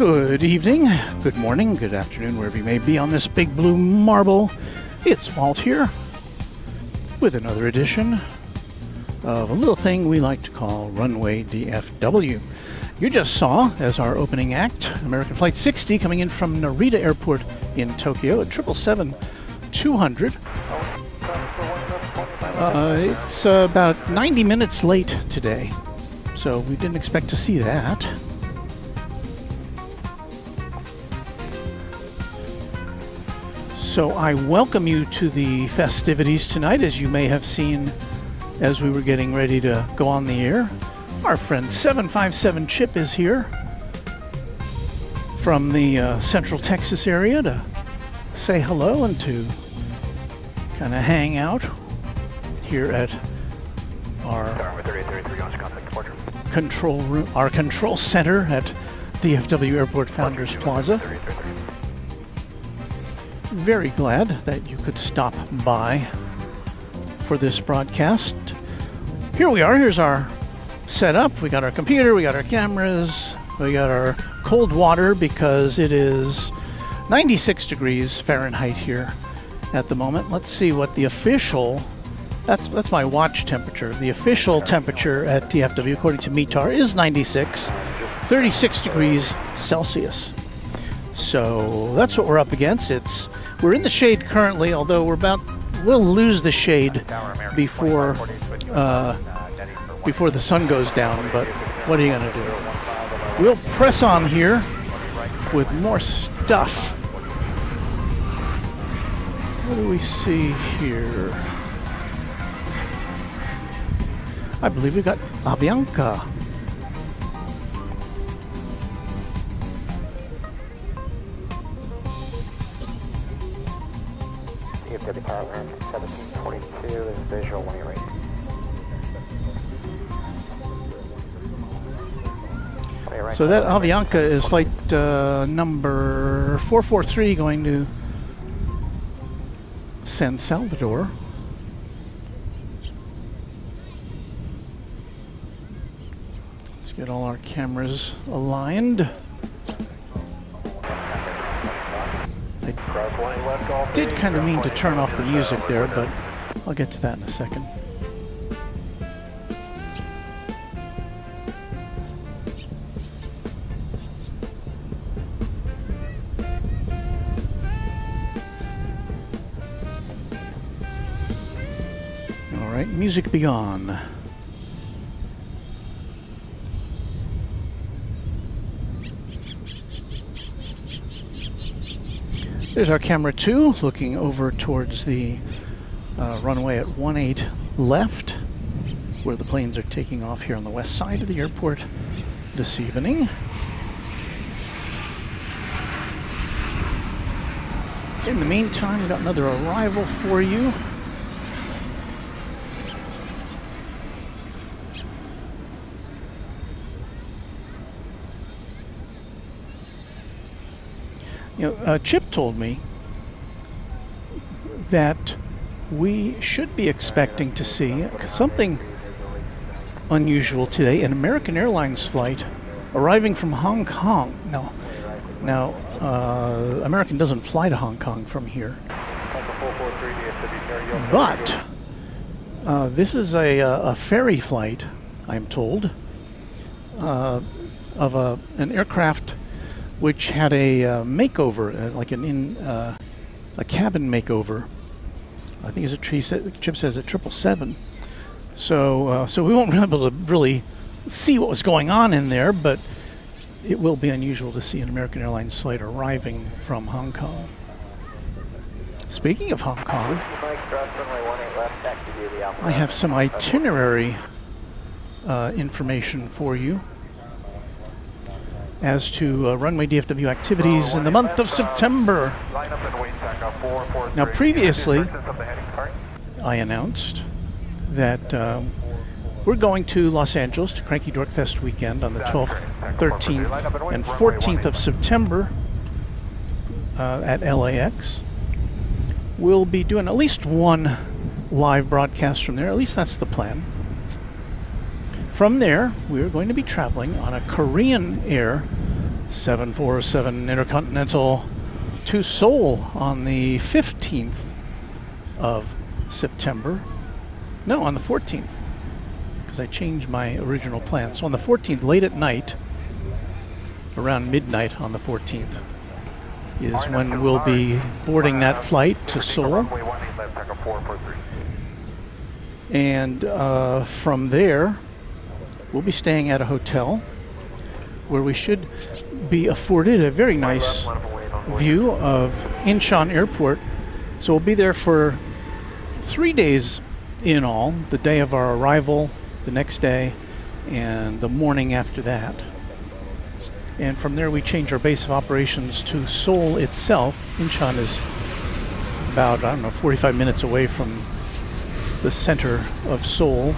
Good evening, good morning, good afternoon, wherever you may be on this big blue marble. It's Walt here with another edition of a little thing we like to call Runway DFW. You just saw, as our opening act, American Flight 60 coming in from Narita Airport in Tokyo at 777-200. It's about 90 minutes late today, so we didn't expect to see that. So I welcome you to the festivities tonight, as you may have seen as we were getting ready to go on the air. Our friend 757 Chip is here from the Central Texas area to say hello and to kind of hang out here at our control room, our control center at DFW Airport Founders Plaza. Very glad that you could stop by for this broadcast. Here we are. Here's our setup. We got our computer, we got our cameras, we got our cold water because it is 96 degrees Fahrenheit here at the moment. Let's see what the official, that's my watch temperature. The official temperature at DFW, according to METAR, is 96, 36 degrees Celsius. So that's what we're up against. We're in the shade currently, although we'll lose the shade before the sun goes down, but what are you going to do? We'll press on here with more stuff. What do we see here? I believe we got Avianca. DFW Caravan 1742 is visual when you're ready. So that Avianca is flight number 443 going to San Salvador. Let's get all our cameras aligned. I did kind of mean to turn off the music there, but I'll get to that in a second. All right, music be on. There's our camera 2 looking over towards the runway at 18 left, where the planes are taking off here on the west side of the airport this evening. In the meantime, we've got another arrival for you. Chip told me that we should be expecting to see something unusual today, an American Airlines flight arriving from Hong Kong. Now, American doesn't fly to Hong Kong from here, but this is a ferry flight, I'm told, of an aircraft which had a makeover, like a cabin makeover. I think as Chip says at 777. So we won't be able to really see what was going on in there, but it will be unusual to see an American Airlines flight arriving from Hong Kong. Speaking of Hong Kong, I have some itinerary information for you as to Runway DFW activities in the month of September. Now, previously, I announced that we're going to Los Angeles to Cranky Dork Fest weekend on the 12th, 13th, and 14th of September at LAX. We'll be doing at least one live broadcast from there. At least that's the plan. From there, we're going to be traveling on a Korean Air 747 Intercontinental to Seoul on the 15th of September. No, on the 14th, because I changed my original plan. So on the 14th, late at night, around midnight on the 14th, is when we'll be boarding that flight to Seoul. And from there, we'll be staying at a hotel where we should be afforded a very nice view of Incheon Airport. So we'll be there for 3 days in all, the day of our arrival, the next day, and the morning after that. And from there we change our base of operations to Seoul itself. Incheon is about, 45 minutes away from the center of Seoul.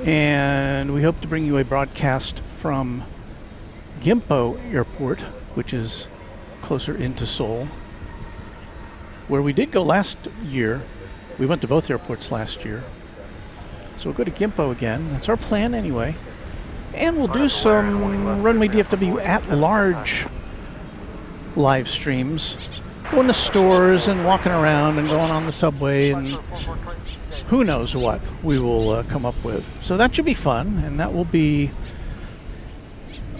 And we hope to bring you a broadcast from Gimpo Airport, which is closer into Seoul, where we did go last year. We went to both airports last year. So we'll go to Gimpo again. That's our plan anyway. And we'll do some Runway DFW at-large live streams. Going to stores and walking around and going on the subway and who knows what we will come up with. So that should be fun, and that will be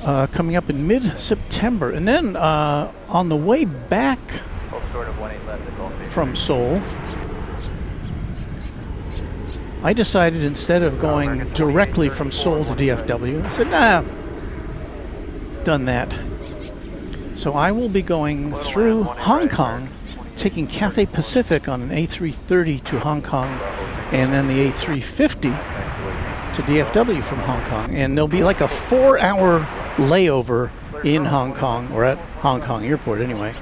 coming up in mid-September. And then on the way back from Seoul, I decided instead of going directly from Seoul to DFW, I said, nah, done that. So I will be going through Hong Kong, taking Cathay Pacific on an A330 to Hong Kong, and then the A350 to DFW from Hong Kong. And there'll be like a 4-hour layover in Hong Kong, or at Hong Kong Airport anyway,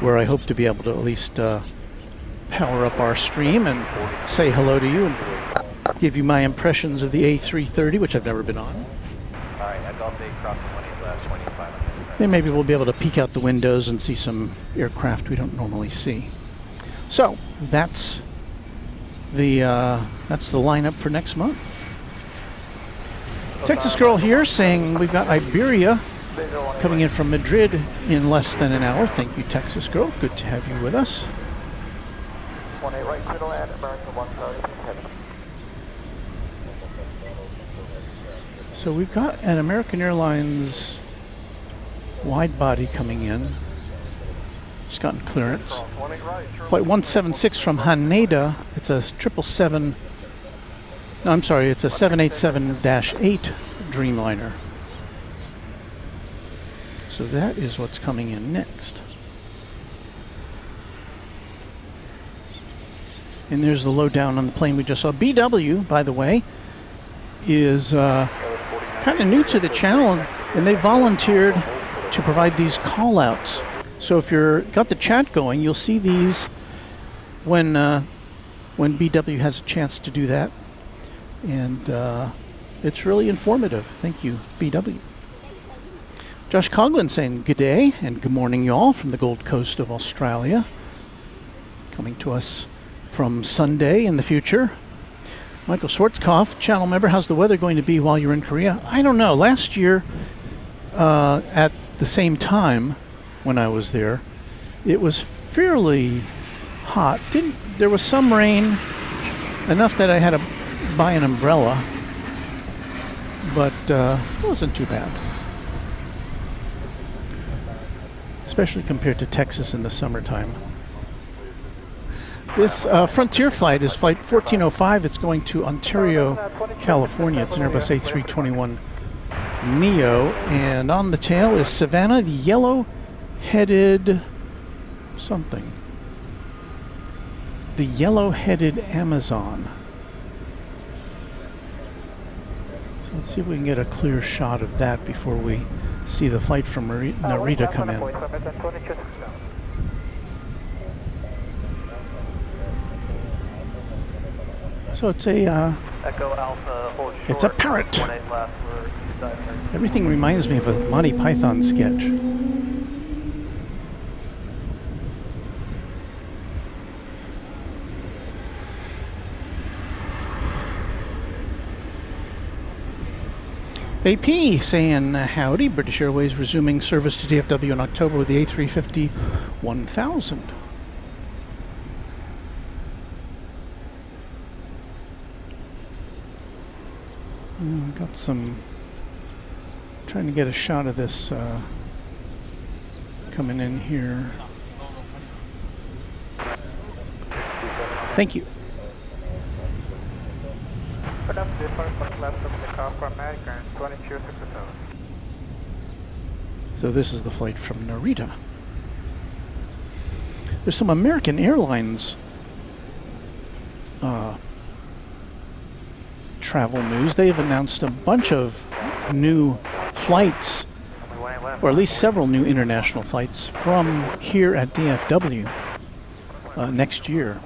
where I hope to be able to at least power up our stream and say hello to you and give you my impressions of the A330, which I've never been on. And maybe we'll be able to peek out the windows and see some aircraft we don't normally see. So that's the lineup for next month. Texas Girl here saying we've got Iberia coming in from Madrid in less than an hour. Thank you, Texas Girl. Good to have you with us. 18 right clear to land, American 130. So we've got an American Airlines wide body coming in. Just gotten clearance. Flight 176 from Haneda. It's a 777. No, I'm sorry, it's a 787-8 Dreamliner. So that is what's coming in next. And there's the lowdown on the plane we just saw. BW, by the way, is kind of new to the channel, and they volunteered to provide these call-outs. So if you've got the chat going, you'll see these when BW has a chance to do that. And it's really informative. Thank you, BW. Josh Coughlin saying good day and good morning, y'all, from the Gold Coast of Australia. Coming to us from Sunday in the future. Michael Schwarzkopf, channel member, how's the weather going to be while you're in Korea? I don't know. Last year, at the same time when I was there, it was fairly hot. There was some rain, enough that I had to buy an umbrella, but it wasn't too bad. Especially compared to Texas in the summertime. This Frontier flight is flight 1405. It's going to Ontario, California. It's an Airbus A321 Neo. And on the tail is Savannah, the yellow-headed something. The yellow-headed Amazon. So let's see if we can get a clear shot of that before we see the flight from Narita come in. So it's a parrot. Everything reminds me of a Monty Python sketch. AP saying howdy. British Airways resuming service to DFW in October with the A350 1000. Got some, trying to get a shot of this coming in here. Thank you. So this is the flight from Narita. There's some American Airlines travel news. They've announced a bunch of new flights, or at least several new international flights from here at DFW next year.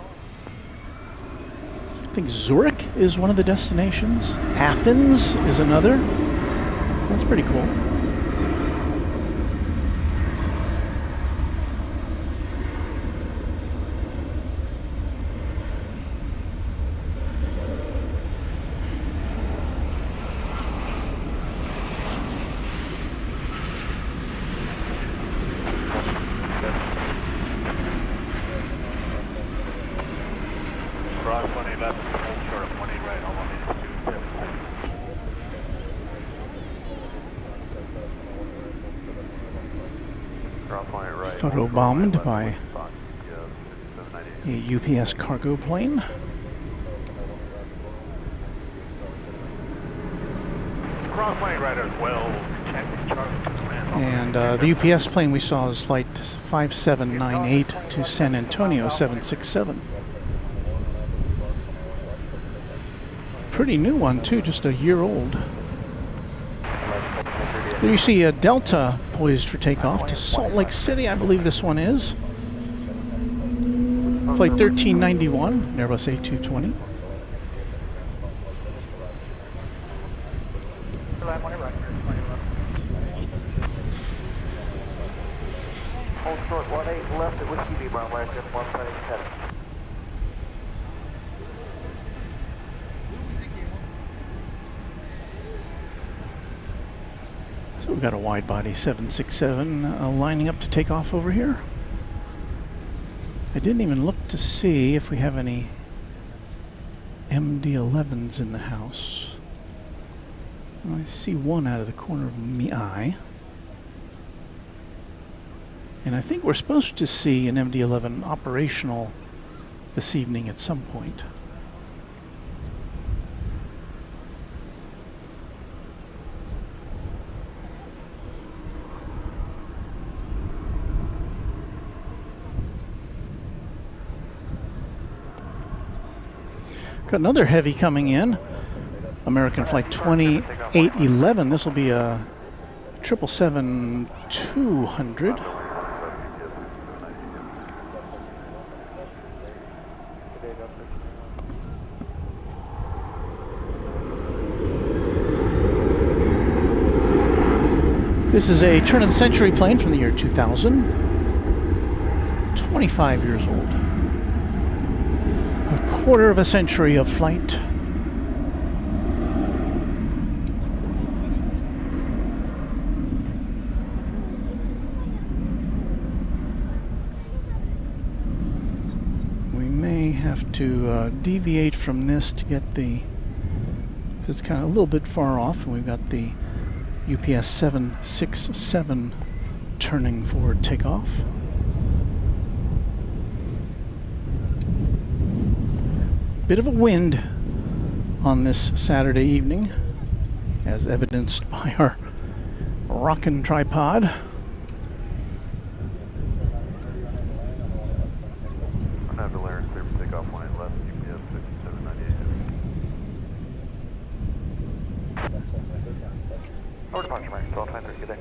I think Zurich is one of the destinations. Athens is another. That's pretty cool. Photobombed by a UPS cargo plane. And the UPS plane we saw is flight 5798 to San Antonio 767. Pretty new one too, just a year old. There you see a Delta poised for takeoff to Salt Lake City, I believe this one is. Flight 1391, Airbus A220. Hold short 18 left at Whiskey V, Brown West, 177. So we've got a wide-body 767 lining up to take off over here. I didn't even look to see if we have any MD-11s in the house. I see one out of the corner of my eye. And I think we're supposed to see an MD-11 operational this evening at some point. Got another heavy coming in. American Flight 2811. This will be a 777-200. This is a turn-of-the-century plane from the year 2000. 25 years old. A quarter of a century of flight. We may have to deviate from this to get the, so it's kind of a little bit far off, and we've got the UPS 767 turning for takeoff. Bit of a wind on this Saturday evening, as evidenced by our rockin' tripod. Takeoff line left, UPS 5798. Over departure, Mike. 1293, good day.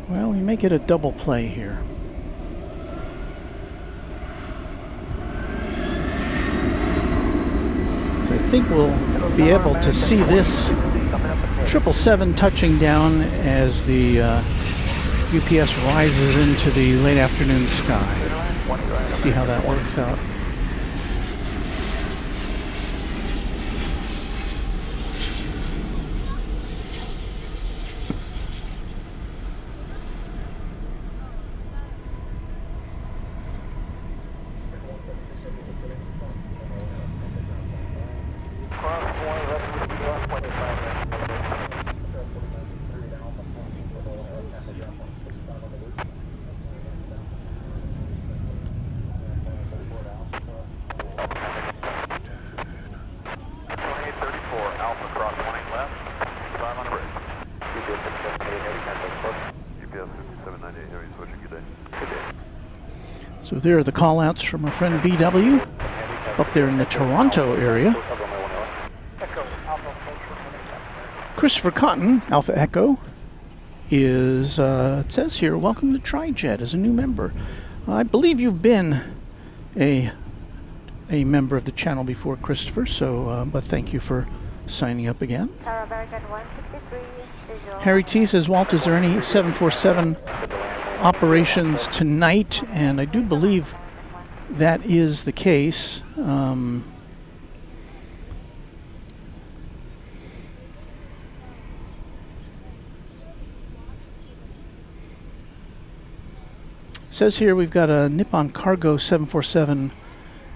Well, we may get a double play here. So I think we'll be able to see this 777 touching down as the UPS rises into the late afternoon sky. See how that works out. Good day. So there are the call-outs from our friend VW up there in the Toronto area. Christopher Cotton, Alpha Echo, is, it says here, welcome to TriJet as a new member. I believe you've been a member of the channel before, Christopher, so, but thank you for signing up again. Harry T says, Walt, is there any 747 operations tonight? And I do believe that is the case. Says here we've got a Nippon Cargo 747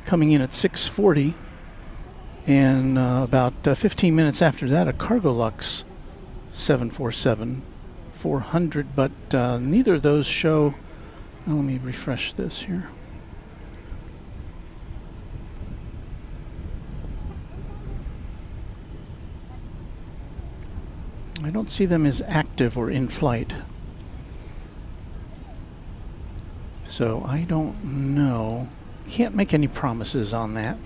coming in at 6:40, and about 15 minutes after that a Cargolux 747-400, but neither of those show. Let me refresh this here. I don't see them as active or in flight. So I don't know. Can't make any promises on that.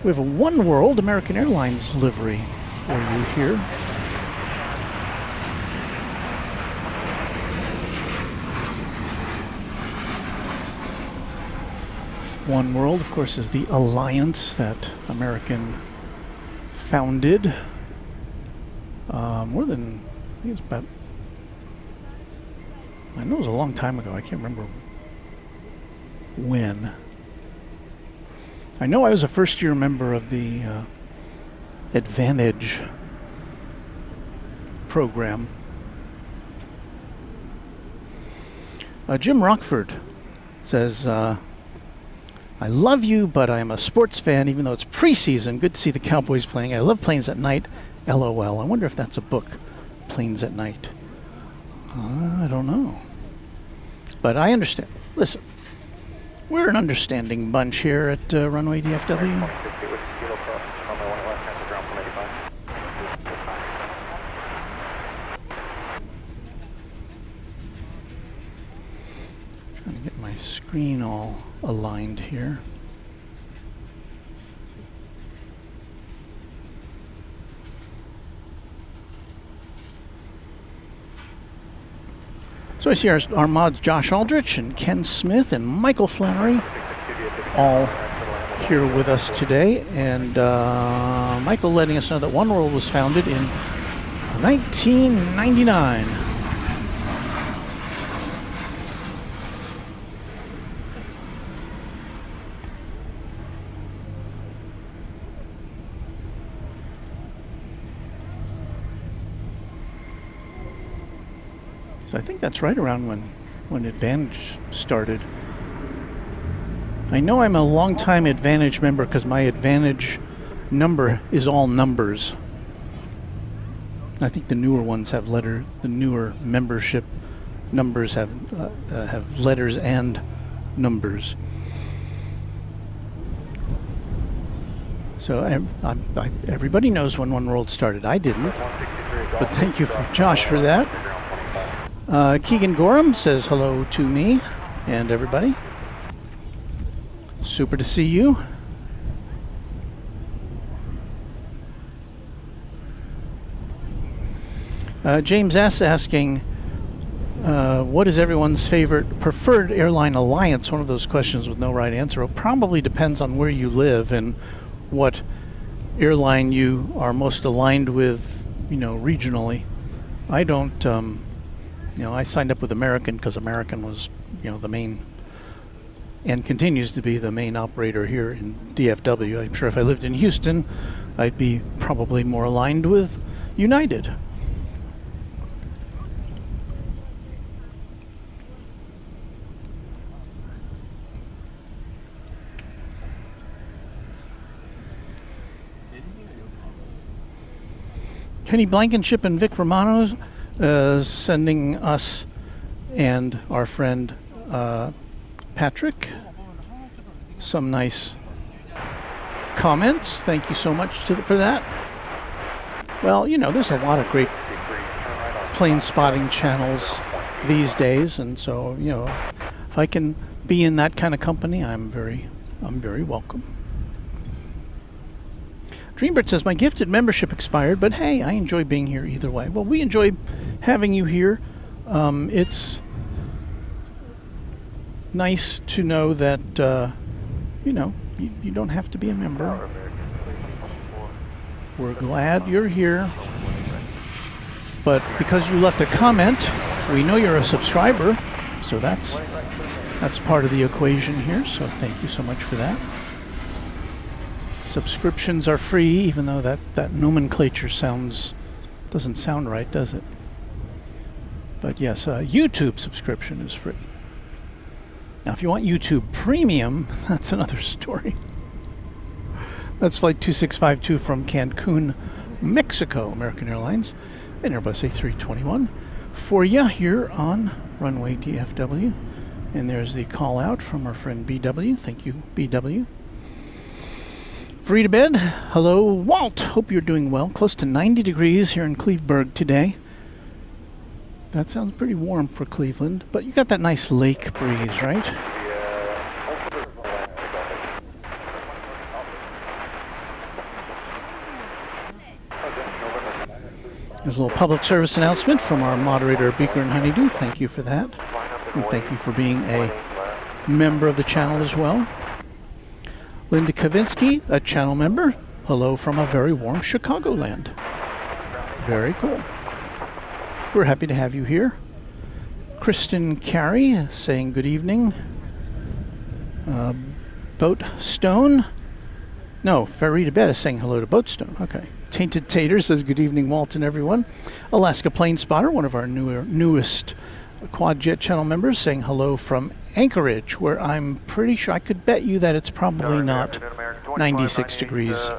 We have a One World American Airlines livery for you here. One World, of course, is the alliance that American founded more than, I think it's about, I know it was a long time ago. I can't remember when. I know I was a first-year member of the Advantage program. Jim Rockford says, I love you, but I'm a sports fan, even though it's preseason. Good to see the Cowboys playing. I love Planes at Night. LOL. I wonder if that's a book, Planes at Night. I don't know. But I understand. Listen, we're an understanding bunch here at Runway DFW. Trying to get my screen all aligned here. So I see our mods Josh Aldrich and Ken Smith and Michael Flannery all here with us today. And Michael letting us know that One World was founded in 1999. I think that's right around when Advantage started. I know I'm a long-time Advantage member because my Advantage number is all numbers. I think the newer ones have the newer membership numbers have letters and numbers. So everybody knows when One World started. I didn't, but thank you, Josh, for that. Keegan Gorham says hello to me and everybody. Super to see you. James S. asking, what is everyone's preferred airline alliance? One of those questions with no right answer. It probably depends on where you live and what airline you are most aligned with, regionally. I don't... I signed up with American because American was, the main and continues to be the main operator here in DFW. I'm sure if I lived in Houston, I'd be probably more aligned with United. Kenny Blankenship and Vic Romano sending us and our friend Patrick some nice comments. Thank you so much for that. Well, there's a lot of great plane spotting channels these days, and so, you know, if I can be in that kind of company, I'm very welcome. Dreambird says, my gifted membership expired, but hey, I enjoy being here either way. Well, we enjoy having you here. It's nice to know that, you know, you don't have to be a member. We're glad you're here. But because you left a comment, we know you're a subscriber, so that's part of the equation here, so thank you so much for that. Subscriptions are free, even though that nomenclature doesn't sound right, does it? But yes, YouTube subscription is free. Now, if you want YouTube Premium, that's another story. That's Flight 2652 from Cancun, Mexico, American Airlines, and Airbus A321 for you here on Runway DFW. And there's the call out from our friend BW. Thank you, BW. Free to bed. Hello, Walt. Hope you're doing well. Close to 90 degrees here in Cleveland today. That sounds pretty warm for Cleveland, but you got that nice lake breeze, right? There's a little public service announcement from our moderator, Beaker and Honeydew. Thank you for that. And thank you for being a member of the channel as well. Linda Kavinsky, a channel member. Hello from a very warm Chicagoland. Very cool. We're happy to have you here. Kristen Carey saying good evening. Boat Stone. No, Ferry to Bed is saying hello to Boatstone. Okay. Tainted Tater says good evening, Walt and everyone. Alaska Plane Spotter, one of our newest Quad Jet channel members, saying hello from Anchorage, where I'm pretty sure I could bet you that it's probably not 96 degrees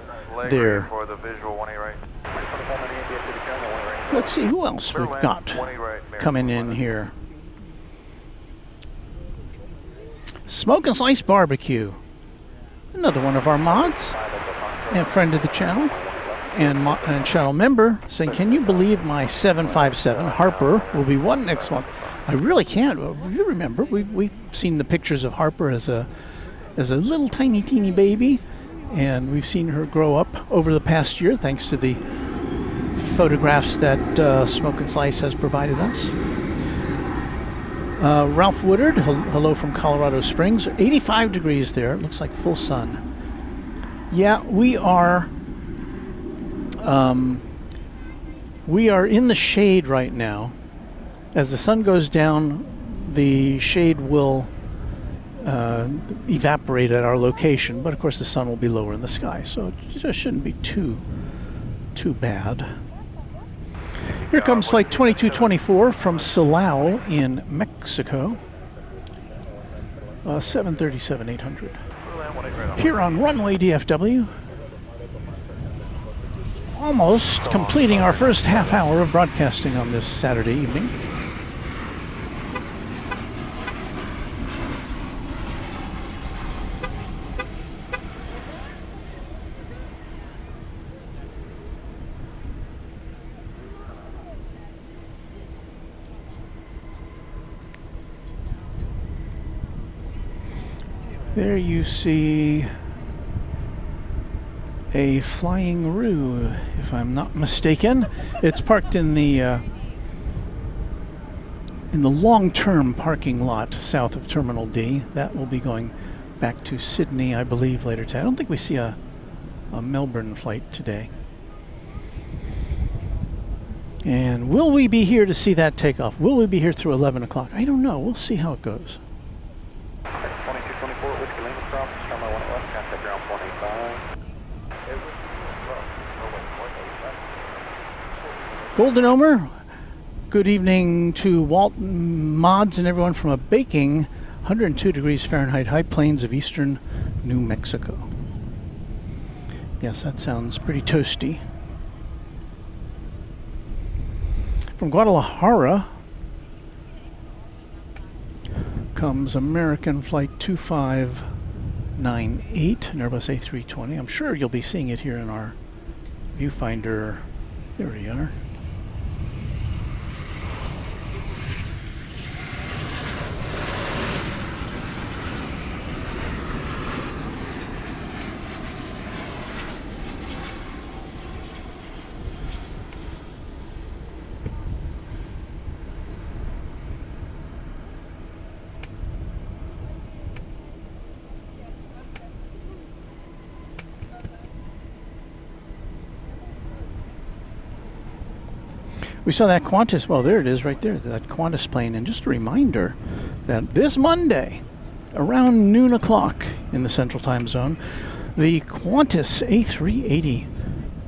there. Let's see who else we've got coming in here. Smoke and Slice Barbecue, another one of our mods and friend of the channel and channel member, saying, can you believe my 757 Harper will be one next month? I really can't. You remember, we've seen the pictures of Harper as a little tiny teeny baby, and we've seen her grow up over the past year thanks to the photographs that Smoke and Slice has provided us. Ralph Woodard, hello from Colorado Springs. 85 degrees there. It looks like full sun. Yeah, we are in the shade right now. As the sun goes down, the shade will evaporate at our location, but of course the sun will be lower in the sky, so it just shouldn't be too bad. Here comes Flight 2224 from Silao in Mexico. 737-800. Here on Runway DFW. Almost completing our first half hour of broadcasting on this Saturday evening. There you see a Flying Roo, if I'm not mistaken. It's parked in the long-term parking lot south of Terminal D. That will be going back to Sydney, I believe, later today. I don't think we see a Melbourne flight today. And will we be here to see that take off? Will we be here through 11 o'clock? I don't know. We'll see how it goes. 2224 Whiskey Lima Cross, Terminal 1 West, contact ground 185. Golden Omer, good evening to Walt, mods, and everyone from a baking 102 degrees Fahrenheit high plains of eastern New Mexico. Yes, that sounds pretty toasty. From Guadalajara comes American Flight 2598, an Airbus A320. I'm sure you'll be seeing it here in our viewfinder. There we are. We saw that Qantas, well, there it is right there, that Qantas plane. And just a reminder that this Monday, around noon o'clock in the Central Time Zone, the Qantas A380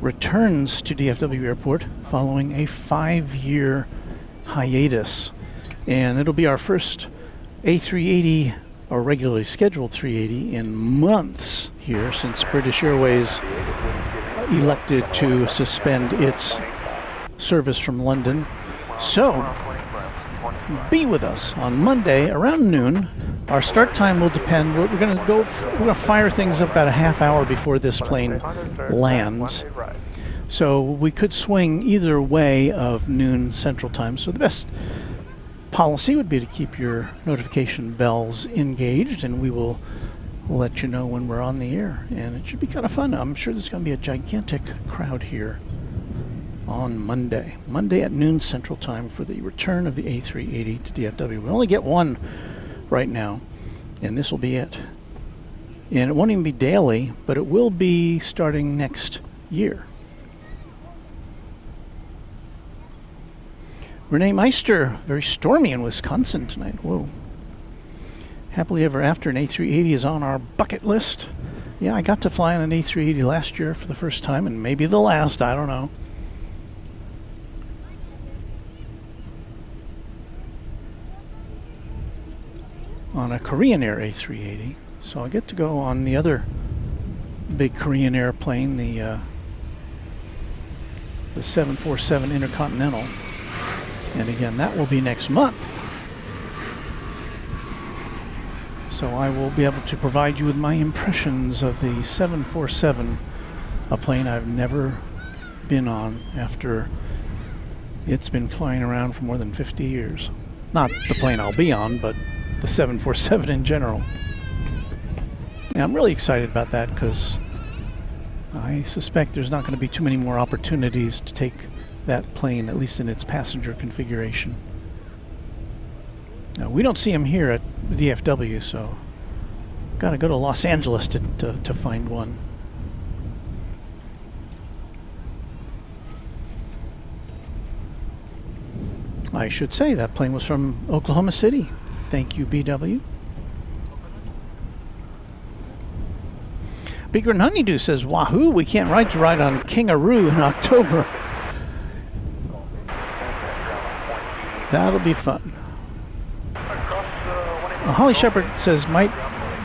returns to DFW Airport following a 5-year hiatus. And it'll be our first A380, or regularly scheduled 380, in months here, since British Airways elected to suspend its service from London. So be with us on Monday around noon. Our start time will depend. We're going to fire things up about a half hour before this plane lands. So we could swing either way of noon Central Time. So the best policy would be to keep your notification bells engaged, and we will let you know when we're on the air. And it should be kind of fun. I'm sure there's going to be a gigantic crowd here on Monday at noon Central Time for the return of the A380 to DFW. We only get one right now, and this will be it. And it won't even be daily, but it will be starting next year. Renee Meister, very stormy in Wisconsin tonight. Whoa. Happily ever after, an A380 is on our bucket list. Yeah, I got to fly on an A380 last year for the first time, and maybe the last, I don't know. On a Korean Air A380. So I get to go on the other big Korean airplane, the 747 Intercontinental. And again, that will be next month. So I will be able to provide you with my impressions of the 747, a plane I've never been on after it's been flying around for more than 50 years. Not the plane I'll be on, but the 747 in general. And I'm really excited about that because I suspect there's not going to be too many more opportunities to take that plane, at least in its passenger configuration. Now, we don't see them here at DFW, so got to go to Los Angeles to find one. I should say that plane was from Oklahoma City. Thank you, BW. Bigger than Honeydew says, wahoo, we can't ride on Kangaroo in October. That'll be fun. Holly Shepard says, might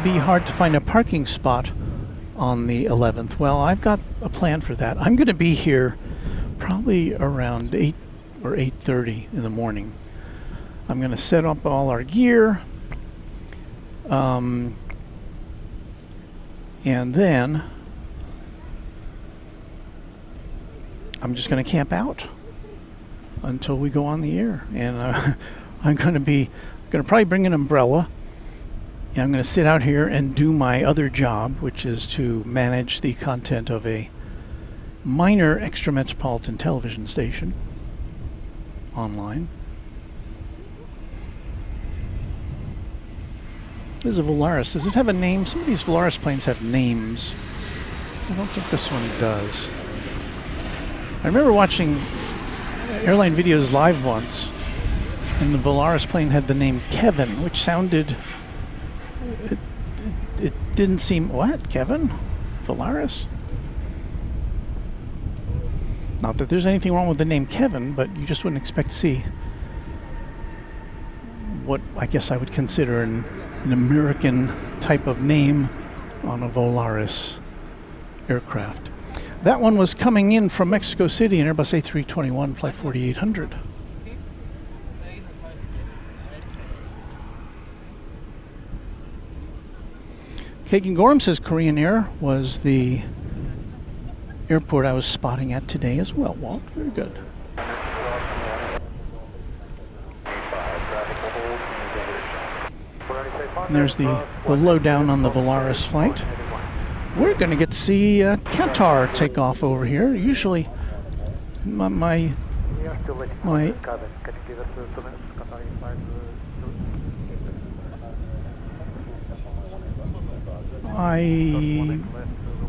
be hard to find a parking spot on the 11th. Well, I've got a plan for that. I'm going to be here probably around 8 or 8:30 in the morning. I'm going to set up all our gear, and then I'm just going to camp out until we go on the air. And I'm going to probably bring an umbrella, and I'm going to sit out here and do my other job, which is to manage the content of a minor extra metropolitan television station online. This is a Volaris. Does it have a name? Some of these Volaris planes have names. I don't think this one does. I remember watching Airline Videos live once, and the Volaris plane had the name Kevin, which sounded... It didn't seem... What? Kevin? Volaris? Not that there's anything wrong with the name Kevin, but you just wouldn't expect to see what I guess I would consider an American type of name on a Volaris aircraft. That one was coming in from Mexico City, an Airbus A321 Flight 4800. Kagan Gorham says Korean Air was the airport I was spotting at today as well, Walt. Very good. And there's the lowdown on the Volaris flight. We're going to get to see Qatar take off over here. Usually,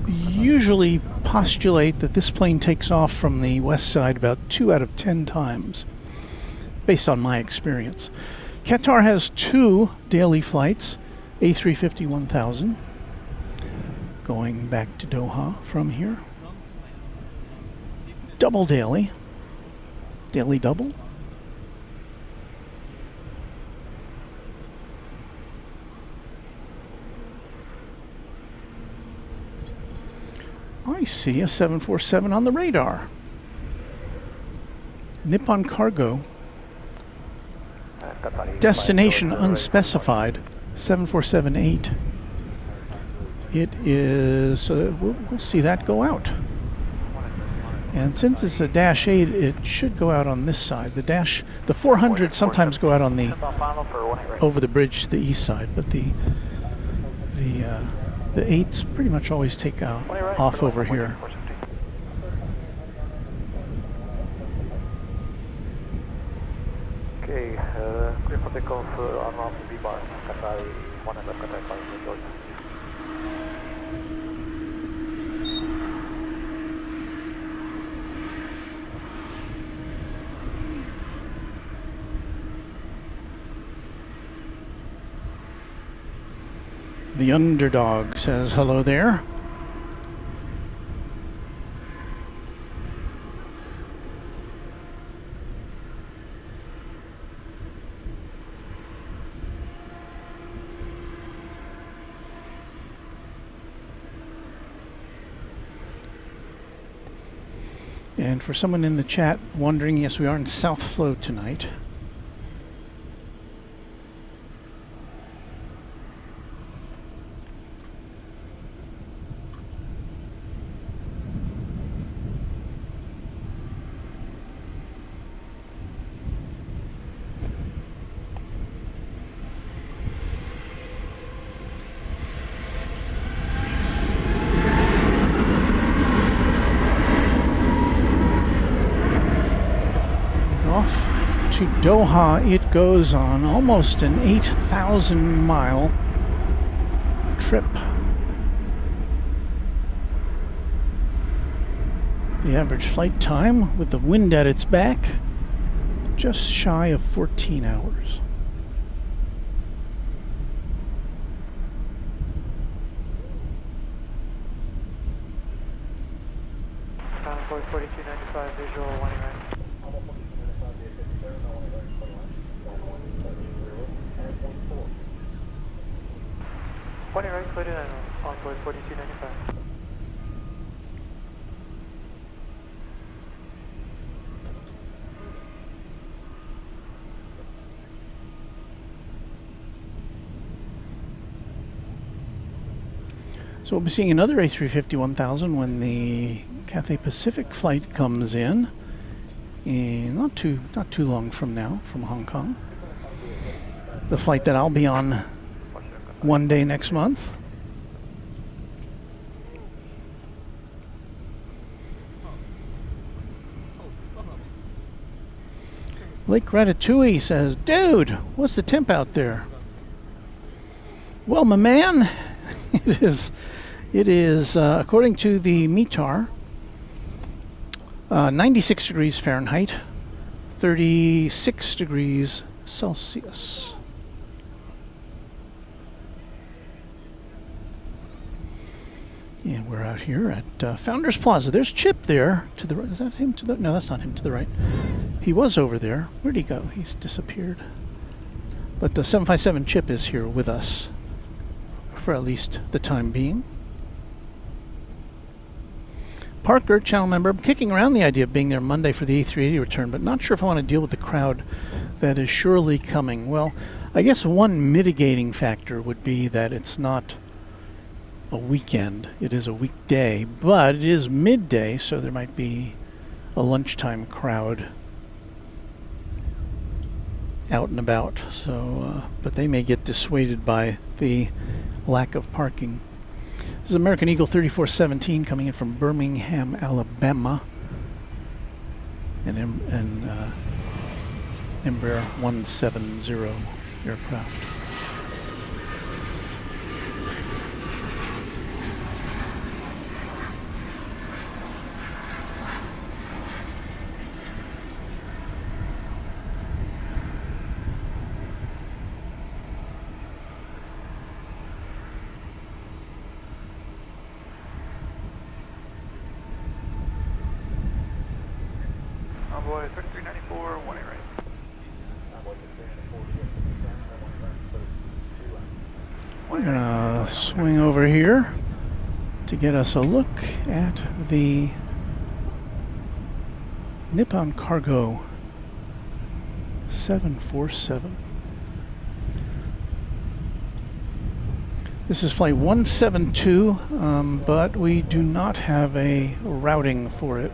usually postulate that this plane takes off from the west side about 2 out of 10 times, based on my experience. Qatar has 2 daily flights, A350-1000, going back to Doha from here. Double daily double. I see a 747 on the radar. Nippon Cargo. Destination unspecified. 747-8. It is. We'll see that go out. And since it's a Dash 8, it should go out on this side. The 400 sometimes go out on the over the bridge to the east side, but the 8s pretty much always take off over here. Okay, clear for takeoff on off the B-bar, Qatar 100 Qatar 5, Georgia. The underdog says hello there. And for someone in the chat wondering, yes, we are in South Flow tonight. To Doha it goes on almost an 8,000 mile trip. The average flight time with the wind at its back, just shy of 14 hours. Convoy 4295 visual 1 right. One right, clear to Envoy 4295. So we'll be seeing another A350-1000 when the Cathay Pacific flight comes in not too long from now, from Hong Kong. The flight that I'll be on one day next month. Lake Ratatouille says, "Dude, what's the temp out there?" Well, my man, it is according to the METAR, 96 degrees Fahrenheit, 36 degrees Celsius. And we're out here at Founders Plaza. There's Chip there to the right. Is that him to the? No, that's not him to the right. He was over there. Where'd he go? He's disappeared. But the 757 Chip is here with us for at least the time being. Parker, channel member, I'm kicking around the idea of being there Monday for the A380 return, but not sure if I want to deal with the crowd that is surely coming. Well, I guess one mitigating factor would be that it's not a weekend. It is a weekday, but it is midday, so there might be a lunchtime crowd out and about. So, but they may get dissuaded by the lack of parking. This is American Eagle 3417 coming in from Birmingham, Alabama, and Embraer 170 aircraft. Runway 3394, 18 right. We're gonna swing over here to get us a look at the Nippon Cargo 747. This is flight 172, but we do not have a routing for it.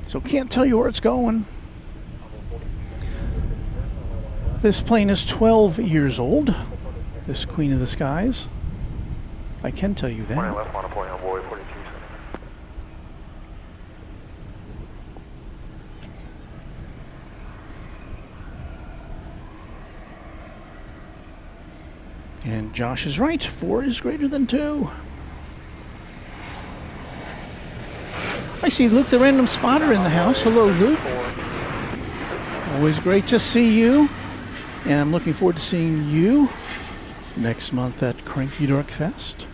So can't tell you where it's going. This plane is 12 years old, this Queen of the Skies. I can tell you that. Left on a point on board 42. And Josh is right, 4 is greater than 2. I see Luke the Random Spotter in the house. Hello, Luke. Always great to see you. And I'm looking forward to seeing you next month at Cranky Dork Fest.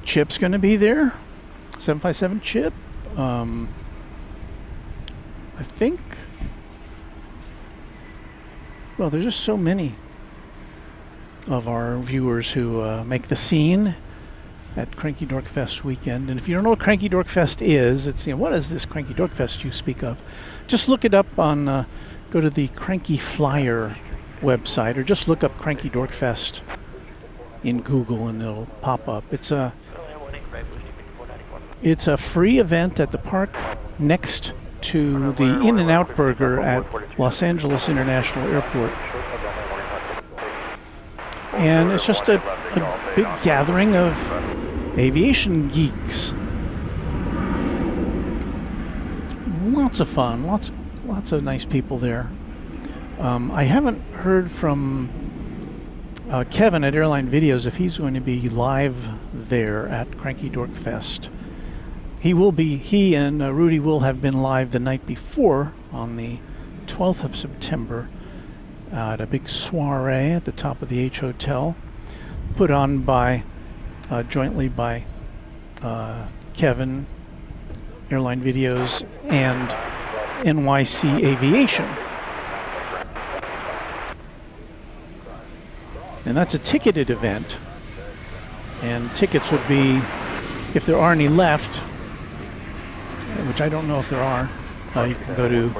Chip's going to be there. 757 Chip. I think. Well, there's just so many of our viewers who make the scene at Cranky Dork Fest weekend. And if you don't know what Cranky Dork Fest is, it's, what is this Cranky Dork Fest you speak of? Just look it up on, go to the Cranky Flyer website, or just look up Cranky Dork Fest in Google and it'll pop up. It's a free event at the park next to the In-N-Out Burger at Los Angeles International Airport. And it's just a big gathering of aviation geeks. Lots of fun, lots of nice people there. I haven't heard from Kevin at Airline Videos if he's going to be live there at Cranky Dork Fest. He and Rudy will have been live the night before on the 12th of September at a big soiree at the top of the H Hotel, put on by jointly by Kevin, Airline Videos, and NYC Aviation. And that's a ticketed event. And tickets would be, if there are any left, which I don't know if there are, you can go to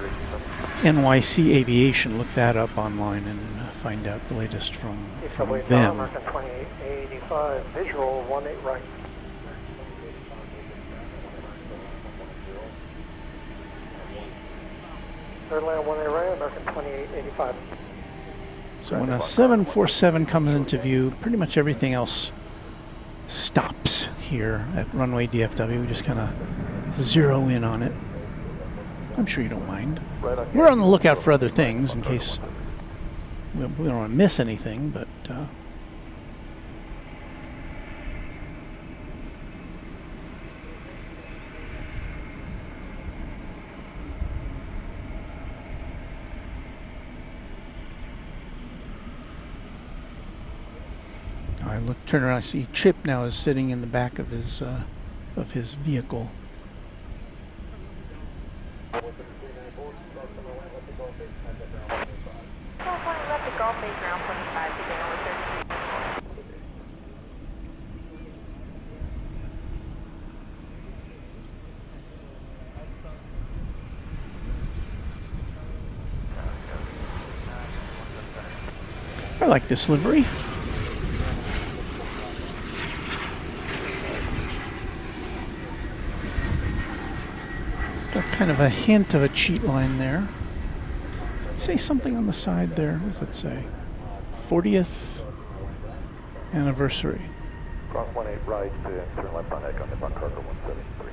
NYC Aviation, look that up online and find out the latest from them. 2885, visual 18 right. Third land 18 right, American 2885. So when a 747 comes into view, pretty much everything else stops here at Runway DFW. We just kind of zero in on it. I'm sure you don't mind. We're on the lookout for other things in case we don't want to miss anything, but turn around. I see Chip now is sitting in the back of his vehicle. I like this livery. Got kind of a hint of a cheat line there. Does it say something on the side there? What does it say? 40th anniversary. Cross 18 right to turn left on Echo, Nippon Cargo 173.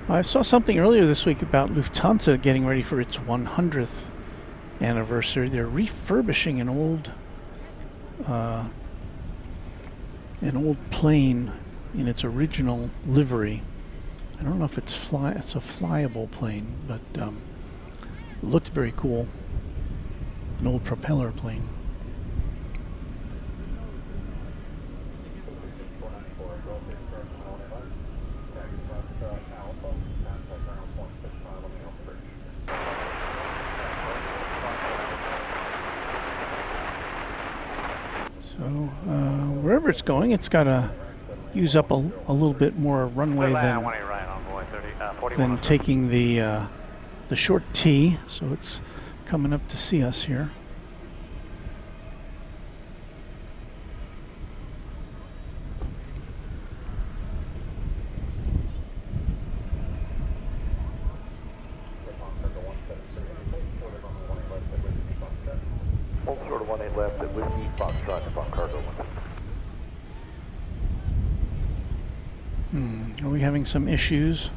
I saw something earlier this week about Lufthansa getting ready for its 100th anniversary. They're refurbishing an old plane in its original livery. I don't know if it's a flyable plane, but it looked very cool. an old propeller plane. So wherever it's going, it's got to use up a little bit more runway than taking the short T. So it's coming up to see us here. Hold short of 18 left at Whiskey Foxtrot upon cargo 1. Are we having some issues?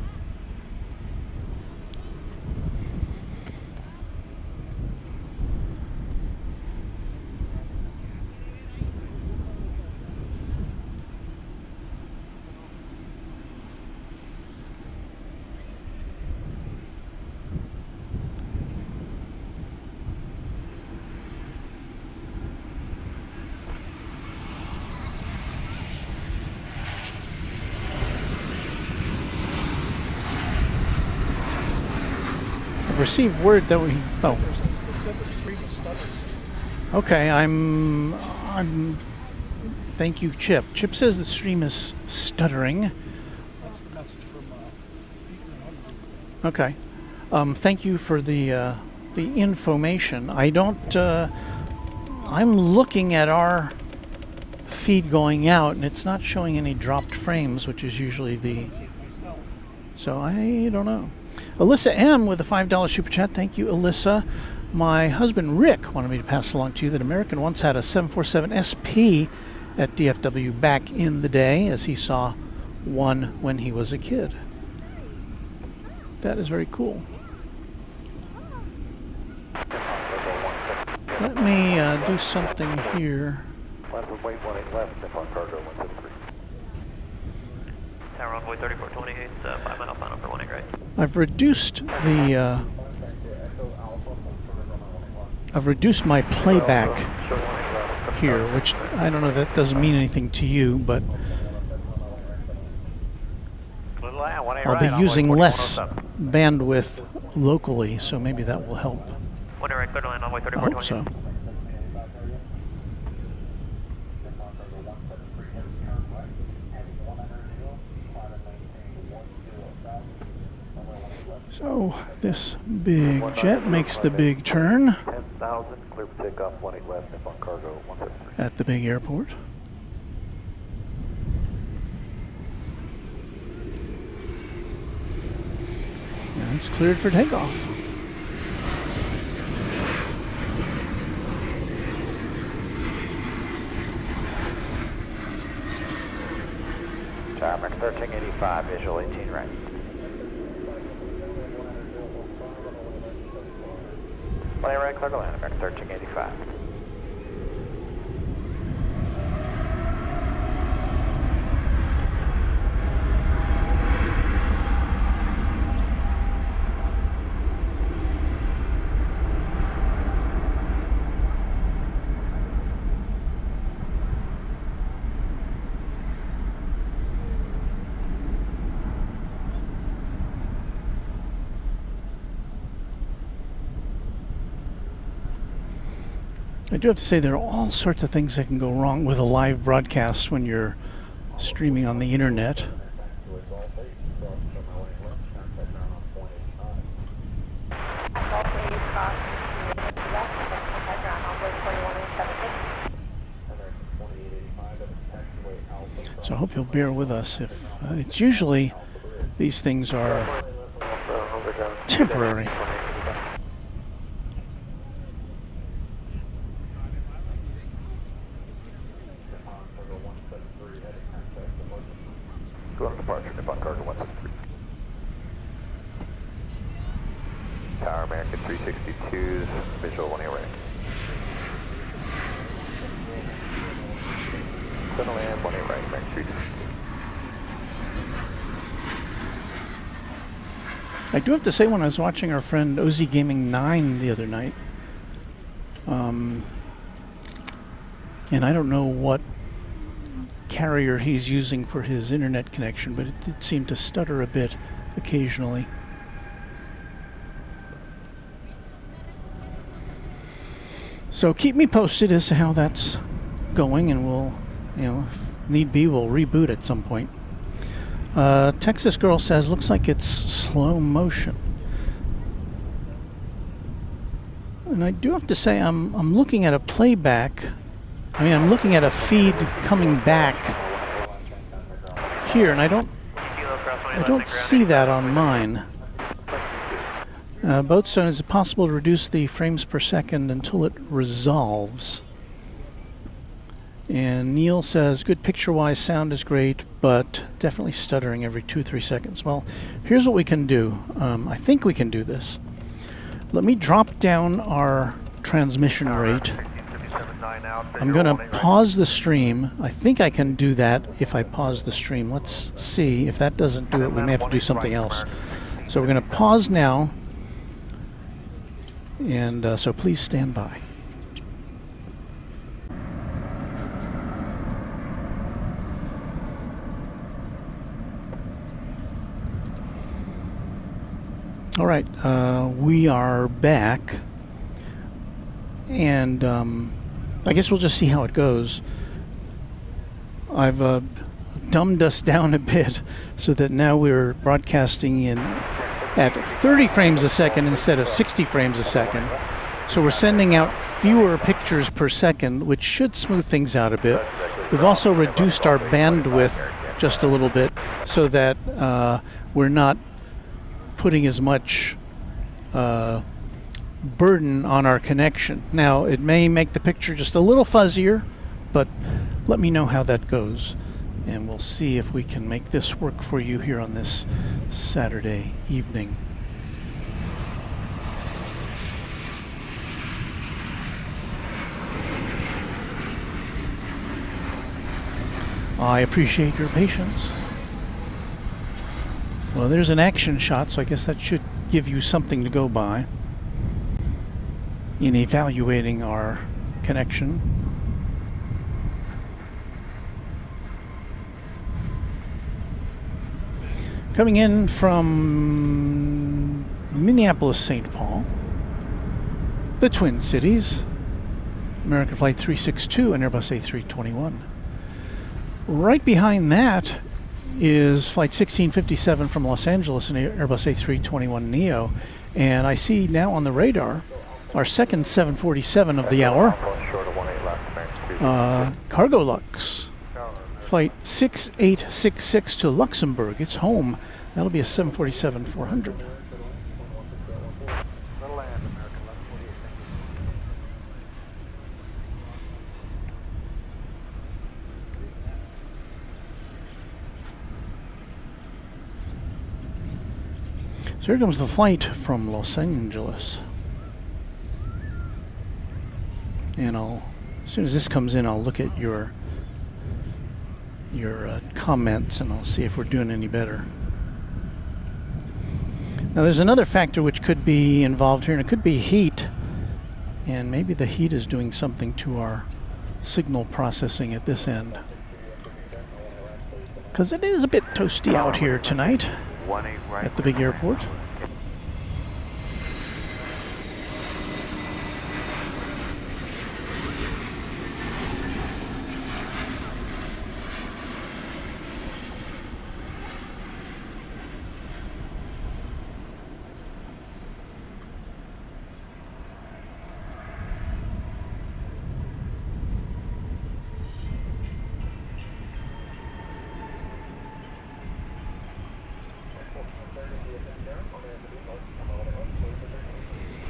Received word that we. Oh. It said the stream was stuttering. Okay, I'm. Thank you, Chip. Chip says the stream is stuttering. That's the message from Okay. Thank you for the information. I don't. I'm looking at our feed going out, and it's not showing any dropped frames, which is usually I the. don't see it myself. So I don't know. Alyssa M. with a $5 super chat. Thank you, Alyssa. My husband Rick wanted me to pass along to you that American once had a 747 SP at DFW back in the day, as he saw one when he was a kid. That is very cool. Let me do something here. Wait 18 left upon cargo 173. Tower runway 3428, 5 mile final for 18 right. I've reduced the. I've reduced my playback here, which I don't know. That doesn't mean anything to you, but I'll be using less bandwidth locally, so maybe that will help. 1 right, clear to land runway I hope 3428. so. So this big jet makes the big turn 10,000, clear for takeoff 18 left upon cargo 173. at the big airport. And it's cleared for takeoff. Tower 1385, visual 18 right. Right, clear to land, American 1385. I do have to say there are all sorts of things that can go wrong with a live broadcast when you're streaming on the internet. So I hope you'll bear with us. If it's usually these things are temporary. Go on departure, upon cargo 173. Tower American 362's visual 18 right. Clear to land 18 right, American 362. I do have to say, when I was watching our friend OZ Gaming 9 the other night, And I don't know what carrier he's using for his internet connection, but it did seem to stutter a bit occasionally. So keep me posted as to how that's going, and we'll, if need be, we'll reboot at some point. Texas Girl says, looks like it's slow motion. And I do have to say, I'm looking at a playback. I'm looking at a feed coming back here, and I don't see that on mine. Boatstone, is it possible to reduce the frames per second until it resolves? And Neil says, good picture-wise, sound is great, but definitely stuttering every 2-3 seconds. Well, here's what we can do. I think we can do this. Let me drop down our transmission rate. I'm going to pause the stream. I think I can do that if I pause the stream. Let's see. If that doesn't do it, we may have to do something else. So we're going to pause now. And so please stand by. All right, we are back, and I guess we'll just see how it goes. I've dumbed us down a bit so that now we're broadcasting in at 30 frames a second instead of 60 frames a second. So we're sending out fewer pictures per second, which should smooth things out a bit. We've also reduced our bandwidth just a little bit so that we're not putting as much burden on our connection. Now, it may make the picture just a little fuzzier, but let me know how that goes, and we'll see if we can make this work for you here on this Saturday evening. I appreciate your patience. Well, there's an action shot, so I guess that should give you something to go by in evaluating our connection. Coming in from Minneapolis-St. Paul, the Twin Cities, American Flight 362 and Airbus A321. Right behind that is Flight 1657 from Los Angeles and Airbus A321neo. And I see now on the radar our second 747 of the hour, Cargo Lux. Flight 6866 to Luxembourg. It's home. That'll be a 747-400. So here comes the flight from Los Angeles. And as soon as this comes in, I'll look at your comments and I'll see if we're doing any better. Now there's another factor which could be involved here, and it could be heat. And maybe the heat is doing something to our signal processing at this end. Because it is a bit toasty out here tonight at the big airport.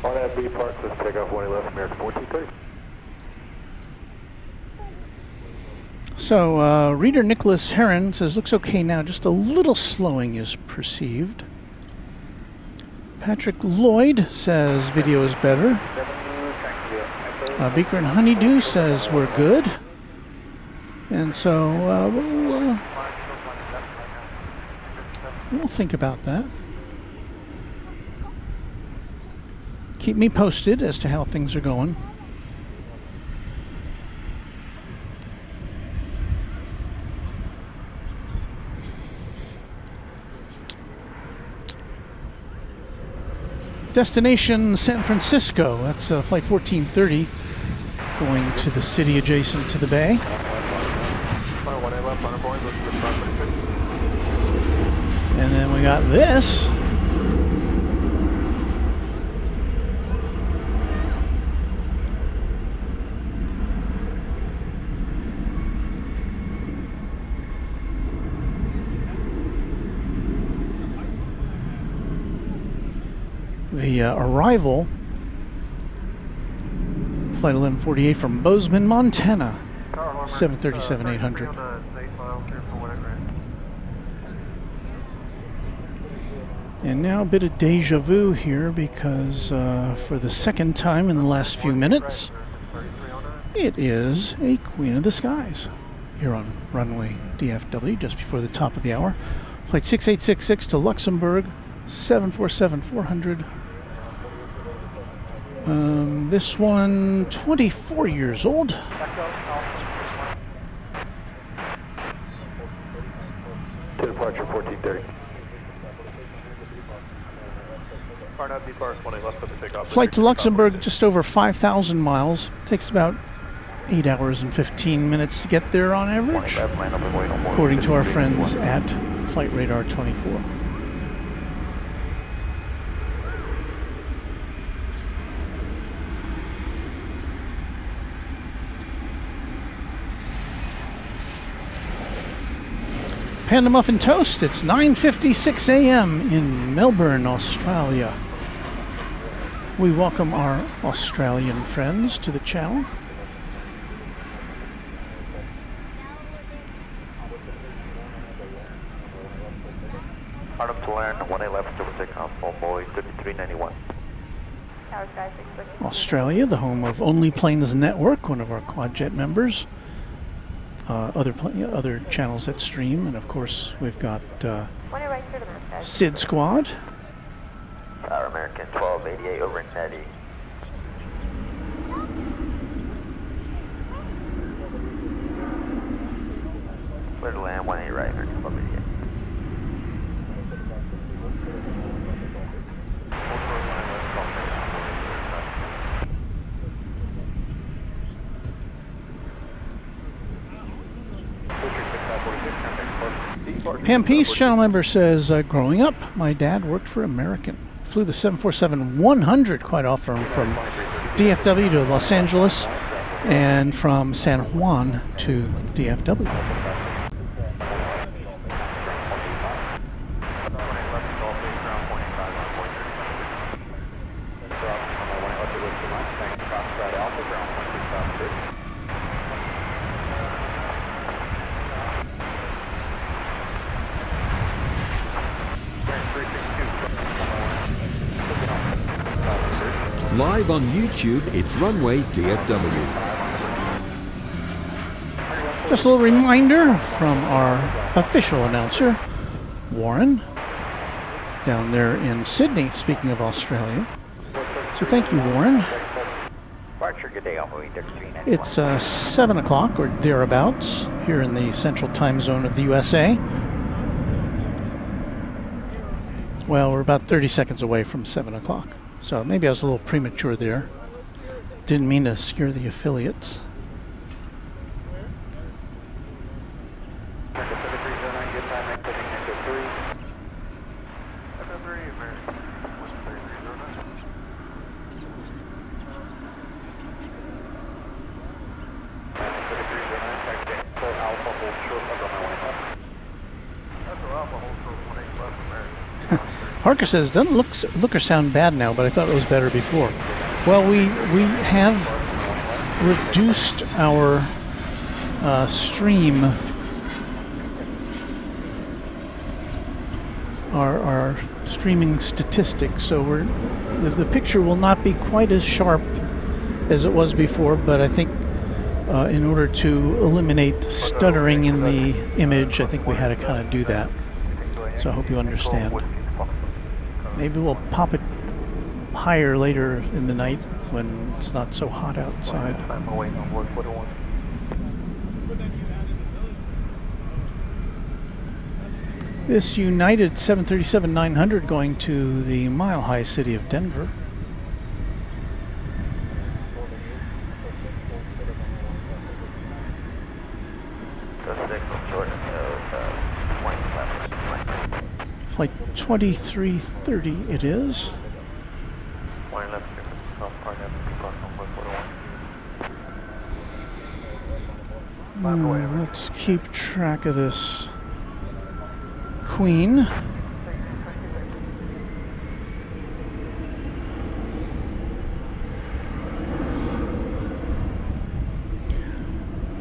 On that B park, let's take off 111 American 1430. So, reader Nicholas Heron says, looks okay now, just a little slowing is perceived. Patrick Lloyd says, video is better. Beaker and Honeydew says, we're good. And so, we'll think about that. Keep me posted as to how things are going. Destination San Francisco. That's flight 1430, going to the city adjacent to the bay. And then we got this. The arrival, flight 1148 from Bozeman, Montana, 737-800. And now a bit of deja vu here because for the second time in the last few minutes, it is a Queen of the Skies here on Runway DFW just before the top of the hour. Flight 6866 to Luxembourg, 747-400. This one, 24 years old. Departure 1430. Flight to Luxembourg, just over 5,000 miles. Takes about 8 hours and 15 minutes to get there on average, according to our friends at Flight Radar 24. Panda Muffin Toast, it's 9:56 a.m. in Melbourne, Australia. We welcome our Australian friends to the channel. Arnhem to land, 111 to takeoff, Boy 3391. Australia, the home of Only Planes Network, one of our Quadjet members. Other channels that stream, and of course we've got Sid Squad. Tower American 1288 over in Nettie. Clear to land 18 right, American 1288. Pam Peace, channel member, says, growing up, my dad worked for American. Flew the 747-100 quite often from DFW to Los Angeles and from San Juan to DFW. Live on YouTube, it's Runway DFW. Just a little reminder from our official announcer, Warren, down there in Sydney, speaking of Australia. So thank you, Warren. It's 7 o'clock or thereabouts here in the central time zone of the USA. Well, we're about 30 seconds away from 7 o'clock. So maybe I was a little premature there. Didn't mean to scare the affiliates. Parker says, doesn't look or sound bad now, but I thought it was better before. Well, we have reduced our stream, our streaming statistics, so the picture will not be quite as sharp as it was before, but I think in order to eliminate stuttering in the image, I think we had to kind of do that. So I hope you understand. Maybe we'll pop it higher later in the night when it's not so hot outside. This United 737-900 going to the mile-high city of Denver. Flight 2330 it is. Let's keep track of this Queen.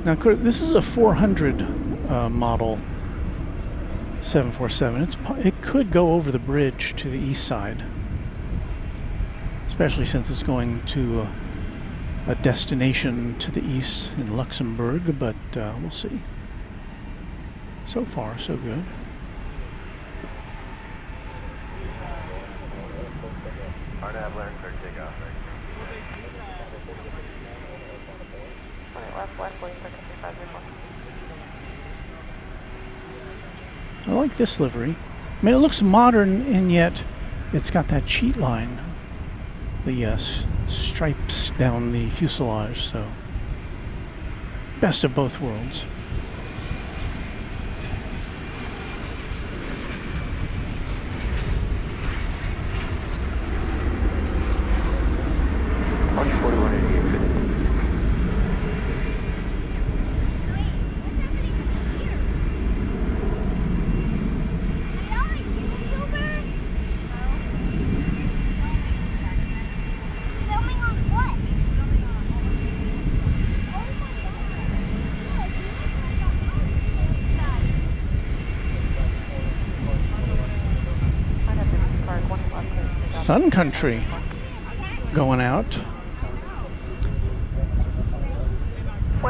Now, this is a 400 model 747. It could go over the bridge to the east side, especially since it's going to a destination to the east in Luxembourg, but we'll see. So far, so good. I like this livery. I mean, it looks modern, and yet it's got that cheat line, the stripes down the fuselage, so best of both worlds. Sun Country going out.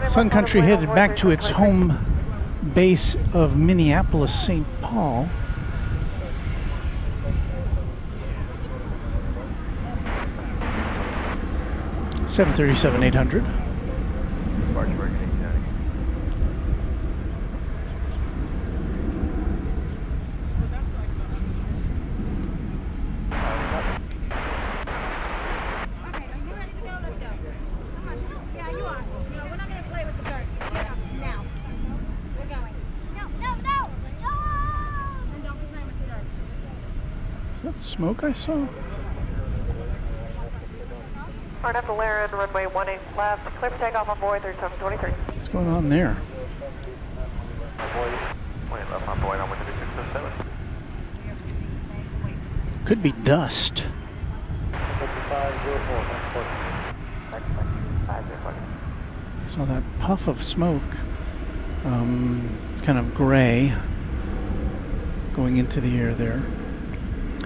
Sun Country headed back to its home base of Minneapolis, St. Paul. (737-800). Smoke I saw. RWL runway 18 left, clear for takeoff on board 3723. What's going on there? Could be dust. Saw that puff of smoke. It's kind of gray going into the air there.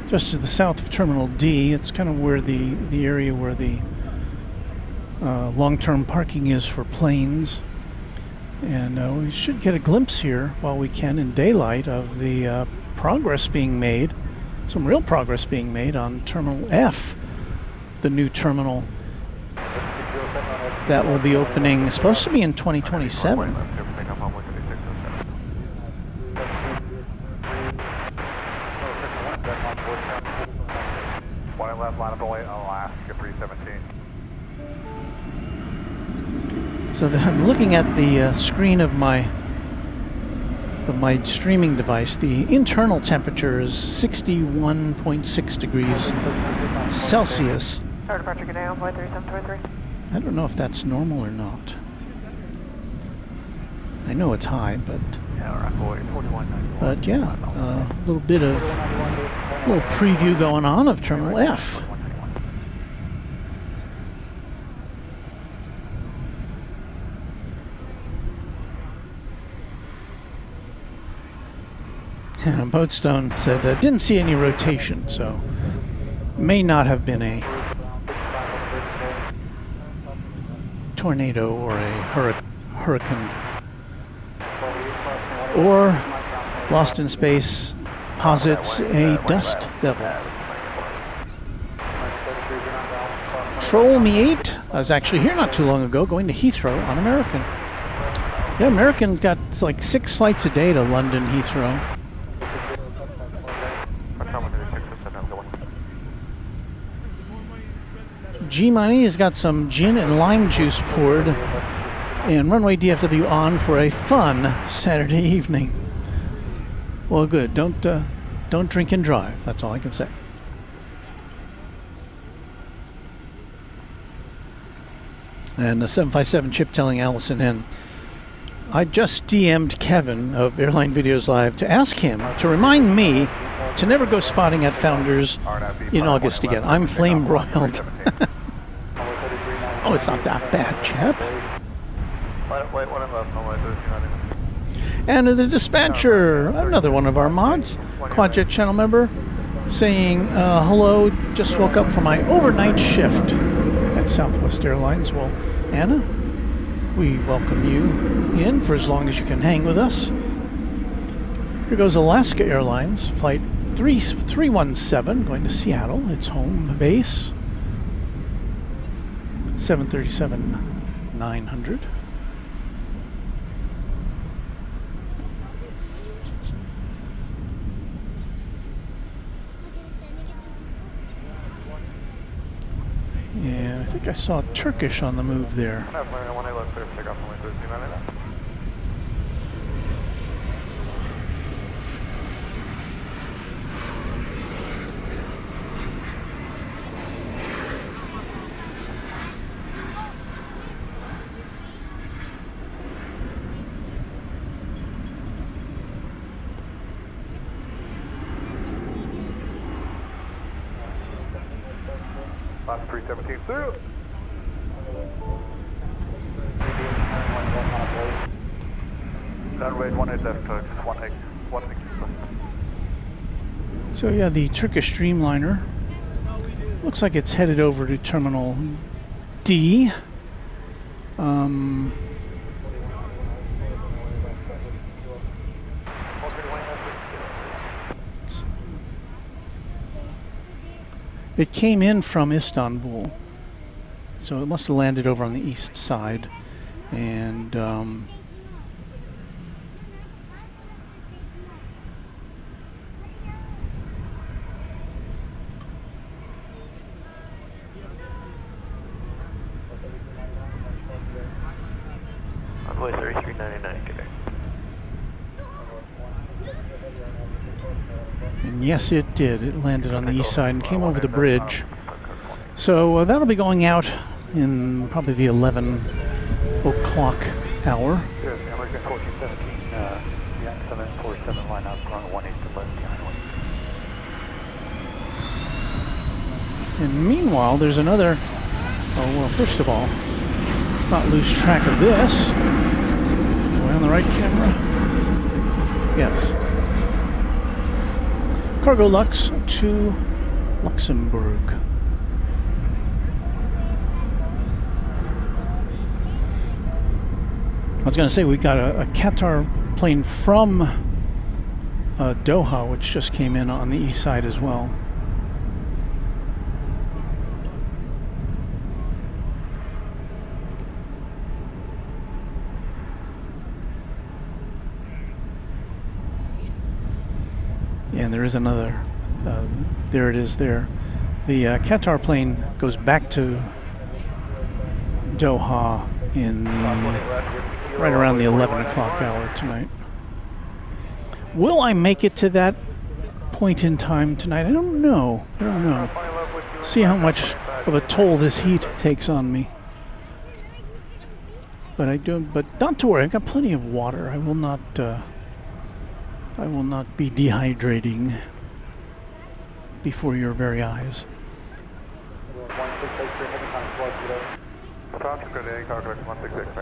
Just to the south of Terminal D, it's kind of where the area where the long-term parking is for planes. And we should get a glimpse here while we can in daylight of the progress being made, some real progress being made on Terminal F, the new terminal that will be opening, supposed to be in 2027. So I'm looking at the screen of my streaming device. The internal temperature is 61.6 degrees Celsius. I don't know if that's normal or not. I know it's high, but yeah, a little preview going on of Terminal F. Boatstone said didn't see any rotation, so may not have been a tornado or a hurricane, or Lost in Space posits a dust devil. Troll Me 8, I was actually here not too long ago going to Heathrow on American. Yeah, American's got like 6 flights a day to London Heathrow. G-Money has got some gin and lime juice poured, and Runway DFW on for a fun Saturday evening. Well, good. Don't drink and drive. That's all I can say. And the 757 chip telling Allison N. I just DM'd Kevin of Airline Videos Live to ask him to remind me to never go spotting at Founders in August again. I'm flame broiled. Oh, it's not that bad, chap. And the dispatcher, another one of our mods, Quadjet channel member, saying, hello, just woke up from my overnight shift at Southwest Airlines. Well, Anna, we welcome you in for as long as you can hang with us. Here goes Alaska Airlines, flight 317, going to Seattle, its home base. 737-900. And I think I saw Turkish on the move there. Last 317 through. Runway 18 left, 18. So yeah, the Turkish Dreamliner looks like it's headed over to Terminal D. It came in from Istanbul, so it must have landed over on the east side, and Runway 3399, good day. And yes, it did. It landed on the east side and came over the bridge. So that'll be going out in probably the 11 o'clock hour. Yes, American 1417, Yankee 747 line out, ground 18 to left behind 1. And meanwhile, there's another. Oh, well, first of all, let's not lose track of this. Are we on the right camera? Yes. Cargo Lux to Luxembourg. I was going to say we got a Qatar plane from Doha, which just came in on the east side as well. And there is another, there it is there. The Qatar plane goes back to Doha in the, right around the 11 o'clock hour tonight. Will I make it to that point in time tonight? I don't know. I don't know. See how much of a toll this heat takes on me. But I do. But not to worry. I've got plenty of water. I will not be dehydrating before your very eyes.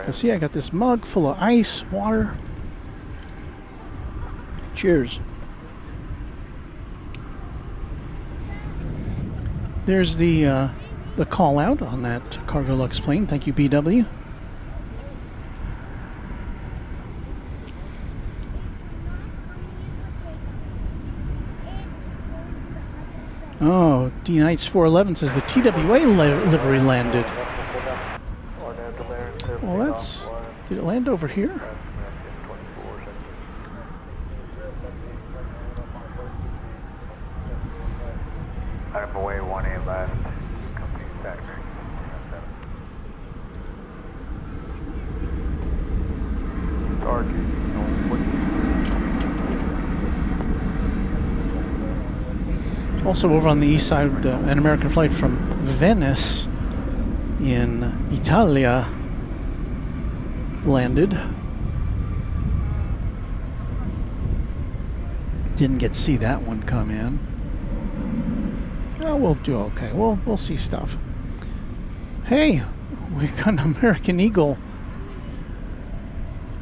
So see, I got this mug full of ice, water. Cheers. There's the call out on that Cargo Lux plane. Thank you, BW. Oh, D Knights 411 says the TWA livery landed. Well, that's... Did it land over here? Runway 18 left, company factory. Also over on the east side, an American flight from Venice in Italia landed. Didn't get to see that one come in. Oh, we'll do okay. We'll see stuff. Hey, we've got an American Eagle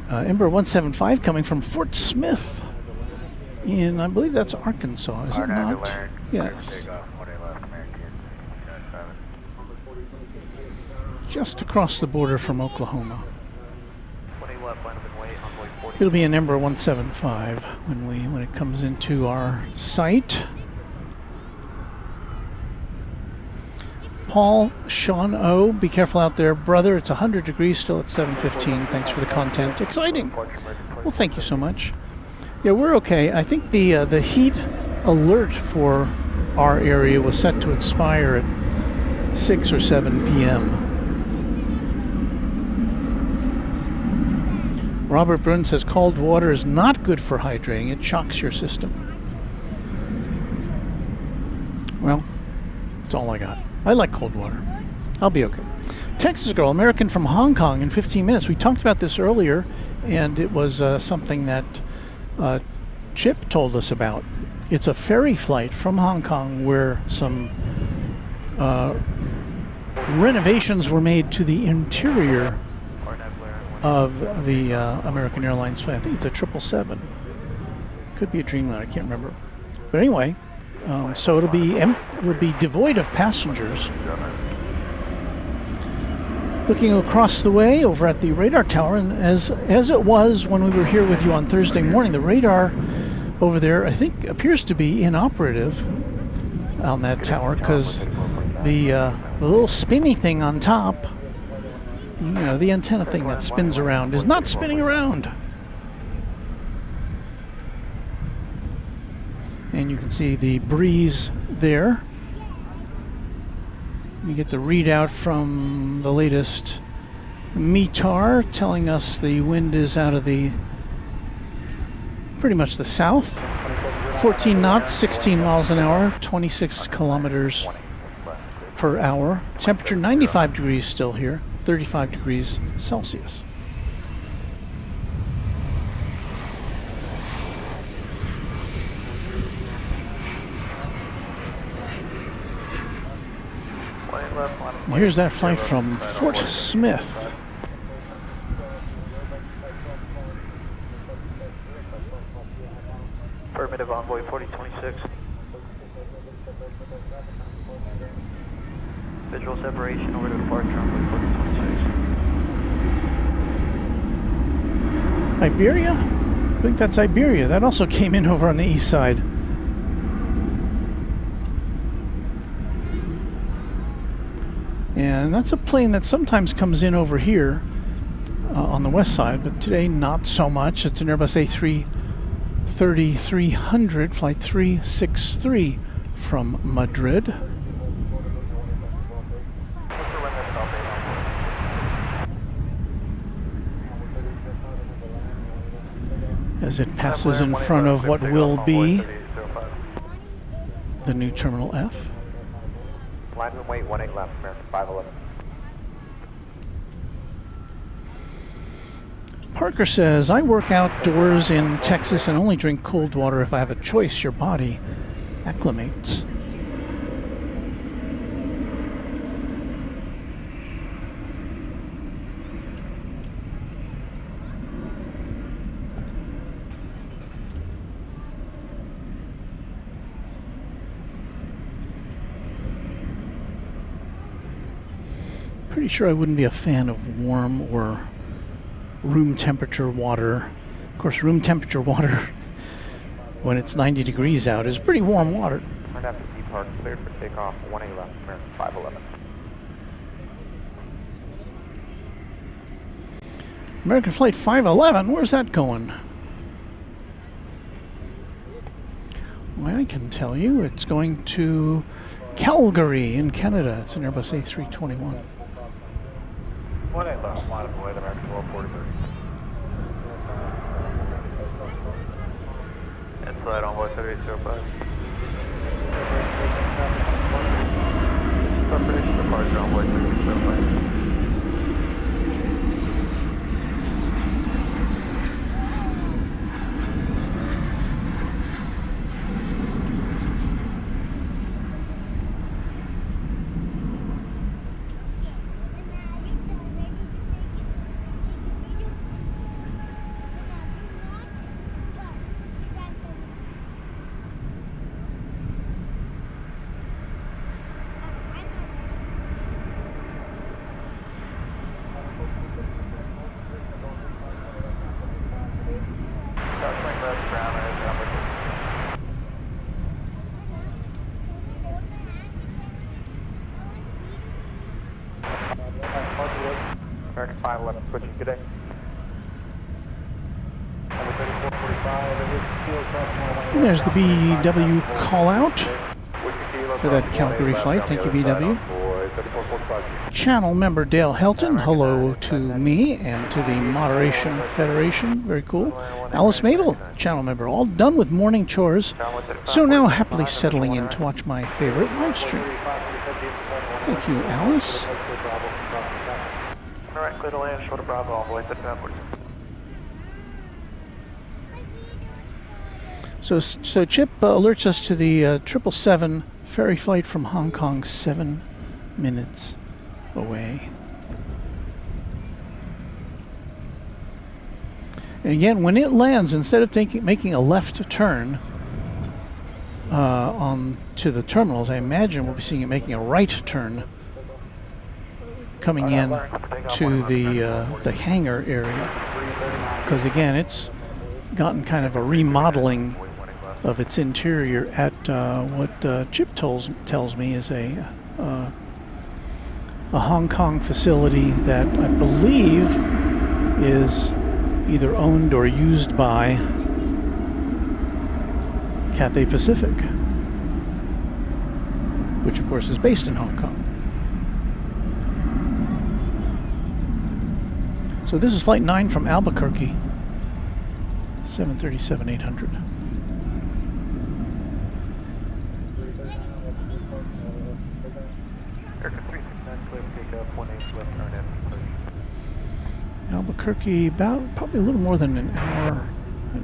Embraer 175 coming from Fort Smith in, I believe that's Arkansas, is it not? Yes. Just across the border from Oklahoma. It'll be an Embraer 175 when it comes into our site. Paul, Sean O, be careful out there, brother. It's 100 degrees still at 7:15. Thanks for the content. Exciting. Well, thank you so much. Yeah, we're okay. I think the heat alert for our area was set to expire at 6 or 7 p.m. Robert Brun says cold water is not good for hydrating. It shocks your system. Well, that's all I got. I like cold water. I'll be okay. Texas girl, American from Hong Kong in 15 minutes. We talked about this earlier, and it was something that Chip told us about. It's a ferry flight from Hong Kong where some renovations were made to the interior of the American Airlines flight. I think it's a 777. Could be a Dreamliner, I can't remember. But anyway, so it'll be devoid of passengers. Looking across the way over at the radar tower, and as it was when we were here with you on Thursday morning, the radar over there I think appears to be inoperative on that tower because the little spinny thing on top, you know, the antenna thing that spins around is not spinning around. And you can see the breeze there. You get the readout from the latest METAR telling us the wind is out of the pretty much the south. 14 knots, 16 miles an hour, 26 kilometers per hour. Temperature 95 degrees still here, 35 degrees Celsius. Here's that flight from Fort Smith. Affirmative, Envoy 4026. Visual separation over to departure, Envoy 4026. Iberia? I think that's Iberia. That also came in over on the east side. And that's a plane that sometimes comes in over here on the west side, but today not so much. It's an Airbus A330-300, flight 363 from Madrid. As it passes in front of what will be the new Terminal F. Line and weight 18 left, American 511. Parker says, I work outdoors in Texas and only drink cold water if I have a choice. Your body acclimates. Pretty sure I wouldn't be a fan of warm or room temperature water. Of course, room temperature water when it's 90 degrees out is pretty warm water. Turn after depart, cleared for takeoff, 18 left, American 511. American Flight 511, where's that going? Well, I can tell you, it's going to Calgary in Canada. It's an Airbus A321. 18 left, line of weight, American 1243. Inside Envoy 3805. Preparation departure on board 375. American 511, switching, good day. And there's the BW call out for that Calgary flight. Thank you, BW. Channel member Dale Helton, hello to me and to the Moderation Federation. Very cool. Alice Mabel, channel member, all done with morning chores, so now happily settling in to watch my favorite live stream. Thank you, Alice. All right, clear to land, short of Bravo, envoy 39. So Chip alerts us to the 777 ferry flight from Hong Kong, 7 minutes away. And again, when it lands, instead of making a left turn on to the terminals, I imagine we'll be seeing it making a right turn coming in to the hangar area. Because again, it's gotten kind of a remodeling of its interior at what Chip tells me is a Hong Kong facility that I believe is either owned or used by Cathay Pacific, which of course is based in Hong Kong. So this is Flight 9 from Albuquerque, 737-800. Albuquerque, about probably a little more than an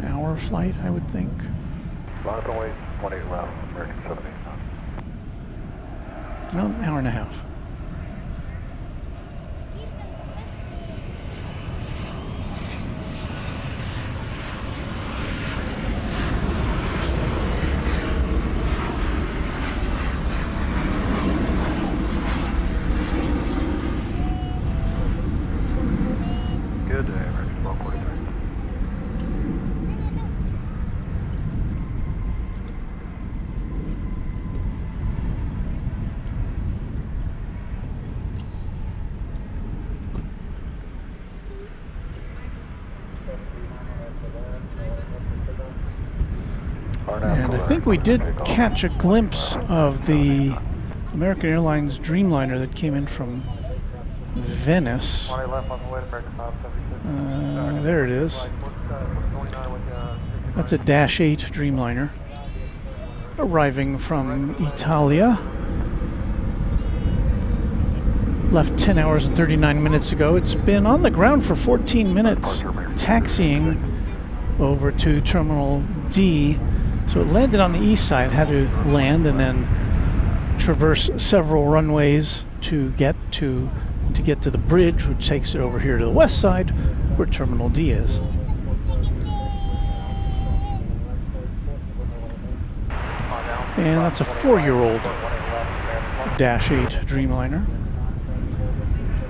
hour flight, I would think. Runway 18 left, American 78. No, an hour and a half. Good day, American 1243. And I think we did catch a glimpse of the American Airlines Dreamliner that came in from Venice. There it is. That's a Dash 8 Dreamliner arriving from Italia. Left 10 hours and 39 minutes ago. It's been on the ground for 14 minutes, taxiing over to Terminal D. So it landed on the east side, had to land and then traverse several runways to get to the bridge, which takes it over here to the west side where Terminal D is. And that's a 4-year-old Dash 8 Dreamliner.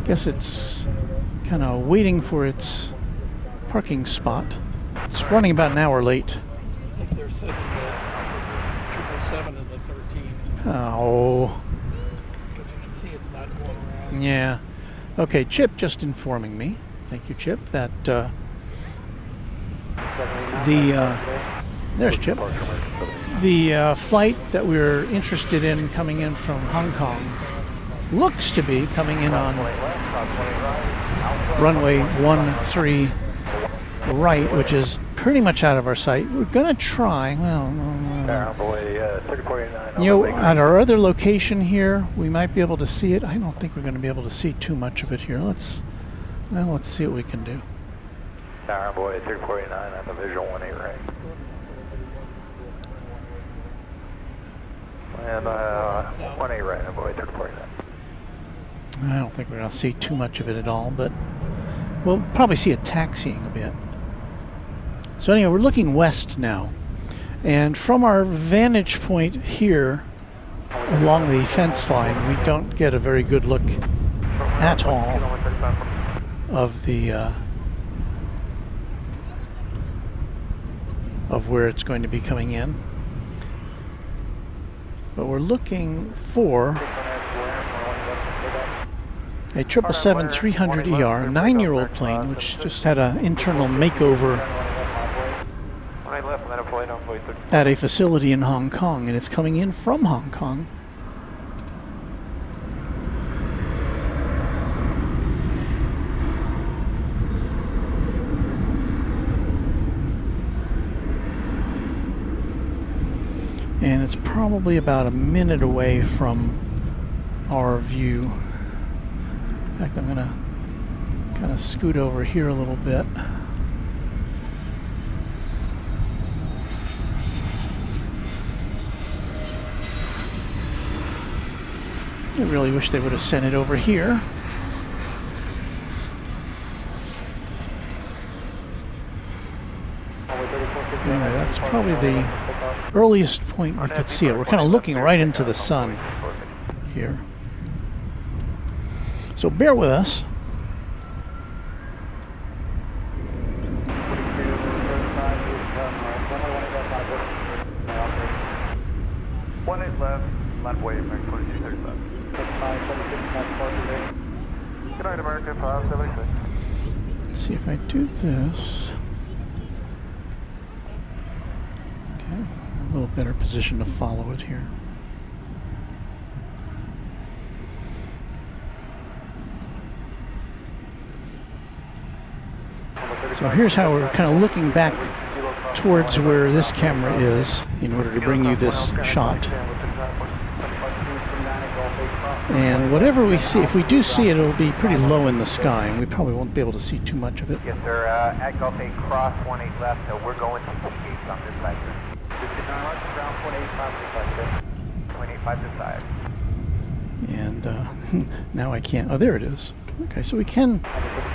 Guess it's kind of waiting for its parking spot. It's running about an hour late. I think they're sending the 777 and the 13. Oh. Because you can see it's not going around. Yeah. Okay, Chip just informing me. Thank you, Chip. That there's Chip. The flight that we're interested in coming in from Hong Kong looks to be coming in on runway 13 right, which is pretty much out of our sight. We're going to try, well, Runway 3049. you know, at our other location here, we might be able to see it. I don't think we're going to be able to see too much of it here. Let's see what we can do. Runway 3049 on the visual 18 right. And 18 right, Runway 3049. I don't think we're going to see too much of it at all, but we'll probably see it taxiing a bit. So anyway, we're looking west now. And from our vantage point here along the fence line, we don't get a very good look at all of the of where it's going to be coming in. But we're looking for a 777-300ER, 9-year-old plane, which just had an internal makeover at a facility in Hong Kong, and it's coming in from Hong Kong. And it's probably about a minute away from our view. In fact, I'm going to kind of scoot over here a little bit. I really wish they would have sent it over here. Anyway, that's probably the earliest point we could see it. We're kind of looking right into the sun here. So bear with us. One is left, landway, American 2235. Good night, American 576. Let's see if I do this. Okay, a little better position to follow it here. So here's how we're kind of looking back towards where this camera is in order to bring you this shot. And whatever we see, if we do see it, it'll be pretty low in the sky, and we probably won't be able to see too much of it. Yes, sir. At Gulf 8 cross 18 left, so we're going to T8 on this side, sir. 59 left, ground 28 5 this side. And now I can't. Oh, there it is. Okay, so we can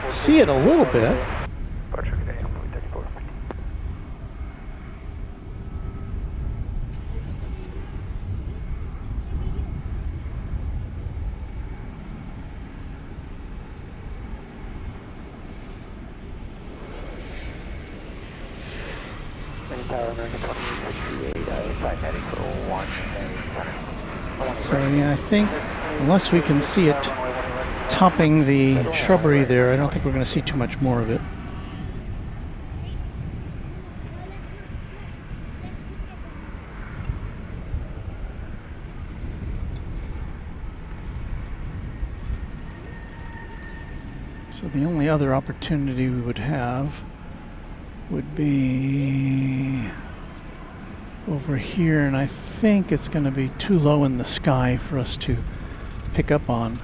see it a little bit. So yeah, I think unless we can see it topping the shrubbery there, I don't think we're going to see too much more of it. So the only other opportunity we would have would be over here, and I think it's going to be too low in the sky for us to pick up on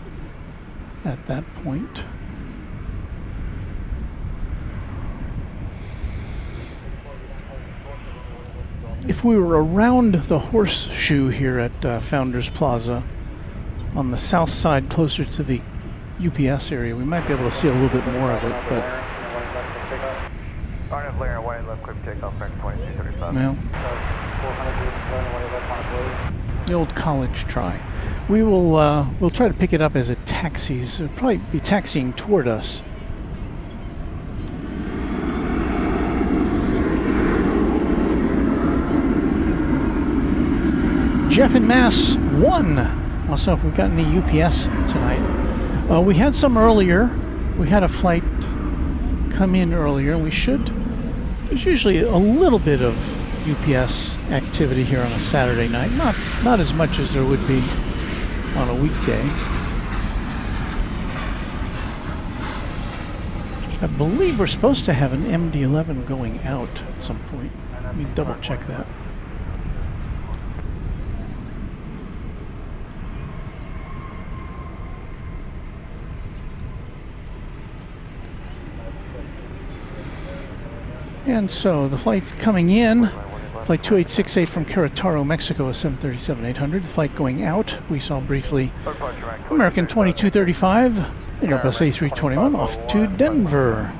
at that point. If we were around the horseshoe here at Founders Plaza on the south side closer to the UPS area, we might be able to see a little bit more of it, but well, the old college try. We will we'll try to pick it up as it taxis. It'll probably be taxiing toward us. Jeff in Mass 1. Also, if we've got any UPS tonight. We had some earlier. We had a flight come in earlier. We should. There's usually a little bit of UPS activity here on a Saturday night. Not as much as there would be on a weekday. I believe we're supposed to have an MD-11 going out at some point. Let me double check that. And so the flight coming in, flight 2868 from Querétaro, Mexico, is 737-800. The flight going out, we saw briefly American 2235, and Airbus A321 off to Denver.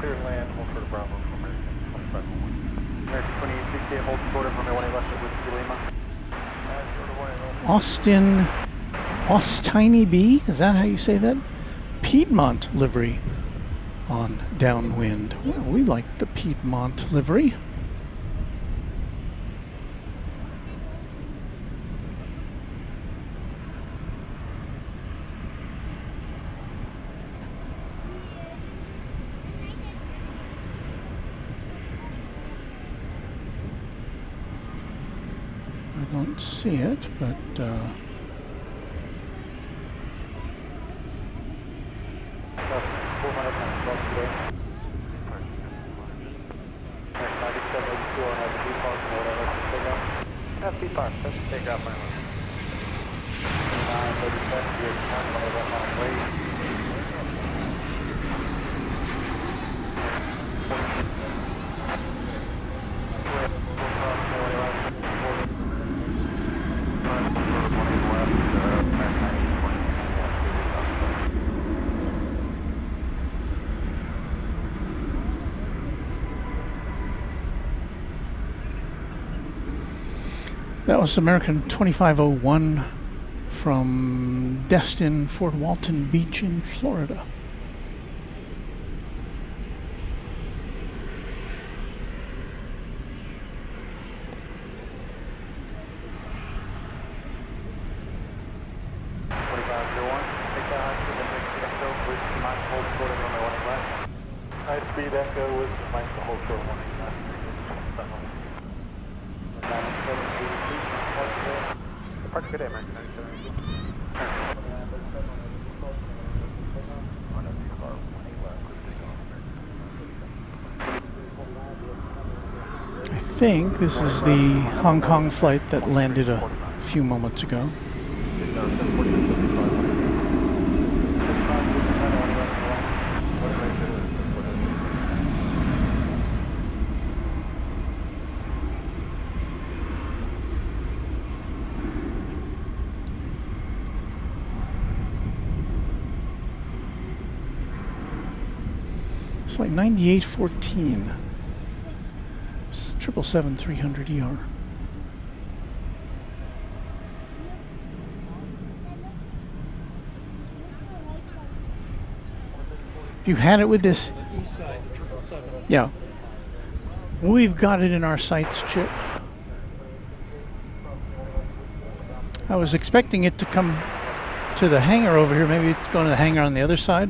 Clear land, hold for the Bravo for American 2501. American 2868, hold short of runway 18 left with Lima. Ostiny B, is that how you say that? Piedmont livery on downwind. Well, we like the Piedmont livery. I don't see it, but that was American 2501 from Destin, Fort Walton Beach in Florida. High-speed Echo with Mike to hold short warning. Park good day, American. I think this is the Hong Kong flight that landed a few moments ago. It's like 9814. 777-300ER. If you had it with this, The east side, the 777. yeah, we've got it in our sights, Chip. I was expecting it to come to the hangar over here. Maybe it's going to the hangar on the other side.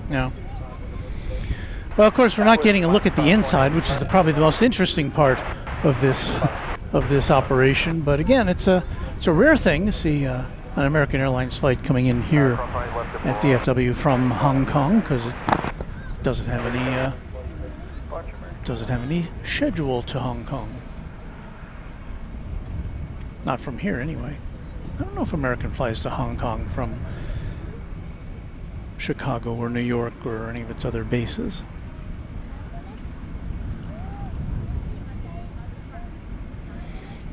Yeah. Well, of course, we're not getting a look at the inside, which is probably the most interesting part of this operation. But again, it's a rare thing to see an American Airlines flight coming in here at DFW from Hong Kong, because it doesn't have any schedule to Hong Kong. Not from here, anyway. I don't know if American flies to Hong Kong from Chicago or New York or any of its other bases.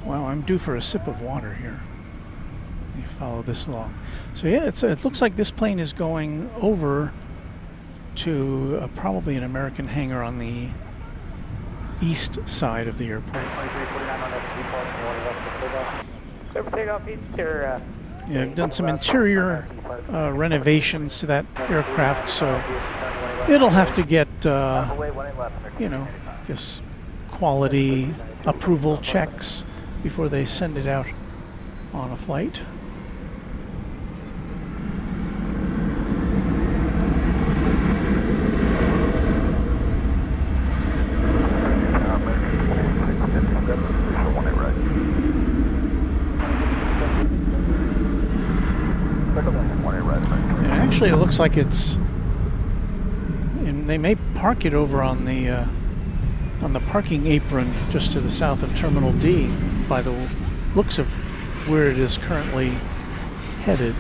Wow, I'm due for a sip of water here. Let me follow this along. So yeah, it looks like this plane is going over to probably an American hangar on the east side of the airport. Yeah, I've done some interior renovations to that aircraft, so it'll have to get, you know, this quality approval checks before they send it out on a flight. Actually, it looks like it's, and they may park it over on the parking apron just to the south of Terminal D by the looks of where it is currently headed.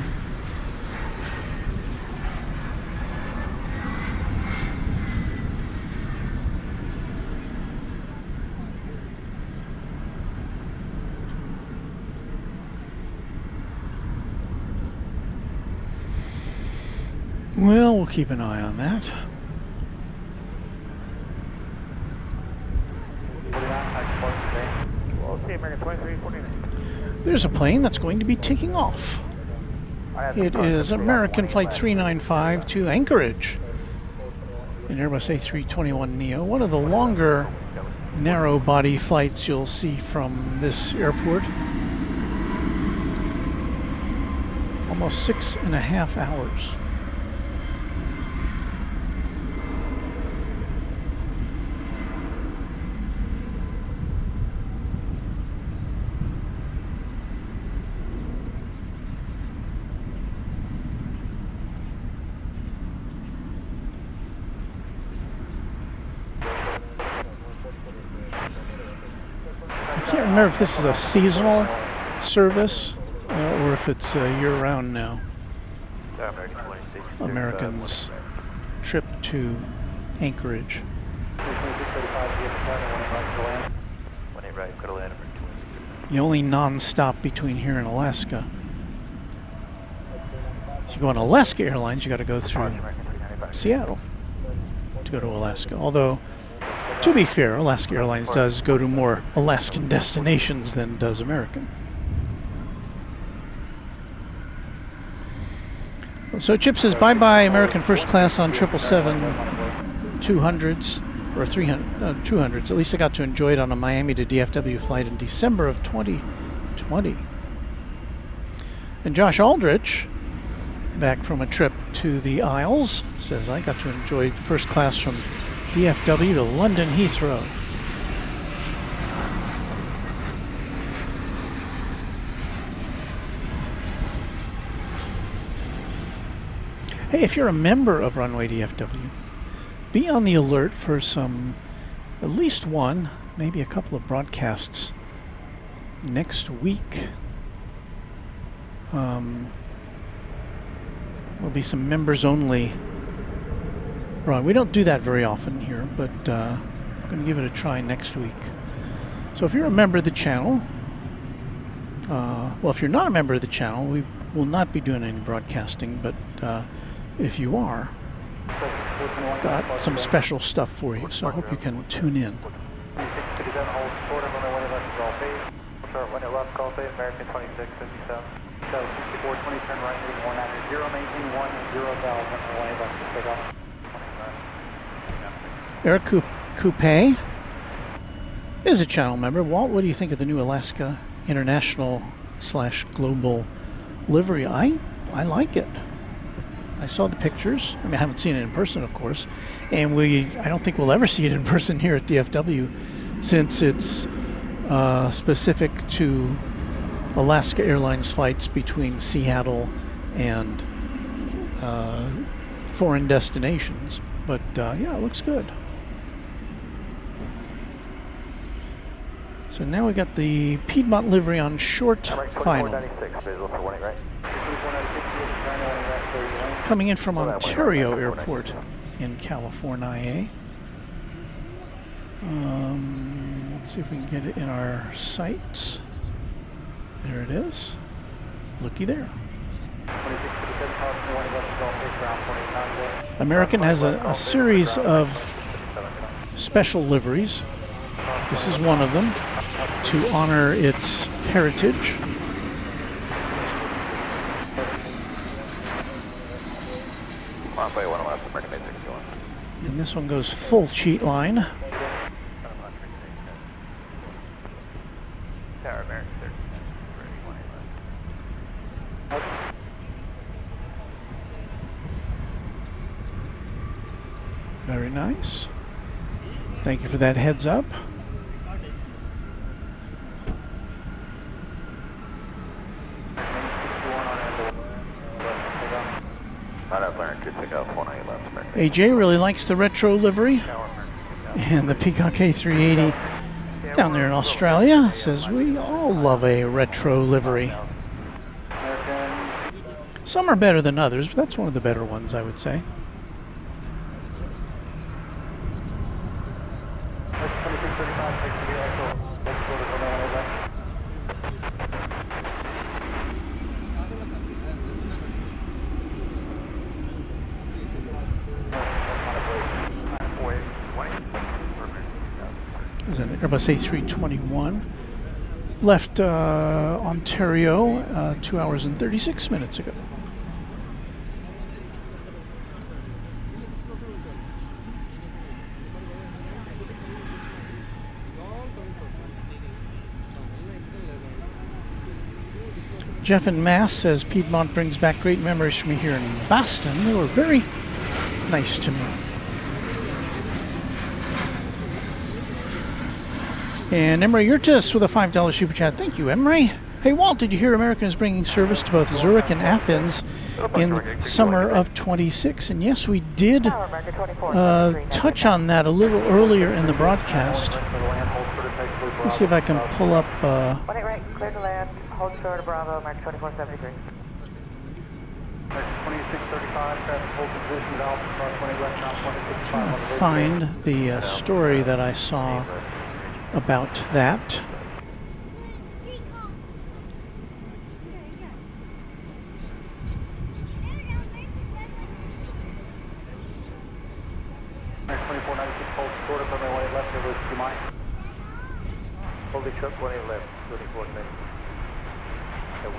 Well, we'll keep an eye on that. There's a plane that's going to be taking off. It is American Flight 395 to Anchorage, an Airbus A321neo, one of the longer narrow body flights you'll see from this airport. Almost 6.5 hours. I can't remember if this is a seasonal service or if it's year-round now. American's trip to Anchorage. The only non-stop between here and Alaska. If you go on Alaska Airlines, you got to go through Seattle to go to Alaska. Although, to be fair, Alaska Airlines does go to more Alaskan destinations than does American. So Chip says, bye-bye American First Class on 777 200s, or 200s. At least I got to enjoy it on a Miami to DFW flight in December of 2020. And Josh Aldrich, back from a trip to the Isles, says, I got to enjoy first class from DFW to London Heathrow. Hey, if you're a member of Runway DFW, be on the alert for at least one, maybe a couple of broadcasts next week. There'll be some members only. We don't do that very often here, but I'm going to give it a try next week. So if you're a member of the channel, well, if you're not a member of the channel, we will not be doing any broadcasting, but if you are, got some special stuff for you, so I hope you can tune in. Eric Coupe is a channel member. Walt, what do you think of the new Alaska International / Global livery? I like it. I saw the pictures. I mean, I haven't seen it in person, of course, and I don't think we'll ever see it in person here at DFW, since it's specific to Alaska Airlines flights between Seattle and foreign destinations. But yeah, it looks good. So now we got the Piedmont livery on short final. Coming in from Ontario Airport in California. Let's see if we can get it in our sights. There it is. Looky there. American has a series of special liveries. This is one of them, to honor its heritage. And this one goes full cheat line. Very nice. Thank you for that heads up. AJ really likes the retro livery. And the Peacock A380 down there in Australia says we all love a retro livery. Some are better than others, but that's one of the better ones, I would say. There's an Airbus A321. Left Ontario 2 hours and 36 minutes ago. Jeff in Mass says Piedmont brings back great memories for me here in Boston. They were very nice to me. And Emery Yurtis with a $5 super chat. Thank you, Emery. Hey, Walt, did you hear American is bringing service to both Zurich and Athens in summer of 26? And yes, we did touch on that a little earlier in the broadcast. Let's see if I can pull up... right, clear to land, hold short of Bravo, American 2473. 2635, traffic hold position, Alpha, car 20 westbound, 26. Trying to find the story that I saw about that. American 2496, hold short of runway 18 left, do you mind? Hold the truck 18 left, 34 minutes. So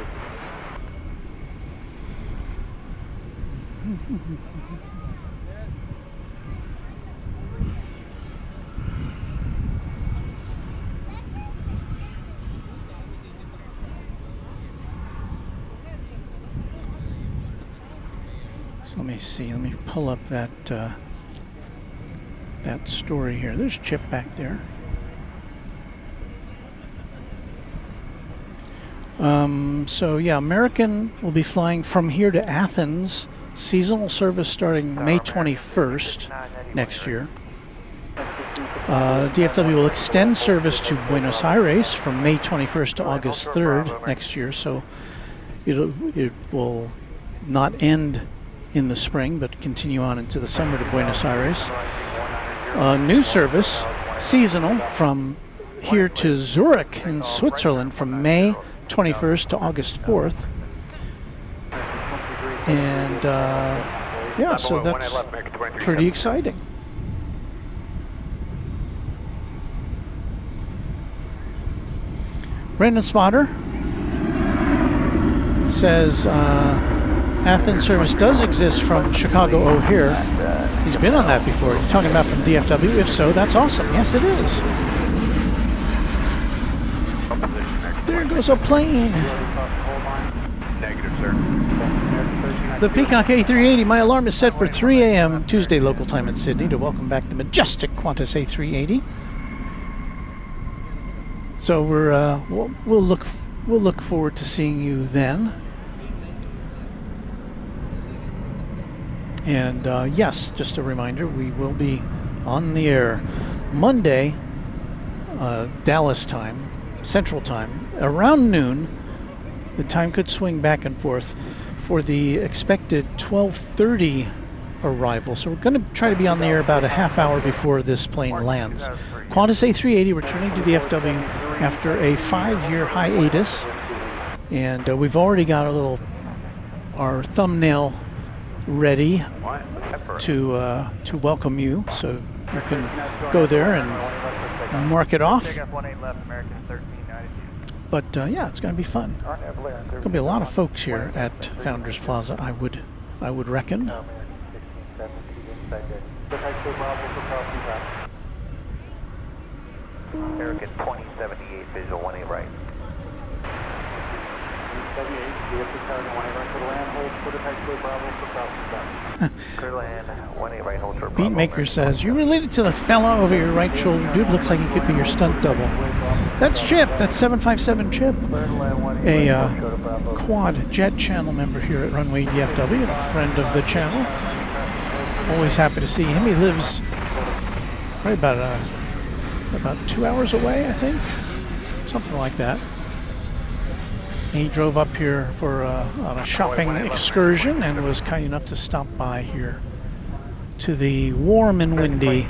let me see. Let me pull up that that story here. There's Chip back there. So yeah, American will be flying from here to Athens. Seasonal service starting May 21st next year. DFW will extend service to Buenos Aires from May 21st to August 3rd next year. So it will not end in the spring, but continue on into the summer to Buenos Aires. New service, seasonal, from here to Zurich in Switzerland from May 21st to August 4th. And yeah, so that's pretty exciting. Brandon Spotter says Athens service does exist from Chicago O'Hare. He's been on that before. You're talking about from DFW? If so, that's awesome. Yes, it is. There goes a plane. Negative, sir. The Peacock A380. My alarm is set for 3 a.m. Tuesday local time in Sydney to welcome back the majestic Qantas A380. So we'll look forward to seeing you then. And yes, just a reminder, we will be on the air Monday, Dallas time, Central Time, around noon. The time could swing back and forth for the expected 12:30 arrival. So we're going to try to be on the air about a half hour before this plane lands. Qantas A380 returning to DFW after a 5-year hiatus. And we've already got our thumbnail ready to welcome you. So you can go there and mark it off. But yeah, it's going to be fun. There's going to be a lot of folks here at Founders Plaza, I would reckon. American 2078, visual 18 right. Beatmaker says, you related to the fella over your right shoulder? Dude looks like he could be your stunt double. That's Chip. That's 757 Chip. A quad jet channel member here at Runway DFW and a friend of the channel. Always happy to see him. He lives right about 2 hours away, I think. Something like that. He drove up here for on a shopping excursion and was kind enough to stop by here to the warm and windy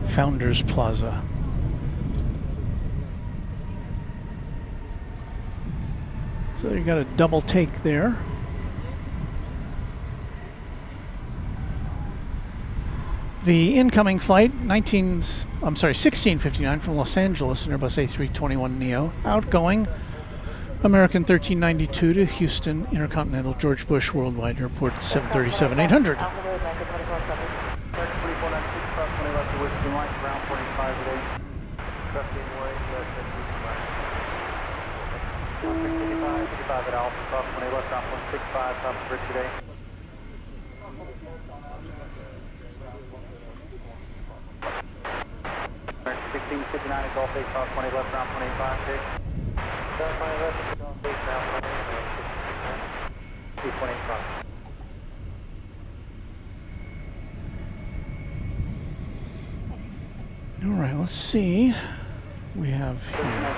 Founders Plaza. So you got a double take there. The incoming flight, 1659 from Los Angeles, an Airbus A321neo. Outgoing, American 1392 to Houston Intercontinental George Bush Worldwide Airport 737-800. At Alpha, cross 20 left, ground 165, top of bridge today. American 1659 at Gulf 8, cross 20 left, ground 185 today. 720 left, Gulf 8, ground 185, 228 cross. All right, let's see. We have here.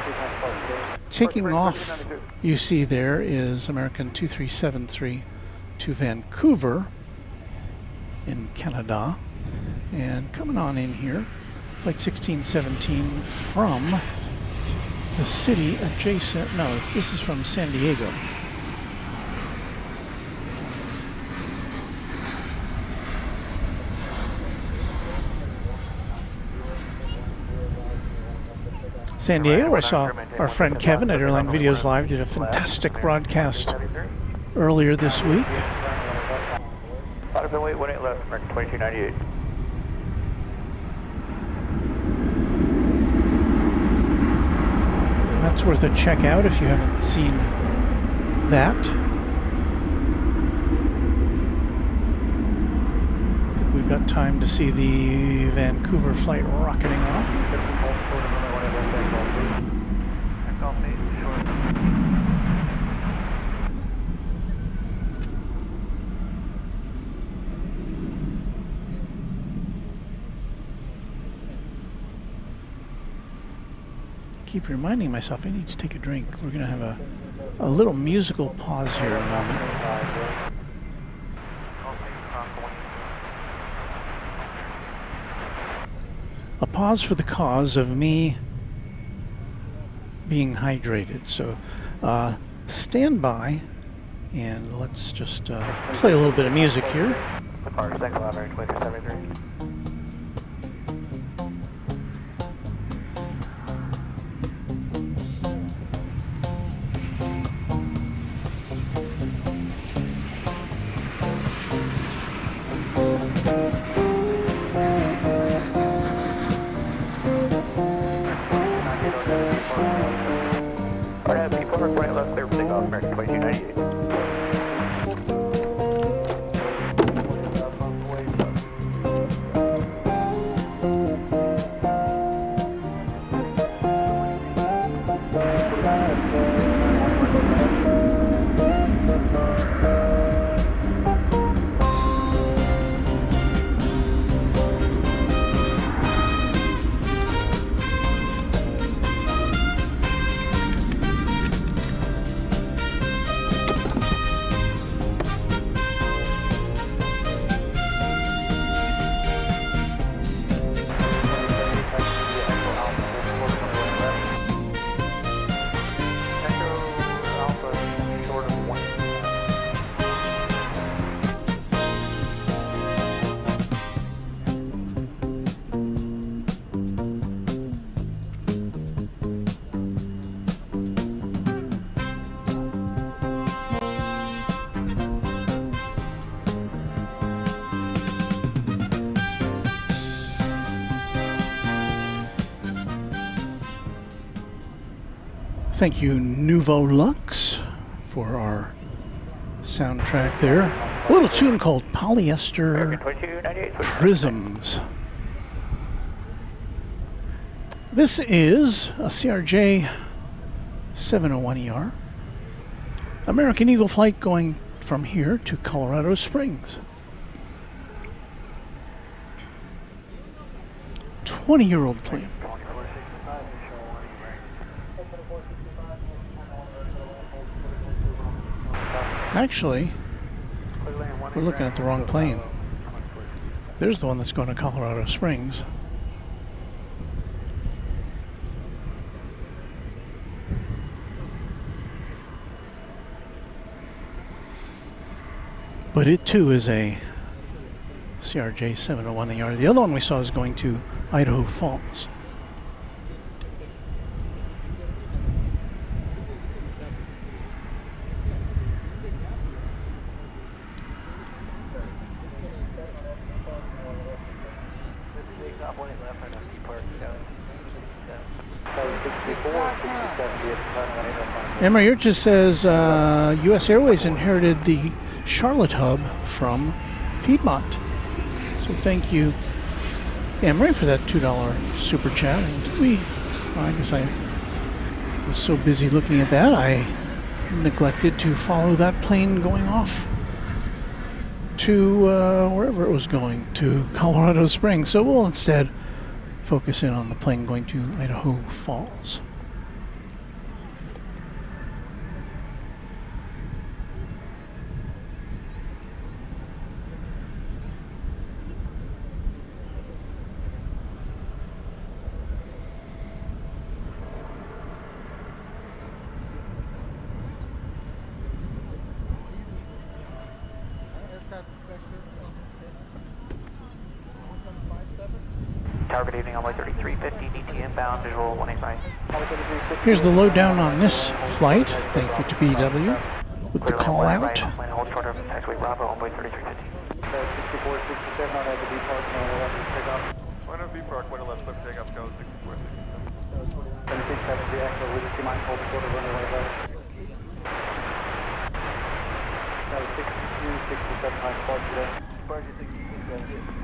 Taking off, you see there is American 2373 to Vancouver in Canada. And coming on in here, flight 1617 from the city adjacent, no, this is from San Diego. San Diego, I saw our friend Kevin at Airline Videos Live did a fantastic broadcast earlier this week. Bottom weight 18 left, American 2298. That's worth a check out if you haven't seen that. I think we've got time to see the Vancouver flight rocketing off. Keep reminding myself I need to take a drink. We're going to have a little musical pause here in a moment. A pause for the cause of me being hydrated. So stand by and let's just play a little bit of music here. Thank you, Nouveau Lux, for our soundtrack there. A little tune called Polyester Prisms. This is a CRJ 701ER, American Eagle flight going from here to Colorado Springs. 20-year-old plane. Actually, we're looking at the wrong plane. There's the one that's going to Colorado Springs. But it too is a CRJ 701ER. The other one we saw is going to Idaho Falls. Emery just says U.S. Airways inherited the Charlotte hub from Piedmont. So thank you, Emery, for that $2 super chat. And I guess I was so busy looking at that, I neglected to follow that plane going off to wherever it was going, to Colorado Springs. So we'll instead focus in on the plane going to Idaho Falls. Target evening on 3350, DT inbound, visual 185. Here's the lowdown on this flight. Thank you to BW with the call out. Plane hold short of taxiway Bravo on 3350. 6467 on the B park, point of B park, point of left, left takeoff, go 6467. 7670, actual, we just mind hold short of runway 11. 6267 on park today. Park 6670.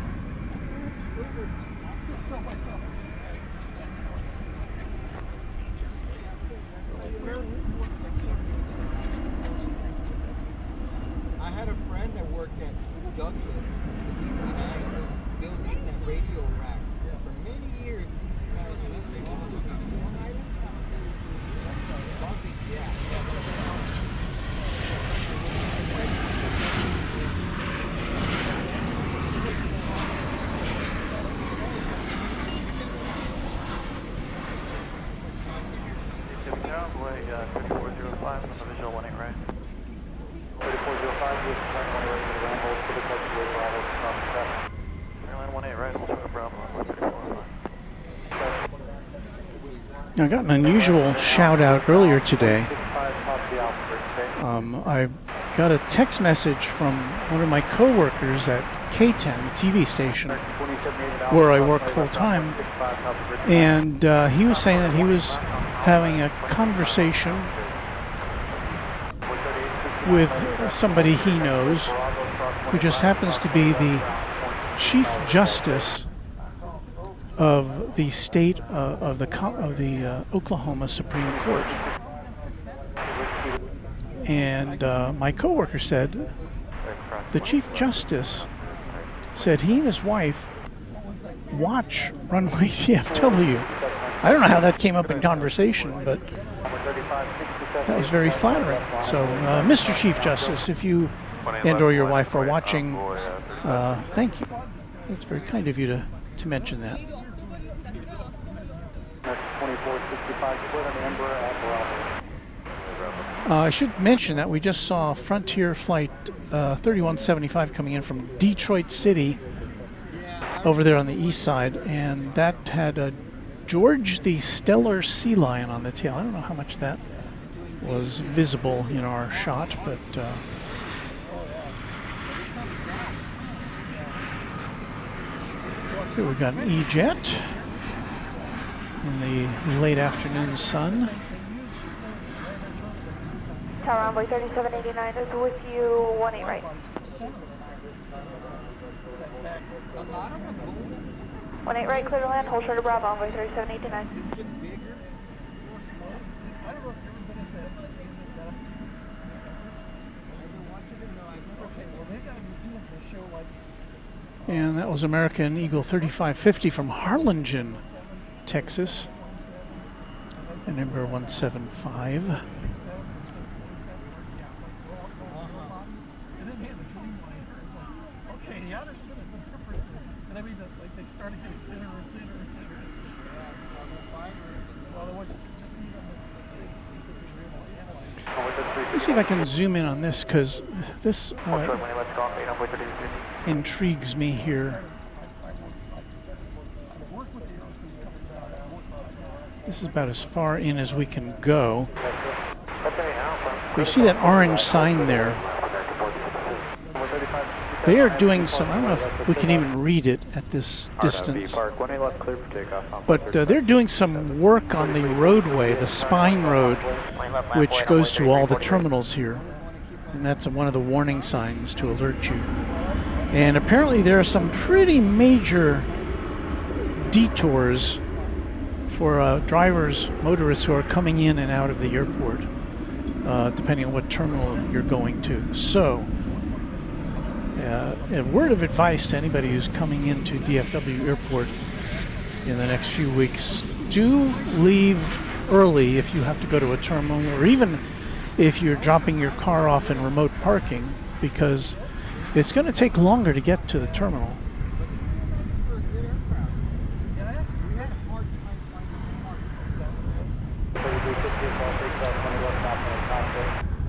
I had a friend that worked at Douglas, the DC-9, building that radio rack. For many years, DC-9 was Long Island? Long Beach, yeah. Runway 3405 from the visual 18 right. 3405, you have 1 right to the hold for the taxiway Bravo, stop the traffic. Airline 18 right, hold short of Bravo, 3405. I got an unusual shout out earlier today. I got a text message from one of my coworkers at K10, the TV station, where I work full time, and he was saying that he was having a conversation with somebody he knows who just happens to be the Chief Justice of the state of the Oklahoma Supreme Court. And my coworker said the Chief Justice said he and his wife watch Runway DFW. I don't know how that came up in conversation, but that was very flattering. So, Mr. Chief Justice, if you and or your wife are watching, thank you. It's very kind of you to mention that. 2465 split on the Embraer at Bravo. I should mention that we just saw Frontier Flight 3175 coming in from Detroit City over there on the east side, and that had a George the Stellar Sea Lion on the tail. I don't know how much that was visible in our shot, but here we've got an E-Jet in the late afternoon sun. Tower Envoy 3789 is with you, 18 right. A lot of the Boeing 18 right, clear to land, hold short of Bravo, envoy 3789. It's just bigger, more smoke. I don't know if you've ever been at the museum that got I want you to know I've never okay, well they've got a museum that show like And that was American Eagle 3550 from Harlingen, Texas. And number 175. and then they had a dreamliner. It's like, okay, yeah, there's a bit of a difference. And I mean, like they started getting thinner and thinner and thinner. Well, it was just even Let's see if I can zoom in on this, because this intrigues me here. This is about as far in as we can go. You see that orange sign there? They are doing some, I don't know if we can even read it at this distance, but they're doing some work on the roadway, the spine road, which goes to all the terminals here. And that's one of the warning signs to alert you. And apparently there are some pretty major detours for drivers, motorists who are coming in and out of the airport, depending on what terminal you're going to. So, a word of advice to anybody who's coming into DFW Airport in the next few weeks: do leave early if you have to go to a terminal, or even if you're dropping your car off in remote parking, because it's going to take longer to get to the terminal.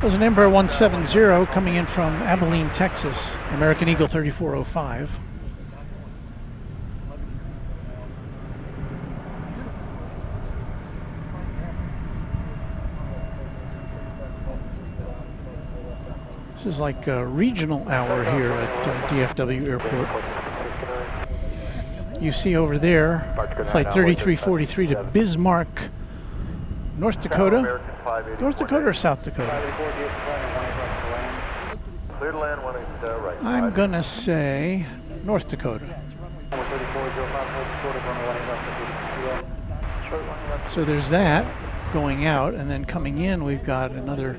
There's an Embraer 170 coming in from Abilene, Texas, American Eagle 3405. This is like a regional hour here at DFW Airport. You see over there, flight 3343 to Bismarck, North Dakota. North Dakota or South Dakota? I'm gonna say North Dakota. So there's that going out, and then coming in we've got another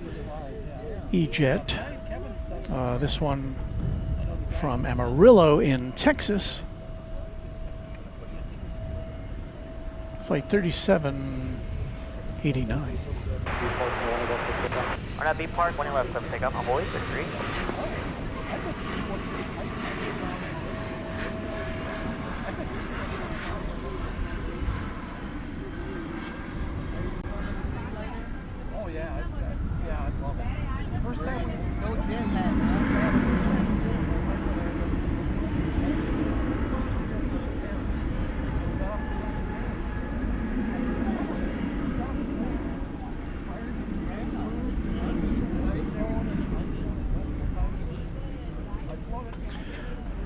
E-Jet. This one from Amarillo in Texas. Flight 3789. RNB Park, 1 left, take up, envoy 63. oh yeah, yeah, I love it. The first time No jet lag,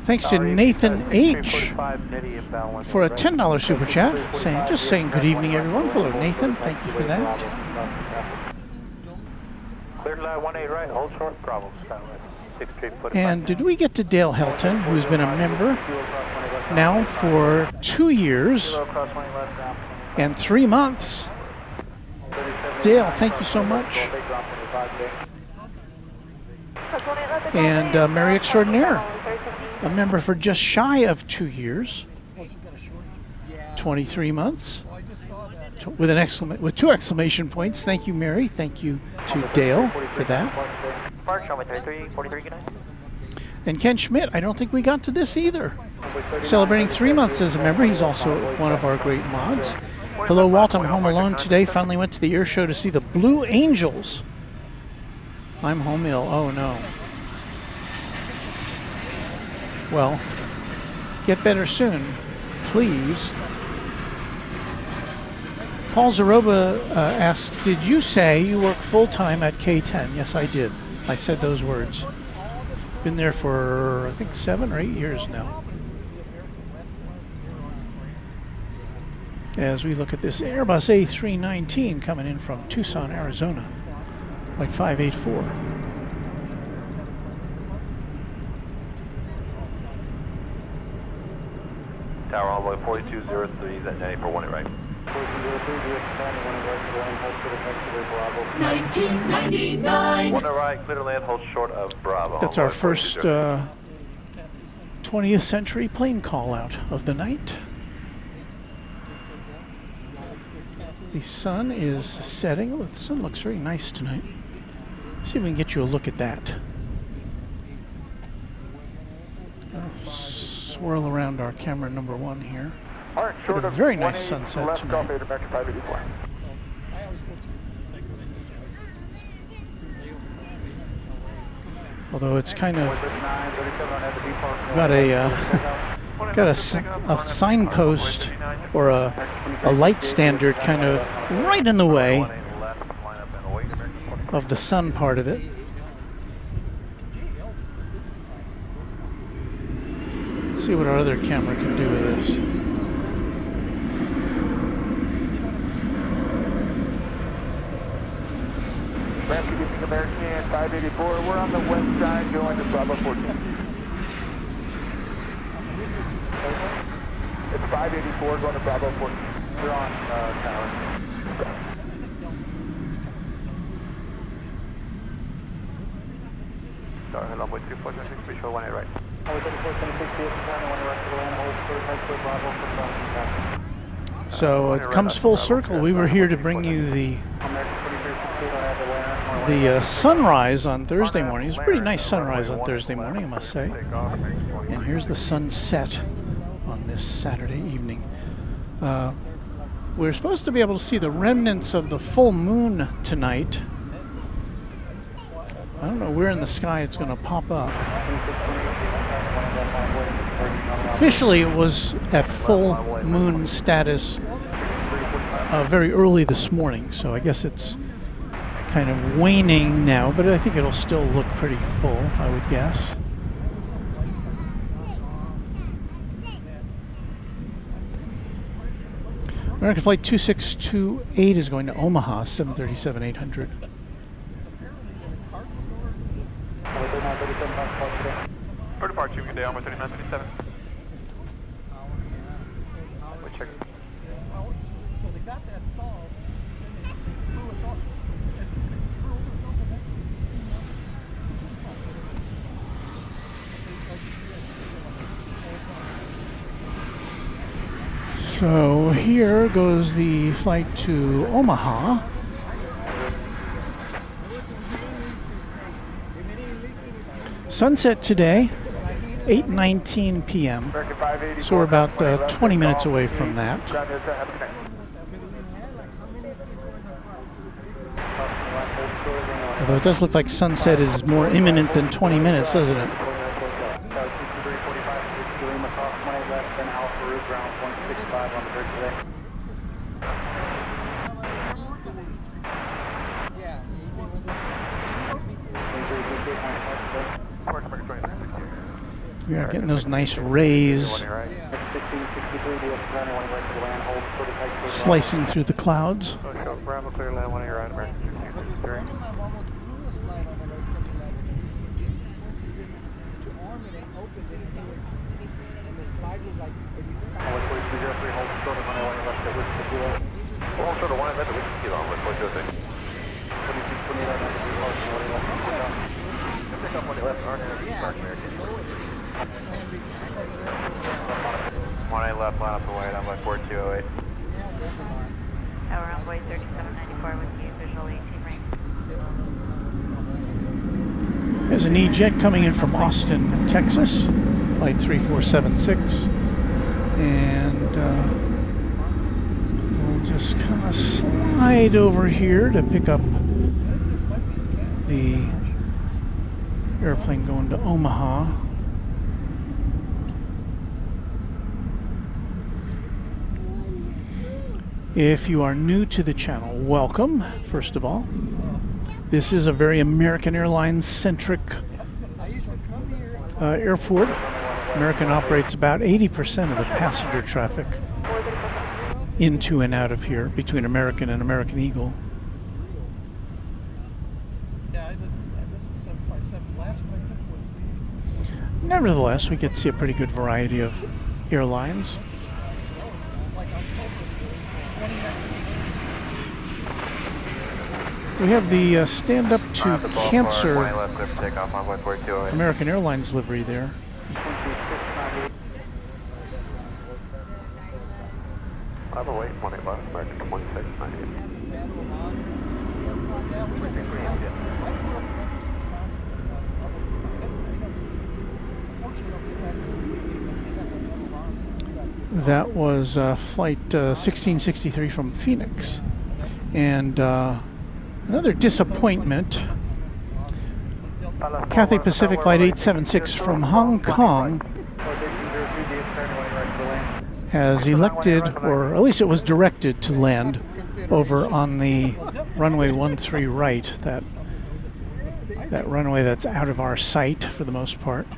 Thanks to Nathan H. for a $10 super chat, saying good evening, everyone. Hello, Nathan. Thank you for that. Clear to line 18 right, hold short, Bravo. And did we get to Dale Helton, who's been a member now for 2 years and 3 months? Dale, thank you so much. And Mary Extraordinaire, a member for just shy of 2 years, 23 months, with 2 exclamation points. Thank you, Mary. Thank you to Dale for that. And Ken Schmidt, I don't think we got to this either. Celebrating 3 months as a member. He's also one of our great mods. Hello, Walt. I'm home alone today. Finally went to the air show to see the Blue Angels. I'm home ill. Oh, no. Well, get better soon, please. Paul Zaroba asks, did you say you work full-time at K10? Yes, I did. I said those words. Been there for, I think, 7 or 8 years now. As we look at this Airbus A319 coming in from Tucson, Arizona, like 584. Tower Envoy 4203, is at 94 right. 4203, US 1999. 1 right, clear to land, hold short of Bravo. That's our first 20th century plane call out of the night. The sun is setting. Oh, the sun looks very nice tonight. Let's see if we can get you a look at that. I'll swirl around our camera number 1 here. All right, Got a very nice sunset tonight. Although it's kind of got a signpost or a light standard kind of right in the way of the sun part of it. Let's see what our other camera can do with this. American 584, we're on the west side going to Bravo 14. It's 584 going to Bravo 14. We're on tower. Tower, hello, with 2426, we show 1 right. So it comes full circle. We were here to bring you the sunrise on Thursday morning. It was a pretty nice sunrise on Thursday morning, I must say. And here's the sunset on this Saturday evening. We're supposed to be able to see the remnants of the full moon tonight. I don't know where in the sky it's going to pop up. Officially, it was at full moon status very early this morning, so I guess it's kind of waning now, but I think it'll still look pretty full, I would guess. American Flight 2628 is going to Omaha, 737-800. For departure, you can day Alma 3937. We'll check. So they got that solved, and they flew us off. So here goes the flight to Omaha. Sunset today, 8:19 p.m. So we're about 20 minutes away from that. Although it does look like sunset is more imminent than 20 minutes, doesn't it? We are getting those nice rays slicing through the clouds. Left, line up the white, I'm by 4208. Tower Envoy 3794 with you, visual 18 ring. There's an E-Jet coming in from Austin, Texas, flight 3476. And we'll just kind of slide over here to pick up the airplane going to Omaha. If you are new to the channel, welcome, first of all. This is a very American Airlines-centric airport. American operates about 80% of the passenger traffic into and out of here between American and American Eagle. Yeah, I missed the 757. Last one I took was Nevertheless, we get to see a pretty good variety of airlines. We have the stand up to cancer left, clear for takeoff, runway 4208. American Airlines livery there. Bravo, wait, 18 left, American 1698. That was flight 1663 from Phoenix. And another disappointment. Cathay Pacific Flight 876 from Hong Kong has elected, or at least it was directed to land over on the runway 13 right, that runway that's out of our sight for the most part.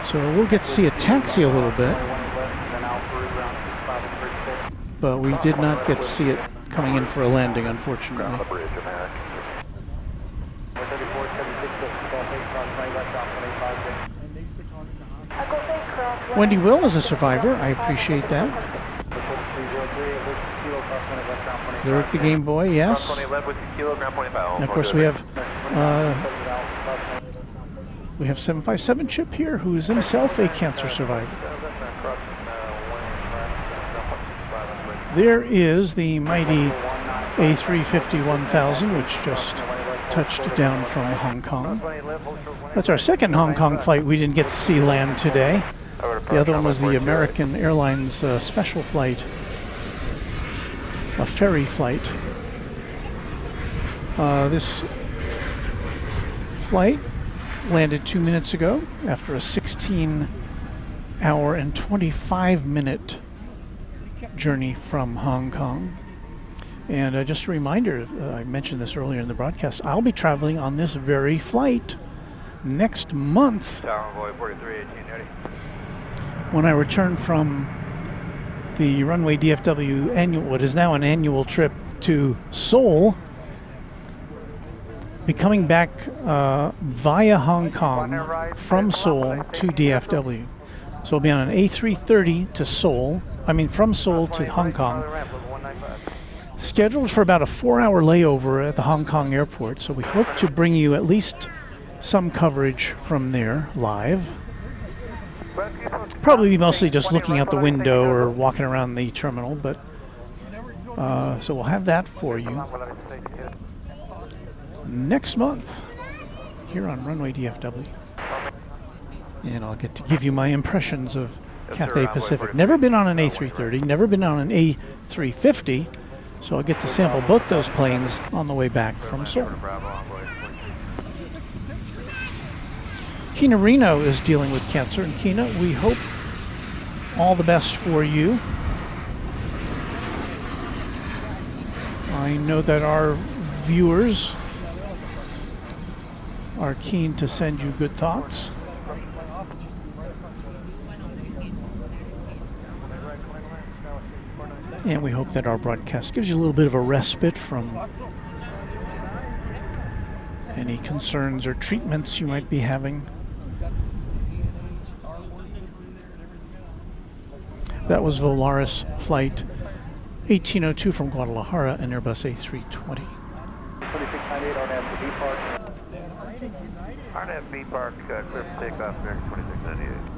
So we'll get to see a taxi a little bit, but we did not get to see it coming in for a landing, unfortunately. Wendy Will is a survivor. I appreciate that. Lyric the Game Boy, yes. And of course we have 757 Chip here, who is himself a cancer survivor. There is the mighty A350-1000, which just touched down from Hong Kong. That's our second Hong Kong flight we didn't get to see land today. The other one was the American Airlines special flight, a ferry flight. This flight landed 2 minutes ago after a 16-hour and 25-minute journey from Hong Kong. And just a reminder, I mentioned this earlier in the broadcast, I'll be traveling on this very flight next month when I return from the Runway DFW annual, what is now an annual trip to Seoul, be coming back via Hong Kong from Seoul to DFW. So I'll be on an A330 to Seoul, from Seoul to Hong Kong, scheduled for about a 4-hour layover at the Hong Kong airport. So we hope to bring you at least some coverage from there live. Probably be mostly just looking out the window or walking around the terminal, but so we'll have that for you next month here on Runway DFW. And I'll get to give you my impressions of Cathay Pacific. Never been on an A330, never been on an A350, so I'll get to sample both those planes on the way back from Seoul. Kina Reno is dealing with cancer, and Kina, we hope all the best for you. I know that our viewers are keen to send you good thoughts. And we hope that our broadcast gives you a little bit of a respite from any concerns or treatments you might be having. That was Volaris Flight 1802 from Guadalajara, an Airbus A320. 2698, RNAV B Park, clear for takeoff, American 2698.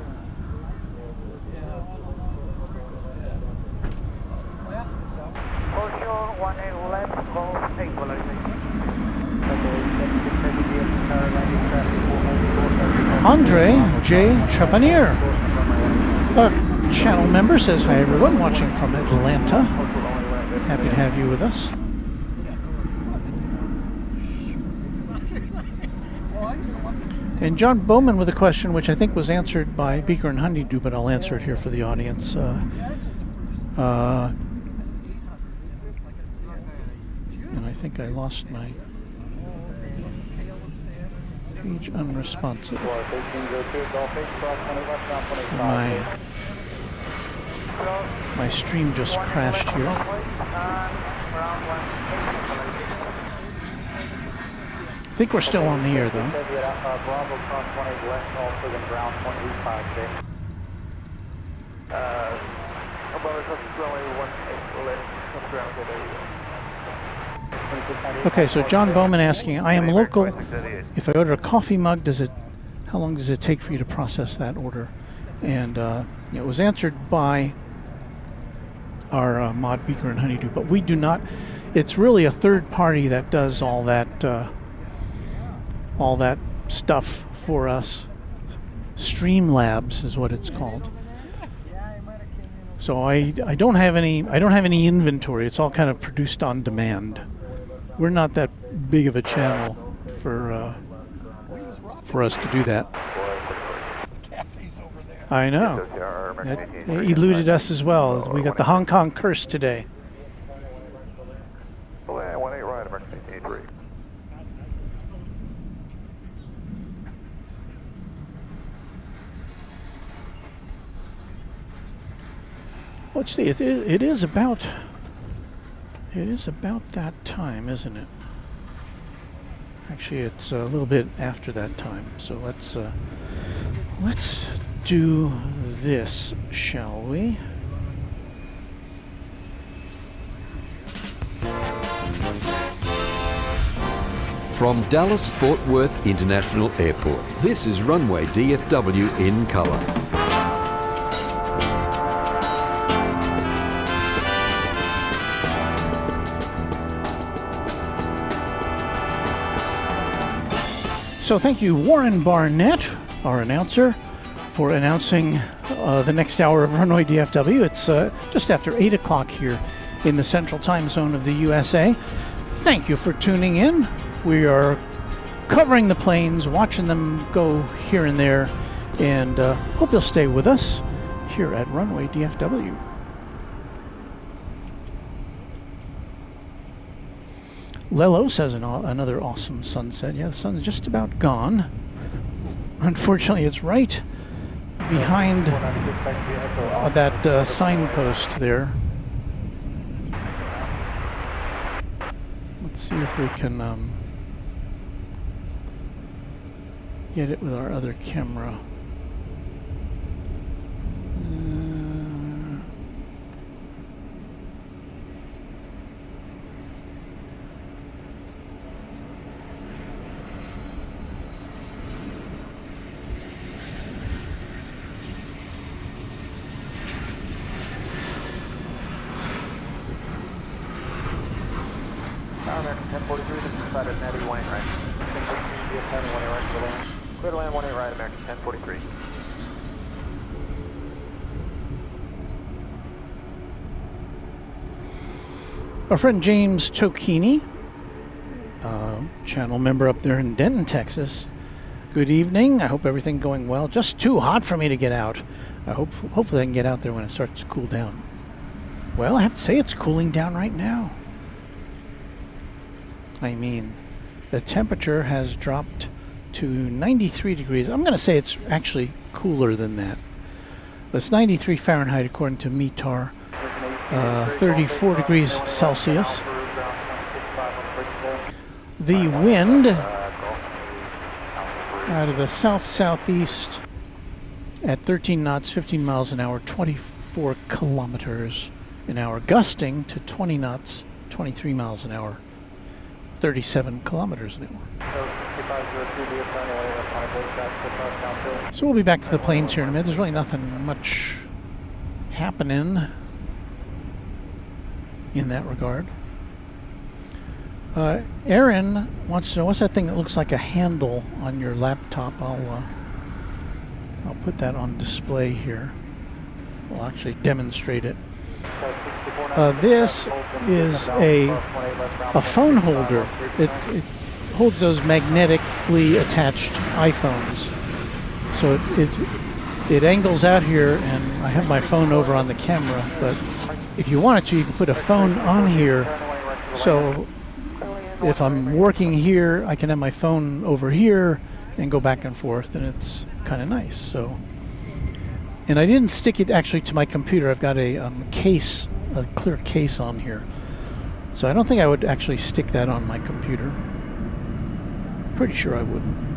Andre J. Trepanier, a channel member, says, hi everyone, watching from Atlanta. Happy to have you with us. And John Bowman with a question which I think was answered by Beaker and Honeydew, but I'll answer it here for the audience. And I think I lost my page unresponsive. My stream just crashed here. I think we're still on the air though. Okay, so John Bowman asking, I am local. If I order a coffee mug, how long does it take for you to process that order? And it was answered by our Mod Beaker and Honeydew, but we do not. It's really a third party that does all that stuff for us. Streamlabs is what it's called. So I don't have any inventory. It's all kind of produced on demand. We're not that big of a channel for us to do that. I know. That eluded us as well. We got the Hong Kong curse today. 18 right, emergency 83. Let's see. It is about that time, isn't it? Actually, it's a little bit after that time. So let's do this, shall we? From Dallas-Fort Worth International Airport, this is Runway DFW in color. So thank you, Warren Barnett, our announcer, for announcing the next hour of Runway DFW. It's just after 8 o'clock here in the central time zone of the USA. Thank you for tuning in. We are covering the planes, watching them go here and there, and hope you'll stay with us here at Runway DFW. Lelo says another awesome sunset. Yeah, the sun's just about gone. Unfortunately, it's right behind that signpost there. Let's see if we can get it with our other camera. American 1043, this is Plaza, Natty 18 right. 1043, DFW 18 right to the land. Clear to land 18 right, American 1043. Our friend James Tokini, channel member up there in Denton, Texas. Good evening. I hope everything's going well. Just too hot for me to get out. Hopefully I can get out there when it starts to cool down. Well, I have to say it's cooling down right now. I mean, the temperature has dropped to 93 degrees. I'm going to say it's actually cooler than that. It's 93 Fahrenheit according to METAR, 34 degrees Celsius. The wind out of the south-southeast at 13 knots, 15 miles an hour, 24 kilometers an hour, gusting to 20 knots, 23 miles an hour. 37 kilometers an hour. So we'll be back to the planes here in a minute. There's really nothing much happening in that regard. Aaron wants to know, what's that thing that looks like a handle on your laptop? I'll put that on display here. We'll actually demonstrate it. This is a phone holder. It holds those magnetically attached iPhones. So it angles out here, and I have my phone over on the camera, but if you wanted to, you could put a phone on here. So if I'm working here, I can have my phone over here and go back and forth, and it's kind of nice. So, and I didn't stick it actually to my computer. I've got a case, a clear case on here. So I don't think I would actually stick that on my computer. Pretty sure I wouldn't.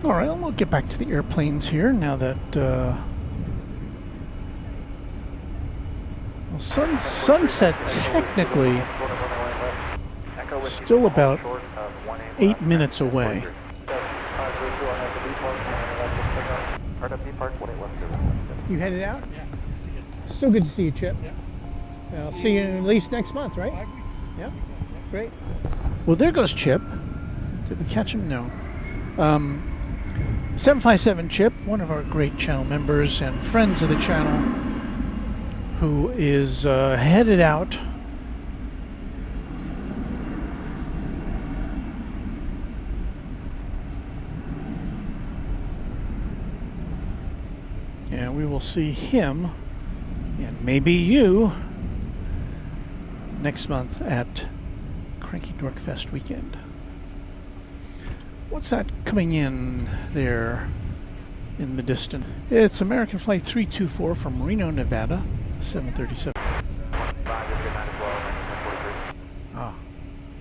All right, we'll get back to the airplanes here now that Well, sunset technically still about 8 minutes away. You headed out? Yeah, see you. So good to see you, Chip. Yeah. I'll see you at least next month, right? 5 weeks. Yeah. Great. Well, there goes Chip. Did we catch him? No. 757 Chip, one of our great channel members and friends of the channel, who is headed out. And we will see him, and maybe you, next month at Cranky Dork Fest weekend. What's that coming in there in the distance? It's American Flight 324 from Reno, Nevada, 737. Ah,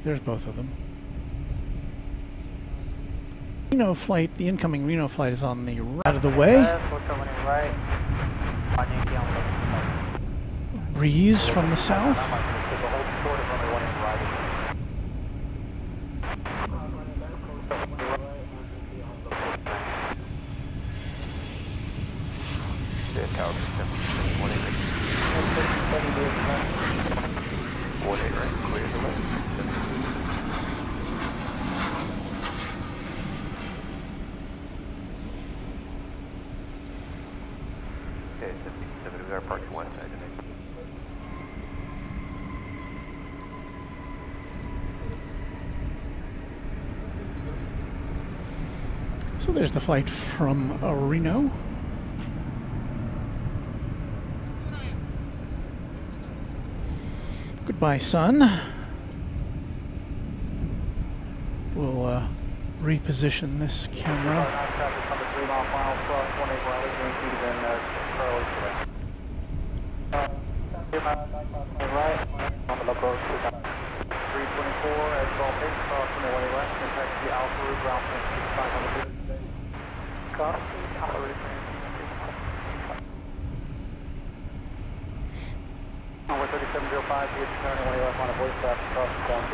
there's both of them. Reno flight, the incoming Reno flight is on the right out of the way. Breeze from the south. So there's the flight from Reno. Goodbye, son. We'll reposition this camera.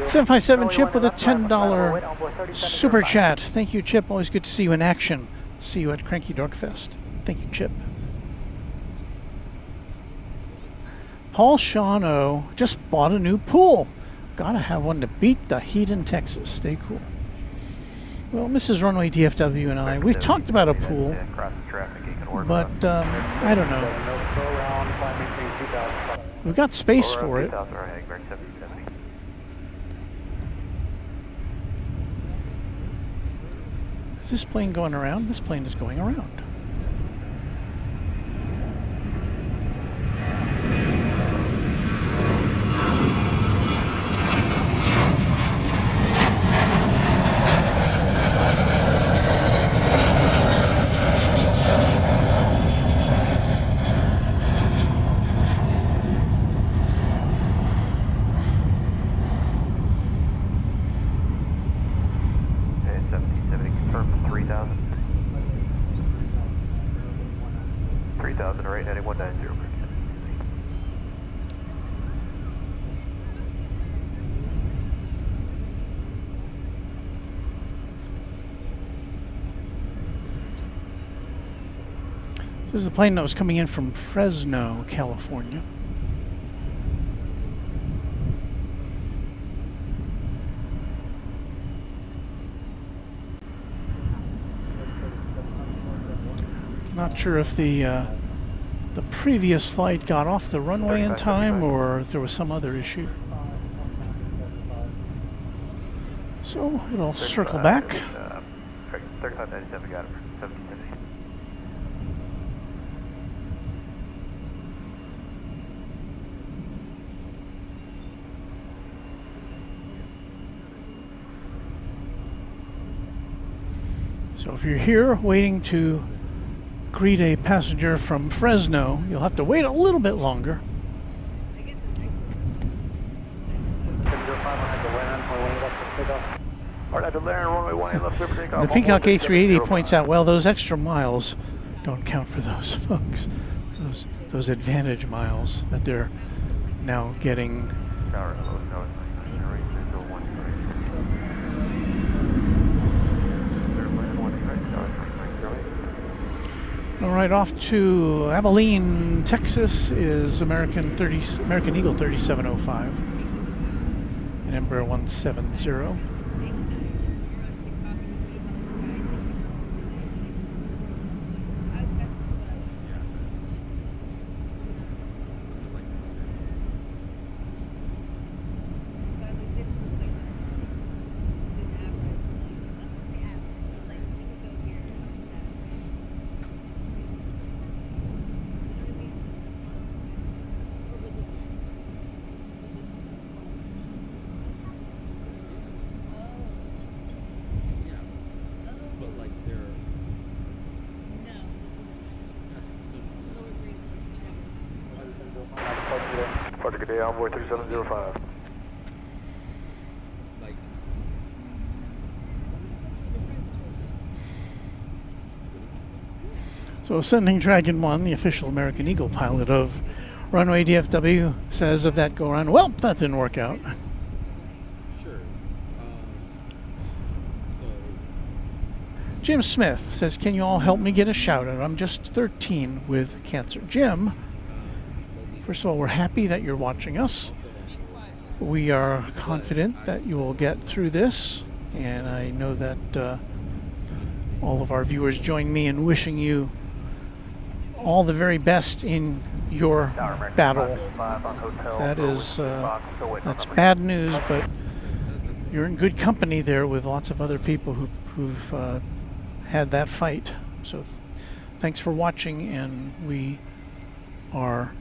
$757 Chip with a $10 super chat. Thank you, Chip. Always good to see you in action. See you at Cranky Dork Fest. Thank you, Chip. Paul Shawno just bought a new pool. Gotta have one to beat the heat in Texas. Stay cool. Well, Mrs. Runway DFW and I, we've talked about a pool, but I don't know. We've got space for it. Is this plane going around? This plane is going around. This is a plane that was coming in from Fresno, California. Not sure if the previous flight got off the runway in time or if there was some other issue. So it'll circle back. 3597 got it. 1750. So if you're here waiting to greet a passenger from Fresno, you'll have to wait a little bit longer. The Peacock A380 points out, well, those extra miles don't count for those folks. Those advantage miles that they're now getting all right, off to Abilene, Texas is American Eagle 3705 and Embraer 170. Good day, Envoy 3705. So Ascending Dragon 1, the official American Eagle pilot of Runway DFW, says of that go-around, well, that didn't work out. Sure. Jim Smith says, can you all help me get a shout out? I'm just 13 with cancer. Jim, first of all, we're happy that you're watching us. We are confident that you will get through this, and I know that all of our viewers join me in wishing you all the very best in your battle. That is, that's bad news, but you're in good company there with lots of other people who've had that fight. So thanks for watching, and we are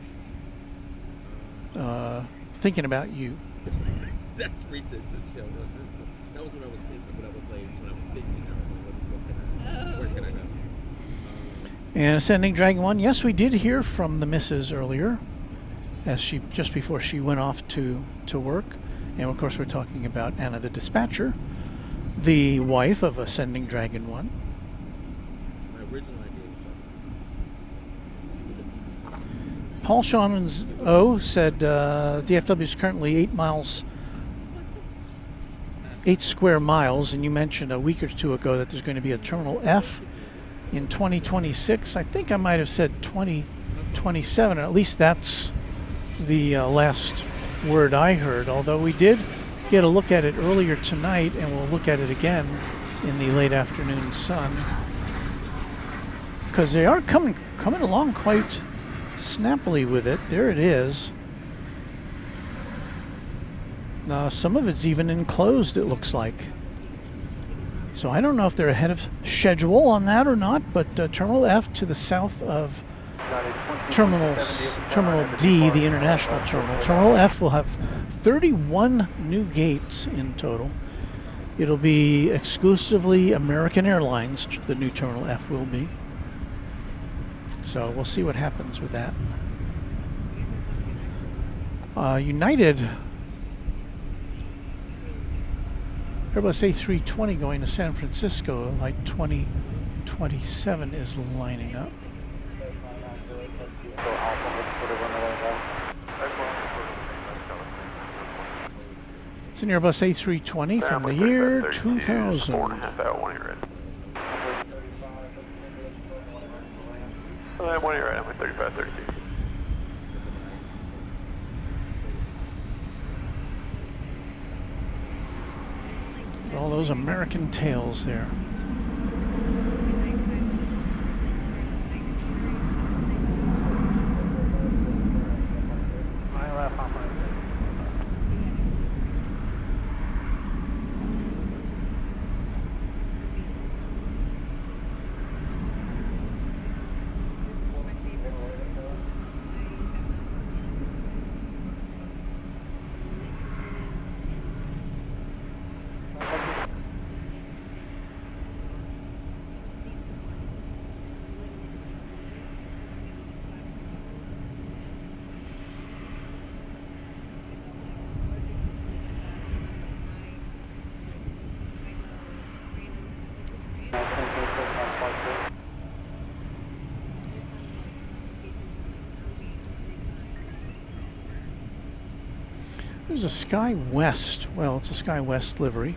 thinking about you. That's recent. That was when I was thinking, where can I go? And Ascending Dragon 1, yes, we did hear from the missus earlier, as she just before she went off to work. And of course we're talking about Anna the Dispatcher, the wife of Ascending Dragon 1. My original idea was Paul Shawns O said DFW is currently 8 square miles, and you mentioned a week or two ago that there's going to be a Terminal F in 2026. I think I might have said 2027, or at least that's the last word I heard, although we did get a look at it earlier tonight, and we'll look at it again in the late afternoon sun, because they are coming along quite snappily with it. There it is. Some of it's even enclosed, it looks like. So I don't know if they're ahead of schedule on that or not, but Terminal F to the south of Terminal D, the international terminal. Terminal F will have 31 new gates in total. It'll be exclusively American Airlines, the new Terminal F will be. So we'll see what happens with that. United Airbus A320 going to San Francisco, like 2027 is lining up. It's an Airbus A320 from the year 2000. All those American tails there. There's a Sky West, well, it's a Sky West livery,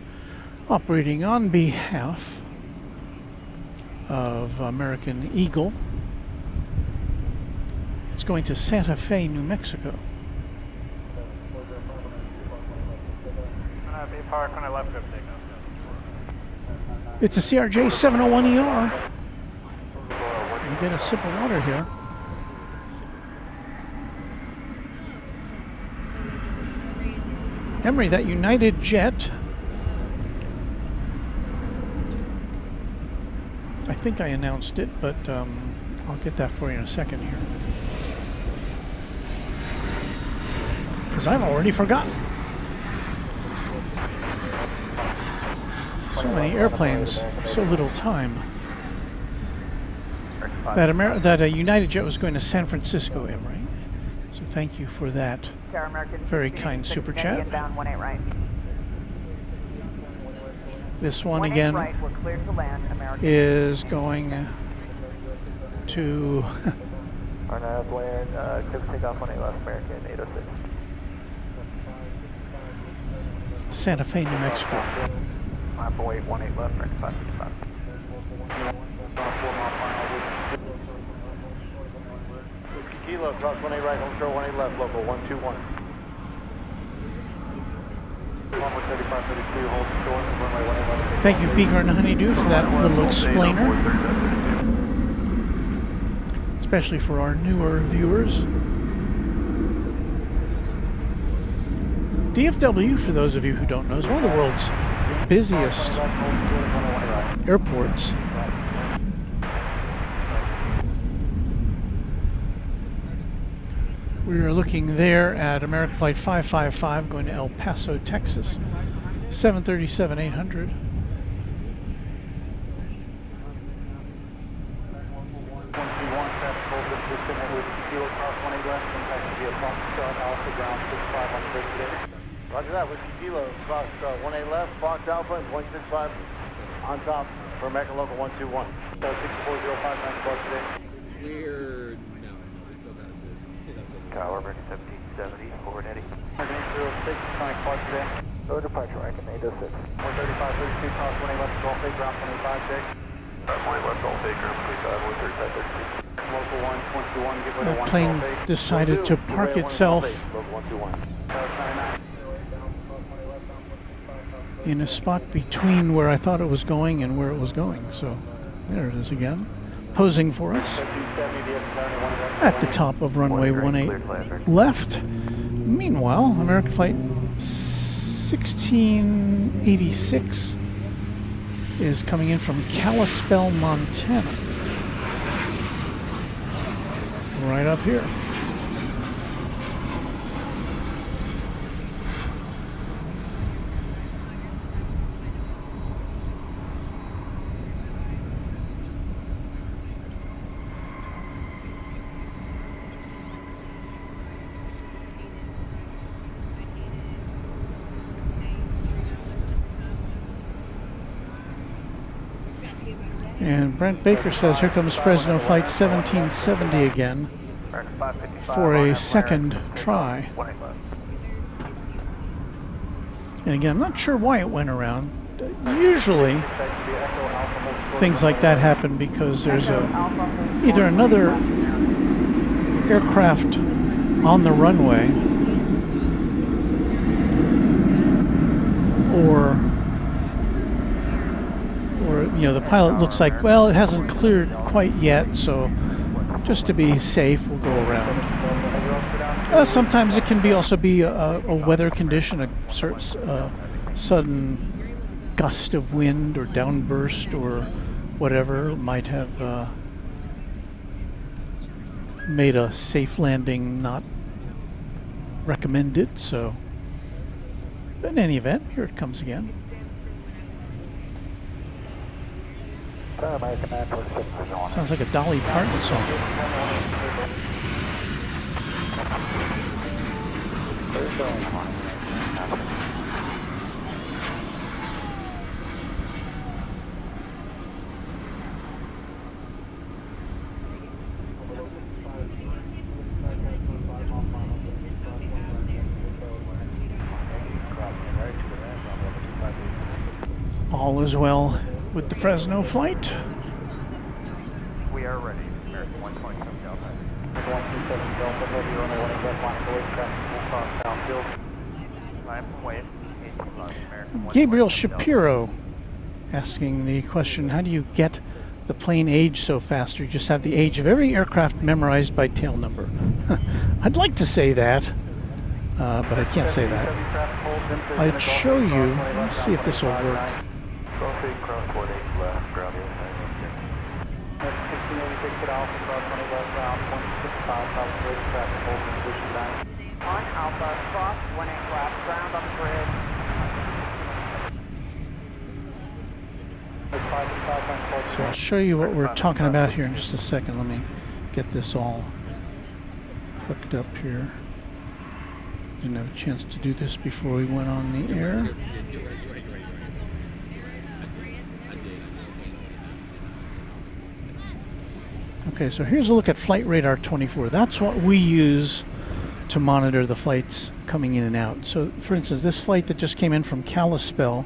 operating on behalf of American Eagle. It's going to Santa Fe, New Mexico. It's a CRJ 701ER. You get a sip of water here. Emery, that United jet, I think I announced it, but I'll get that for you in a second here. Because I've already forgotten. So many airplanes, so little time. That a United jet was going to San Francisco, Emery. So thank you for that very kind super chat. This one again is going to Santa Fe, New Mexico. Wait, 18 left, 555. Kilo, cross 18 right, home shore 18 left, local 121. 3532, hold short, runway 18 left. Thank you, Beaker and Honeydew, for that little explainer. Especially for our newer viewers. DFW, for those of you who don't know, is one of the world's busiest airports. We are looking there at American Flight 555 going to El Paso, Texas, 737-800. Roger that, Whiskey Kilo, cross 18 left, Fox Alpha, and 0.65 on top for American Local 121. So 64059 close today. We're still got it. Tower, American 1770, forward heading. American 806, Sonic Park today. No departure, American 806. 13532, cross 18 left, Golf 8, ground 25 6. 20 left, Golf 8, ground 25, 135 32. Local 121, give it a 1. The plane decided to park itself in a spot between where I thought it was going and where it was going. So there it is again, posing for us at the top of runway 18 left. Meanwhile, American Flight 1686 is coming in from Kalispell, Montana. Right up here. And Brent Baker says, here comes Fresno Flight 1770 again for a second try. And again, I'm not sure why it went around. Usually, things like that happen because there's either another aircraft on the runway or you know, the pilot looks like, well, it hasn't cleared quite yet, so just to be safe, we'll go around. Sometimes it can also be a weather condition, a sudden gust of wind or downburst or whatever might have made a safe landing not recommended. So, but in any event, here it comes again. Sounds like a Dolly Parton song. All is well with the Fresno flight. We are ready. American 127 Delta. 127 Delta, heavy runway 18 left, line away, traffic full cross downfield. Line from wave, 18 left, American Gabriel Shapiro asking the question, how do you get the plane age so fast? Or you just have the age of every aircraft memorized by tail number? I'd like to say that, but I can't say that. I'd show you. Let's see if this will work. Cross 48 left, ground the outside. 1686 at Alpha, cross 20 west, round 165, south bridge, traffic hold in position 9. On Alpha, cross 18 left, ground on the bridge. So I'll show you what we're talking about here in just a second. Let me get this all hooked up here. Didn't have a chance to do this before we went on the air. Okay, so here's a look at Flight Radar 24. That's what we use to monitor the flights coming in and out. So, for instance, this flight that just came in from Kalispell,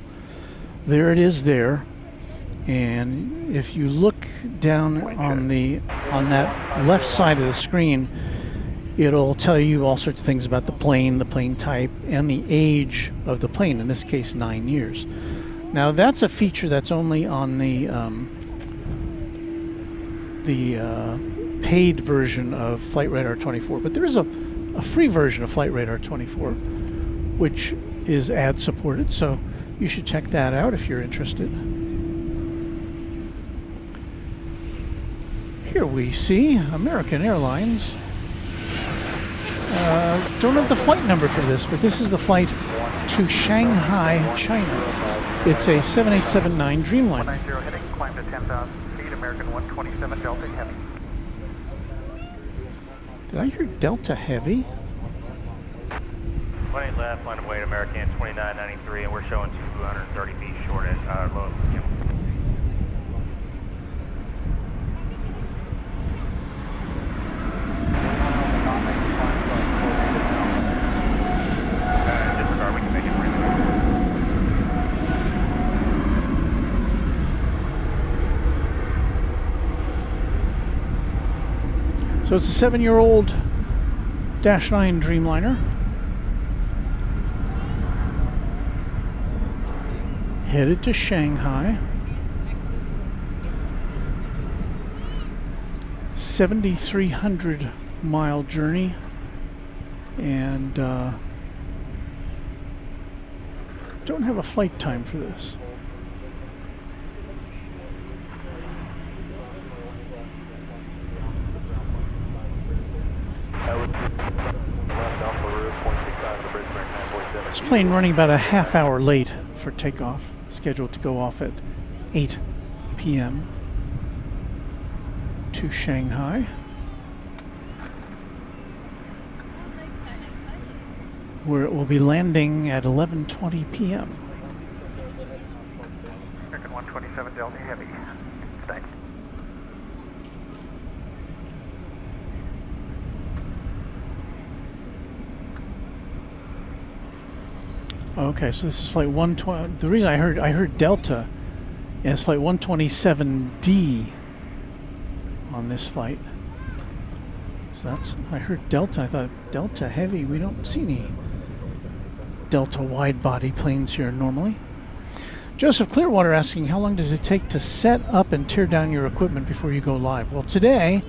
there it is there. And if you look down on that left side of the screen, it'll tell you all sorts of things about the plane type, and the age of the plane, in this case 9 years. Now that's a feature that's only on the paid version of Flight Radar 24, but there is a free version of Flight Radar 24 which is ad supported, so you should check that out if you're interested. Here we see American Airlines. Don't have the flight number for this, but this is the flight to Shanghai, China. It's a 7879 Dreamliner. 190 heading, climb to 10,000 feet, American 127 Delta Heavy. Did I hear Delta Heavy? 28 left, line of weight, American 2993, and we're showing 230 feet short at lowest. So it's a 7-year-old Dash 9 Dreamliner. Headed to Shanghai. 7,300 mile journey, and don't have a flight time for this. This plane running about a half hour late for takeoff, scheduled to go off at 8 p.m. to Shanghai, where it will be landing at 11:20 p.m. American 127 Delta Heavy. Thanks. Okay, so this is flight 120. The reason I heard Delta is flight 127D on this flight. So I heard Delta. I thought Delta Heavy. We don't see any Delta wide body planes here normally. Joseph Clearwater asking, how long does it take to set up and tear down your equipment before you go live? Well, today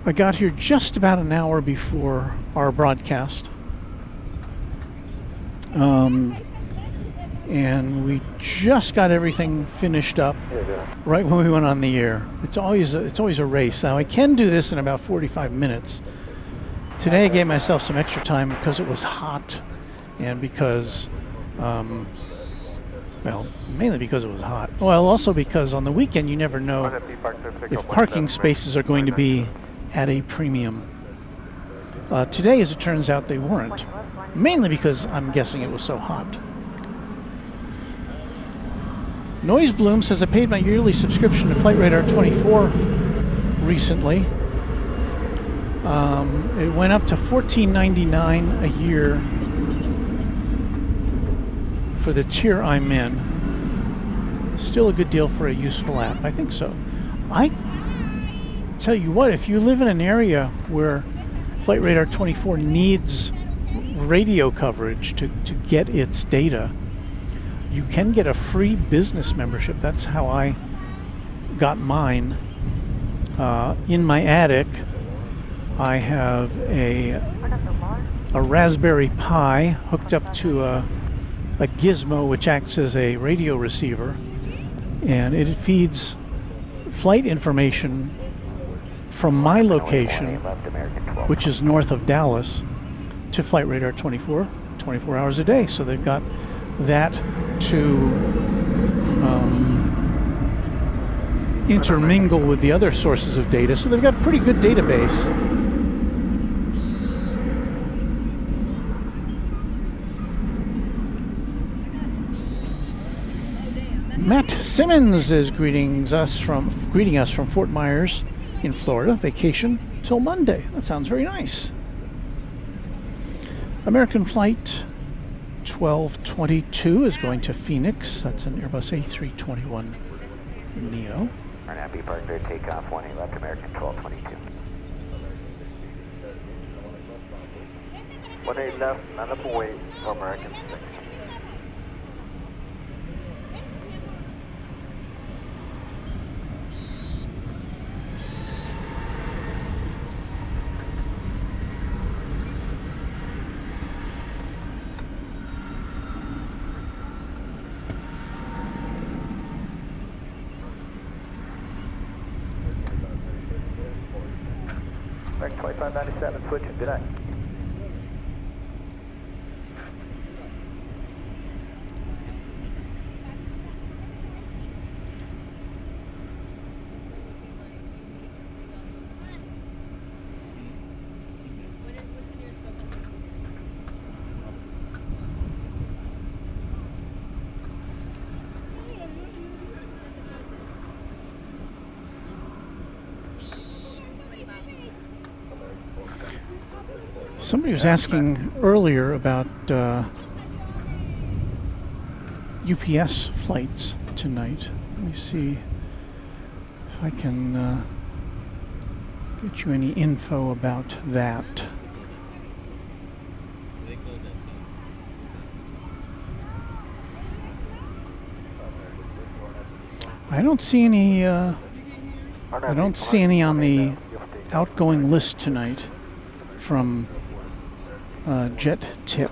I got here just about an hour before our broadcast. And we just got everything finished up right when we went on the air. It's always a race. Now I can do this in about 45 minutes. Today I gave myself some extra time because it was hot, and because, well, mainly because it was hot. Well, also because on the weekend you never know if parking spaces are going to be at a premium. Today, as it turns out, they weren't. Mainly because I'm guessing it was so hot. Noise Bloom says, I paid my yearly subscription to Flight Radar 24 recently. It went up to $14.99 a year for the tier I'm in. still a good deal for a useful app. I think so. I tell you what, if you live in an area where Flight Radar 24 needs radio coverage to get its data, you can get a free business membership. That's how I got mine. In my attic, I have a Raspberry Pi hooked up to a gizmo which acts as a radio receiver, and it feeds flight information from my location, which is north of Dallas, to Flight Radar 24 hours a day. So they've got that to intermingle with the other sources of data. So they've got a pretty good database. Matt Simmons is greeting us from Fort Myers in Florida. Vacation till Monday. That sounds very nice. American Flight 1222 is going to Phoenix. That's an Airbus A321 Neo. Happy partner, takeoff 18 left, American 1222. 18 left, none up away for American 6. American 2597, switching, good night. Somebody was asking earlier about UPS flights tonight. Let me see if I can get you any info about that. I don't see any. I don't see any on the outgoing list tonight from Jet Tip.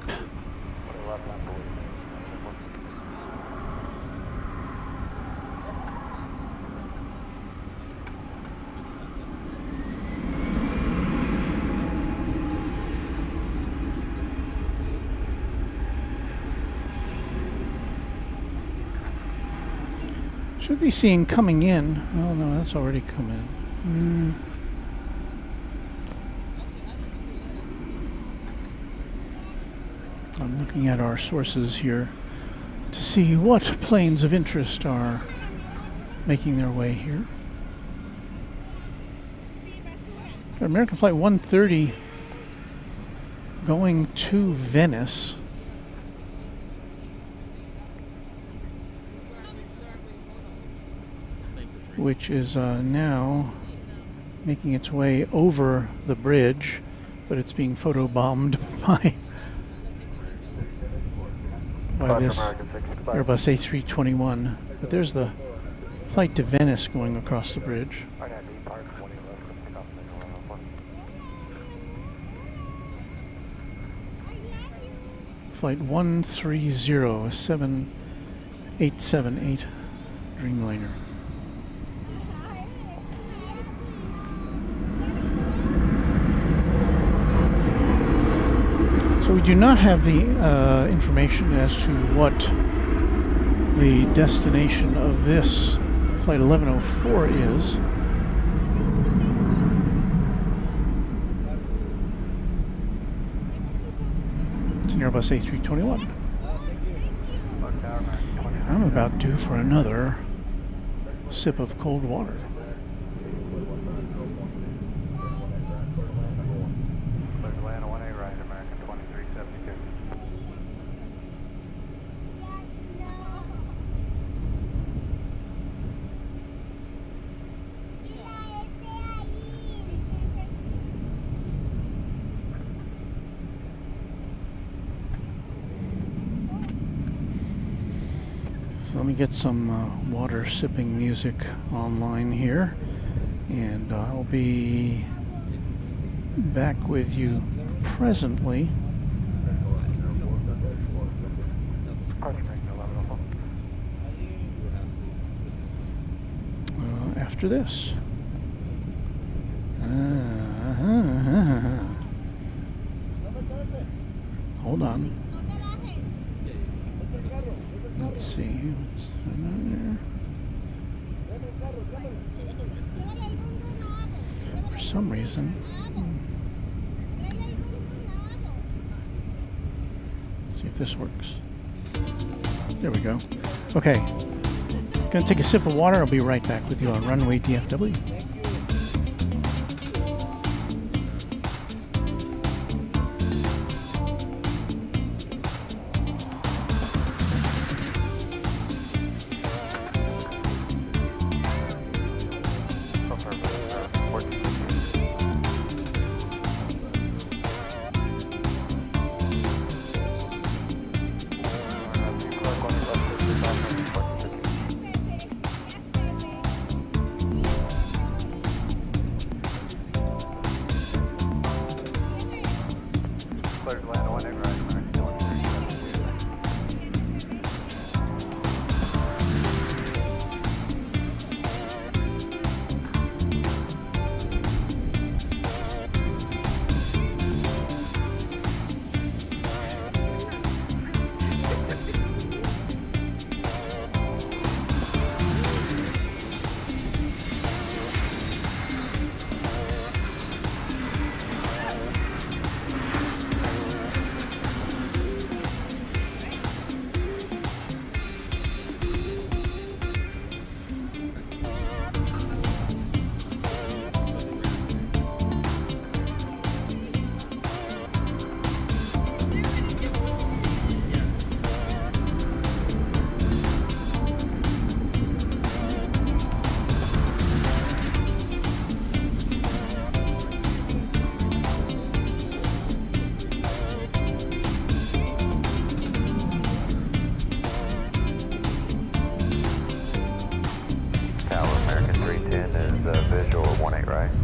Should be seeing coming in. Oh no, that's already come in. I'm looking at our sources here to see what planes of interest are making their way here. Got American Flight 130 going to Venice. Which is now making its way over the bridge, but it's being photobombed by this Airbus A321. But there's the flight to Venice going across the bridge. Flight 130, a 7878 Dreamliner. So we do not have the information as to what the destination of this Flight 1104 is. It's an Airbus A321. And I'm about due for another sip of cold water. let me get some water sipping music online here, and I'll be back with you presently. After this. Hold on. Let's see. What's there? For some reason. See if this works. There we go. Okay. Gonna take a sip of water. I'll be right back with you on Runway DFW.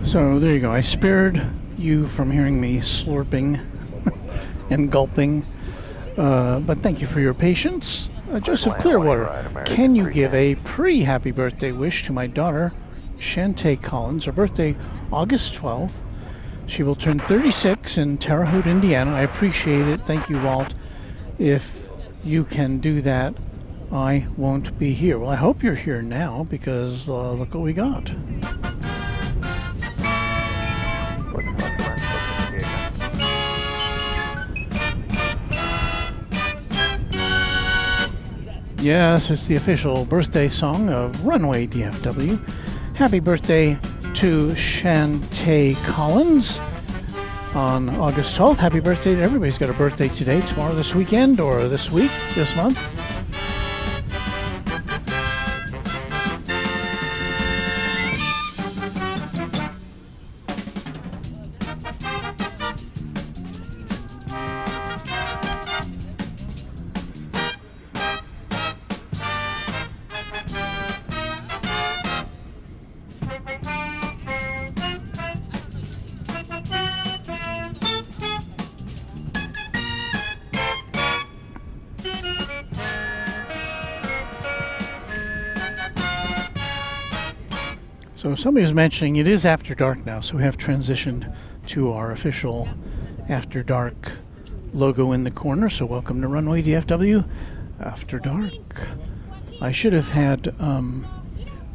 So there you go. I spared you from hearing me slurping and gulping, but thank you for your patience. Joseph Clearwater, can you give a pre-happy birthday wish to my daughter, Shantae Collins? Her birthday, August 12th. She will turn 36 in Terre Haute, Indiana. I appreciate it. Thank you, Walt. If you can do that, I won't be here. Well, I hope you're here now, because look what we got. Yes, it's the official birthday song of Runway DFW. Happy birthday to Shantae Collins on August 12th. Happy birthday to everybody who's got a birthday today, tomorrow, this weekend, or this week, this month. So somebody was mentioning it is after dark now, so we have transitioned to our official after dark logo in the corner. So welcome to Runway DFW After Dark. I should have had,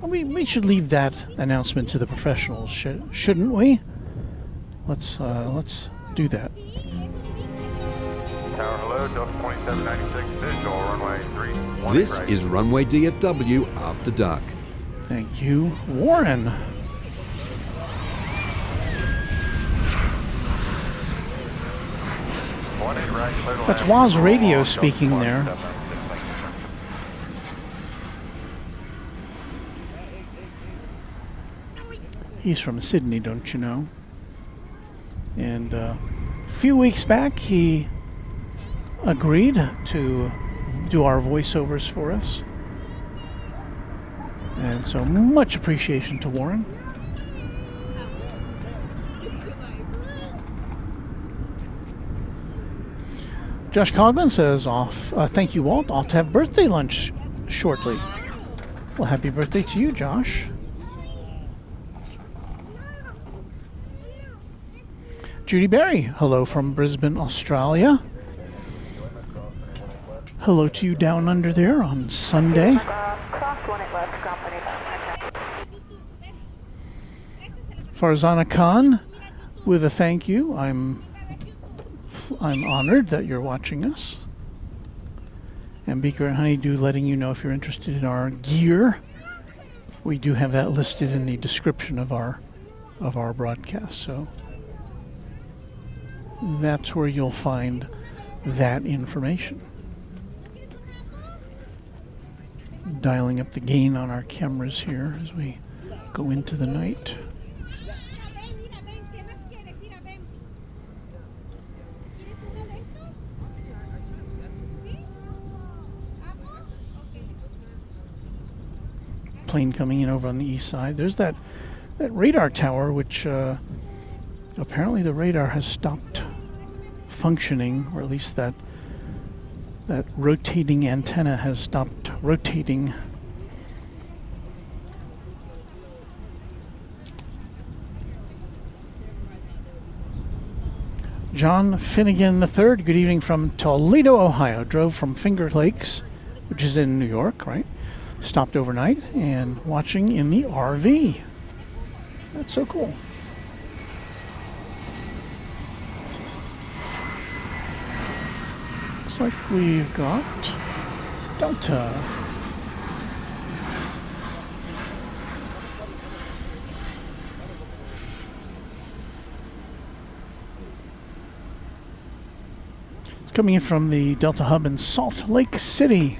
we should leave that announcement to the professionals, shouldn't we? Let's do that. Tower, hello, Delta 2796, visual, runway 3. This is Runway DFW After Dark. Thank you, Warren. That's Waz Radio speaking there. He's from Sydney, don't you know? And a few weeks back, he agreed to do our voiceovers for us. And so much appreciation to Warren. Josh Coughlin says, thank you, Walt. Off to have birthday lunch shortly. Well, happy birthday to you, Josh. Judy Berry, hello from Brisbane, Australia. Hello to you down under there on Sunday. Farzana Khan with a thank you. I'm honored that you're watching us. And Beaker and Honeydew letting you know if you're interested in our gear. We do have that listed in the description of our broadcast. So that's where you'll find that information. Dialing up the gain on our cameras here as we go into the night. Plane coming in over on the east side. There's that radar tower, which apparently the radar has stopped functioning, or at least that rotating antenna has stopped rotating. John Finnegan III, good evening from Toledo, Ohio. Drove from Finger Lakes, which is in New York, right? Stopped overnight and watching in the RV. That's so cool. Looks like we've got Delta. It's coming in from the Delta Hub in Salt Lake City.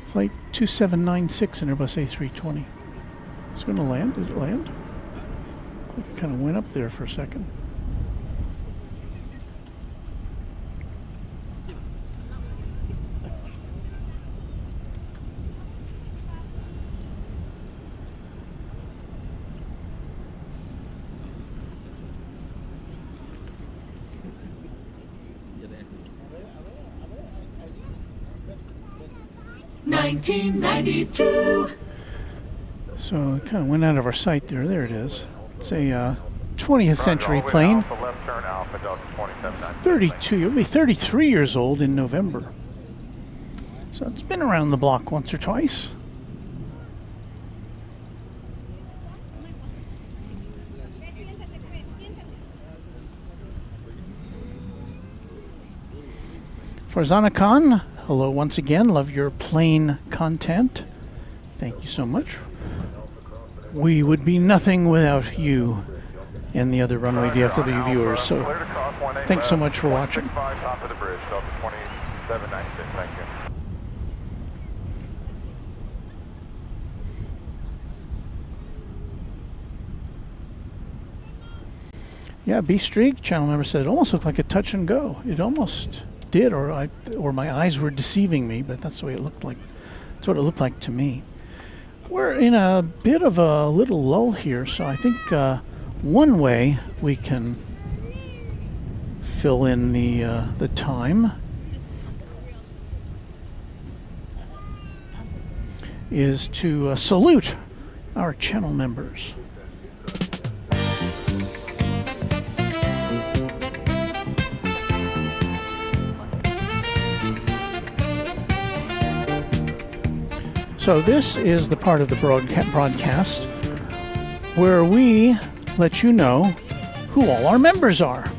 Flight 2796 in Airbus A320. It's going to land. Did it land? It kind of went up there for a second. $19.92. So it kind of went out of our sight there. There it is. It's a 20th century plane. 32. It'll be 33 years old in November. So it's been around the block once or twice. Farzana Khan, hello once again. Love your plane content. Thank you so much. We would be nothing without you and the other Runway DFW viewers. So thanks so much for watching. Yeah, B Streak channel member said it almost looked like a touch and go. It almost did, or my eyes were deceiving me, but that's the way it looked like. That's what it looked like to me. We're in a bit of a little lull here, so I think one way we can fill in the time is to salute our channel members. So this is the part of the broadcast where we let you know who all our members are.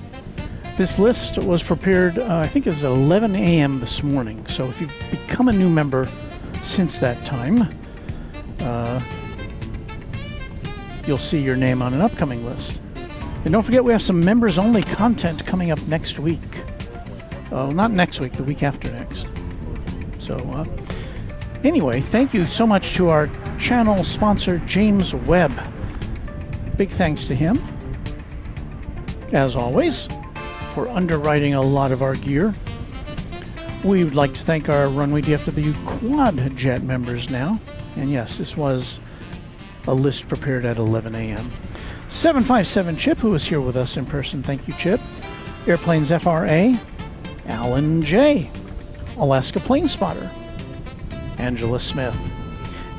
This list was prepared, I think it was 11 a.m. this morning. So if you've become a new member since that time, you'll see your name on an upcoming list. And don't forget, we have some members-only content coming up next week. Not next week, the week after next. So anyway, thank you so much to our channel sponsor, James Webb. Big thanks to him, as always, for underwriting a lot of our gear. We would like to thank our Runway DFW Quad Jet members now, And yes, this was a list prepared at 11 a.m. 757 Chip, who was here with us in person. Thank you, Chip. Airplanes FRA, Alan J. Alaska Plane Spotter, Angela Smith.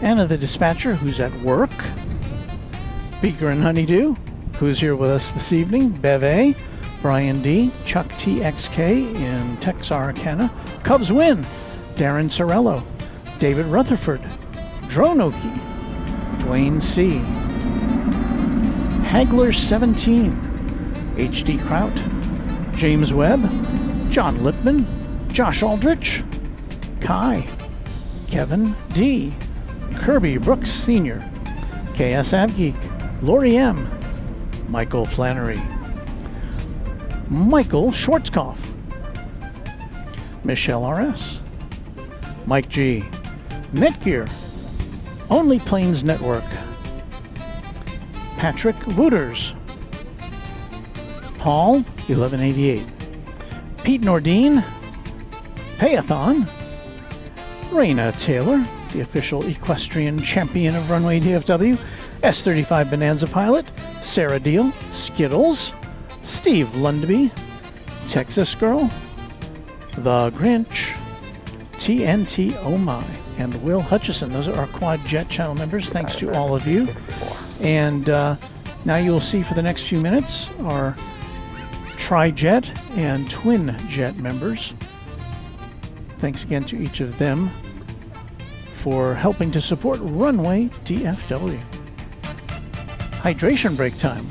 Anna the Dispatcher, who's at work. Beaker and Honeydew, who's here with us this evening. Bev A. Brian D. Chuck TXK in Texarkana. Cubs win. Darren Sorello. David Rutherford. Dronoki. Dwayne C. Hagler 17. HD Kraut. James Webb. John Lipman. Josh Aldrich. Kai. Kevin D. Kirby Brooks Sr. KS Avgeek. Lori M. Michael Flannery. Michael Schwarzkopf. Michelle RS. Mike G. Netgear. Only Planes Network. Patrick Wooters. Paul 1188. Pete Nordine. Payathon. Raina Taylor, the official equestrian champion of Runway DFW. S35 Bonanza pilot. Sarah Deal. Skittles. Steve Lundby. Texas Girl. The Grinch. TNT Oh My, and Will Hutchison. Those are our Quad Jet channel members. Thanks to all of you. And now you will see for the next few minutes our Tri-Jet and Twin Jet members. Thanks again to each of them for helping to support Runway DFW. Hydration break time.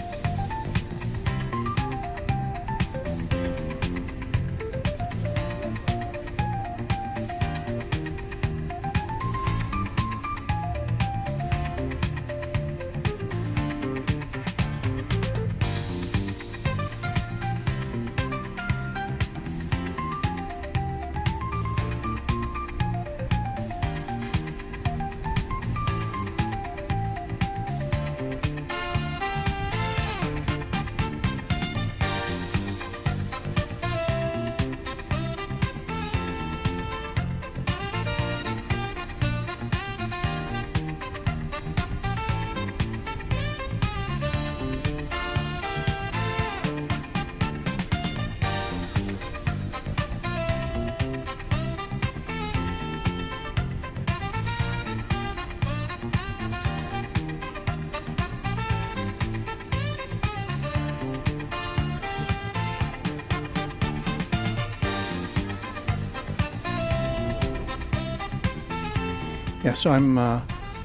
Yeah, so I'm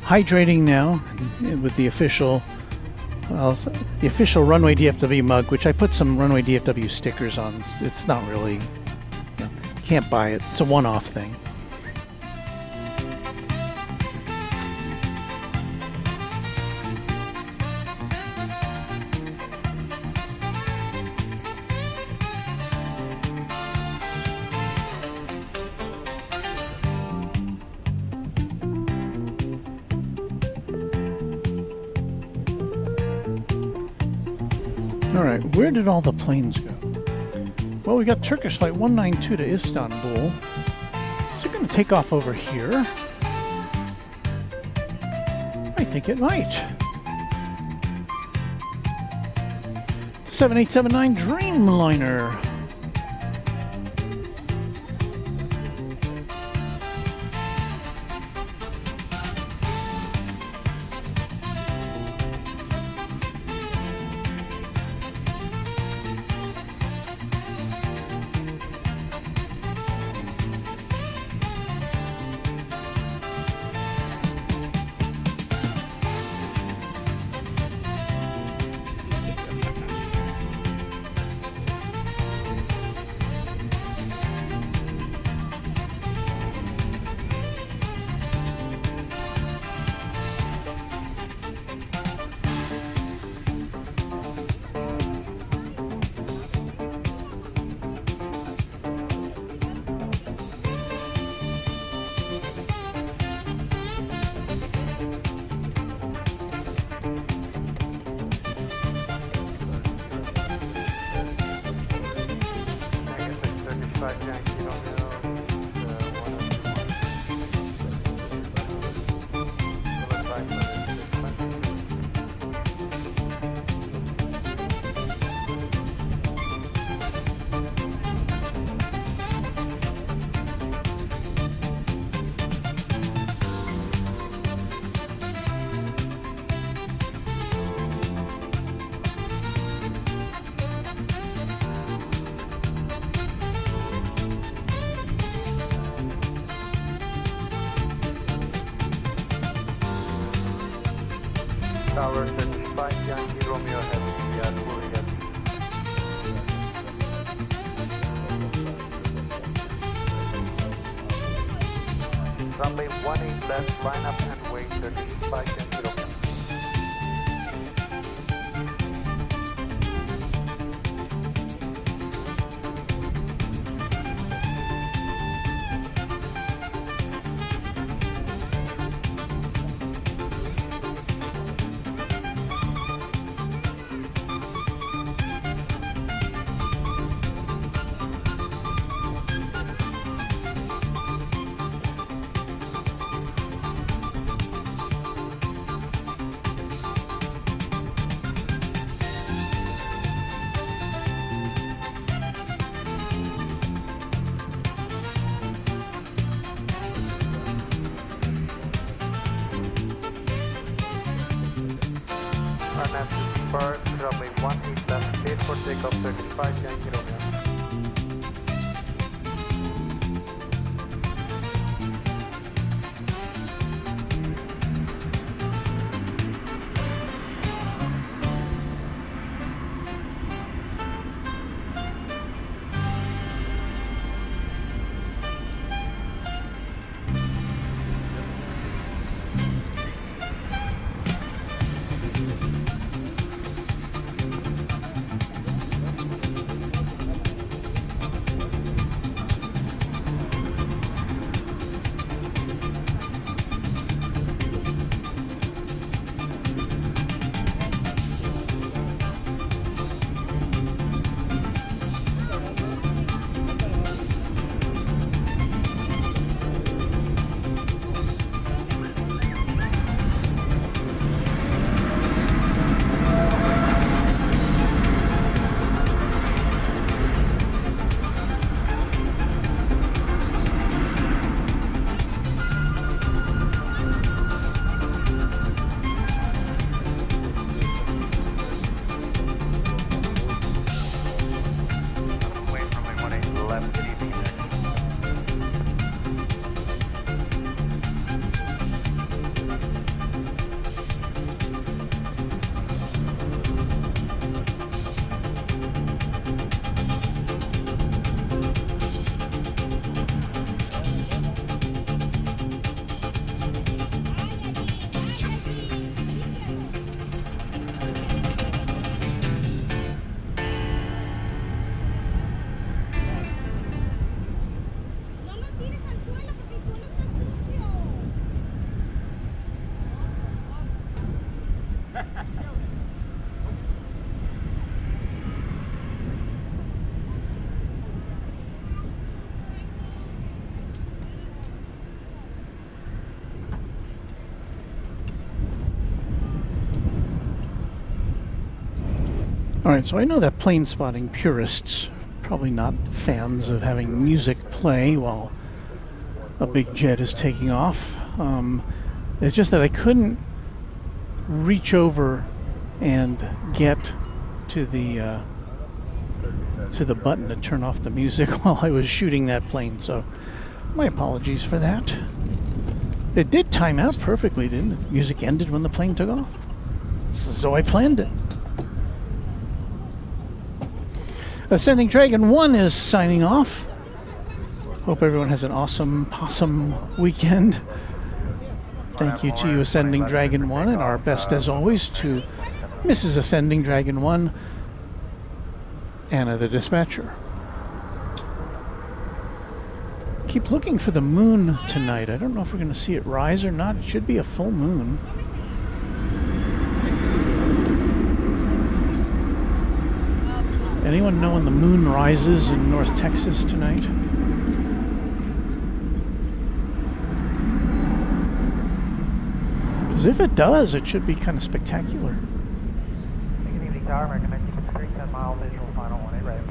hydrating now with the official Runway DFW mug, which I put some Runway DFW stickers on. It's not really, you can't buy it. It's a one-off thing. Alright, where did all the planes go? Well, we got Turkish Flight 192 to Istanbul. Is it going to take off over here? I think it might. 7879 Dreamliner. Tower 35, Yankee Romeo Heavy, moving in. Runway 18 left, line up and wait 35, Yankee Romeo. Bar, runway 18 left, cleared for takeoff 35, Yankee Romeo. Alright, so I know that plane spotting purists probably not fans of having music play while a big jet is taking off. It's just that I couldn't reach over and get to the button to turn off the music while I was shooting that plane, so my apologies for that. It did time out perfectly, didn't it? Music ended when the plane took off. So I planned it. Ascending Dragon 1 is signing off. Hope everyone has an awesome possum weekend. Thank you to you, Ascending Dragon 1, and our best as always to Mrs. Ascending Dragon 1, Anna the dispatcher. Keep looking for the moon tonight. I don't know if we're going to see it rise or not. It should be a full moon. Anyone know when the moon rises in North Texas tonight? Because if it does, it should be kind of spectacular. Good evening, Tower. American 19 10 mile visual, final 18 right.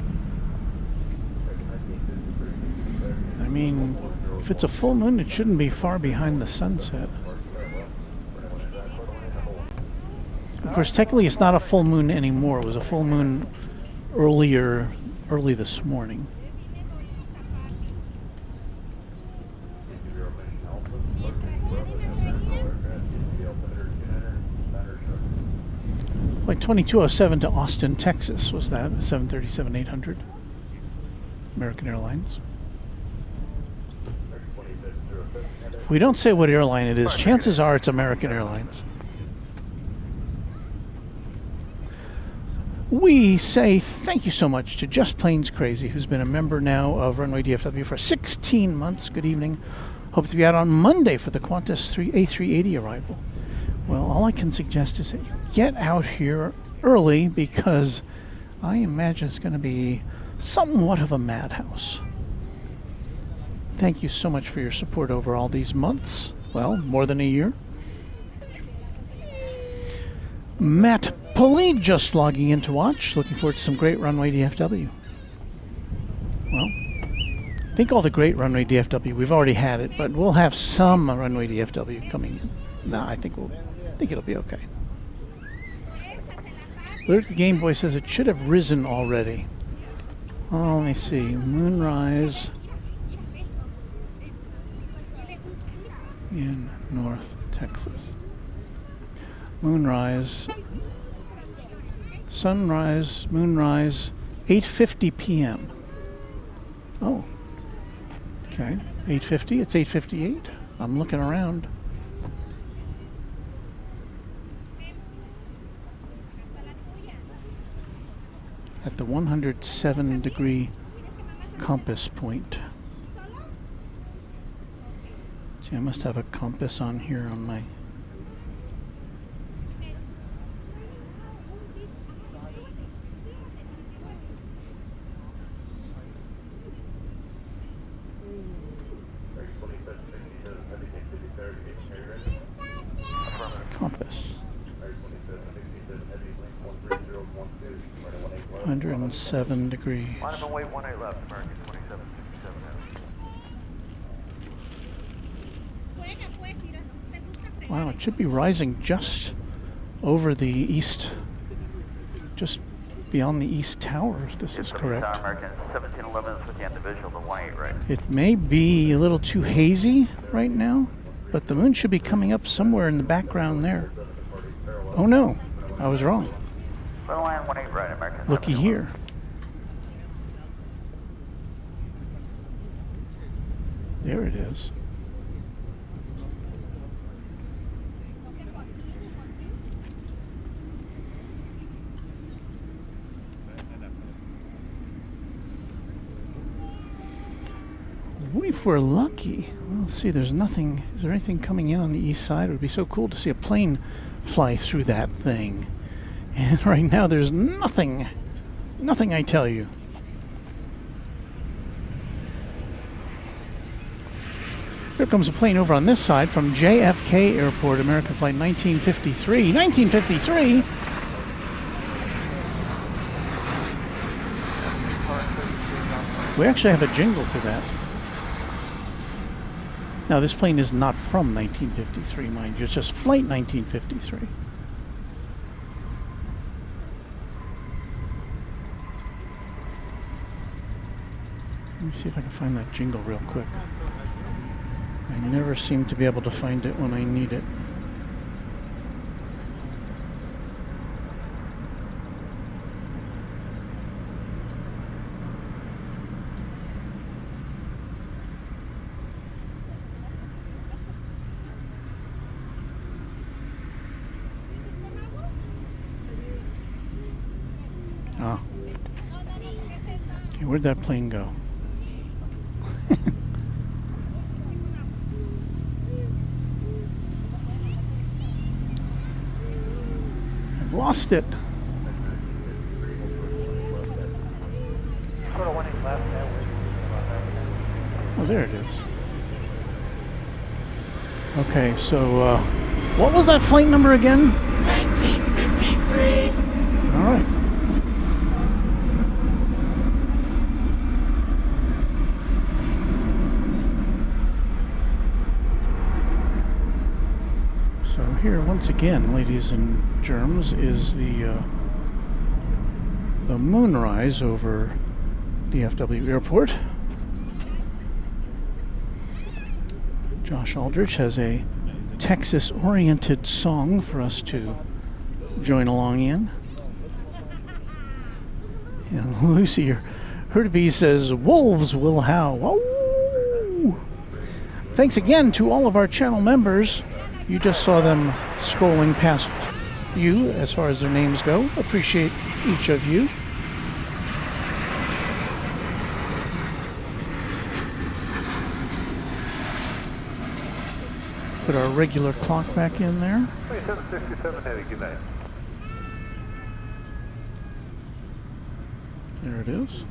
I mean, if it's a full moon, it shouldn't be far behind the sunset. Of course, technically it's not a full moon anymore. It was a full moon early this morning. Flight 2207 to Austin, Texas was that, 737-800. American Airlines. If we don't say what airline it is, chances are it's American Airlines. We say thank you so much to Just Plains Crazy, who's been a member now of Runway DFW for 16 months. Good evening. Hope to be out on Monday for the Qantas A380 arrival. Well, all I can suggest is that you get out here early, because I imagine it's going to be somewhat of a madhouse. Thank you so much for your support over all these months. Well, more than a year. Matt Polly just logging in to watch. Looking forward to some great Runway DFW. Well, I think all the great Runway DFW, we've already had it, but we'll have some Runway DFW coming in. Nah, I think it'll be okay. Lyric the Game Boy says it should have risen already. Oh, let me see. Moonrise in North Texas. Moonrise. Sunrise, Moonrise, 8:50 p.m. Oh. Okay. 8:50. It's 8:58. I'm looking around. At the 107-degree compass point. See, I must have a compass on here on my... compass. 107 degrees. Line up and wait 18 left, American 2767. Wow, it should be rising just over the east, just beyond the east tower, if this is correct. American 1711 is with the end of visual, the 18 right. It may be a little too hazy right now, but the moon should be coming up somewhere in the background there. Oh no, I was wrong. Line 18 right, American. Looky here. There it is. If we're lucky, well, let's see, there's nothing. Is there anything coming in on the east side? It would be so cool to see a plane fly through that thing. And right now there's nothing. Nothing, I tell you. Here comes a plane over on this side from JFK Airport, American flight 1953. 1953? We actually have a jingle for that. Now, this plane is not from 1953, mind you. It's just flight 1953. Let me see if I can find that jingle real quick. I never seem to be able to find it when I need it. Ah. Okay, where'd that plane go? I've lost it. Oh, there it is. Okay, so what was that flight number again? 1953. All right. So here, once again, ladies and germs, is the Moonrise over DFW Airport. Josh Aldrich has a Texas-oriented song for us to join along in. And Lucy, her to be says, wolves will howl. Oh! Thanks again to all of our channel members. You just saw them scrolling past you as far as their names go. Appreciate each of you. Put our regular clock back in there. 2767 heading, good night. There it is.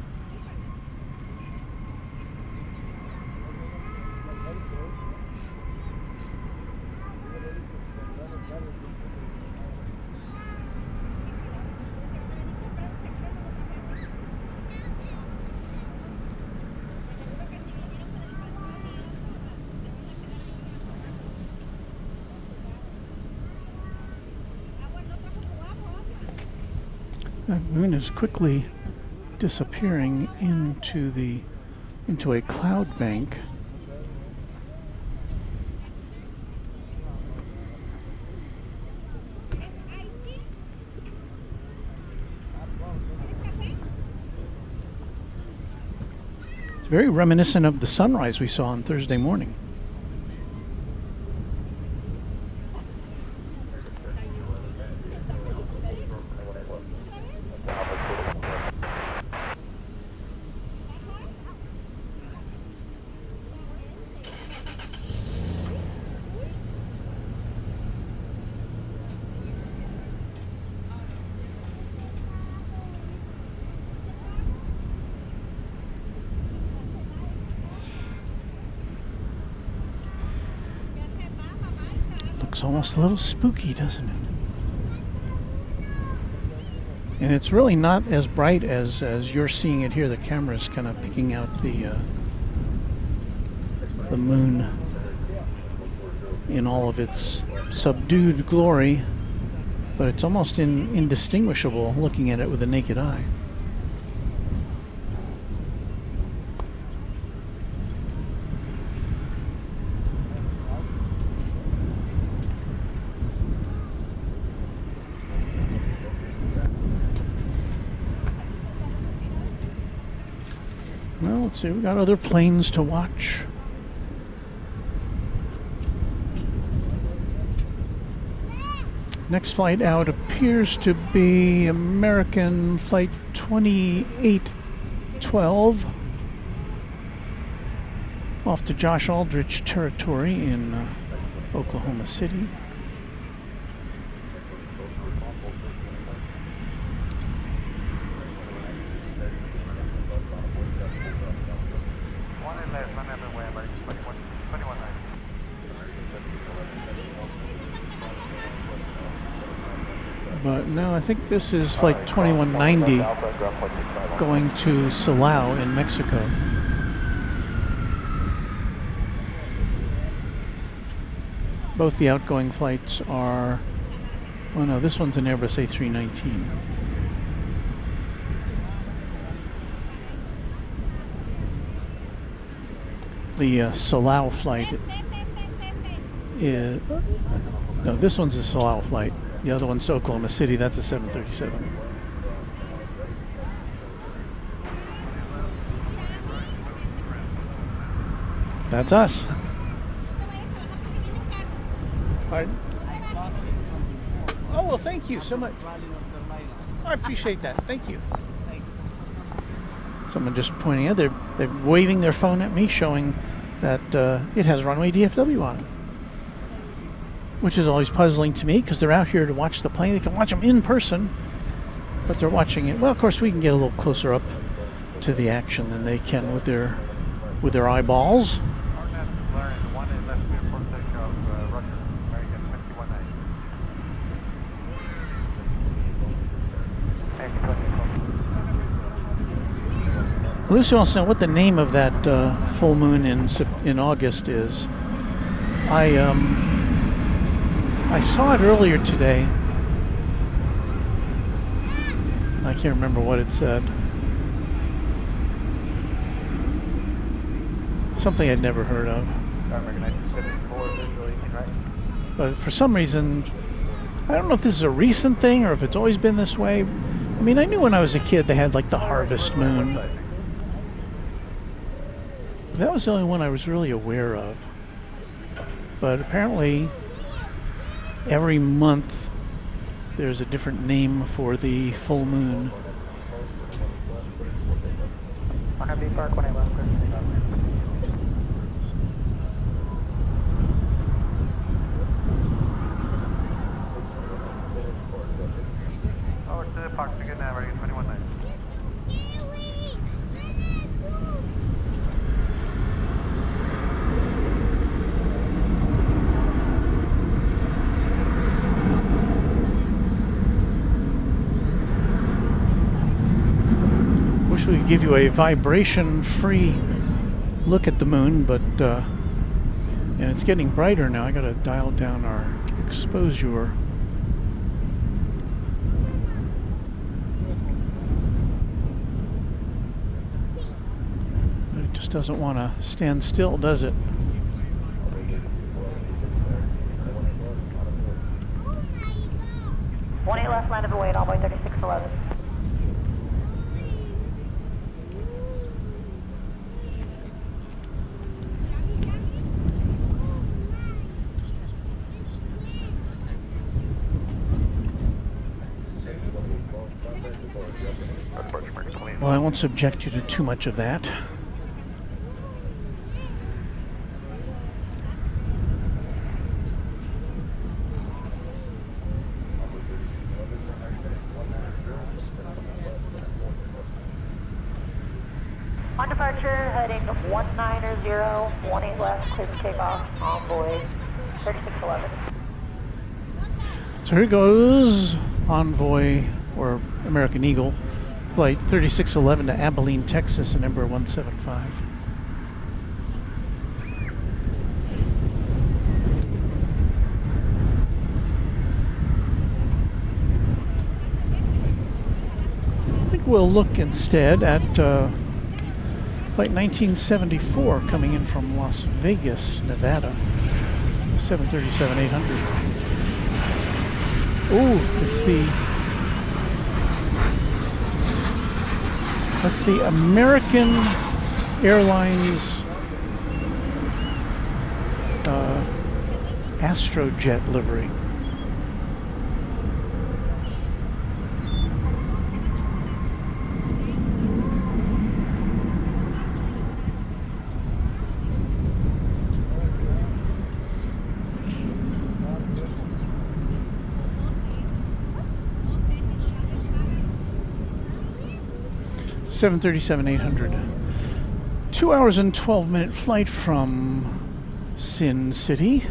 That moon is quickly disappearing into a cloud bank. It's very reminiscent of the sunrise we saw on Thursday morning. Looks almost a little spooky, doesn't it? And it's really not as bright as you're seeing it here. The camera's kind of picking out the moon in all of its subdued glory, but it's almost indistinguishable looking at it with the naked eye. Well, let's see, we got other planes to watch. Next flight out appears to be American Flight 2812 off to Josh Aldrich territory in Oklahoma City. But no, I think this is Flight 2190 going to Silao in Mexico. Both the outgoing flights are, oh no, this one's an Airbus A319. The Silao flight is, no, this one's a Silao flight. The other one's to Oklahoma City. That's a 737. That's us. Pardon? Oh, well, thank you so much. I appreciate that. Thank you. Someone just pointing out, they're waving their phone at me, showing that it has Runway DFW on it. Which is always puzzling to me because they're out here to watch the plane. They can watch them in person, but they're watching it. Well, of course, we can get a little closer up to the action than they can with their eyeballs. Lucy wants to know what the name of that full moon in August is. I saw it earlier today. I can't remember what it said. Something I'd never heard of. But for some reason, I don't know if this is a recent thing or if it's always been this way. I mean, I knew when I was a kid they had like the harvest moon. That was the only one I was really aware of. But apparently every month there's a different name for the full moon. Park 1 left, clear for takeoff. Oh, to the park to get now, ready, 21-9. Wish we could give you a vibration-free look at the moon, but and it's getting brighter now. I gotta dial down our exposure. But it just doesn't want to stand still, does it? One left, line of await, envoy 3611. Well, I won't subject you to too much of that. On departure, heading 190, 18 left, clear for takeoff, envoy 3611. So here goes Envoy, or American Eagle, flight 3611 to Abilene, Texas, and number 175. I think we'll look instead at flight 1974 coming in from Las Vegas, Nevada, 737-800. Oh, that's the American Airlines Astrojet livery. Seven 737-800. 2 hours and 12-minute flight from Sin City.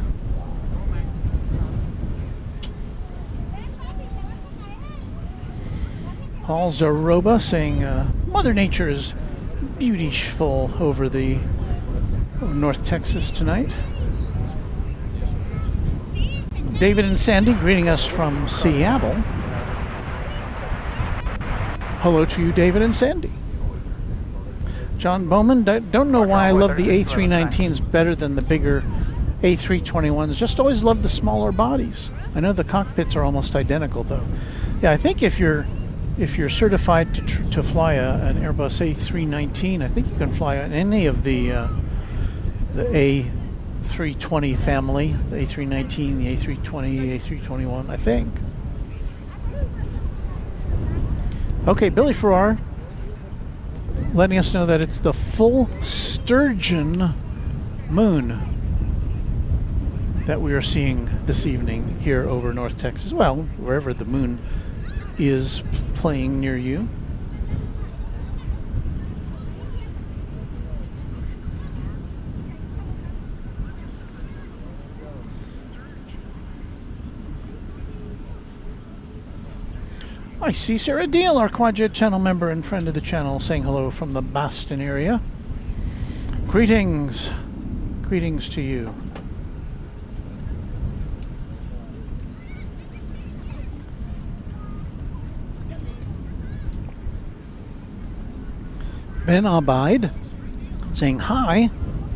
Paul Zaroba saying Mother Nature is beautiful over North Texas tonight. David and Sandy greeting us from Seattle. Hello to you, David and Sandy. John Bowman, don't know why I love the A319s better than the bigger A321s. Just always loved the smaller bodies. I know the cockpits are almost identical, though. Yeah, I think if you're certified to fly an Airbus A319, I think you can fly on any of the A320 family, the A319, the A320, A321, I think. Okay, Billy Farrar letting us know that it's the full sturgeon moon that we are seeing this evening here over North Texas. Well, wherever the moon is playing near you. I see Sarah Deal, our Quadjet channel member and friend of the channel, saying hello from the Boston area. Greetings. Greetings to you. Ben Abide saying hi.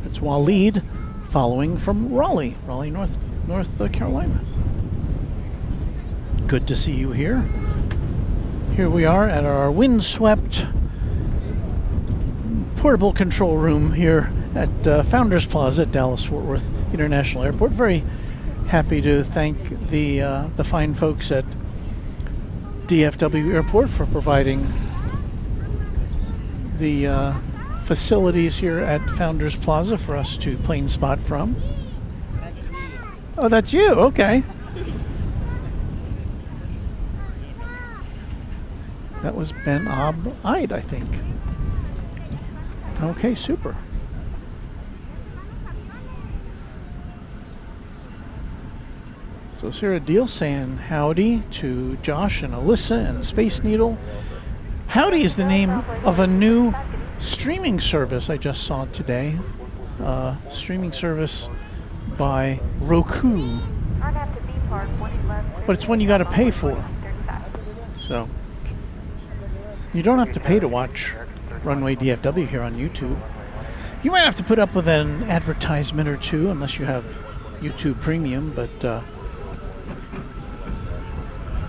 It's Waleed following from Raleigh, North Carolina. Good to see you here. Here we are at our windswept portable control room here at Founders Plaza at Dallas-Fort Worth International Airport. Very happy to thank the fine folks at DFW Airport for providing the facilities here at Founders Plaza for us to plane spot from. That's me. Oh, that's you. Okay. That was Ben Aid, I think. Okay, super. So Sarah Deal saying howdy to Josh and Alyssa and Space Needle. Howdy is the name of a new streaming service I just saw today. Streaming service by Roku. But it's one you got to pay for. So you don't have to pay to watch Runway DFW here on YouTube. You might have to put up with an advertisement or two unless you have YouTube Premium, but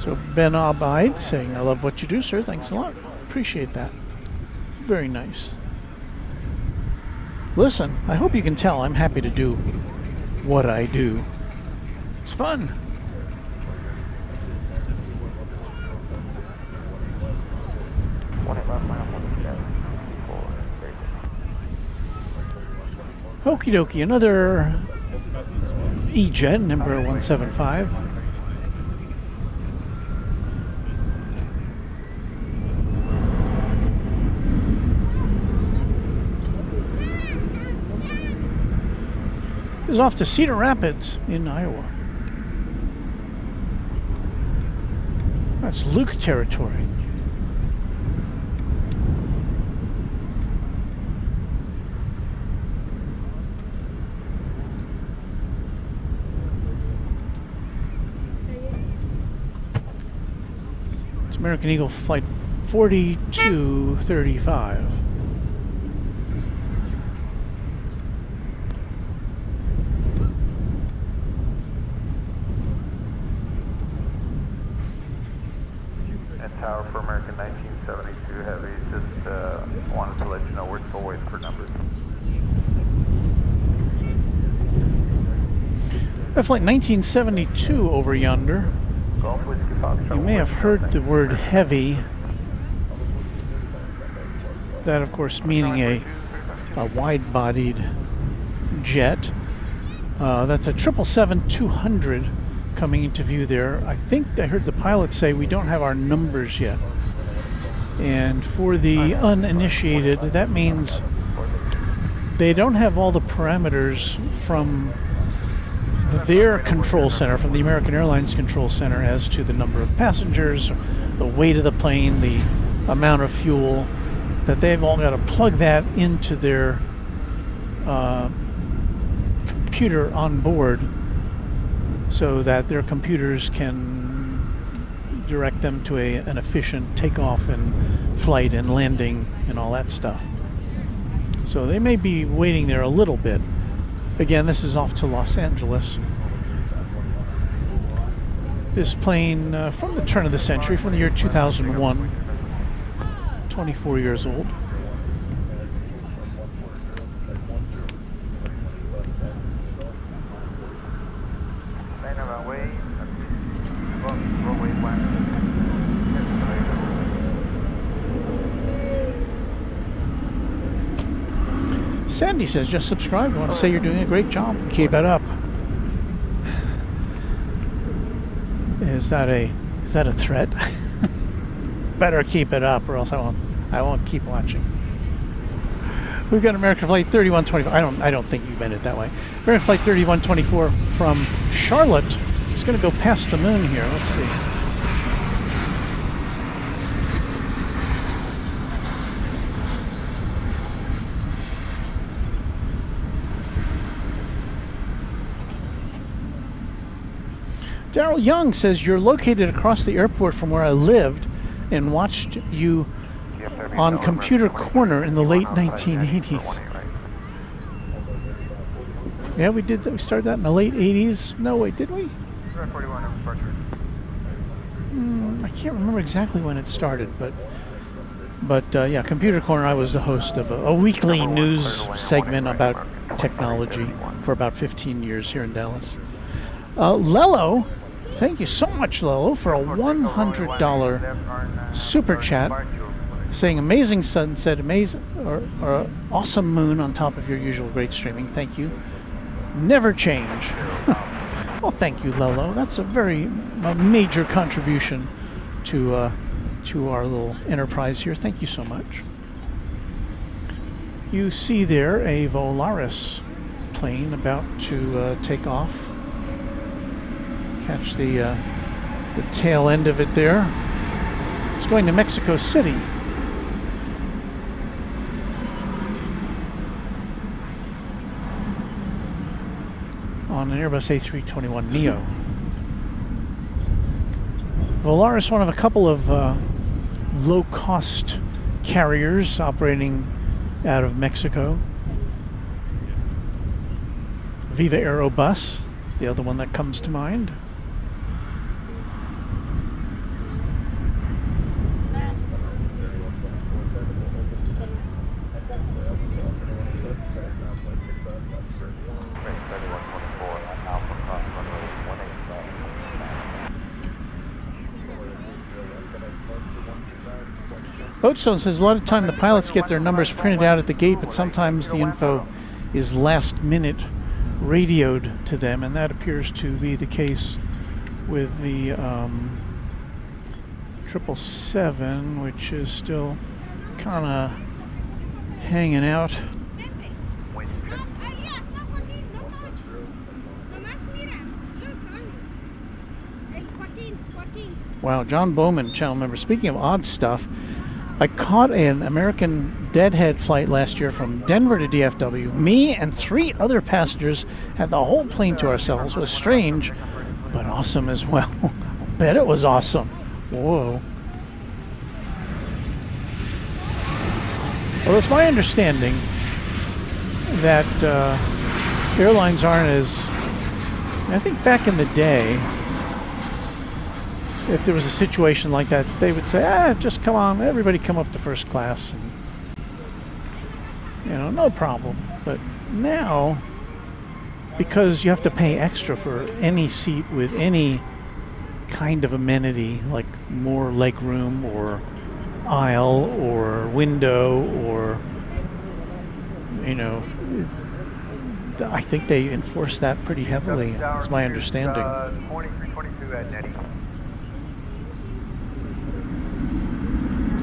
so Ben Abide saying, I love what you do, sir. Thanks a lot. Appreciate that. Very nice. Listen, I hope you can tell I'm happy to do what I do. It's fun. Okie dokie, another E-Jet, number 175. Is off to Cedar Rapids in Iowa. That's Luke territory. It's American Eagle Flight 4235. Tower for American 1972 Heavy. Just wanted to let you know we're still waiting for numbers. Flight 1972 over yonder. You may have heard the word heavy. That, of course, meaning a wide-bodied jet. That's a 777-200 coming into view there. I think I heard the pilot say we don't have our numbers yet. And for the uninitiated, that means they don't have all the parameters from their control center, from the American Airlines control center, as to the number of passengers, the weight of the plane, the amount of fuel, that they've all got to plug that into their computer on board, so that their computers can direct them to an efficient takeoff and flight and landing and all that stuff. So they may be waiting there a little bit. Again, this is off to Los Angeles. This plane from the turn of the century, from the year 2001, 24 years old. Sandy says, just subscribed. I want to say you're doing a great job. Keep it up. Is that a threat? Better keep it up, or else I won't keep watching. We've got American Flight 3124. I don't think you meant it that way. American Flight 3124 from Charlotte. It's going to go past the moon here. Let's see. Daryl Young says, you're located across the airport from where I lived and watched you on Computer Corner in the late 1980s. Yeah, we did that. We started that in the late 80s. No, wait, did we? I can't remember exactly when it started, but yeah, Computer Corner, I was the host of a weekly news segment about technology for about 15 years here in Dallas. Lello, thank you so much, Lello, for a $100 super chat, saying amazing sunset, amazing or awesome moon on top of your usual great streaming. Thank you. Never change. Well, thank you, Lello. That's a major contribution to our little enterprise here. Thank you so much. You see there a Volaris plane about to take off. Catch the tail end of it there. It's going to Mexico City. On an Airbus A321neo. Volaris, one of a couple of low-cost carriers operating out of Mexico. Viva Aerobus, the other one that comes to mind. Boatstone says a lot of time the pilots get their numbers printed out at the gate, but sometimes the info is last minute radioed to them, and that appears to be the case with the 777, which is still kind of hanging out. Wow, John Bowman, channel member. Speaking of odd stuff, I caught an American deadhead flight last year from Denver to DFW. Me and 3 other passengers had the whole plane to ourselves. It was strange, but awesome as well. Bet it was awesome. Whoa. Well, it's my understanding that airlines aren't as... I think back in the day, if there was a situation like that, they would say, just come on, everybody come up to first class, and, no problem. But now, because you have to pay extra for any seat with any kind of amenity, like more leg room or aisle or window or, I think they enforce that pretty heavily. That's my understanding. 2322 at Nettie.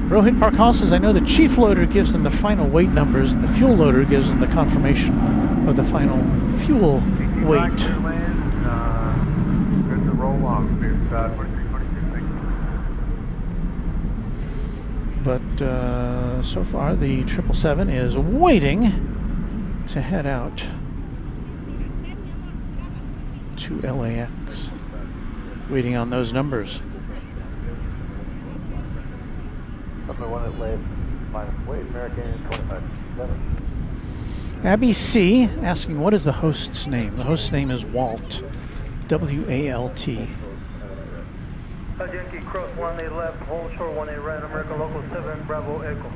Rohit Parkal says, I know the chief loader gives them the final weight numbers, and the fuel loader gives them the confirmation of the final fuel weight. There's the roll off. 2322. But so far, the 777 is waiting to head out to LAX. Waiting on those numbers. Number 1 at left, minus weight, American 25.7. Abby C. asking, what is the host's name? The host's name is Walt. W-A-L-T. Yankee cross 18 left, hold short 18 right, American local 7, Bravo Echo.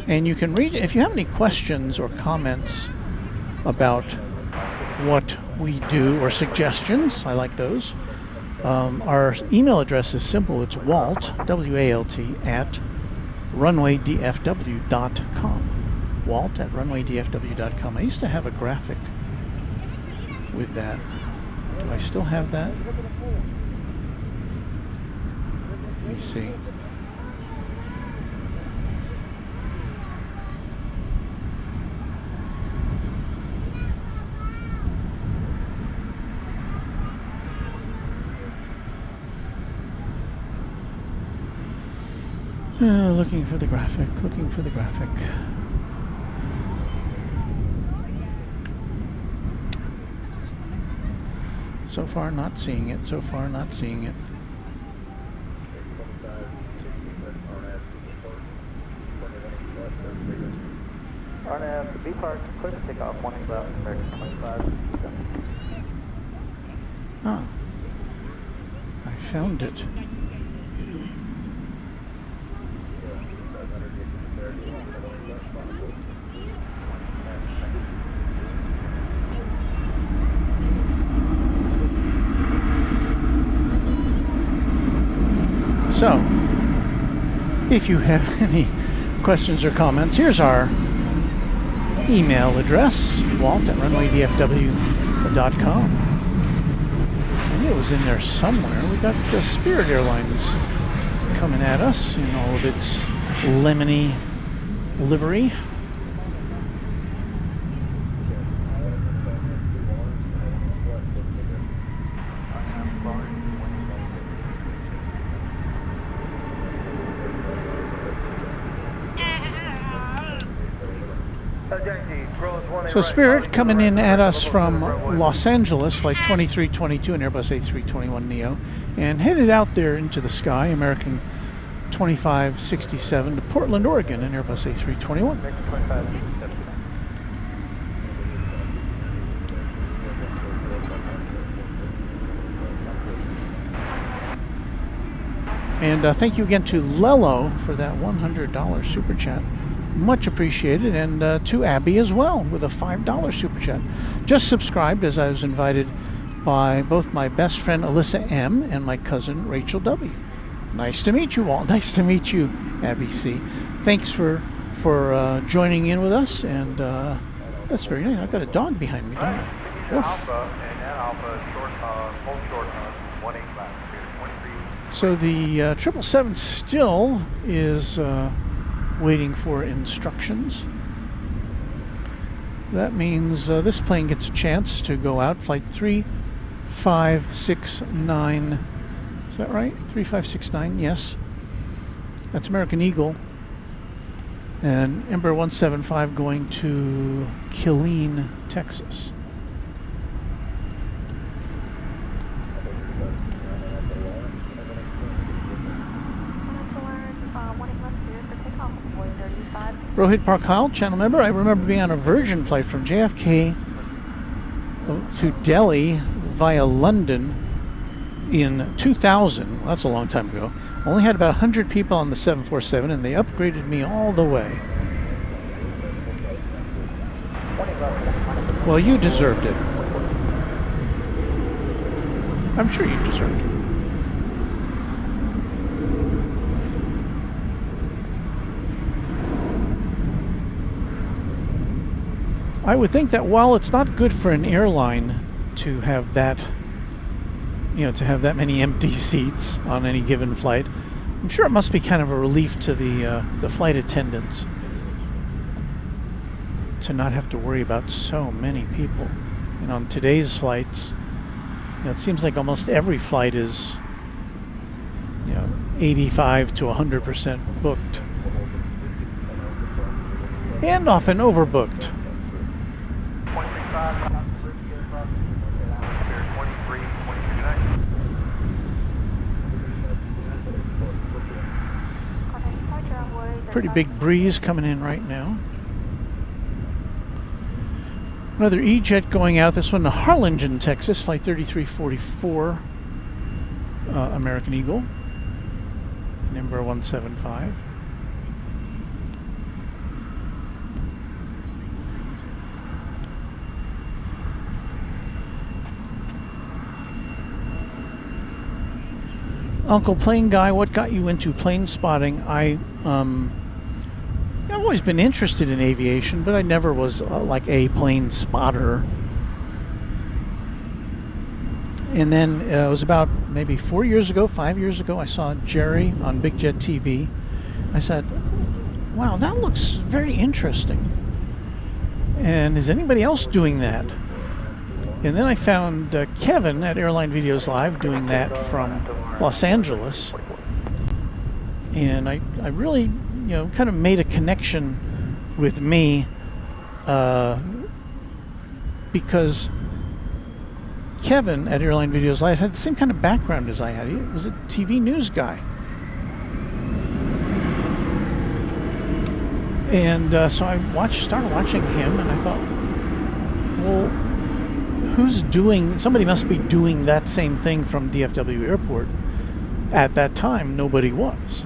And you can read, if you have any questions or comments about what we do or suggestions, I like those. Our email address is simple. It's Walt, W-A-L-T, at runwaydfw.com. Walt at runwaydfw.com. I used to have a graphic with that. Do I still have that? Let me see. Looking for the graphic, looking for the graphic. So far not seeing it, so far not seeing it. RNAV, B Park, clear to take off, 18 left, American 25. Ah. found it. So, if you have any questions or comments, here's our email address, walt@runwaydfw.com. I knew it was in there somewhere. We got the Spirit Airlines coming at us in all of its lemony livery. So Spirit coming in at us from Los Angeles, flight 2322, an Airbus A321neo, and headed out there into the sky, American 2567 to Portland, Oregon, an Airbus A321. And thank you again to Lello for that $100 super chat. Much appreciated, and to Abby as well with a $5 super chat. Just subscribed as I was invited by both my best friend Alyssa M and my cousin Rachel W. Nice to meet you all. Nice to meet you, Abby C. Thanks for joining in with us, and that's very nice. I've got a dog behind me, don't I? Alpha and Alpha short, hold short, 18 left, 23. So the 777 still is waiting for instructions. That means this plane gets a chance to go out. Flight 3569. Is that right? 3569, yes. That's American Eagle. And Embraer 175 going to Killeen, Texas. Rohit Parkal, channel member. I remember being on a Virgin flight from JFK to Delhi via London in 2000. Well, that's a long time ago. Only had about 100 people on the 747, and they upgraded me all the way. Well, you deserved it. I'm sure you deserved it. I would think that while it's not good for an airline to have that, to have that many empty seats on any given flight, I'm sure it must be kind of a relief to the flight attendants to not have to worry about so many people. And on today's flights, it seems like almost every flight is, 85 to 100% booked, and often overbooked. Pretty big breeze coming in right now. Another E-jet going out, this one to Harlingen, Texas, flight 3344, American Eagle, number 175. Uncle Plane Guy, what got you into plane spotting? I've always been interested in aviation, but I never was like a plane spotter. And then it was about maybe 5 years ago, I saw Jerry on Big Jet TV. I said, wow, that looks very interesting. And is anybody else doing that? And then I found Kevin at Airline Videos Live doing that from Los Angeles. And I really, kind of made a connection with me because Kevin at Airline Videos Live had the same kind of background as I had. He was a TV news guy. And so I started watching him, and I thought, well, somebody must be doing that same thing from DFW Airport, at that time, nobody was.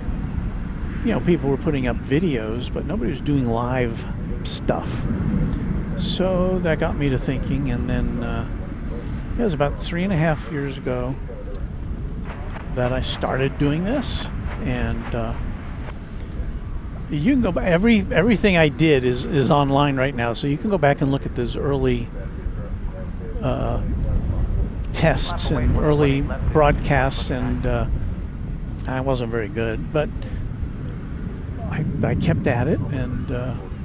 You know, people were putting up videos, but nobody was doing live stuff. So that got me to thinking, and then it was about 3.5 years ago that I started doing this, and you can go back. Everything I did is online right now, so you can go back and look at those early tests and early broadcasts, and I wasn't very good, but I kept at it, and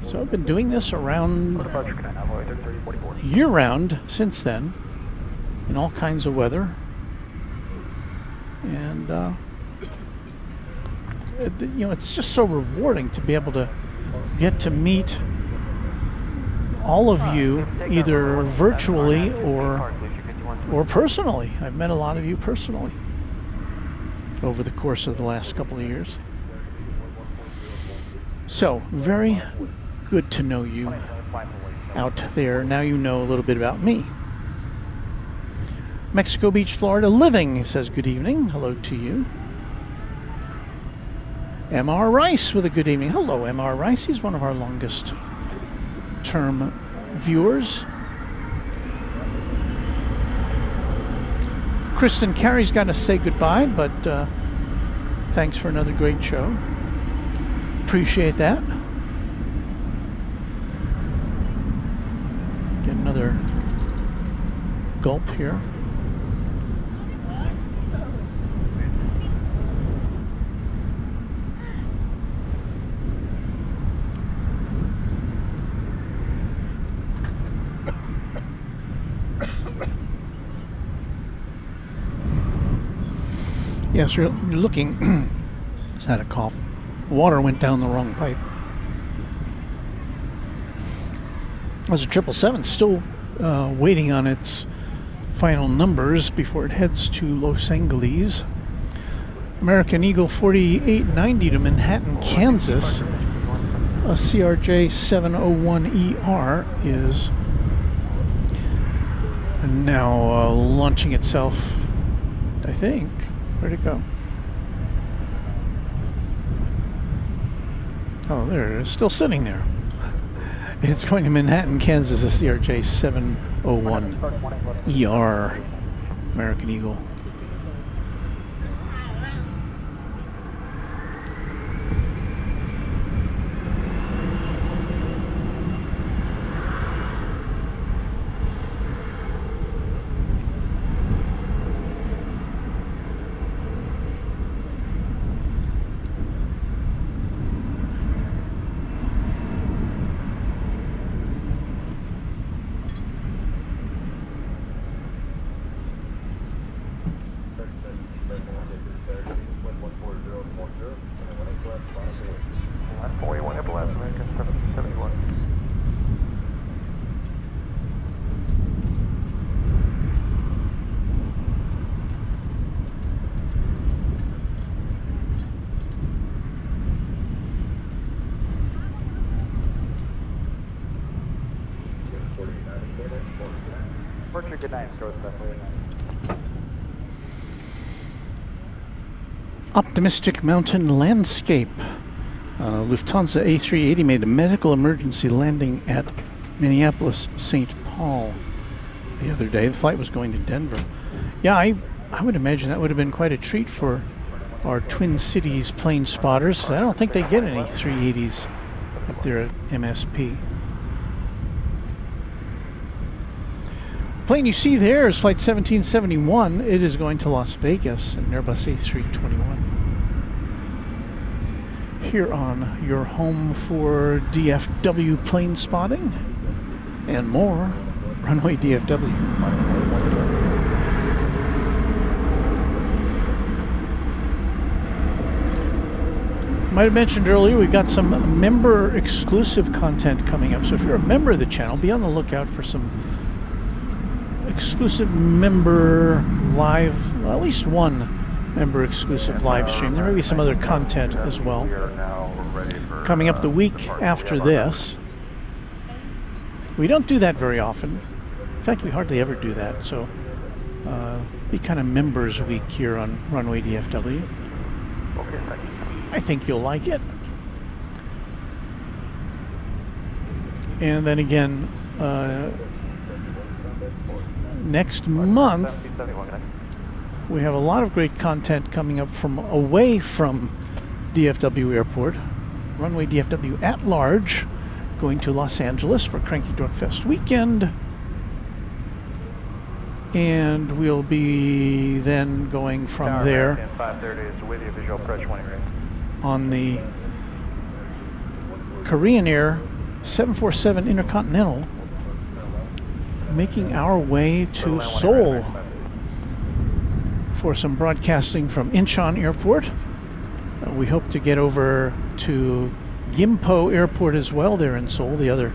so I've been doing this around year-round since then, in all kinds of weather, and you know, it's just so rewarding to be able to get to meet all of you, either virtually or personally. I've met a lot of you personally over the course of the last couple of years. So, very good to know you out there. Now you know a little bit about me. Mexico Beach, Florida, living says good evening. Hello to you. M.R. Rice with a good evening. Hello, M.R. Rice. He's one of our longest term viewers. Kristen Carey's got to say goodbye, but thanks for another great show. Appreciate that. Get another gulp here. Yes, you're looking. Just had a cough. Water went down the wrong pipe. There's a 777 still waiting on its final numbers before it heads to Los Angeles. American Eagle 4890 to Manhattan, Kansas. A CRJ 701ER is now launching itself, I think. Where'd it go? Oh, there it is, still sitting there. It's going to Manhattan, Kansas, a CRJ 701ER, American Eagle. Good night, Optimistic Mountain Landscape. Lufthansa A380 made a medical emergency landing at Minneapolis St. Paul the other day. The flight was going to Denver. Yeah, I would imagine that would have been quite a treat for our Twin Cities plane spotters. I don't think they get any 380s up there at MSP. Plane you see there is Flight 1771. It is going to Las Vegas, an Airbus A321. Here on your home for DFW plane spotting and more, Runway DFW. Might have mentioned earlier, we've got some member exclusive content coming up. So if you're a member of the channel, be on the lookout for some exclusive member live, well, at least one member exclusive live stream. There may be some other content as well coming up the week after this. We don't do that very often. In fact, we hardly ever do that. So be kind of members week here on Runway DFW. Okay, thank you. I think you'll like it. And then again, next month, we have a lot of great content coming up from away from DFW Airport. Runway DFW at large, going to Los Angeles for Cranky Dork Fest weekend. And we'll be then going from there 530 is with you, visual approach 20 right. on the Korean Air 747 Intercontinental, making our way to Seoul for some broadcasting from Incheon Airport. We hope to get over to Gimpo Airport as well there in Seoul, the other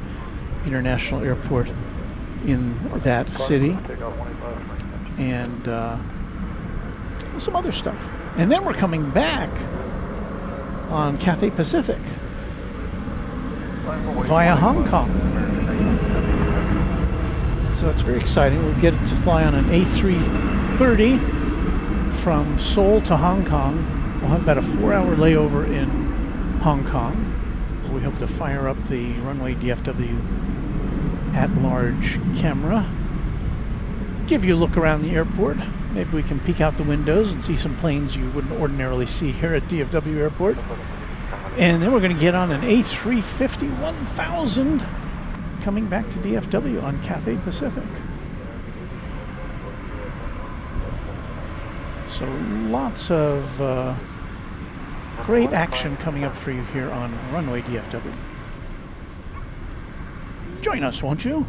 international airport in that city, and some other stuff. And then we're coming back on Cathay Pacific via Hong Kong. So it's very exciting. We'll get to fly on an A330 from Seoul to Hong Kong. We'll have about a 4-hour layover in Hong Kong. We hope to fire up the Runway DFW at-large camera. Give you a look around the airport. Maybe we can peek out the windows and see some planes you wouldn't ordinarily see here at DFW Airport. And then we're going to get on an A350 1000 coming back to DFW on Cathay Pacific. So lots of great action coming up for you here on Runway DFW. Join us, won't you?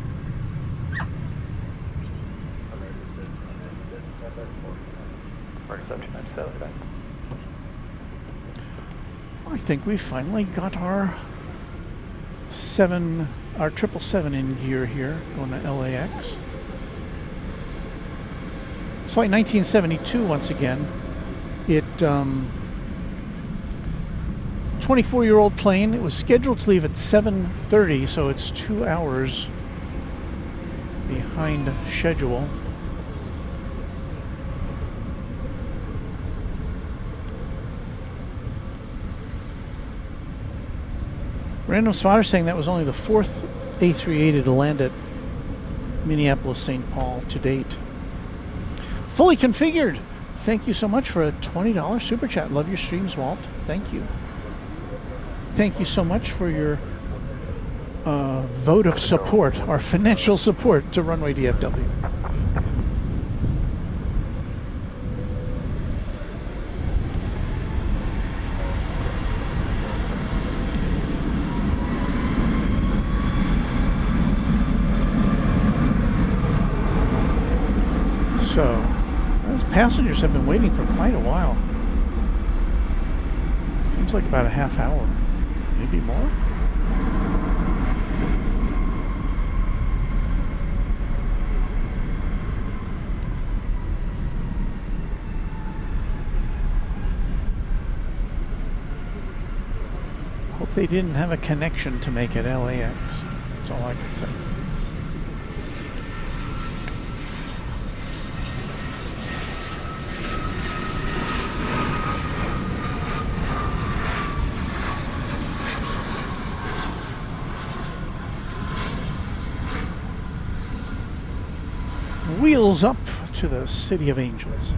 I think we finally got our 777 in gear here, going to LAX. It's flight 1972 once again. It 24-year-old plane. It was scheduled to leave at 7:30, so it's 2 hours behind schedule. Random spotter saying that was only the 4th A380 to land at Minneapolis-St. Paul to date. Fully configured. Thank you so much for a $20 super chat. Love your streams, Walt. Thank you. Thank you so much for your vote of support, our financial support to Runway DFW. So, those passengers have been waiting for quite a while. Seems like about a half hour, maybe more. Hope they didn't have a connection to make it LAX. That's all I can say. Wheels up to the City of Angels.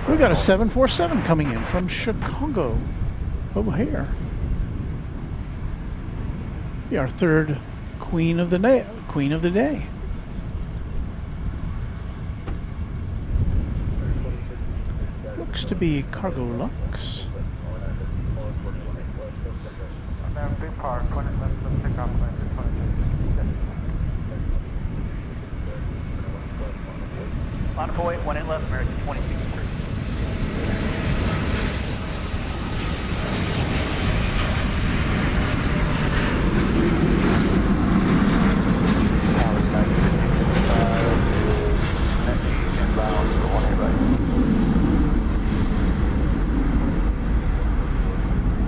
We got a 747 coming in from Chicago O'Hare. Be our third queen of the day. Looks to be Cargo Lux. Park, 1 8 left, let's take off line 26. Line of 48, 1 8 left, American 2063.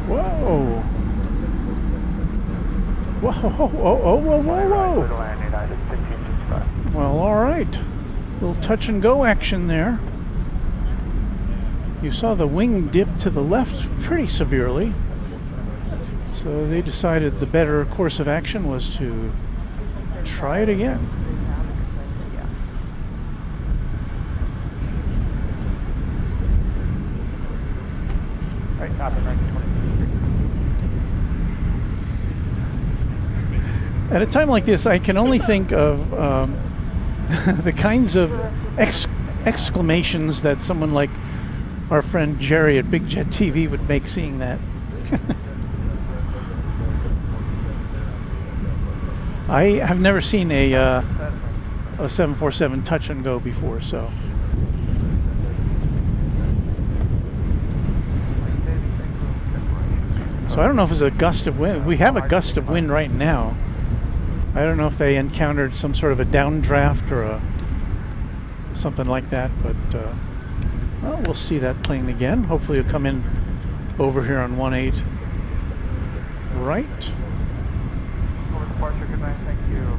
Whoa. Whoa, whoa, whoa, whoa, whoa, whoa. Well, all right. Little touch and go action there. You saw the wing dip to the left pretty severely. So they decided the better course of action was to try it again. Right, copy, right, 20. At a time like this, I can only think of the kinds of exclamations that someone like our friend Jerry at Big Jet TV would make seeing that. I have never seen a 747 touch and go before, so. So I don't know if it's a gust of wind. We have a gust of wind right now. I don't know if they encountered some sort of a downdraft or something like that, but well, we'll see that plane again. Hopefully it'll come in over here on 18 right. Over departure, good night, thank you.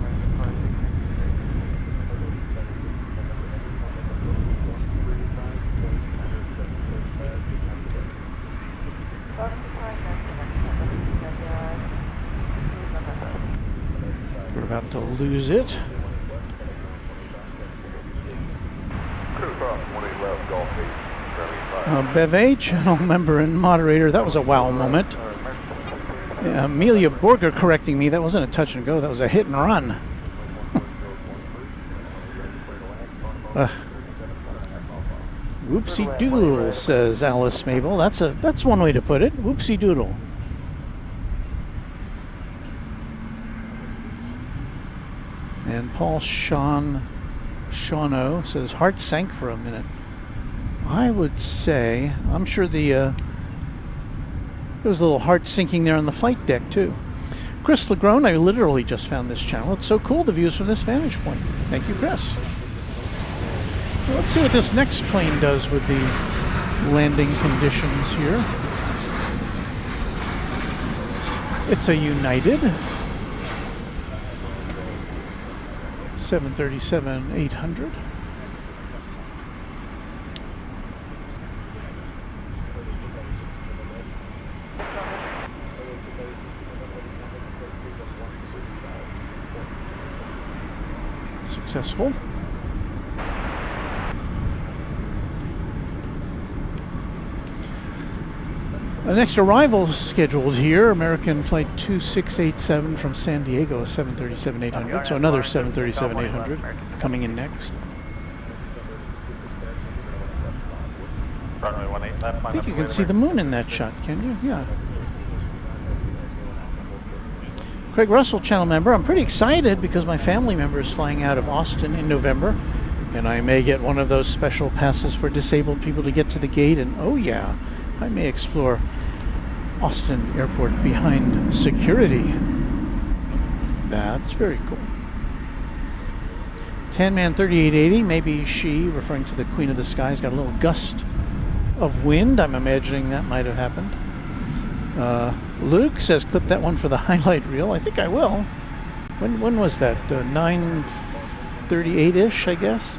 We're about to lose it. Beve, channel member and moderator, that was a wow moment. Amelia Borger correcting me, that wasn't a touch and go, that was a hit and run. Whoopsie doodle, says Alice Mabel. That's one way to put it. Whoopsie doodle. And Paul Shauno says heart sank for a minute. I would say, I'm sure there was a little heart sinking there on the flight deck too. Chris Legrone, I literally just found this channel. It's so cool, the views from this vantage point. Thank you, Chris. Well, let's see what this next plane does with the landing conditions here. It's a United 737-800. Successful. The next arrival scheduled here, American Flight 2687 from San Diego, 737-800. So another 737-800 coming in next. I think you can see the moon in that shot, can you? Yeah. Craig Russell, channel member. I'm pretty excited because my family member is flying out of Austin in November, and I may get one of those special passes for disabled people to get to the gate, and oh yeah, I may explore Austin Airport behind security. That's very cool. Tanman 3880, maybe she, referring to the Queen of the Skies, got a little gust of wind. I'm imagining that might have happened. Luke says clip that one for the highlight reel. I think I will. When was that? 9:38-ish, I guess.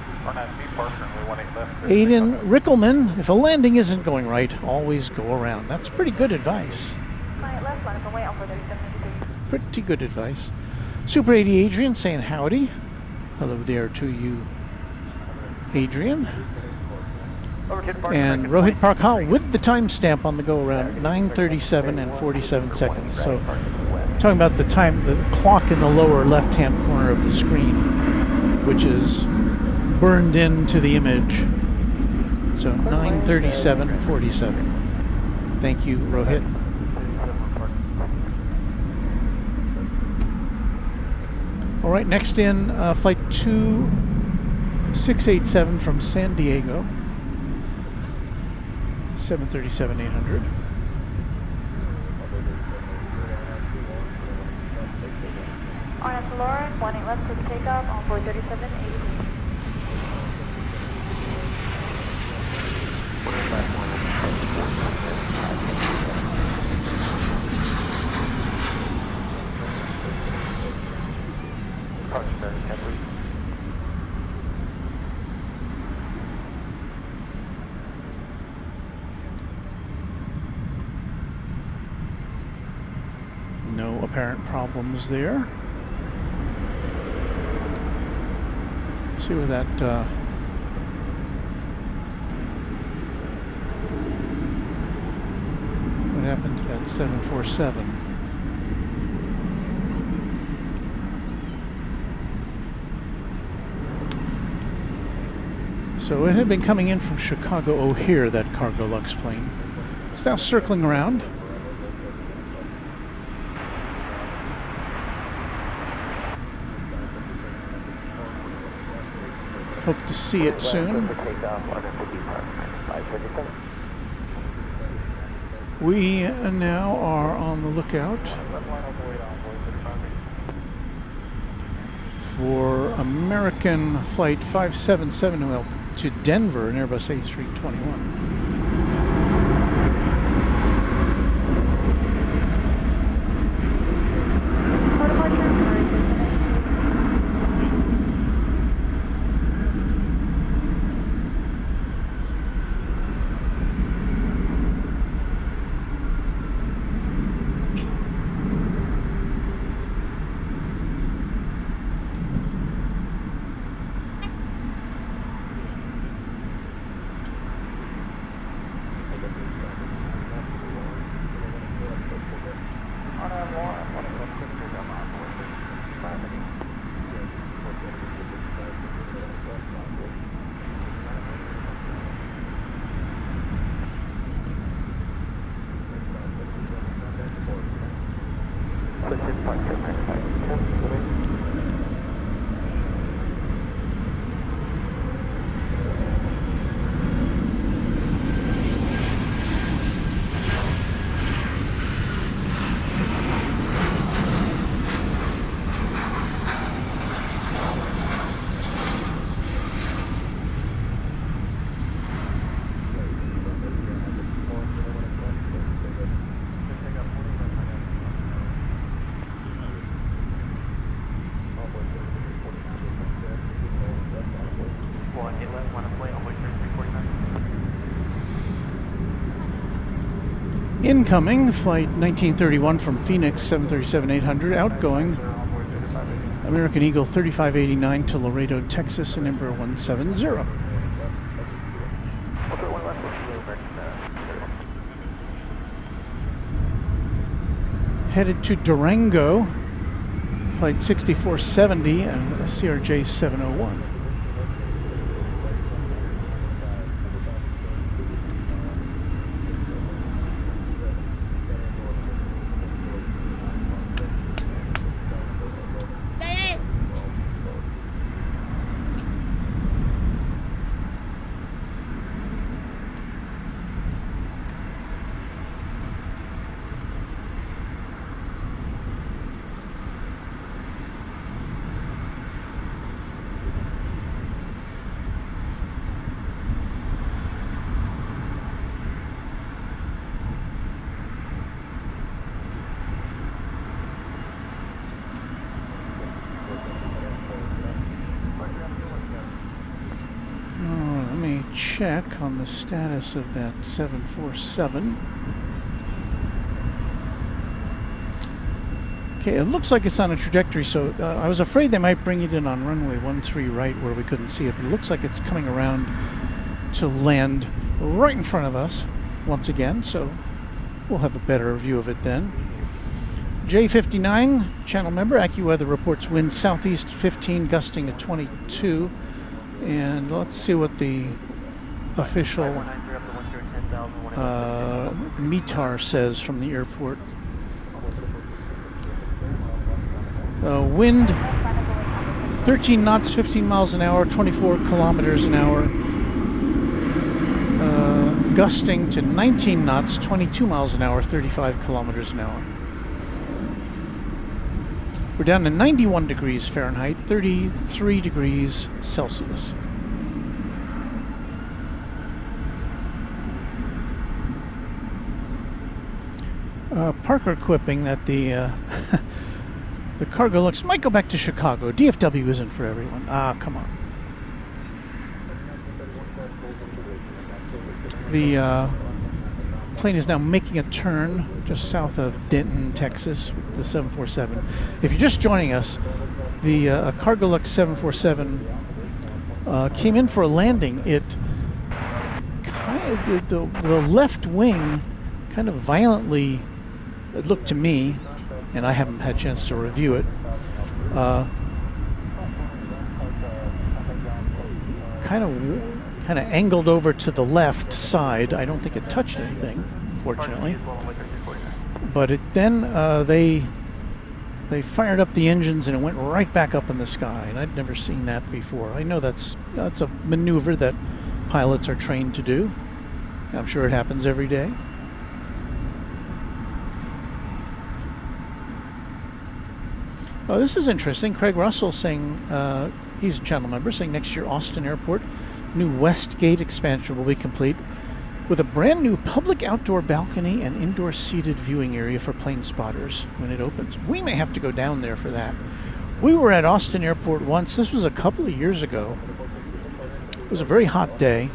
Aiden Rickelman, if a landing isn't going right, always go around. That's pretty good advice. Pretty good advice. Super 80 Adrian saying howdy. Hello there to you, Adrian. And Rohit Parkal with the timestamp on the go around, 9:37 and 47 seconds. So talking about the time, the clock in the lower left-hand corner of the screen, which is burned into the image. So 9:37 and 47. Thank you, Rohit. All right, next in flight 2687 from San Diego, 737-800. RNS Lauren, 18 left, clear for takeoff on board 3783. No apparent problems there. See where that what happened to that 747? So it had been coming in from Chicago O'Hare, that cargo lux plane. It's now circling around. Hope to see it soon. We now are on the lookout for American Flight 577 to Denver, an Airbus A321. Incoming, flight 1931 from Phoenix, 737-800, outgoing, American Eagle 3589 to Laredo, Texas, and Embraer 170. Headed to Durango, flight 6470 and a CRJ 701. Check on the status of that 747. Okay, it looks like it's on a trajectory, so I was afraid they might bring it in on runway 13 right where we couldn't see it, but it looks like it's coming around to land right in front of us once again, so we'll have a better view of it then. J59, channel member, AccuWeather reports winds southeast 15, gusting to 22, and let's see what the official METAR says from the airport. Wind 13 knots, 15 miles an hour, 24 kilometers an hour. Gusting to 19 knots, 22 miles an hour, 35 kilometers an hour. We're down to 91 degrees Fahrenheit, 33 degrees Celsius. Parker quipping that the the cargo looks might go back to Chicago. DFW isn't for everyone. Ah, come on. The plane is now making a turn just south of Denton, Texas, with the 747. If you're just joining us, the Cargolux 747 came in for a landing. It kind of, the left wing kind of violently, it looked to me, and I haven't had a chance to review it, kind of angled over to the left side. I don't think it touched anything, fortunately. But it then they fired up the engines and it went right back up in the sky, and I'd never seen that before. I know that's a maneuver that pilots are trained to do. I'm sure it happens every day. Oh, this is interesting. Craig Russell saying, he's a channel member, saying next year Austin Airport new West Gate expansion will be complete with a brand new public outdoor balcony and indoor seated viewing area for plane spotters when it opens. We may have to go down there for that. We were at Austin Airport once. This was a couple of years ago. It was a very hot day.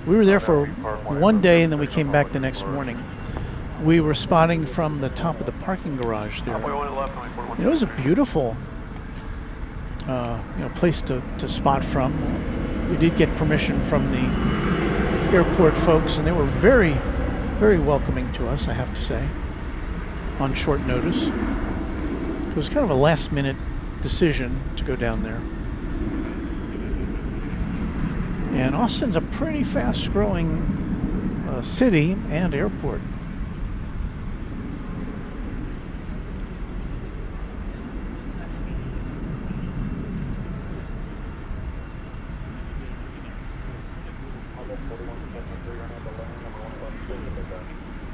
We were there for one day and then we came back the next morning. We were spotting from the top of the parking garage there. It was a beautiful place to spot from. We did get permission from the airport folks, and they were very, very welcoming to us, I have to say, on short notice. It was kind of a last-minute decision to go down there. And Austin's a pretty fast-growing city and airport.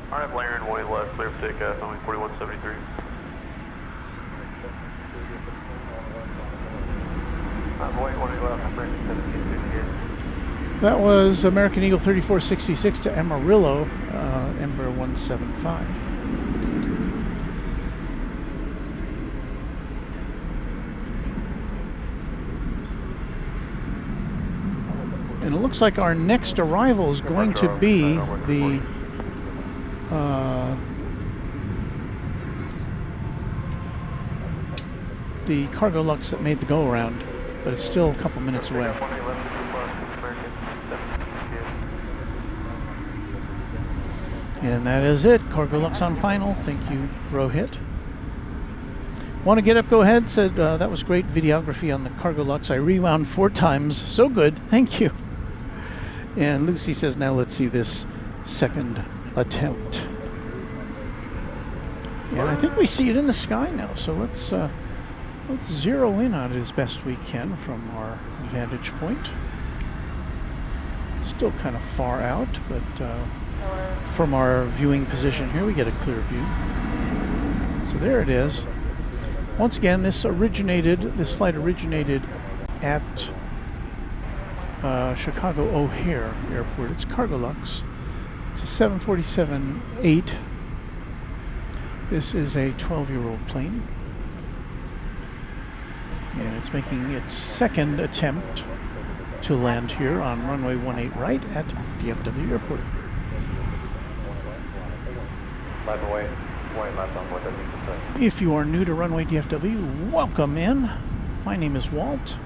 Alright, Blair, way left, clear for takeoff, only 4173. That was American Eagle 3466 to Amarillo, Embraer 175. And it looks like our next arrival is going to be the Cargolux that made the go-around, but it's still a couple minutes away. And that is it. Cargolux on final. Thank you, Rohit. Want to get up? Go ahead. Said that was great videography on the Cargolux. I rewound 4 times. So good. Thank you. And Lucy says, now let's see this second attempt. And I think we see it in the sky now. So let's zero in on it as best we can from our vantage point. Still kind of far out, but from our viewing position here, we get a clear view. So there it is. Once again, this flight originated at Chicago O'Hare Airport. It's Cargolux. It's a 747-8. This is a 12-year-old plane. And it's making its second attempt to land here on runway 18 right at DFW Airport. If you are new to Runway DFW, welcome in. My name is Walt.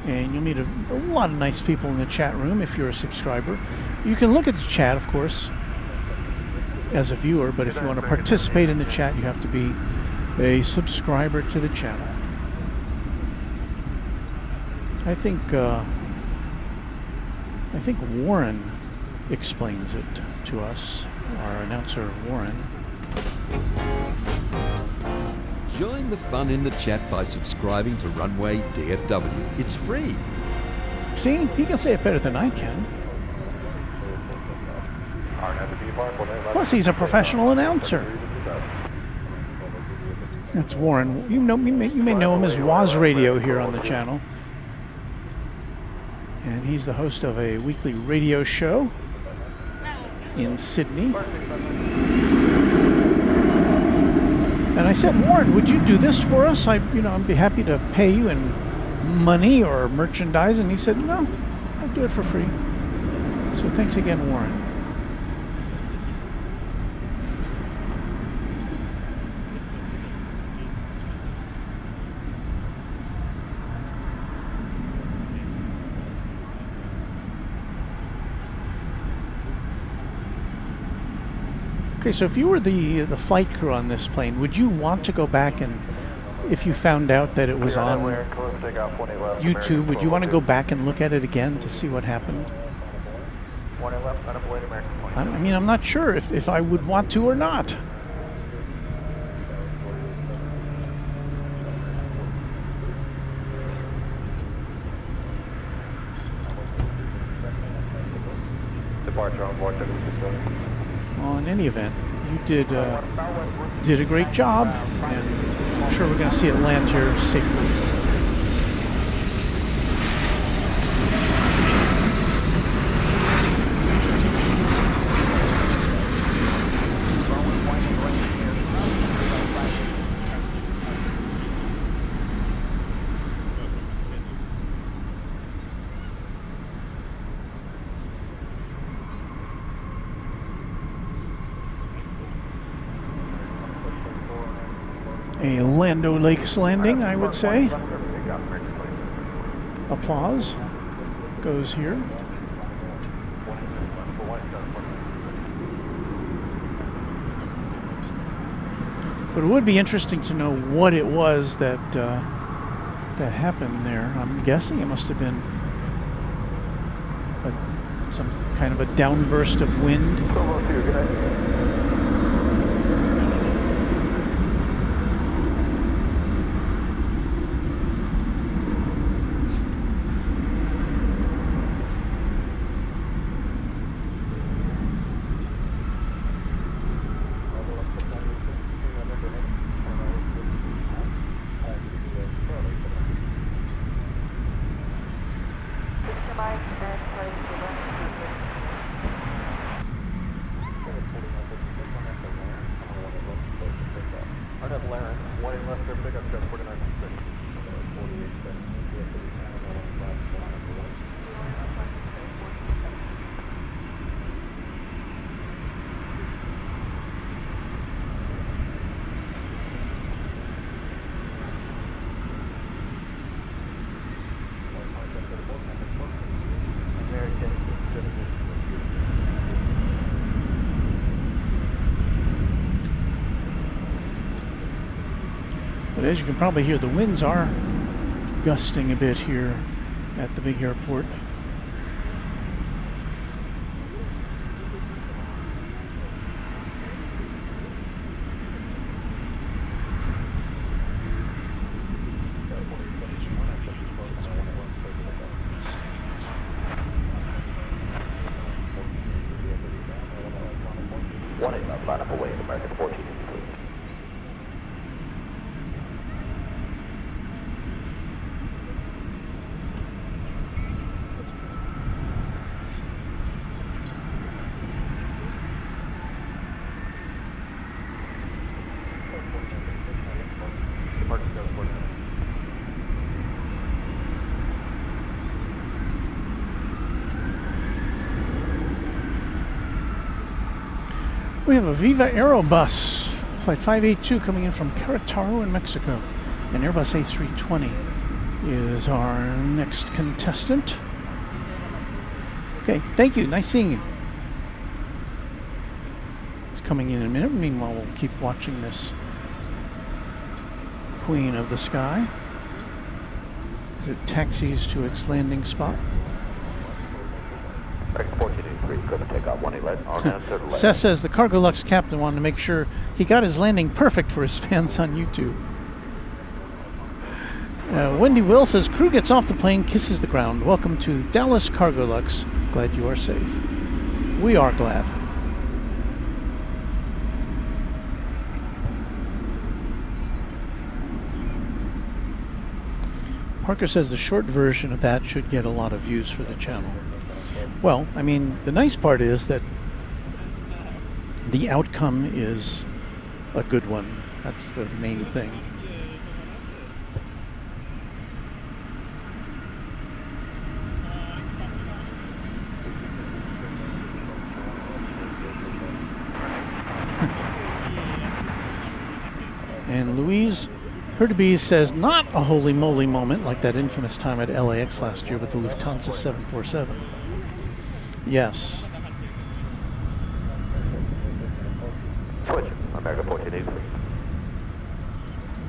And you'll meet a lot of nice people in the chat room if you're a subscriber. You can look at the chat, of course, as a viewer, but if you want to participate in the chat, you have to be a subscriber to the channel. I think Warren explains it to us, our announcer Warren. Join the fun in the chat by subscribing to Runway DFW. It's free. See, he can say it better than I can. Plus, he's a professional announcer. That's Warren. You may know him as Waz Radio here on the channel. And he's the host of a weekly radio show in Sydney. And I said, Warren, would you do this for us? I'd be happy to pay you in money or merchandise. And he said, no, I'll do it for free. So thanks again, Warren. Okay, so if you were the flight crew on this plane, would you want to go back and, if you found out that it was on YouTube, would you want to go back and look at it again to see what happened? I'm not sure if I would want to or not. Departure on board. Well, in any event, you did a great job, and I'm sure we're going to see it land here safely. A Land O'Lakes landing, I would say. Applause goes here. But it would be interesting to know what it was that that happened there. I'm guessing it must have been some kind of a downburst of wind. But as you can probably hear, the winds are gusting a bit here at the big airport. Line up away in American 14. We have a Viva Aerobus, flight 582 coming in from Querétaro in Mexico. And Airbus A320 is our next contestant. Okay, thank you. Nice seeing you. It's coming in a minute. Meanwhile, we'll keep watching this queen of the sky as it taxis to its landing spot. Seth says the Cargo Lux captain wanted to make sure he got his landing perfect for his fans on YouTube. Wendy Will says, crew gets off the plane, kisses the ground. Welcome to Dallas Cargo Lux. Glad you are safe. We are glad. Parker says the short version of that should get a lot of views for the channel. Well, I mean, the nice part is that the outcome is a good one. That's the main thing. And Louise Hurtubise says, not a holy moly moment like that infamous time at LAX last year with the Lufthansa 747. Yes. Switch, America 1483.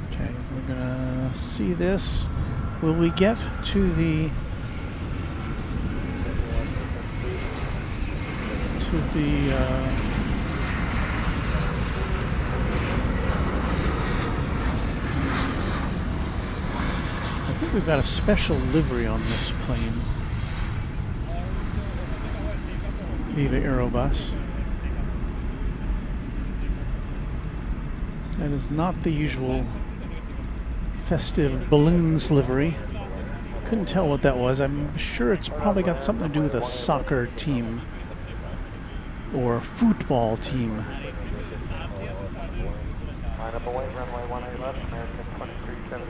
Okay, we're gonna see this. Will we get to the I think we've got a special livery on this plane. Viva Aerobus. That is not the usual festive balloons livery. Couldn't tell what that was. I'm sure it's probably got something to do with a soccer team or football team. Line up away, runway 18 left, American 2370.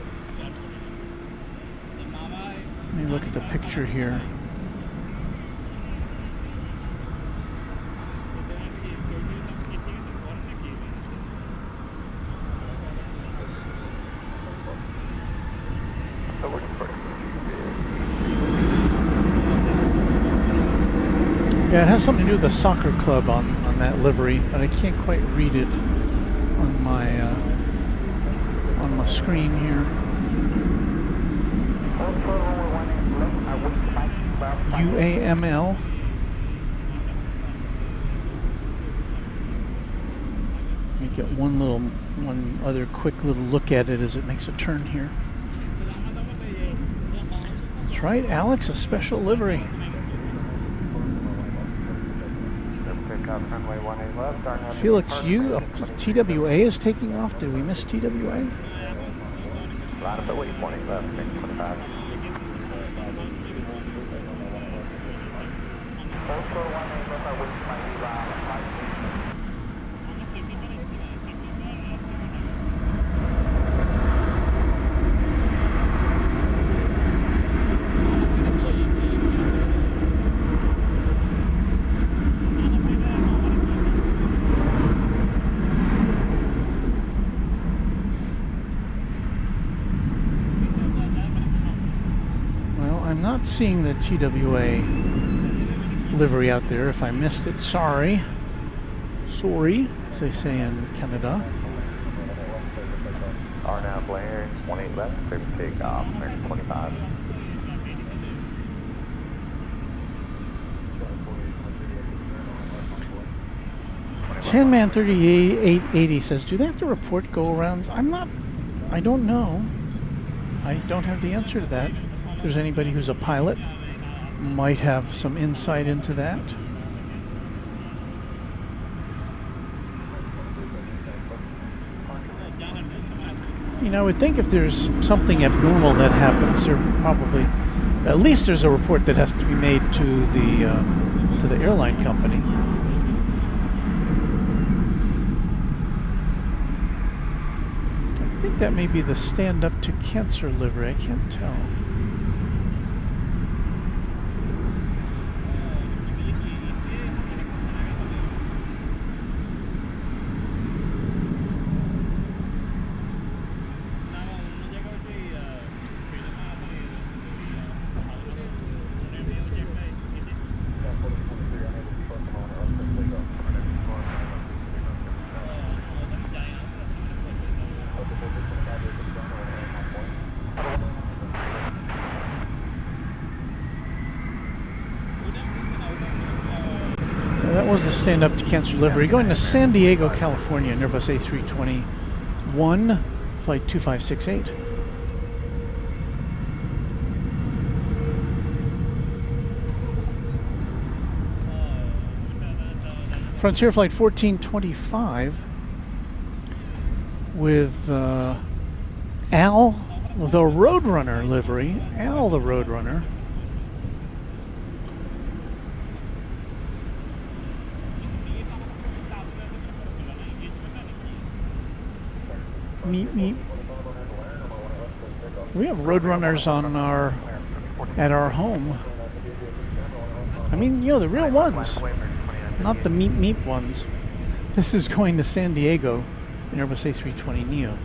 Let me look at the picture here. Yeah, it has something to do with the soccer club on that livery, but I can't quite read it on my screen here. UAML. Let me get one other quick little look at it as it makes a turn here. That's right, Alex, a special livery. Felix, TWA is taking off. Did we miss TWA? Line up away, 20 left, 25. Not seeing the TWA livery out there. If I missed it, sorry, as they say in Canada. R now Blair, 18 left, clear for takeoff, American 25. 10-man 3880 says, do they have to report go-arounds? I don't know. I don't have the answer to that. If there's anybody who's a pilot, might have some insight into that. You know, I would think if there's something abnormal that happens, there probably, at least there's a report that has to be made to the airline company. I think that may be the stand up to cancer livery. I can't tell. That was the stand up to cancer livery. Going to San Diego, California, in Airbus A321, flight 2568. Frontier Flight 1425 with Al the Roadrunner livery. Al the Roadrunner. Meep meep. We have Roadrunners on at our home. I mean, you know, the real ones, not the meep meep ones. This is going to San Diego, an Airbus A320neo.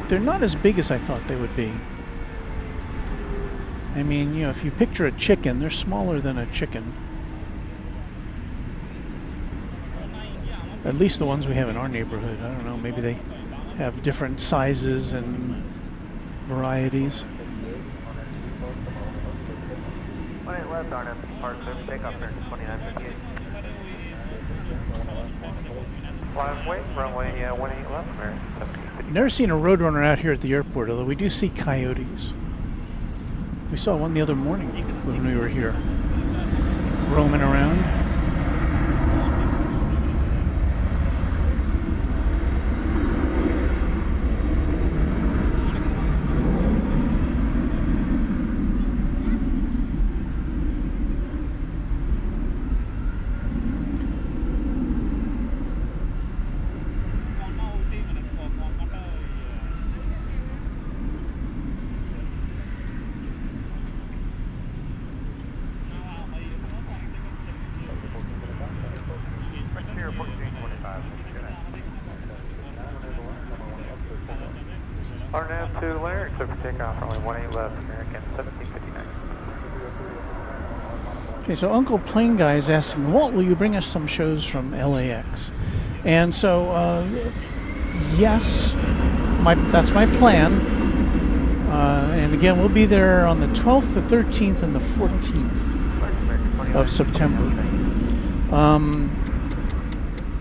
They're not as big as I thought they would be. I mean, you know, if you picture a chicken, they're smaller than a chicken. At least the ones we have in our neighborhood. I don't know, maybe they have different sizes and varieties. Left, RNF, park, takeoff here, 2958. Flying wait, runway 18 left, American. I've never seen a Roadrunner out here at the airport, although we do see coyotes. We saw one the other morning when we were here, roaming around. RNAV to Larry, clear for takeoff, runway 18 left, American 1759. Okay, so Uncle Plane Guy is asking, Walt, will you bring us some shows from LAX? And so, yes, that's my plan. And again, we'll be there on the 12th, the 13th, and the 14th of September.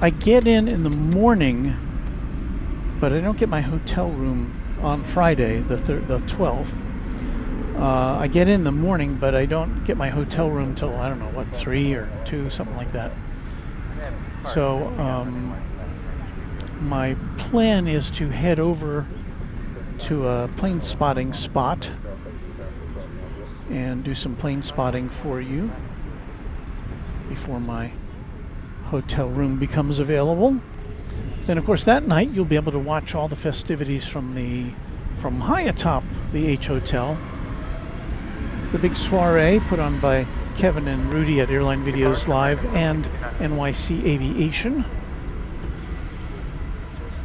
I get in the morning, but I don't get my hotel room on Friday, the 12th. I get in the morning, but I don't get my hotel room till, I don't know, what, 3 or 2, something like that. So my plan is to head over to a plane spotting spot and do some plane spotting for you before my hotel room becomes available. Then, of course, that night you'll be able to watch all the festivities from high atop the H Hotel. The big soiree put on by Kevin and Rudy at Airline Videos Live and NYC Aviation.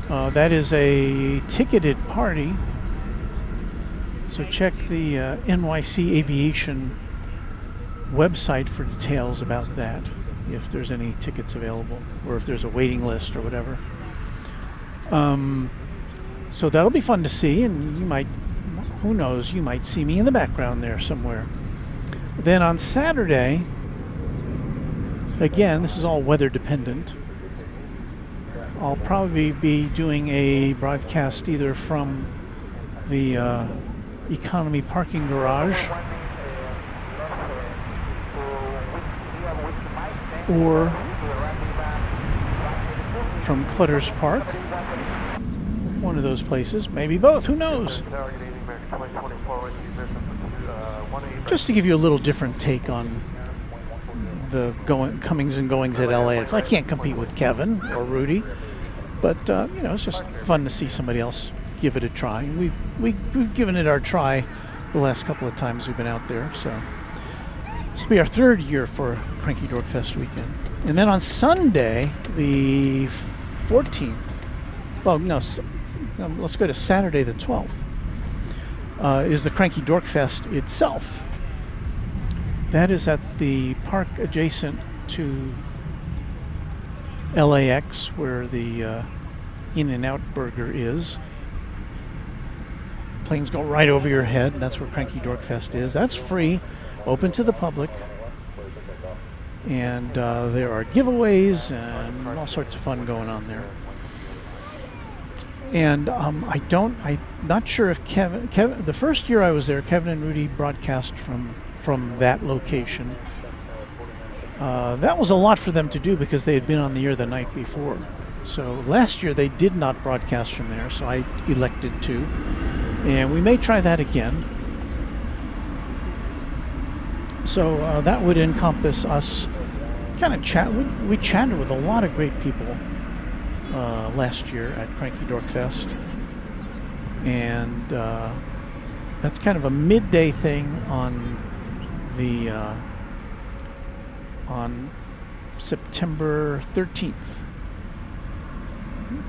That is a ticketed party, so check the NYC Aviation website for details about that, if there's any tickets available or if there's a waiting list or whatever. So that'll be fun to see, and you might, who knows, you might see me in the background there somewhere. Then on Saturday, again, this is all weather dependent, I'll probably be doing a broadcast either from the economy parking garage or from Clutter's Park. One of those places, maybe both, who knows? Just to give you a little different take on the comings and goings at LAX. I can't compete with Kevin or Rudy, but you know, it's just fun to see somebody else give it a try. We've given it our try the last couple of times we've been out there, so this will be our 3rd year for Cranky Dork Fest weekend. And then on Sunday, the 14th, well, no, let's go to Saturday the 12th, is the Cranky Dork Fest itself. That is at the park adjacent to LAX, where the In-N-Out Burger is. Planes go right over your head. That's where Cranky Dork Fest is. That's free, open to the public. And there are giveaways and all sorts of fun going on there. And I'm not sure if Kevin, the first year I was there, Kevin and Rudy broadcast from that location. That was a lot for them to do because they had been on the air the night before. So last year they did not broadcast from there, so I elected to. And we may try that again. So that would encompass us kind of chat. We chatted with a lot of great people last year at Cranky Dork Fest. And that's kind of a midday thing on the on September 13th,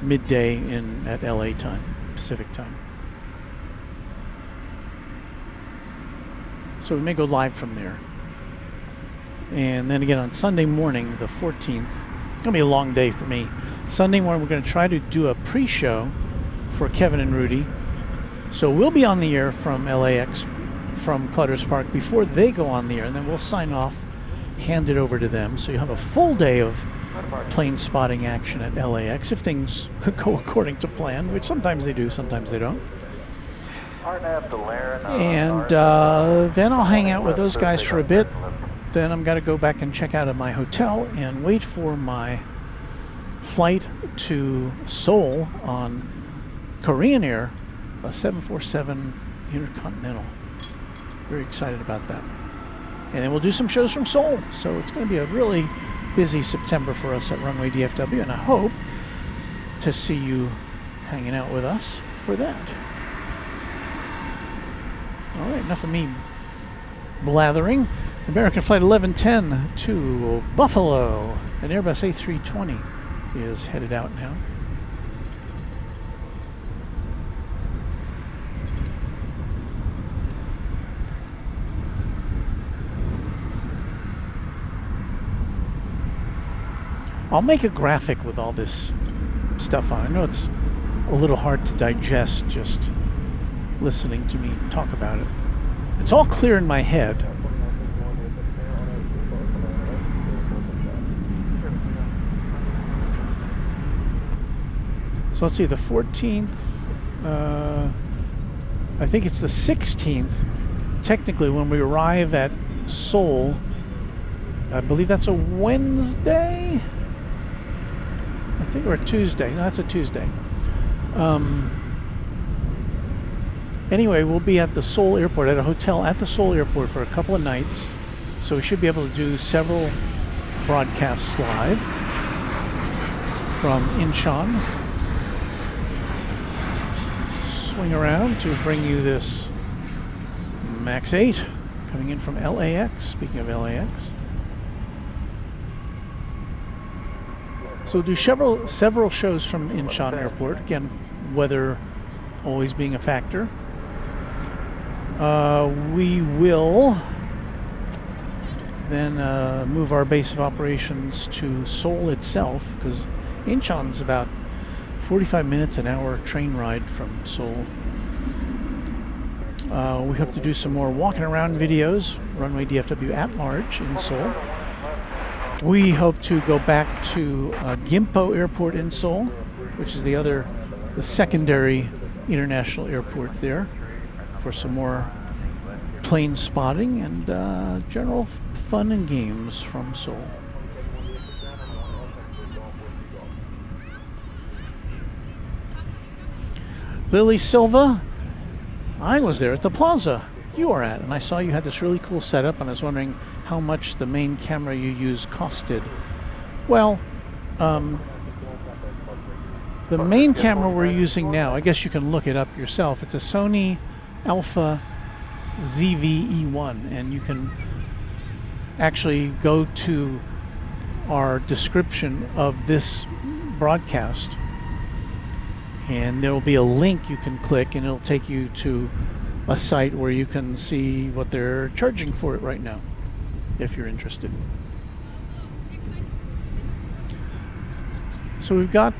midday at LA time, Pacific time. So we may go live from there. And then again on Sunday morning, the 14th, it's going to be a long day for me. Sunday morning, we're going to try to do a pre-show for Kevin and Rudy. So we'll be on the air from LAX, from Clutter's Park, before they go on the air, and then we'll sign off, hand it over to them. So you'll have a full day of plane spotting action at LAX if things go according to plan, which sometimes they do, sometimes they don't. And then I'll hang out with those guys for a bit. Then I'm got to go back and check out of my hotel and wait for my flight to Seoul on Korean Air, a 747 Intercontinental. Very excited about that. And then we'll do some shows from Seoul. So it's going to be a really busy September for us at Runway DFW, and I hope to see you hanging out with us for that. All right, enough of me blathering. American Flight 1110 to Buffalo. An Airbus A320 is headed out now. I'll make a graphic with all this stuff on. I know it's a little hard to digest just listening to me talk about it. It's all clear in my head. So let's see, the 14th, I think it's the 16th, technically, when we arrive at Seoul. I believe that's a Wednesday? I think, or a Tuesday. No, that's a Tuesday. Anyway, we'll be at the Seoul Airport, at a hotel at the Seoul Airport for a couple of nights. So we should be able to do several broadcasts live from Incheon. Swing around to bring you this MAX 8 coming in from LAX. Speaking of LAX. So we'll do several shows from Incheon Airport. Again, weather always being a factor. We will then move our base of operations to Seoul itself, because Incheon's about 45 minutes, an hour train ride from Seoul. We hope to do some more walking around videos, Runway DFW at large in Seoul. We hope to go back to Gimpo Airport in Seoul, which is the secondary international airport there, for some more plane spotting and general fun and games from Seoul. Lily Silva, I was there at the Plaza you are at, and I saw you had this really cool setup, and I was wondering how much the main camera you use costed. Well, the main camera we're using now, I guess you can look it up yourself. It's a Sony Alpha ZV-E1, and you can actually go to our description of this broadcast, and there will be a link you can click, and it'll take you to a site where you can see what they're charging for it right now, if you're interested. So we've got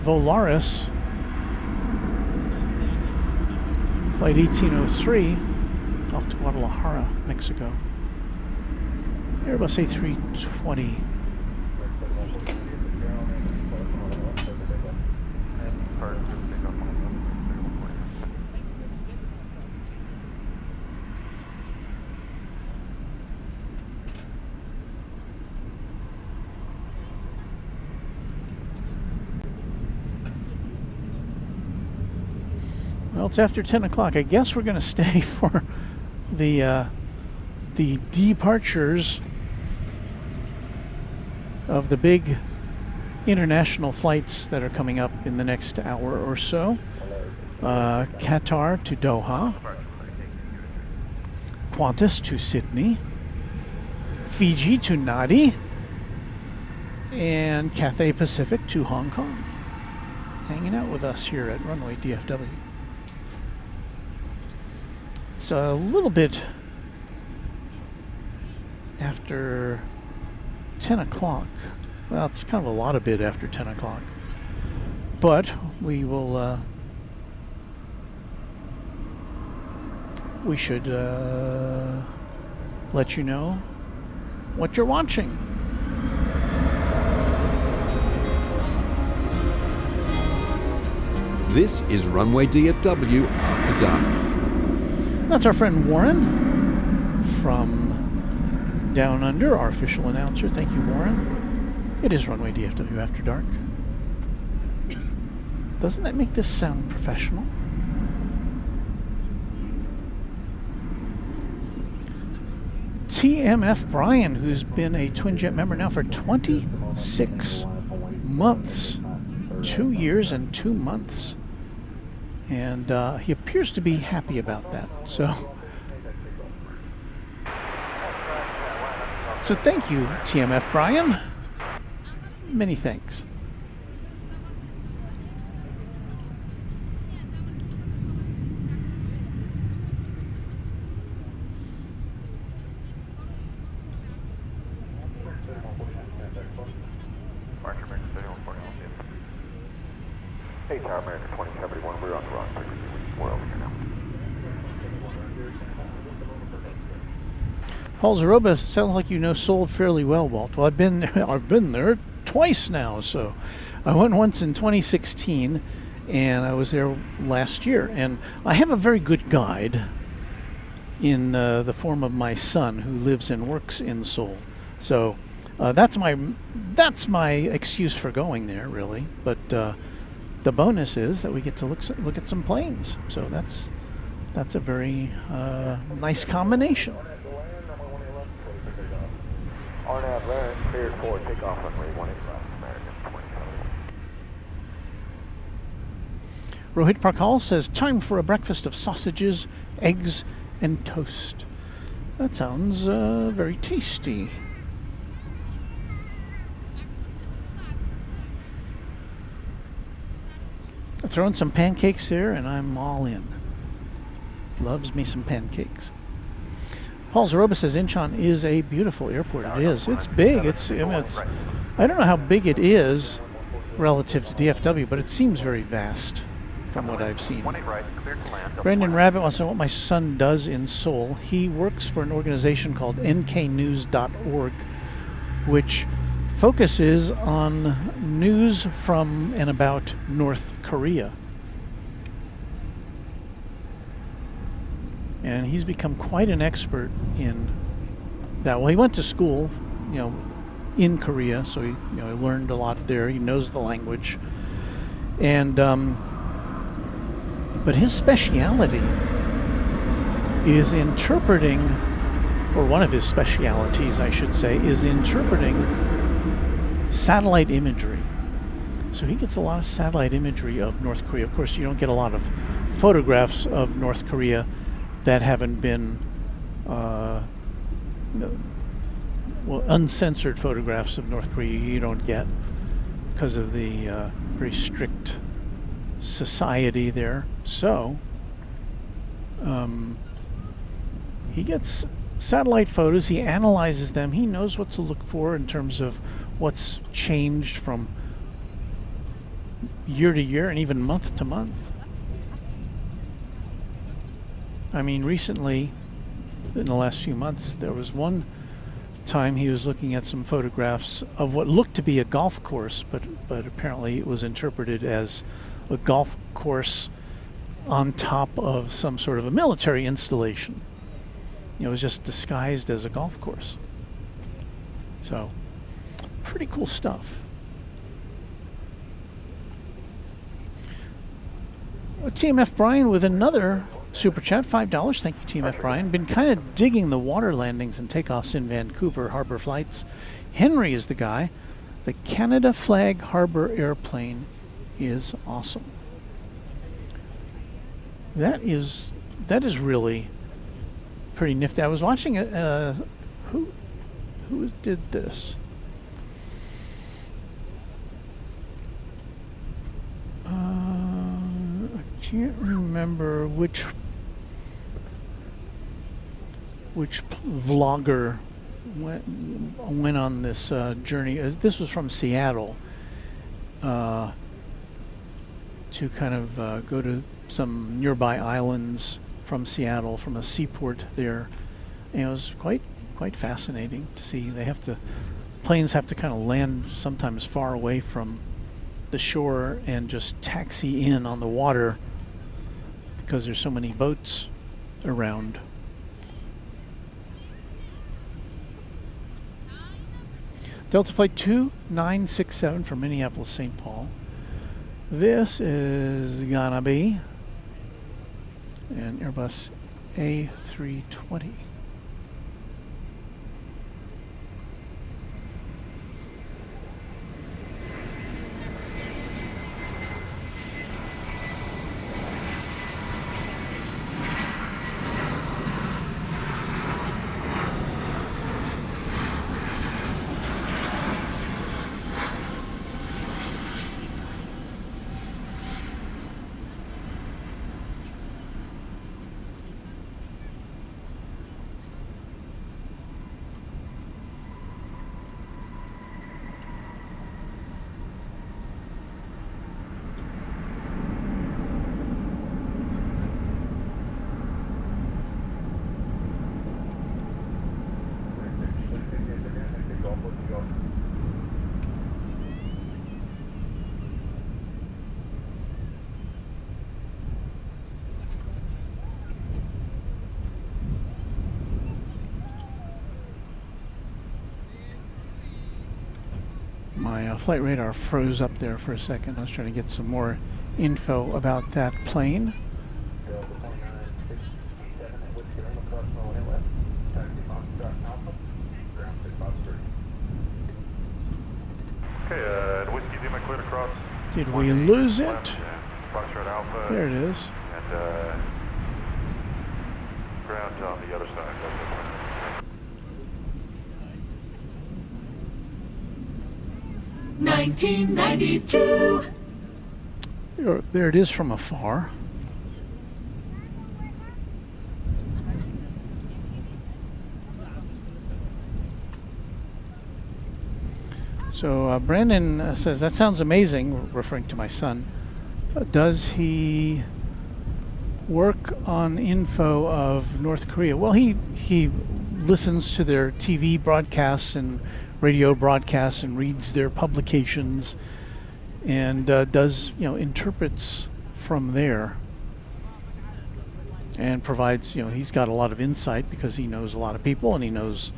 Volaris Flight 1803 off to Guadalajara, Mexico. Airbus A320. Well, it's after 10 o'clock. I guess we're going to stay for the departures of the big international flights that are coming up in the next hour or so. Qatar to Doha, Qantas to Sydney, Fiji to Nadi, and Cathay Pacific to Hong Kong. Hanging out with us here at Runway DFW. It's a little bit after 10 o'clock. Well, it's kind of a lot of bit after 10 o'clock. But we will, we should let you know what you're watching. This is Runway DFW After Dark. That's our friend Warren from Down Under, our official announcer. Thank you, Warren. It is Runway DFW After Dark. Doesn't that make this sound professional? TMF Brian, who's been a Twin Jet member now for 26 months. 2 years and 2 months. And he appears to be happy about that. So thank you, TMF Brian. Many thanks. Hey, Tower America 2071, we're on the wrong frequency. We're over here now. Paul Zaroba, sounds like you know Seoul fairly well, Walt. Well, I've been there twice now. So I went once in 2016, and I was there last year. And I have a very good guide in the form of my son, who lives and works in Seoul. So that's my excuse for going there, really. But the bonus is that we get to look at some planes. So that's a very nice combination. RNAV land, cleared for takeoff runway 18 American 27. Rohit Prakal says, time for a breakfast of sausages, eggs, and toast. That sounds very tasty. I throw in some pancakes here, and I'm all in. Loves me some pancakes. Paul Zaroba says Incheon is a beautiful airport. It is. It's big. I don't know how big it is relative to DFW, but it seems very vast from what I've seen. Brandon Rabbit wants to know what my son does in Seoul. He works for an organization called nknews.org, which focuses on news from and about North Korea. And he's become quite an expert in that. Well, he went to school, in Korea, so he learned a lot there. He knows the language, and but his speciality is interpreting, or one of his specialities, I should say, is interpreting satellite imagery. So he gets a lot of satellite imagery of North Korea. Of course, you don't get a lot of photographs of North Korea that haven't been uncensored photographs of North Korea you don't get because of the very strict society there. So he gets satellite photos, he analyzes them, he knows what to look for in terms of what's changed from year to year and even month to month. I mean, recently, in the last few months, there was one time he was looking at some photographs of what looked to be a golf course, but apparently it was interpreted as a golf course on top of some sort of a military installation. It was just disguised as a golf course. So, pretty cool stuff. TMF Brian with another super chat, $5. Thank you, TMF Brian. Been kind of digging the water landings and takeoffs in Vancouver harbor flights. Henry is the guy. The Canada Flag Harbor Airplane is awesome. That is really pretty nifty. I was watching who did this? I can't remember which vlogger went on this journey. This was from Seattle to kind of go to some nearby islands from Seattle, from a seaport there. And it was quite fascinating to see. Planes have to kind of land sometimes far away from the shore and just taxi in on the water because there's so many boats around. Delta Flight 2967 from Minneapolis, St. Paul. This is gonna be an Airbus A320. My flight radar froze up there for a second. I was trying to get some more info about that plane. Okay, Whiskey Lima cleared across. Did we lose it? Foxtrot Alpha. There it is. And ground on the other side. 1992. There it is from afar. So Brandon says, that sounds amazing, referring to my son. Does he work on info of North Korea? Well, he listens to their TV broadcasts and radio broadcasts and reads their publications and does, interprets from there and provides, he's got a lot of insight because he knows a lot of people and he knows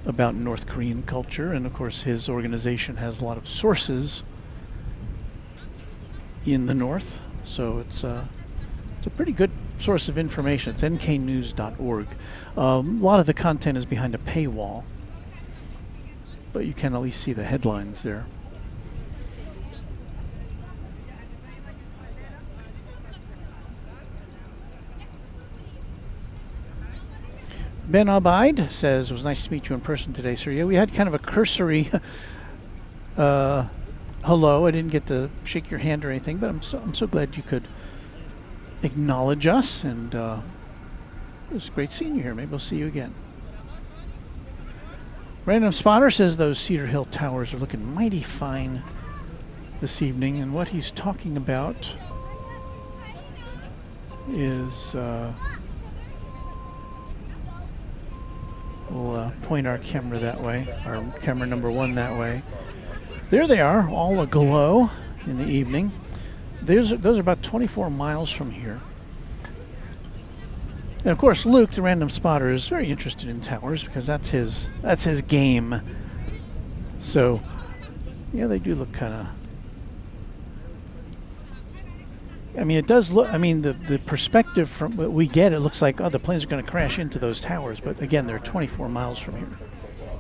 about North Korean culture, and of course his organization has a lot of sources in the North, so it's a pretty good source of information. It's nknews.org. A lot of the content is behind a paywall, but you can at least see the headlines there. Ben Abide says, it was nice to meet you in person today, sir. Yeah, we had kind of a cursory hello. I didn't get to shake your hand or anything, but I'm so glad you could acknowledge us, and it was great seeing you here. Maybe we'll see you again. Random Spotter says those Cedar Hill towers are looking mighty fine this evening, and what he's talking about is we'll point our camera that way, our camera number 1 that way. There they are, all aglow in the evening. Those are about 24 miles from here. And of course, Luke, the Random Spotter, is very interested in towers because that's his game. So, yeah, they do look kind of I mean, it does look, I mean, the perspective from what we get, it looks like, oh, the plane's going to crash into those towers. But again, they're 24 miles from here.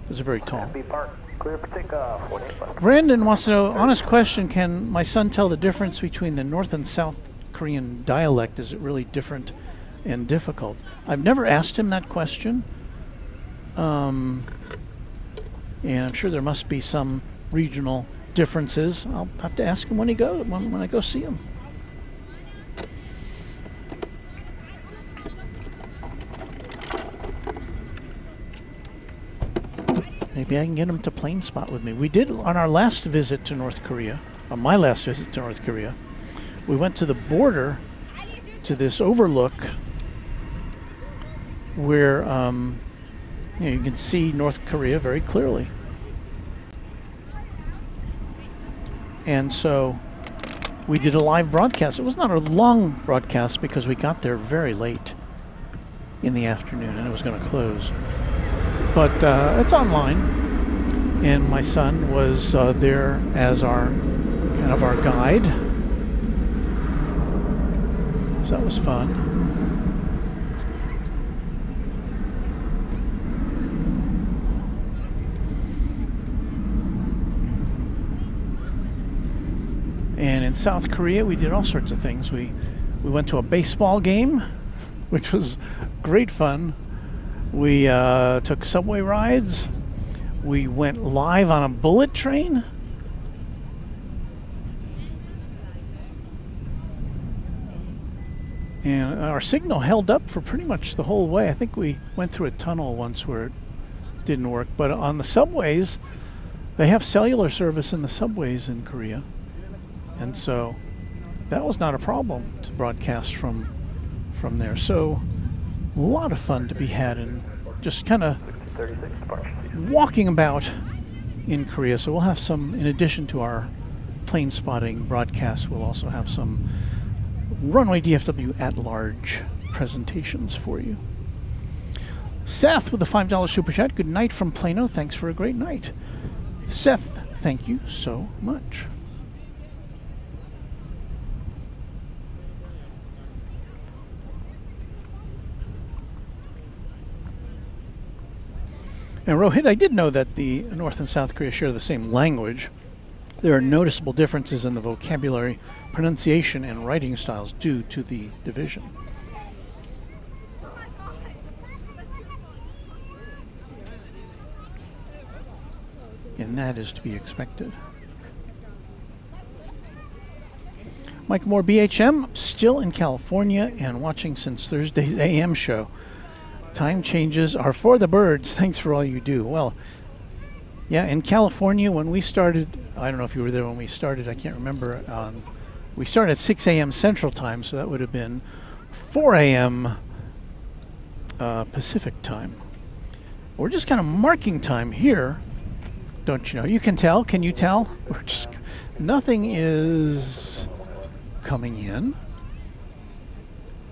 Those are very tall. Clear for takeoff. 18 left. Brandon wants to know, honest question, can my son tell the difference between the North and South Korean dialect? Is it really different and difficult? I've never asked him that question. And I'm sure there must be some regional differences. I'll have to ask him when when I go see him. Maybe I can get him to plane spot with me. We did on our last visit to North Korea, on my last visit to North Korea, we went to the border to this overlook where you can see North Korea very clearly. And so we did a live broadcast. It was not a long broadcast because we got there very late in the afternoon and it was going to close. But it's online, and my son was there as our guide. So that was fun. And in South Korea, we did all sorts of things. We went to a baseball game, which was great fun. We took subway rides. We went live on a bullet train. And our signal held up for pretty much the whole way. I think we went through a tunnel once where it didn't work. But on the subways, they have cellular service in the subways in Korea. And so that was not a problem to broadcast from there. So a lot of fun to be had and just kind of walking about in Korea. So we'll have some, in addition to our plane spotting broadcast, we'll also have some Runway DFW at-large presentations for you. Seth with the $5 super chat. Good night from Plano. Thanks for a great night. Seth, thank you so much. And Rohit, I did know that the North and South Korea share the same language. There are noticeable differences in the vocabulary, pronunciation, and writing styles due to the division. And that is to be expected. Mike Moore, BHM, still in California and watching since Thursday's AM show. Time changes are for the birds. Thanks for all you do. Well, yeah, in California when we started, I don't know if you were there when we started, I can't remember. We started at 6 a.m. Central Time, so that would have been 4 a.m. Pacific Time. We're just kind of marking time here, don't you know? You can tell. Can you tell? We're just, nothing is coming in.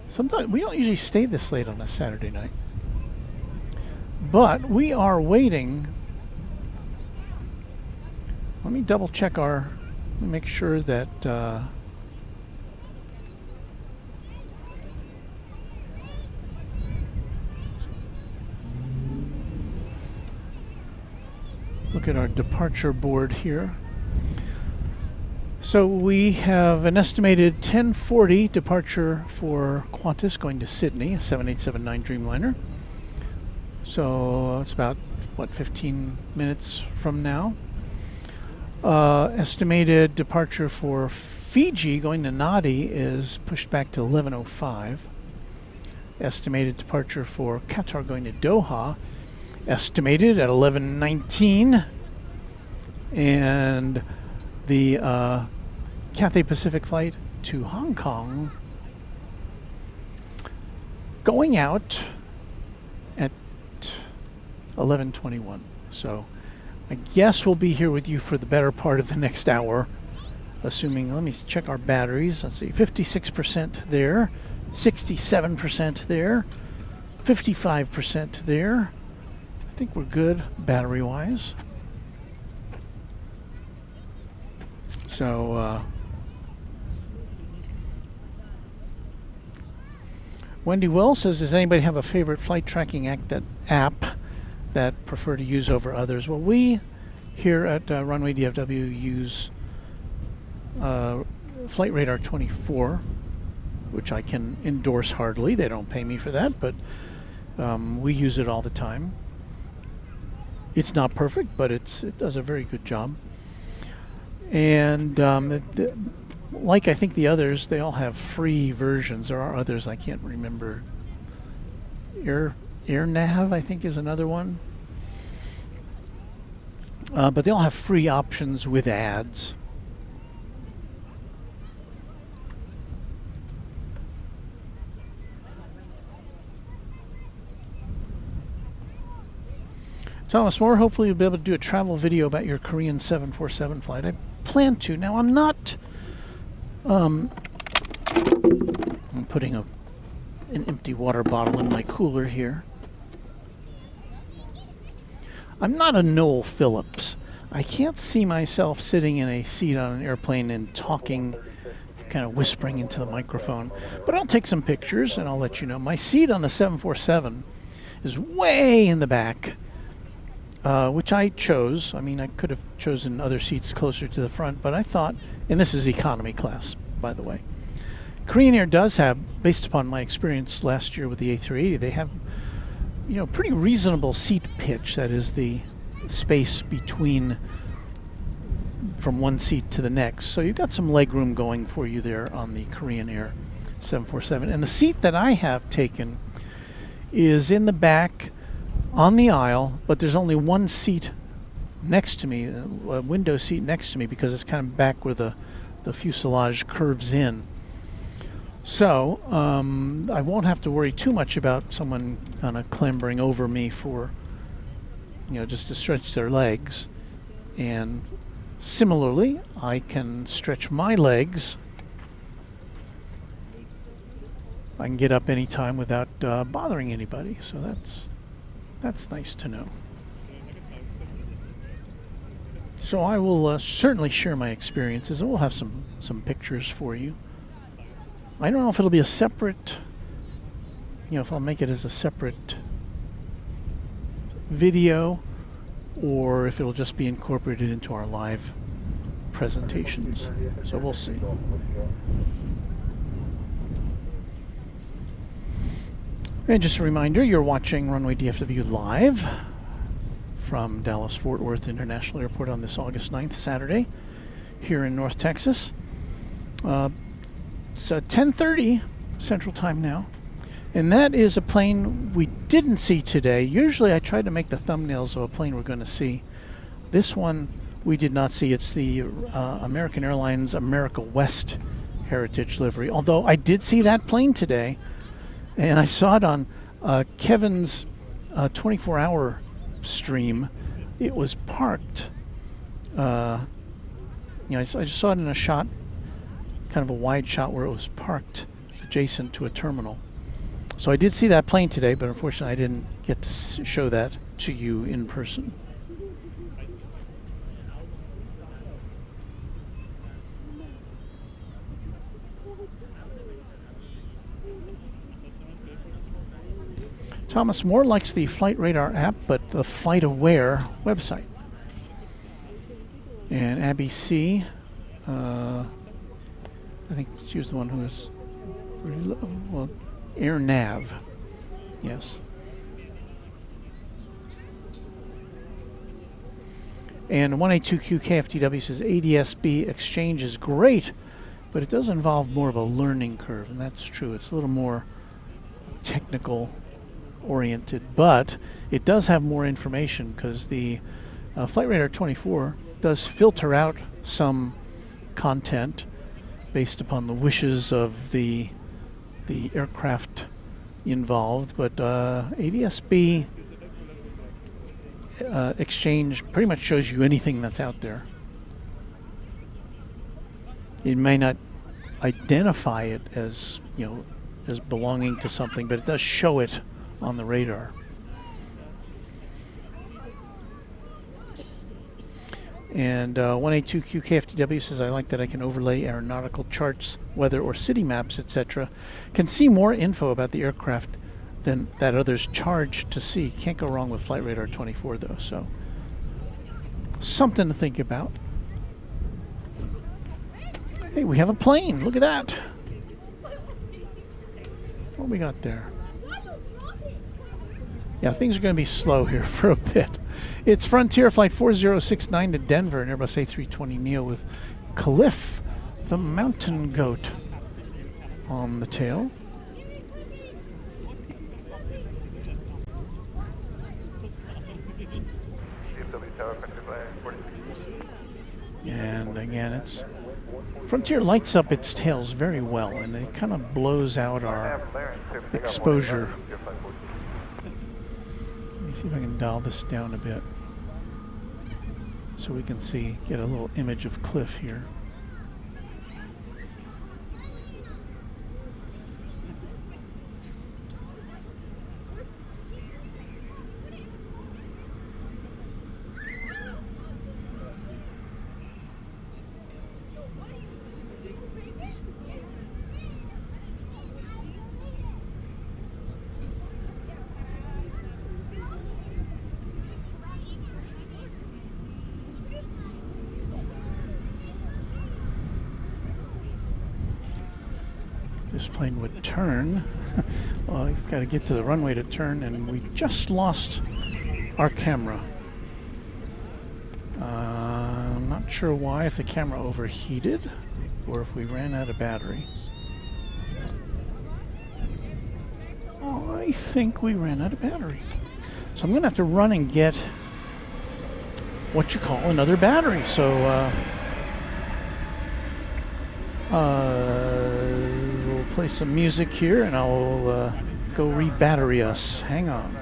Sometimes we don't usually stay this late on a Saturday night. But we are waiting. Let me double check let me make sure that look at our departure board here. So we have an estimated 10:40 departure for Qantas going to Sydney, a 7879 Dreamliner. So it's about, what, 15 minutes from now. Estimated departure for Fiji going to Nadi is pushed back to 11:05. Estimated departure for Qatar going to Doha, estimated at 11:19. And the Cathay Pacific flight to Hong Kong going out at 11:21. So I guess we'll be here with you for the better part of the next hour, assuming, let me check our batteries. Let's see, 56% there, 67% there, 55% there. I think we're good battery-wise. So Wendy Will says, does anybody have a favorite flight tracking app that prefer to use over others? Well, we here at Runway DFW use Flight Radar 24, which I can endorse heartily. They don't pay me for that, but we use it all the time. It's not perfect, but it does a very good job. And like I think the others, they all have free versions. There are others I can't remember. AirNav, I think, is another one. But they all have free options with ads. Thomas Moore, hopefully you'll be able to do a travel video about your Korean 747 flight. I plan to. Now, I'm not... I'm putting an empty water bottle in my cooler here. I'm not a Noel Phillips. I can't see myself sitting in a seat on an airplane and talking, kind of whispering into the microphone. But I'll take some pictures and I'll let you know. My seat on the 747 is way in the back. Which I chose. I mean, I could have chosen other seats closer to the front, but I thought, and this is economy class, by the way. Korean Air does have, based upon my experience last year with the A380, they have, you know, pretty reasonable seat pitch. That is the space between from one seat to the next. So you've got some leg room going for you there on the Korean Air 747. And the seat that I have taken is in the back, on the aisle, but there's only one seat next to me, a window seat next to me, because it's kind of back where the fuselage curves in. So I won't have to worry too much about someone kind of clambering over me for, you know, just to stretch their legs. And similarly, I can stretch my legs. I can get up anytime without bothering anybody, so that's nice to know. So I will certainly share my experiences, and we'll have some pictures for you. I don't know if it'll be a separate, you know, if I'll make it as a separate video or if it'll just be incorporated into our live presentations. So we'll see. And just a reminder, you're watching Runway DFW live from Dallas-Fort Worth International Airport on this August 9th, Saturday, here in North Texas. It's 10:30 Central Time now, and that is a plane we didn't see today. Usually I try to make the thumbnails of a plane we're going to see. This one we did not see. It's the American Airlines America West Heritage livery, although I did see that plane today. And I saw it on Kevin's 24-hour stream. It was parked. You know, I just saw it in a shot, kind of a wide shot where it was parked adjacent to a terminal. So I did see that plane today, but unfortunately I didn't get to show that to you in person. Thomas Moore likes the Flight Radar app, but the Flight Aware website. And Abby C, I think she was the one who was, well, AirNav, yes. And 182Q KFTW says ADSB exchange is great, but it does involve more of a learning curve, and that's true. It's a little more technical oriented, but it does have more information because the Flight Radar 24 does filter out some content based upon the wishes of the aircraft involved, but ADSB exchange pretty much shows you anything that's out there. It may not identify it as, you know, as belonging to something, but it does show it on the radar. And 182Q KFTW says, I like that I can overlay aeronautical charts, weather or city maps, etc. Can see more info about the aircraft than that others charge to see. Can't go wrong with Flight Radar 24 though, so something to think about. Hey, we have a plane. Look at that. What we got there? Yeah, things are going to be slow here for a bit. It's Frontier Flight 4069 to Denver, an Airbus A320neo with Cliff, the mountain goat, on the tail. And again, it's Frontier lights up its tails very well, and it kind of blows out our exposure. Let me see if I can dial this down a bit so we can see, get a little image of Cliff here. This plane would turn. Well, it's got to get to the runway to turn, and we just lost our camera. I'm not sure why, if the camera overheated or if we ran out of battery. Oh, I think we ran out of battery. So I'm going to have to run and get what you call another battery. So we'll play some music here, and I'll go re-battery us. Hang on.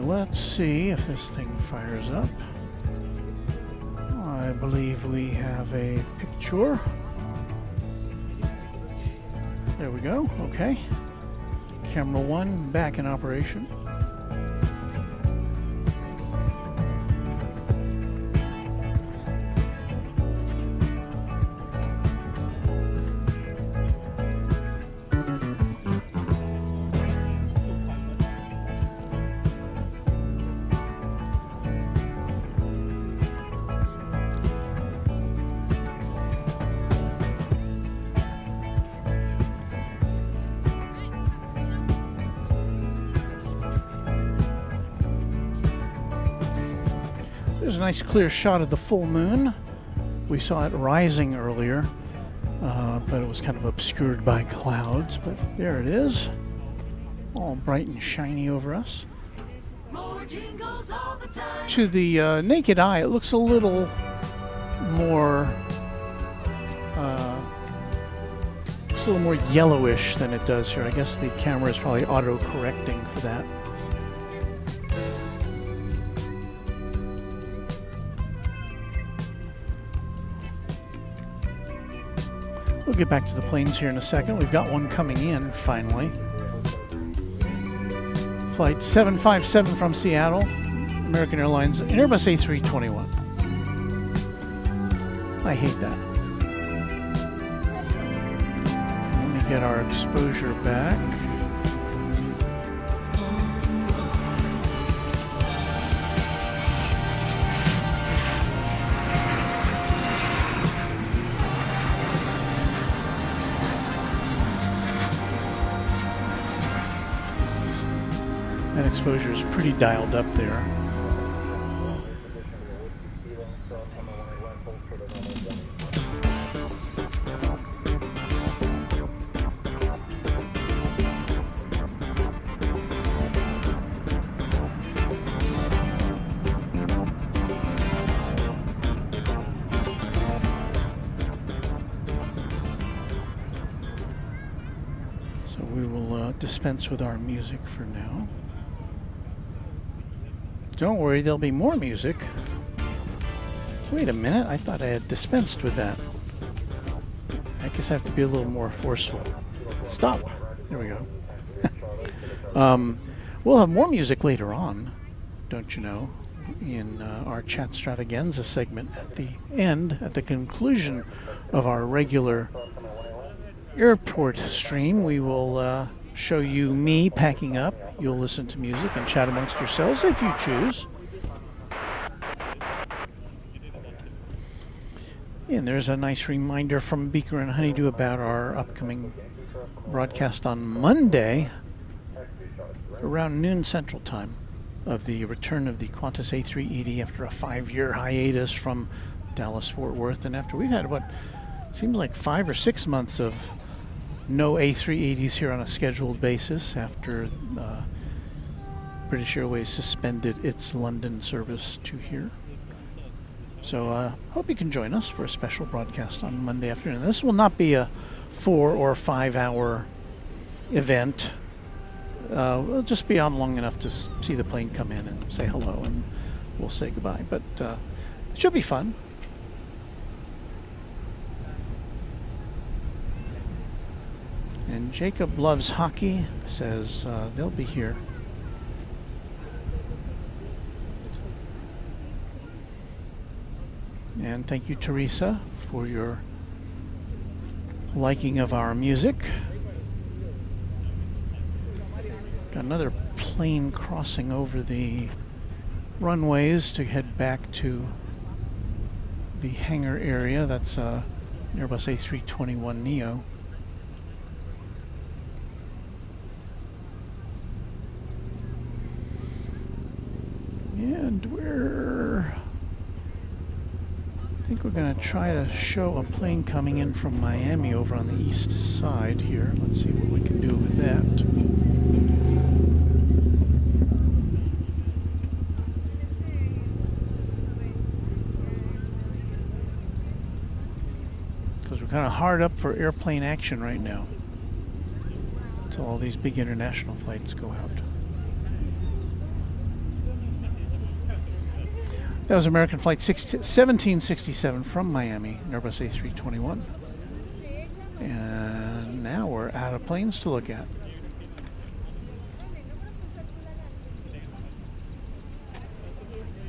Let's see if this thing fires up. I believe we have a picture. There we go. Okay. Camera 1 back in operation. There's a nice clear shot of the full moon. We saw it rising earlier. but it was kind of obscured by clouds. But there it is, all bright and shiny over us. To the naked eye, it looks a little more yellowish than it does here. I guess the camera is probably auto-correcting for that. We'll get back to the planes here in a second. We've got one coming in, finally. Flight 757 from Seattle, American Airlines, an Airbus A321. I hate that. Let me get our exposure back. That exposure is pretty dialed up there. So we will dispense with our music for now. Don't worry, there'll be more music. Wait a minute, I thought I had dispensed with that. I guess I have to be a little more forceful. Stop. There we go. We'll have more music later on, don't you know, in our chat extravaganza segment at the end, at the conclusion of our regular airport stream. We will show you me packing up. You'll listen to music and chat amongst yourselves if you choose. And there's a nice reminder from Beaker and Honeydew about our upcoming broadcast on Monday around noon Central Time of the return of the Qantas A380 after a 5-year hiatus from Dallas-Fort Worth, and after we've had what seems like 5 or 6 months of no A380s here on a scheduled basis after British Airways suspended its London service to here. So hope you can join us for a special broadcast on Monday afternoon. This will not be a 4 or 5 hour event. We'll just be on long enough to see the plane come in and say hello, and we'll say goodbye. But it should be fun. And Jacob Loves Hockey says they'll be here. And thank you, Teresa, for your liking of our music. Got another plane crossing over the runways to head back to the hangar area. That's an Airbus A321neo. And I think we're going to try to show a plane coming in from Miami over on the east side here. Let's see what we can do with that. Because we're kind of hard up for airplane action right now until all these big international flights go out. That was American Flight 1767 from Miami, an Airbus A321. And now we're out of planes to look at.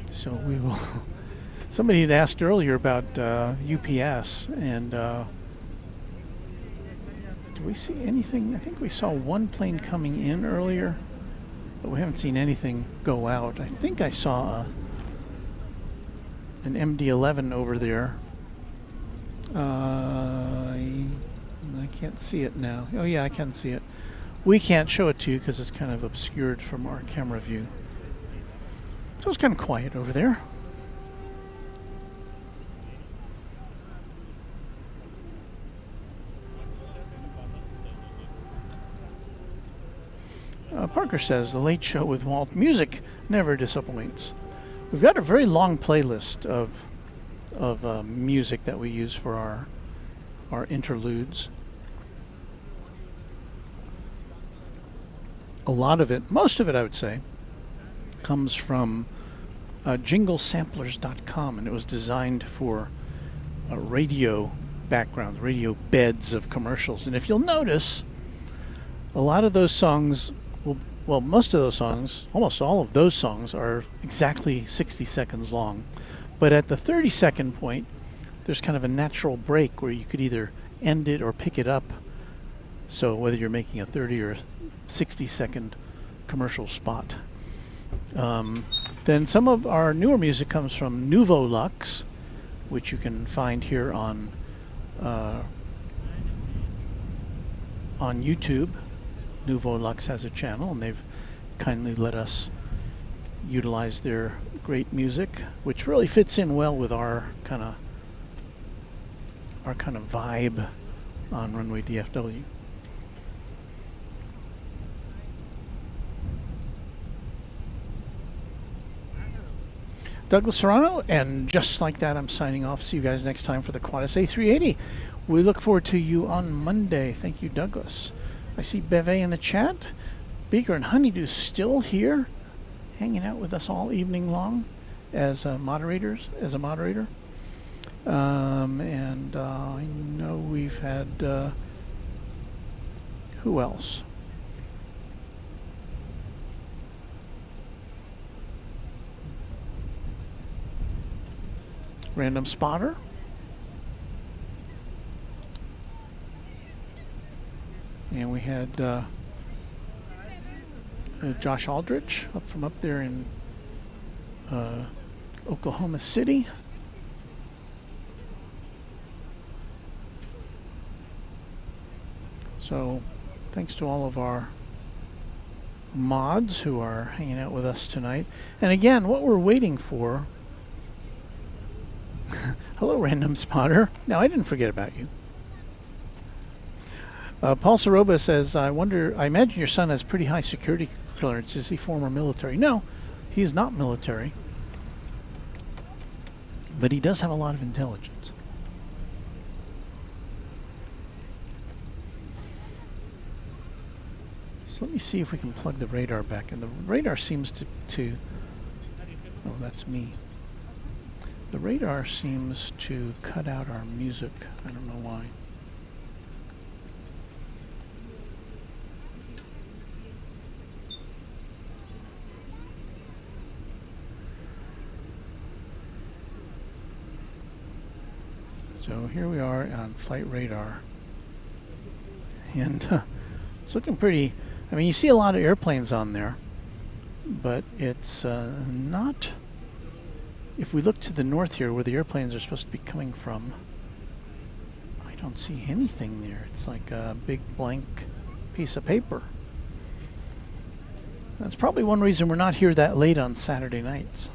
So we will... Somebody had asked earlier about UPS, and do we see anything? I think we saw one plane coming in earlier, but we haven't seen anything go out. I think I saw an MD-11 over there. I can't see it now. Oh yeah, I can see it. We can't show it to you because it's kind of obscured from our camera view. So it's kind of quiet over there. Parker says, The Late Show with Walt. Music never disappoints. We've got a very long playlist of music that we use for our interludes. A lot of it, most of it I would say, comes from jinglesamplers.com, and it was designed for radio backgrounds, radio beds of commercials. And if you'll notice, a lot of those songs, well, most of those songs, almost all of those songs are exactly 60 seconds long. But at the 30-second point, there's kind of a natural break where you could either end it or pick it up. So whether you're making a 30 or 60-second commercial spot. Then some of our newer music comes from Nouveau Luxe, which you can find here on YouTube. Nouveau Luxe has a channel, and they've kindly let us utilize their great music, which really fits in well with our kind of vibe on Runway DFW. Douglas Serrano, and just like that, I'm signing off. See you guys next time for the Qantas A380. We look forward to you on Monday. Thank you, Douglas. I see Beve in the chat. Beaker and Honeydew still here, hanging out with us all evening long as moderators, as a moderator. And I know we've had, who else? Random Spotter. And we had Josh Aldrich from up there in Oklahoma City. So thanks to all of our mods who are hanging out with us tonight. And again, what we're waiting for... Hello, Random Spotter. No, I didn't forget about you. Paul Soroba says, I imagine your son has pretty high security clearance. Is he former military? No, he is not military. But he does have a lot of intelligence. So let me see if we can plug the radar back in. The radar seems to oh, that's me. The radar seems to cut out our music. I don't know why. So here we are on flight radar. And it's looking pretty. I mean, you see a lot of airplanes on there, but it's not. If we look to the north here, where the airplanes are supposed to be coming from, I don't see anything there. It's like a big blank piece of paper. That's probably one reason we're not here that late on Saturday nights.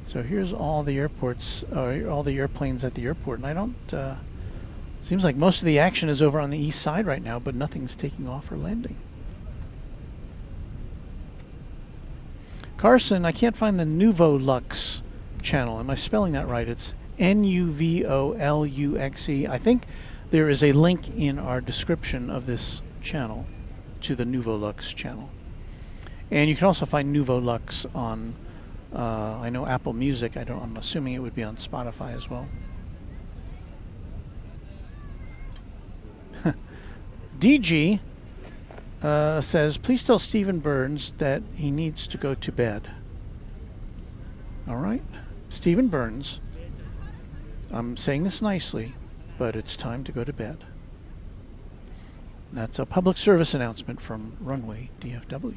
So here's all the airports, all the airplanes at the airport, and I don't. Seems like most of the action is over on the east side right now, but nothing's taking off or landing. Carson, I can't find the Nouveau Luxe channel. Am I spelling that right? It's N-U-V-O-L-U-X-E. I think there is a link in our description of this channel to the Nouveau Luxe channel. And you can also find Nouveau Luxe on, I know, Apple Music. I'm assuming it would be on Spotify as well. DG says, please tell Stephen Burns that he needs to go to bed. All right. Stephen Burns, I'm saying this nicely, but it's time to go to bed. That's a public service announcement from Runway DFW.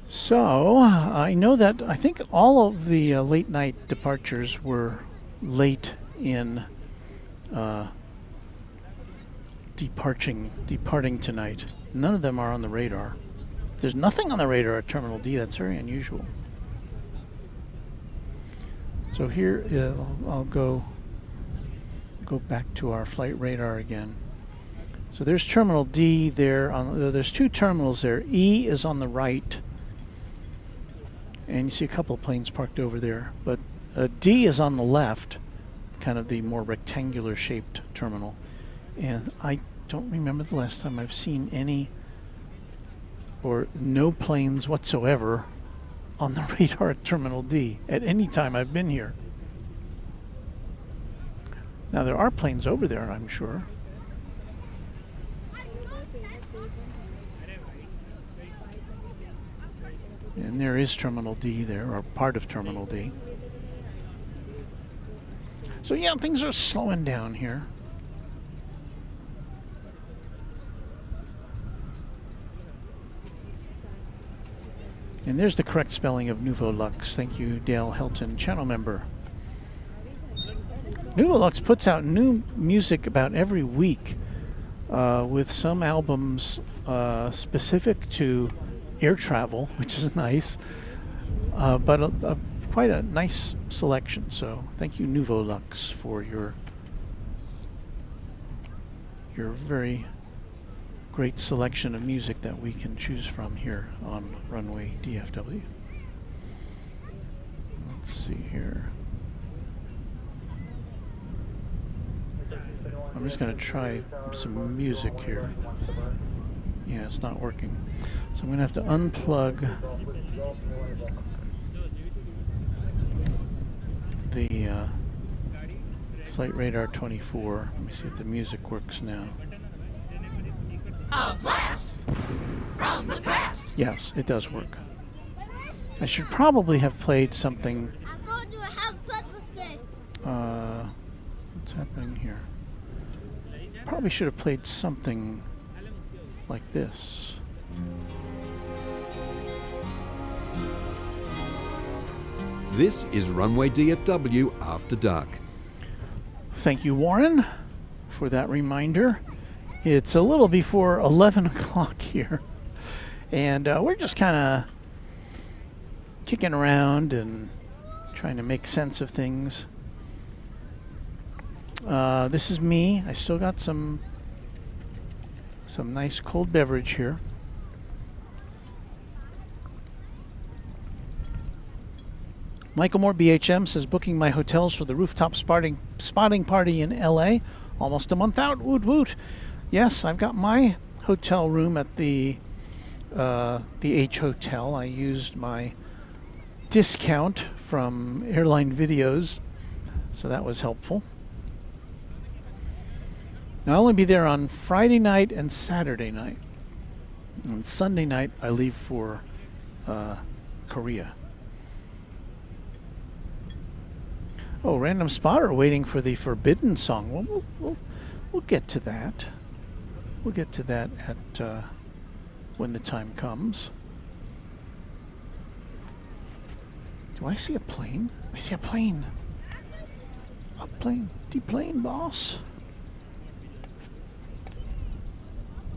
So, I know that I think all of the late night departures were late in departing tonight. None of them are on the radar. There's nothing on the radar at Terminal D. That's very unusual. So here, I'll go Go back to our flight radar again. So there's Terminal D there. There's two terminals there. E is on the right, and you see a couple of planes parked over there. But D is on the left, kind of the more rectangular shaped terminal. And I don't remember the last time I've seen any or no planes whatsoever on the radar at Terminal D at any time I've been here. Now there are planes over there, I'm sure. And there is Terminal D there, or part of Terminal D. So yeah, things are slowing down here. And there's the correct spelling of Nouveau Luxe. Thank you, Dale Helton, channel member. Nouveau Luxe puts out new music about every week, with some albums specific to air travel, which is nice, but quite a nice selection. So thank you, Nouveau Luxe, for your very great selection of music that we can choose from here on Runway DFW. Let's see here. I'm just going to try some music here. Yeah, it's not working. So I'm going to have to unplug the Flight Radar 24. Let me see if the music works now. A blast from the past. Yes, it does work. I should probably have played something. What's happening here? Probably should have played something like this. This is Runway DFW After Dark. Thank you, Warren, for that reminder. It's a little before 11 o'clock here, and we're just kind of kicking around and trying to make sense of things. This is me. I still got some nice cold beverage here. Michael Moore, BHM, says, booking my hotels for the rooftop spotting party in LA. Almost a month out. Woot woot. Yes, I've got my hotel room at the H Hotel. I used my discount from Airline Videos, so that was helpful. I'll only be there on Friday night and Saturday night. On Sunday night, I leave for Korea. Oh, random spotter waiting for the Forbidden song. Well, we'll get to that. We'll get to that at when the time comes. Do I see a plane? I see a plane. A plane. Deplane, boss.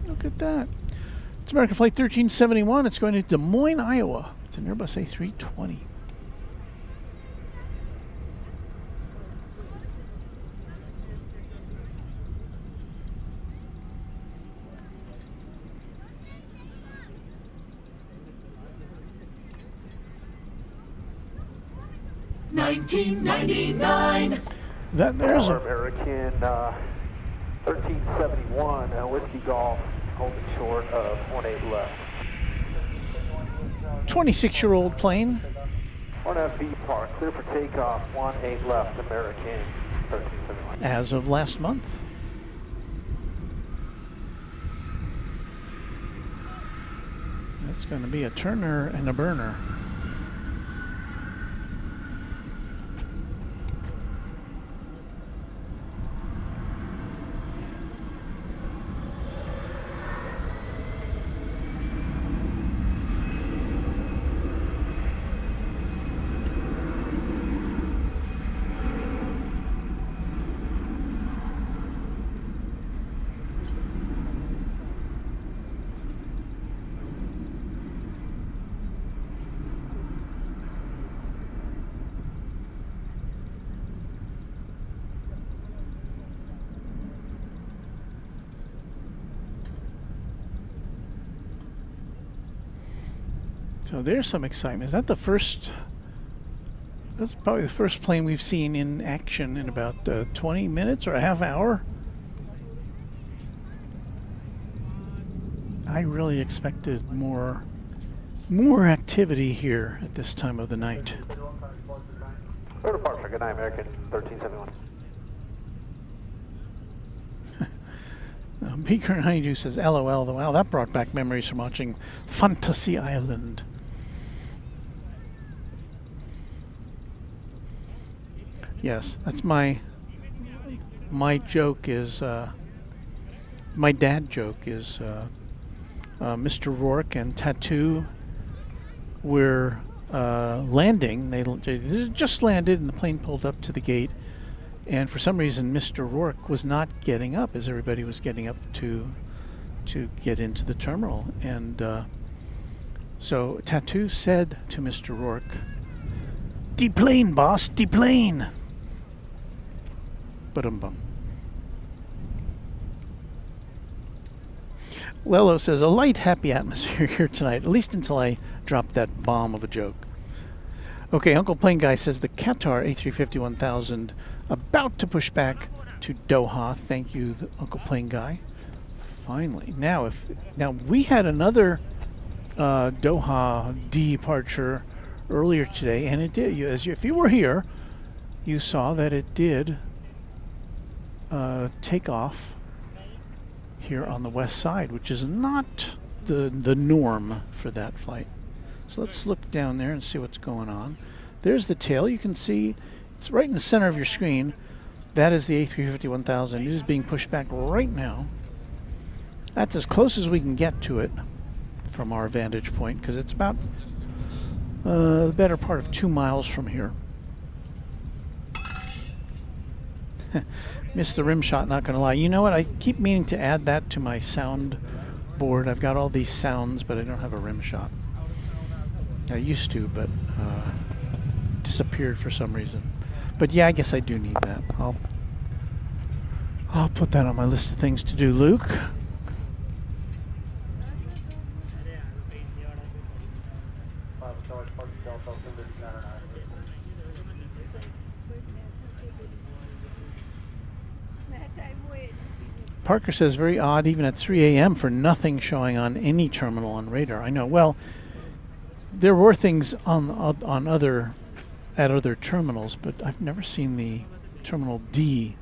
Look at that. It's American Flight 1371. It's going to Des Moines, Iowa. It's an Airbus A320. $19.99. There's a American 1371 Whiskey Golf holding short of 18 left. 26-year-old plane. 1FB Park, clear for takeoff, 18 left, American 1371. As of last month. That's going to be a turner and a burner. So there's some excitement. Is that the first? That's probably the first plane we've seen in action in about 20 minutes or a half hour. I really expected more activity here at this time of the night. Clear departure. Good night, American 1371. Beaker and Honeydew says, LOL. Wow, that brought back memories from watching Fantasy Island. Yes, that's my joke is, my dad joke is Mr. Rourke and Tattoo were landing. They just landed and the plane pulled up to the gate. And for some reason, Mr. Rourke was not getting up as everybody was getting up to get into the terminal. And so Tattoo said to Mr. Rourke, "Deplane, boss, deplane." Ba-dum-bum. Lelo says, a light, happy atmosphere here tonight, at least until I drop that bomb of a joke. Okay, Uncle Plane Guy says the Qatar A350-1000 about to push back to Doha. Thank you, Uncle Plane Guy. Finally. Now we had another Doha departure earlier today, and it did. If you were here, you saw that it did take off here on the west side, which is not the norm for that flight. So let's look down there and see what's going on. There's the tail. You can see it's right in the center of your screen. That is the A350-1000. It is being pushed back right now. That's as close as we can get to it from our vantage point, because it's about the better part of 2 miles from here. Missed the rim shot, not gonna lie. You know what? I keep meaning to add that to my sound board. I've got all these sounds, but I don't have a rim shot. I used to, but disappeared for some reason. But yeah, I guess I do need that. I'll put that on my list of things to do, Luke. Parker says, very odd, even at 3 a.m. for nothing showing on any terminal on radar. I know. Well, there were things on other terminals, but I've never seen the Terminal D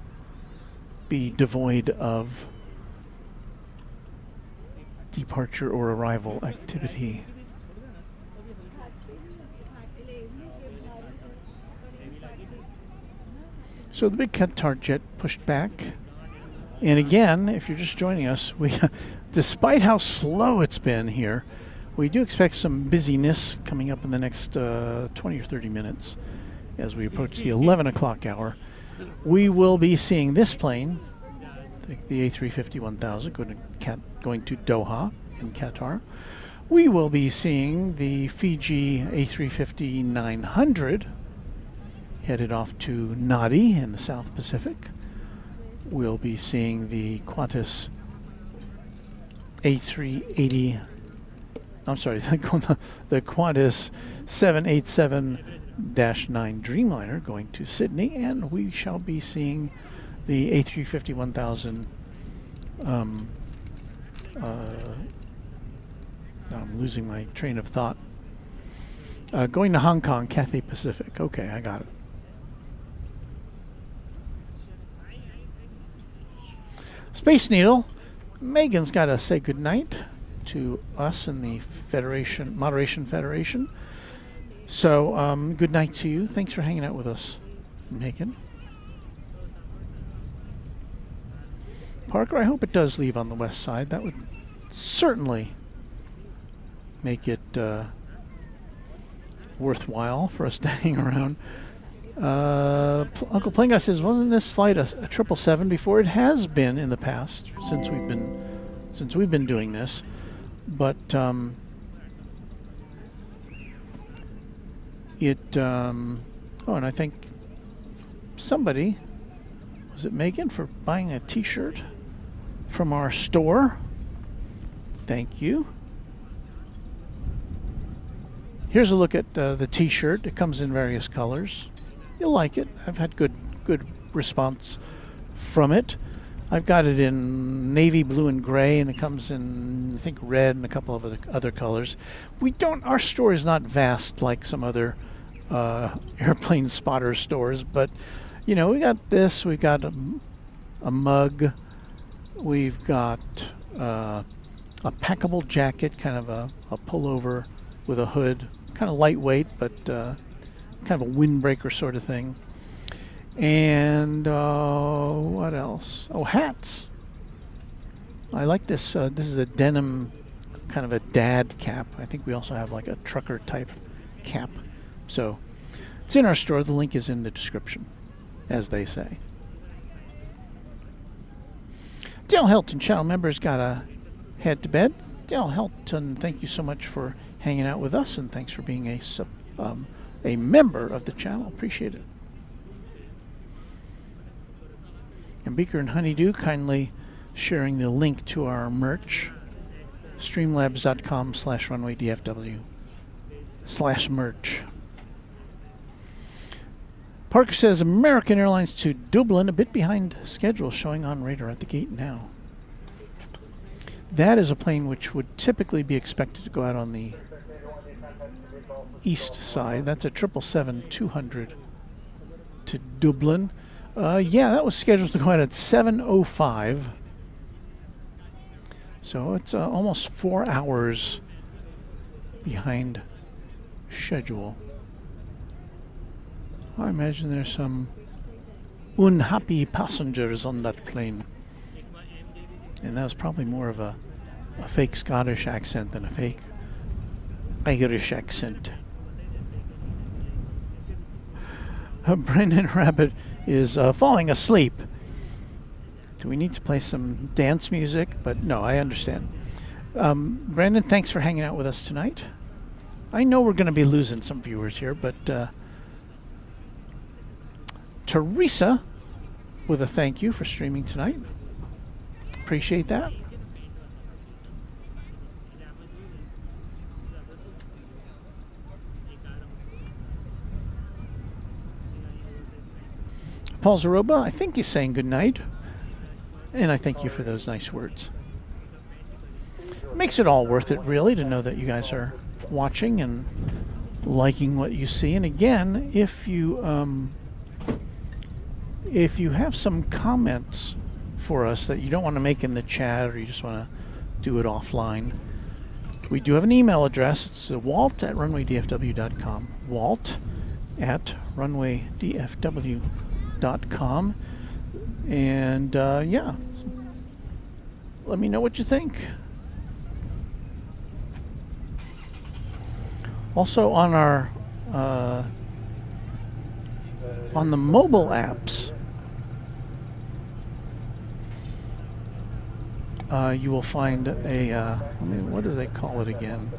be devoid of departure or arrival activity. So the big Qatar jet pushed back. And again, if you're just joining us, despite how slow it's been here, we do expect some busyness coming up in the next 20 or 30 minutes as we approach the 11 o'clock hour. We will be seeing this plane, the A350-1000, going to Doha in Qatar. We will be seeing the Fiji A350-900 headed off to Nadi in the South Pacific. We'll be seeing the Qantas A380, I'm sorry, the Qantas 787-9 Dreamliner going to Sydney, and we shall be seeing the A350-1000, I'm losing my train of thought, going to Hong Kong, Cathay Pacific. Okay, I got it. Space Needle, Megan's got to say goodnight to us in the Moderation Federation. So, good night to you. Thanks for hanging out with us, Megan. Parker, I hope it does leave on the west side. That would certainly make it worthwhile for us to hang around. Uncle Plane Guy says, wasn't this flight a 777 before? It has been in the past since we've been doing this, but oh, and I think somebody, was it Megan, for buying a t-shirt from our store? Thank you. Here's a look at the t-shirt. It comes in various colors. You'll like it. I've had good response from it. I've got it in navy blue and gray, and it comes in, I think, red and a couple of other colors. Our store is not vast like some other airplane spotter stores, but you know, we got this, we got a mug, we've got a packable jacket, kind of a pullover with a hood, kind of lightweight, but kind of a windbreaker sort of thing. And what else? Oh, hats. I like this. This is a denim, kind of a dad cap. I think we also have like a trucker type cap. So it's in our store. The link is in the description, as they say. Dale Hilton channel members gotta head to bed. Dale Hilton, thank you so much for hanging out with us, and thanks for being a member of the channel. Appreciate it. And Beaker and Honeydew kindly sharing the link to our merch, streamlabs.com/runwaydfw/merch. Parker says American Airlines to Dublin, a bit behind schedule, showing on radar at the gate now. That is a plane which would typically be expected to go out on the east side. That's a 777-200 to Dublin. Yeah, that was scheduled to go out at 7:05. So it's almost 4 hours behind schedule. I imagine there's some unhappy passengers on that plane. And that was probably more of a fake Scottish accent than a fake Irish accent. Brendan Rabbit is falling asleep. Do we need to play some dance music? But no, I understand. Brandon, thanks for hanging out with us tonight. I know we're going to be losing some viewers here, but Teresa with a thank you for streaming tonight. Appreciate that. Paul Zaroba, I think he's saying good night. And I thank you for those nice words. Makes it all worth it, really, to know that you guys are watching and liking what you see. And again, if you have some comments for us that you don't want to make in the chat, or you just want to do it offline, we do have an email address. It's walt@runwaydfw.com. walt@runwaydfw.com. And yeah, let me know what you think. Also on our on the mobile apps, you will find a what do they call it again?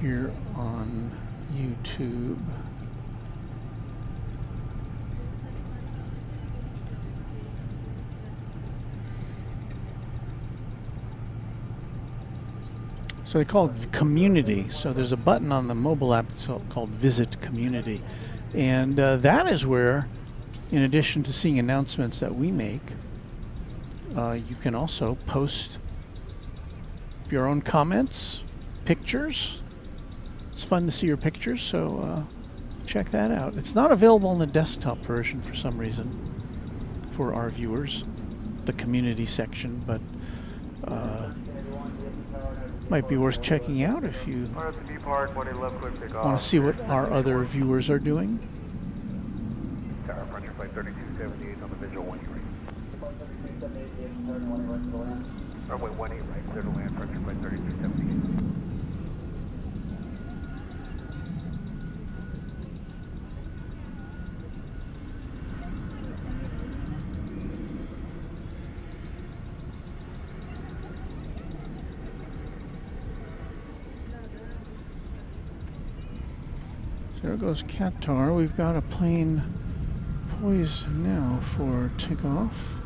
Here on YouTube. So they call it Community. So there's a button on the mobile app that's called Visit Community. And that is where, in addition to seeing announcements that we make, you can also post your own comments, pictures. It's fun to see your pictures, so check that out. It's not available on the desktop version for some reason for our viewers, the community section, but might be worth checking out if you want to see what our other viewers are doing. Tower, Frontier Flight 3278 on the visual 18 right. Runway 18 right, clear to land, Frontier Flight 3278. There goes Qatar. We've got a plane poised now for takeoff.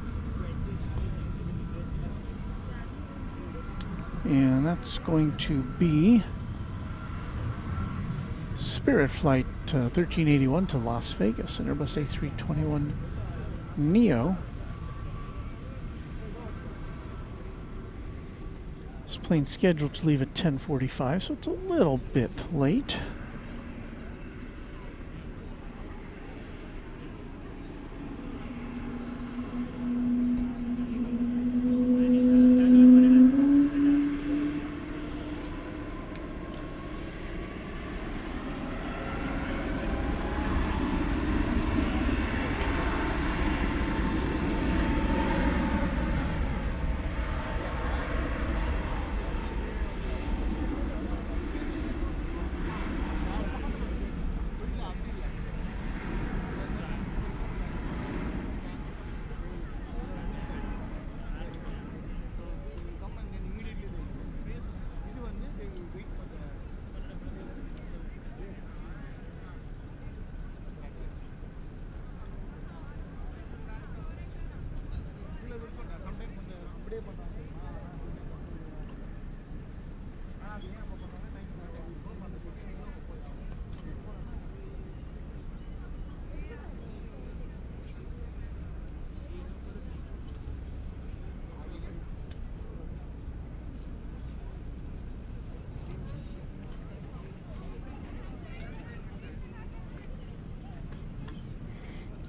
And that's going to be Spirit Flight 1381 to Las Vegas, an Airbus A321 Neo. This plane's scheduled to leave at 10:45, so it's a little bit late.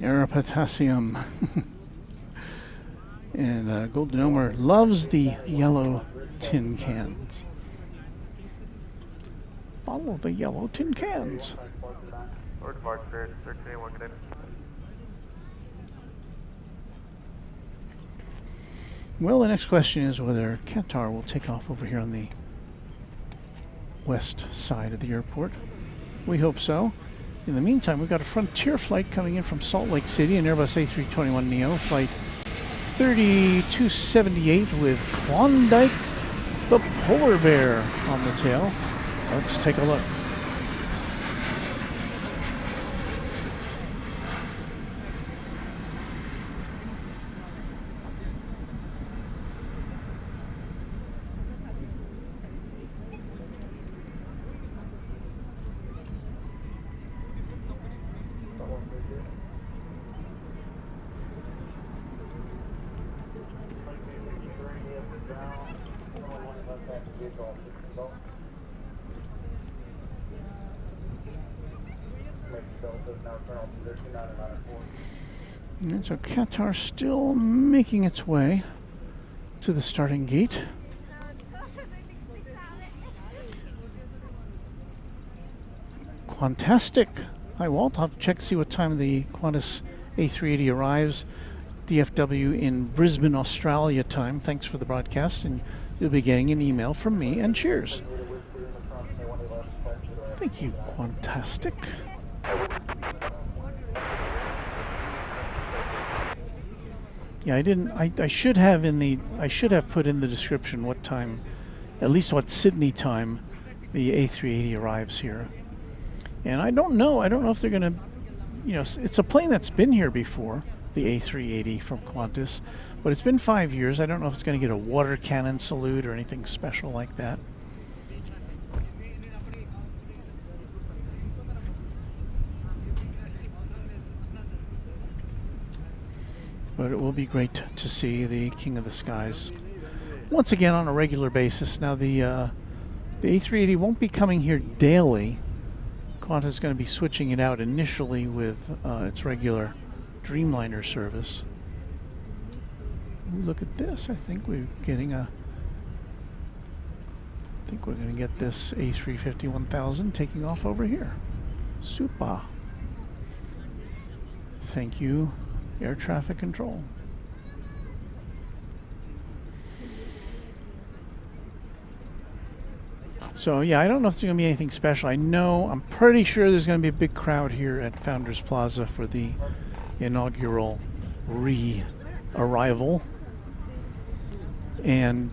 Air Potassium. And Golden Omer loves the yellow tin cans. Follow the yellow tin cans. Well, the next question is whether Qatar will take off over here on the west side of the airport. We hope so. In the meantime, we've got a Frontier flight coming in from Salt Lake City, an Airbus A321 Neo, flight 3278 with Klondike the Polar Bear on the tail. Let's take a look. And so Qatar still making its way to the starting gate. Qantastic. Hi, Walt. I'll have to check to see what time the Qantas A380 arrives. DFW in Brisbane, Australia time. Thanks for the broadcast, and you'll be getting an email from me, and cheers. Thank you, Qantastic. Yeah, I should have put in the description what time, at least what Sydney time, the A380 arrives here. And I don't know if they're gonna, it's a plane that's been here before, the A380 from Qantas, but it's been 5 years. I don't know if it's gonna get a water cannon salute or anything special like that. But it will be great to see the King of the Skies once again on a regular basis. Now the A380 won't be coming here daily. Qantas is going to be switching it out initially with its regular Dreamliner service. Ooh, look at this! I think we're getting a. I think we're going to get this A350 1000 taking off over here. Super. Thank you, Air Traffic Control. So yeah, I don't know if there's going to be anything special. I'm pretty sure there's going to be a big crowd here at Founders Plaza for the inaugural re-arrival. And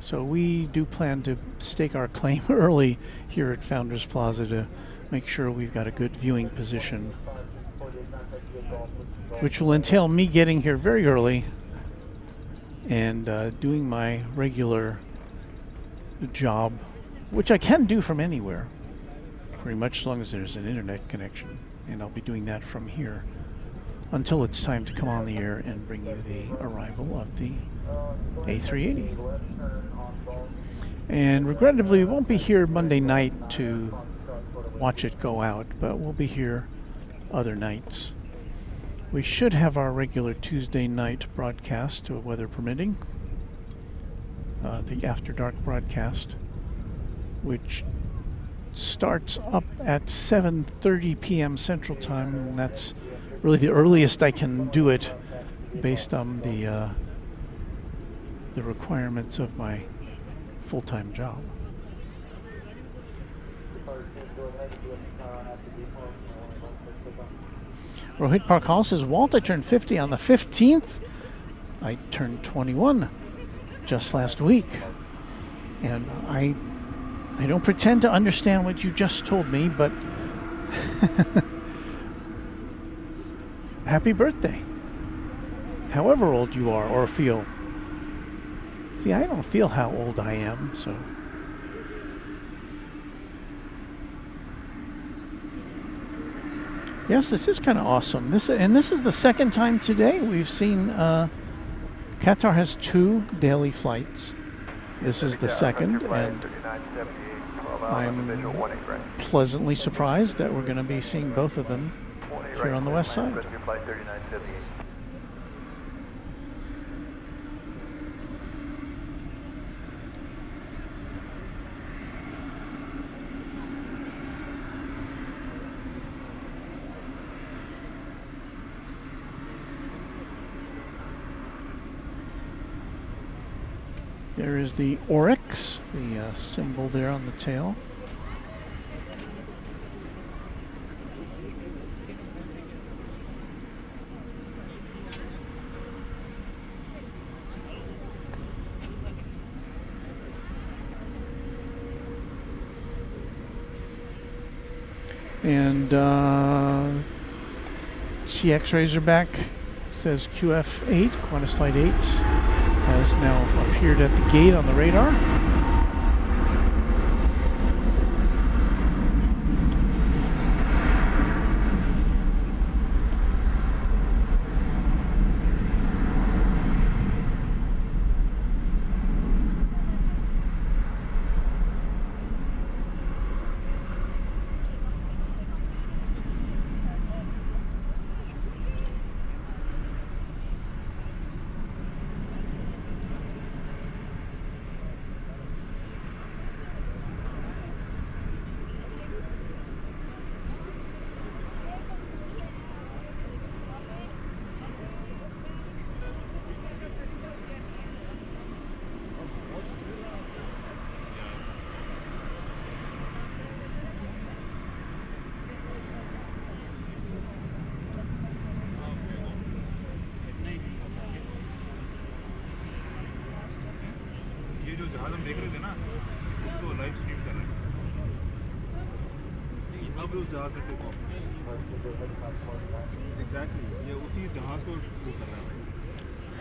so we do plan to stake our claim early here at Founders Plaza to make sure we've got a good viewing position, which will entail me getting here very early and doing my regular job, which I can do from anywhere, pretty much as long as there's an internet connection. And I'll be doing that from here until it's time to come on the air and bring you the arrival of the A380. And regrettably, we won't be here Monday night to watch it go out, but we'll be here other nights. We should have our regular Tuesday night broadcast, weather permitting, the After Dark broadcast, which starts up at 7:30 p.m. Central Time, and that's really the earliest I can do it based on the requirements of my full-time job. Rohit Park Hall says, Walt, I turned 50 on the 15th. I turned 21 just last week. And I don't pretend to understand what you just told me, but happy birthday. However old you are or feel. See, I don't feel how old I am, so. Yes, this is kind of awesome. This is the second time today we've seen Qatar has 2 daily flights. This is the second, and I'm pleasantly surprised that we're going to be seeing both of them here on the west side. There is the Oryx, the symbol there on the tail. And CX Razorback says QF8, Qantas Flight 8s. Has now appeared at the gate on the radar.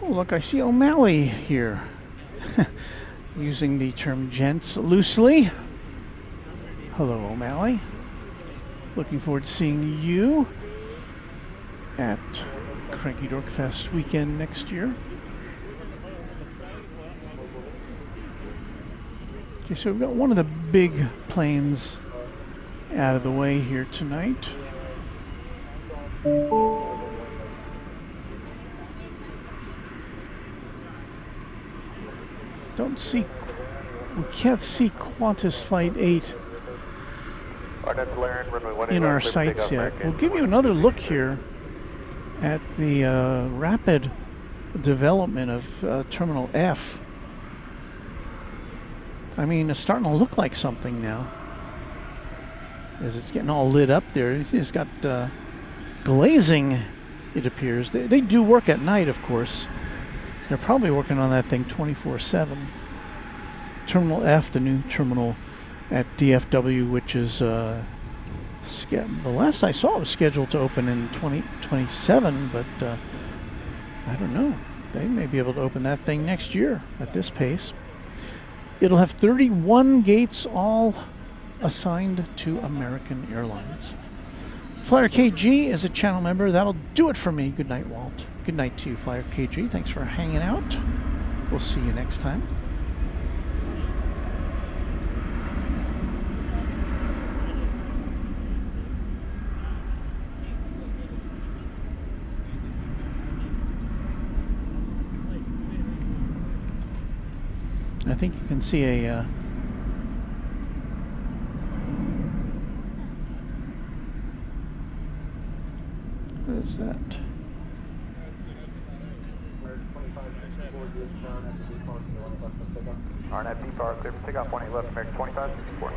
Oh, look, I see O'Malley here. Using the term gents loosely. Hello, O'Malley. Looking forward to seeing you at Cranky Dork Fest weekend next year. Okay, so we've got one of the big planes out of the way here tonight. We can't see Qantas Flight 8 in our sights yet. We'll give you another look here at the rapid development of Terminal F. I mean, it's starting to look like something now, as it's getting all lit up there. It's got glazing, it appears. They do work at night, of course. They're probably working on that thing 24/7. Terminal F, the new terminal at DFW, which is the last I saw it was scheduled to open in 2027, but I don't know. They may be able to open that thing next year at this pace. It'll have 31 gates, all assigned to American Airlines. Flyer KG is a channel member. That'll do it for me. Good night, Walt. Good night to you, Flyer KG. Thanks for hanging out. We'll see you next time. I think you can see a what is that? RNAV depart, clear for takeoff, 18 left, American 2564.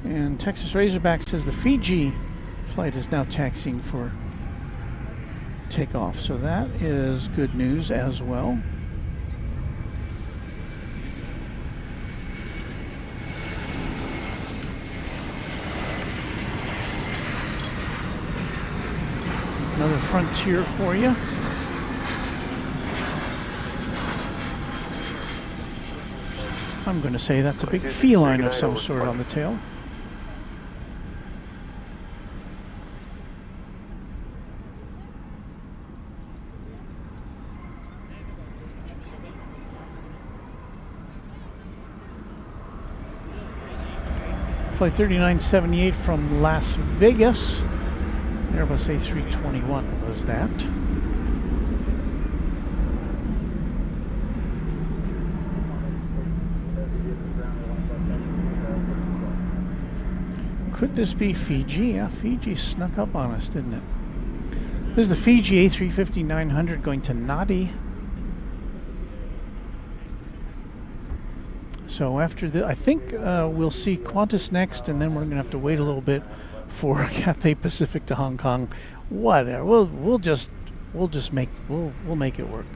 And Texas Razorback says the Fiji flight is now taxiing for takeoff, so that is good news as well. Another Frontier for you. I'm going to say that's a big feline of some sort on the tail. Flight 3978 from Las Vegas. Airbus A321 was that. Could this be Fiji? Yeah, Fiji snuck up on us, didn't it? This is the Fiji A350-900 going to Nadi. So after the, I think we'll see Qantas next, and then we're going to have to wait a little bit for Cathay Pacific to Hong Kong. Whatever. We'll make it work.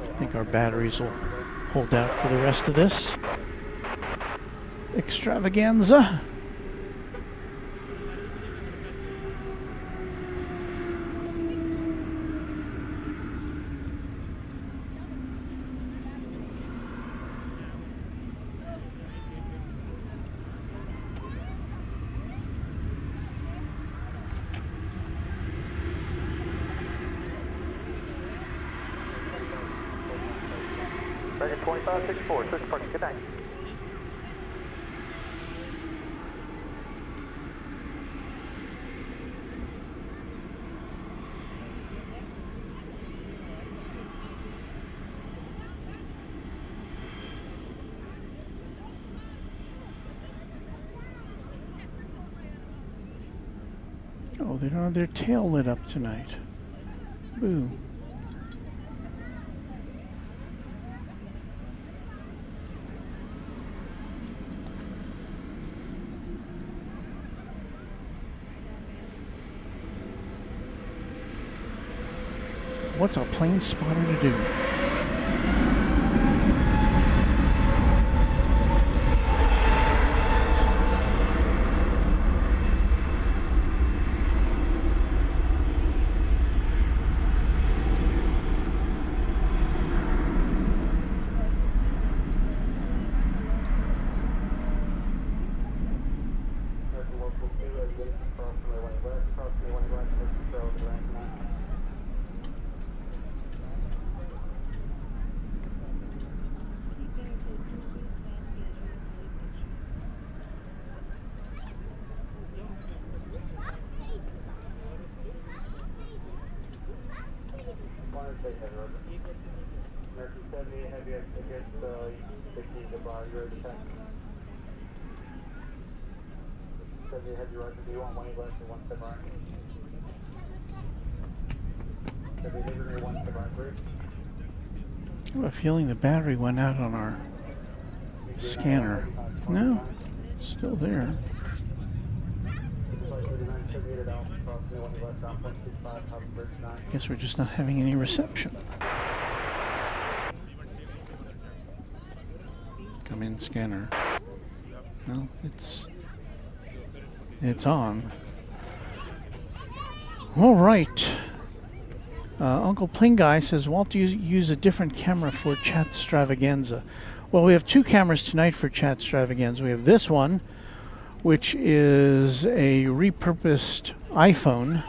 I think our batteries will hold out for the rest of this extravaganza. American 2564, switch parking, good night. Oh, they don't have their tail lit up tonight. Boo. What's a plane spotter to do? American 70, heavy against the 60 bar, you're the 10. 70, heavy right, do you want 1 left or 1 step right? 70, heavy 1 step right, please. I have a feeling the battery went out on our scanner. No, still there. I guess we're just not having any reception. Come in, scanner. No, it's on. All right. Uncle Plane Guy says, Walt, do you use a different camera for Chat Extravaganza? Well, we have two cameras tonight for Chat Extravaganza. We have this one, which is a repurposed iPhone,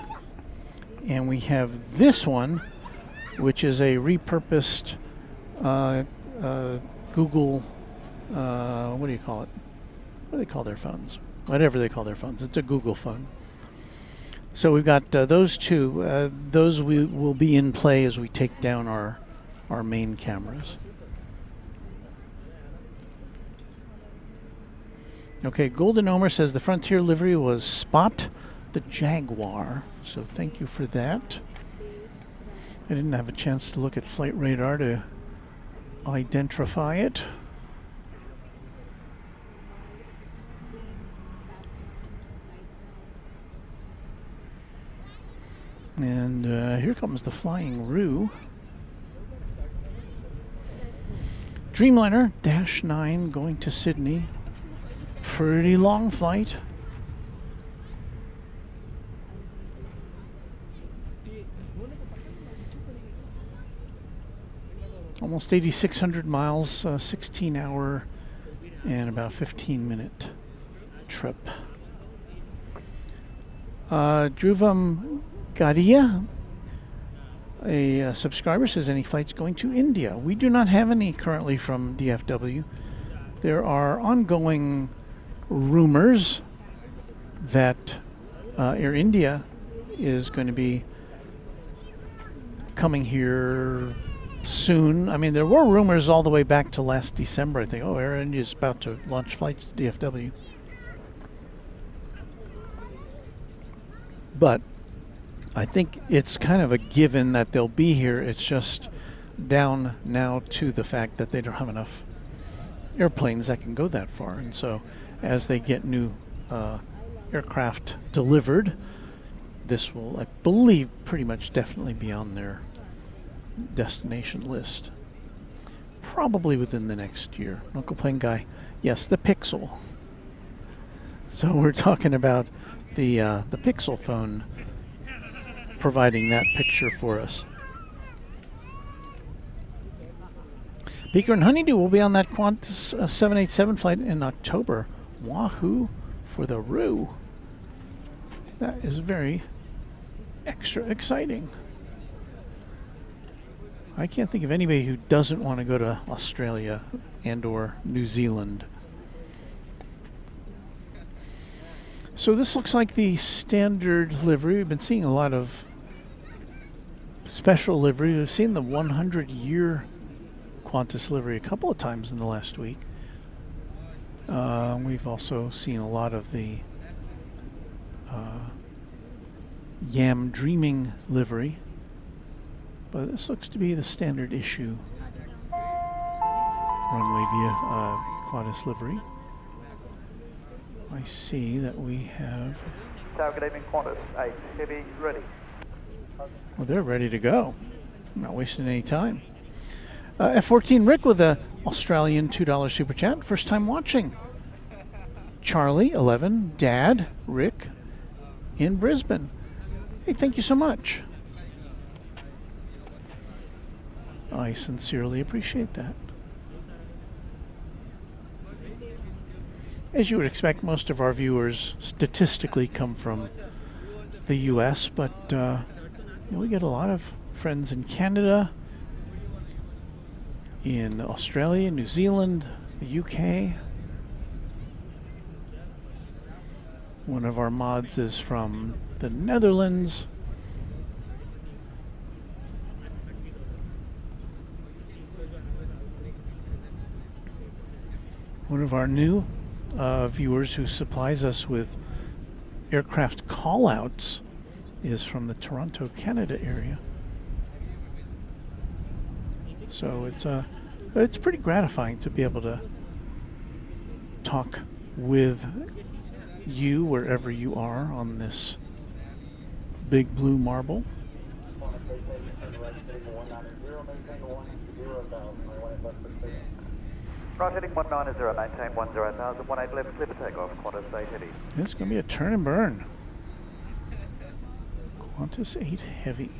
and we have this one, which is a repurposed Google, what do you call it? What do they call their phones? Whatever they call their phones. It's a Google phone. So we've got those two. Those will be in play as we take down our main cameras. Okay, Golden Omer says the Frontier livery was Spot the Jaguar. So thank you for that. I didn't have a chance to look at flight radar to identify it. And here comes the Flying Roo. Dreamliner Dash 9 going to Sydney. Pretty long flight. Almost 8,600 miles, 16-hour and about 15-minute trip. Dhruvam Gadia, a subscriber, says, any flights going to India? We do not have any currently from DFW. There are ongoing rumors that Air India is going to be coming here soon. I mean, there were rumors all the way back to last December, I think. Oh, Air India is about to launch flights to DFW. But I think it's kind of a given that they'll be here. It's just down now to the fact that they don't have enough airplanes that can go that far. And so as they get new aircraft delivered, this will, I believe, pretty much definitely be on their destination list. Probably within the next year. Uncle Plane Guy, yes, the Pixel. So we're talking about the Pixel phone providing that picture for us. Beaker and Honeydew will be on that Qantas 787 flight in October. Wahoo for the Roo. That is very extra exciting. I can't think of anybody who doesn't want to go to Australia and or New Zealand. So this looks like the standard livery. We've been seeing a lot of special livery. We've seen the 100-year Qantas livery a couple of times in the last week. We've also seen a lot of the Yam Dreaming livery. But this looks to be the standard issue Runway Qantas livery. I see that we have... Tower, good evening, Qantas 8, heavy, ready. Well, they're ready to go. I'm not wasting any time. F14 Rick with a Australian $2 super chat. First time watching. Charlie 11, Dad Rick in Brisbane. Hey, thank you so much. I sincerely appreciate that. As you would expect, most of our viewers statistically come from the U.S., but we get a lot of friends in Canada, in Australia, New Zealand, the UK. One of our mods is from the Netherlands. One of our new viewers who supplies us with aircraft call-outs is from the Toronto, Canada area. So it's pretty gratifying to be able to talk with you wherever you are on this big blue marble. Right, heading 190, maintain 10,000, 18 left, clear for takeoff, Qantas 8 heavy. It's going to be a turn and burn. Qantas 8 heavy.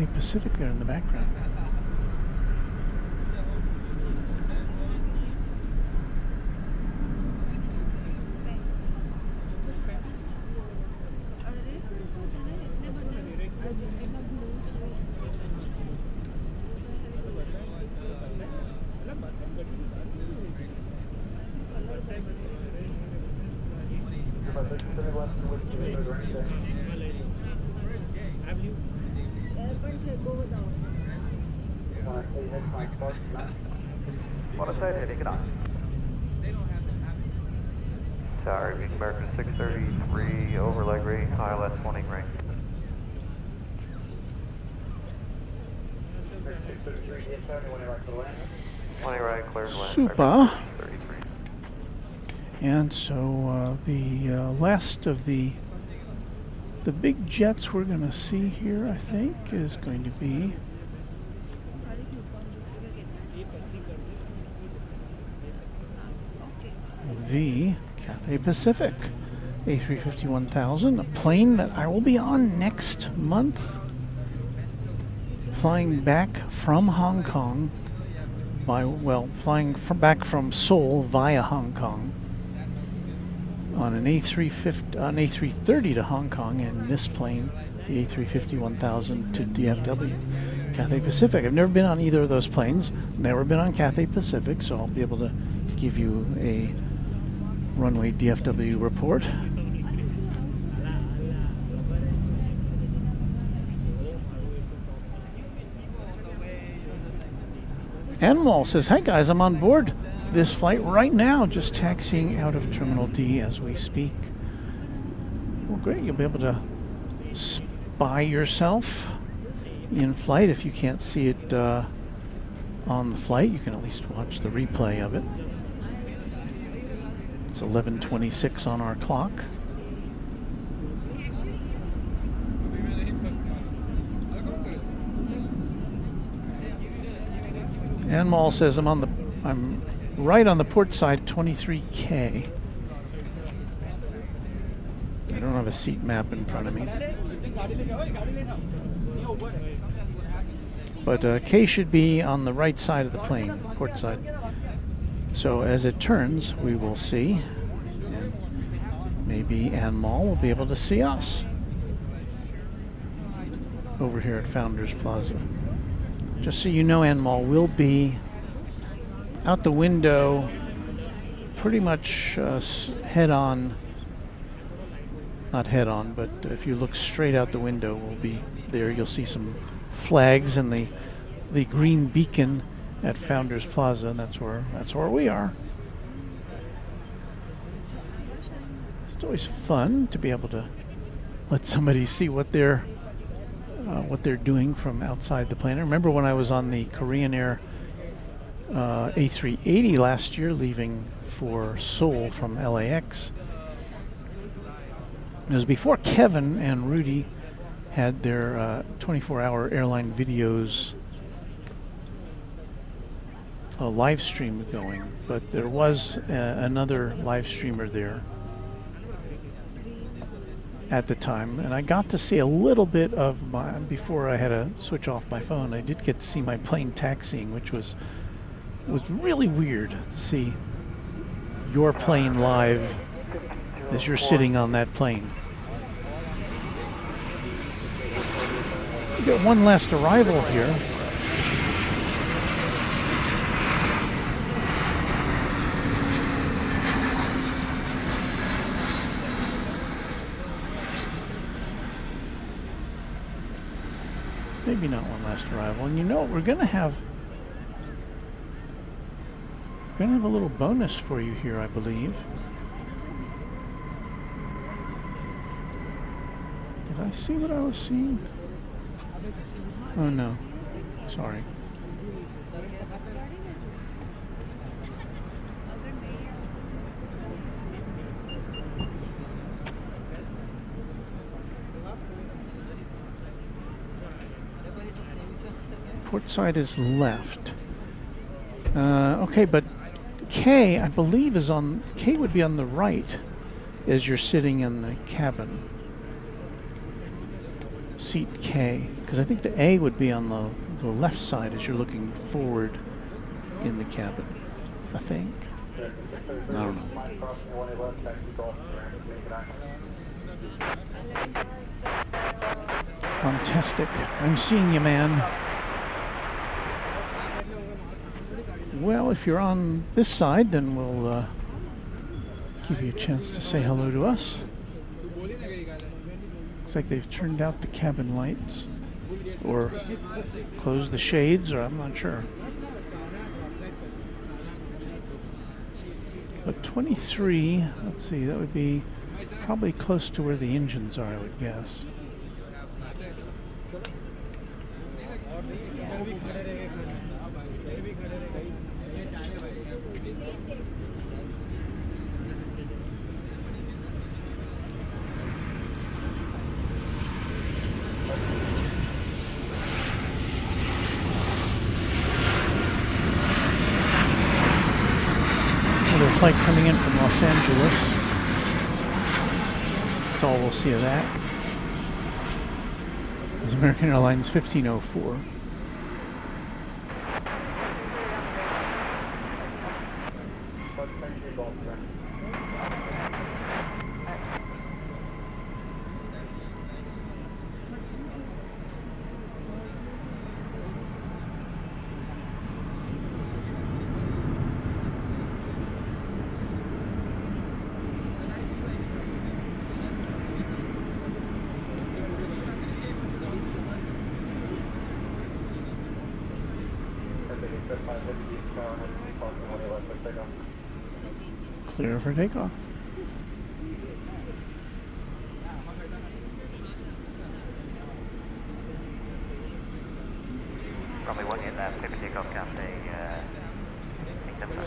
Cathay Pacific there in the background. Tower, American 633, over leg ready, ILS 20 ring. 20 right, clear to land. Super. And so the last of the big jets we're going to see here, I think, is going to be the Cathay Pacific A350-1000, a plane that I will be on next month, flying back from Hong Kong, back from Seoul via Hong Kong on an A330 to Hong Kong, and this plane, the A350-1000 to DFW. Cathay Pacific. I've never been on either of those planes, never been on Cathay Pacific, so I'll be able to give you a Runway DFW report. Animal says, "Hi guys, I'm on board this flight right now, just taxiing out of Terminal D as we speak." Well, great. You'll be able to spy yourself in flight. If you can't see it on the flight, you can at least watch the replay of it. It's 11:26 on our clock. Anmal says I'm right on the port side, 23K. I don't have a seat map in front of me. But K should be on the right side of the plane, port side. So as it turns, we will see, and maybe Anmal will be able to see us over here at Founders Plaza. Just so you know, Anmal will be out the window, pretty much head on. Not head on, but if you look straight out the window, we'll be there. You'll see some flags and the green beacon at Founders Plaza, and that's where we are. It's always fun to be able to let somebody see what they're doing from outside the plane. I remember when I was on the Korean Air A380 last year, leaving for Seoul from LAX. It was before Kevin and Rudy had their 24-hour airline videos live stream going, but there was another live streamer there at the time, and I got to see a little bit of before I had to switch off my phone. I did get to see my plane taxiing, which was really weird to see your plane live as you're sitting on that plane. We got one last arrival here. Maybe not one last arrival. And you know what? We're gonna have a little bonus for you here, I believe. Did I see what I was seeing? Oh no, sorry. Port side is left. Okay, but K, I believe, K would be on the right as you're sitting in the cabin. Seat K. Because I think the A would be on the left side as you're looking forward in the cabin, I think. I don't know. Fantastic. I'm seeing you, man. Well, if you're on this side, then we'll give you a chance to say hello to us. Looks like they've turned out the cabin lights, or closed the shades, or I'm not sure. But 23, let's see, that would be probably close to where the engines are, I would guess. Another flight coming in from Los Angeles. That's all we'll see of that. It's American Airlines 1504. Clear for takeoff. Runway 1 in that, clear for takeoff, can say, accept that.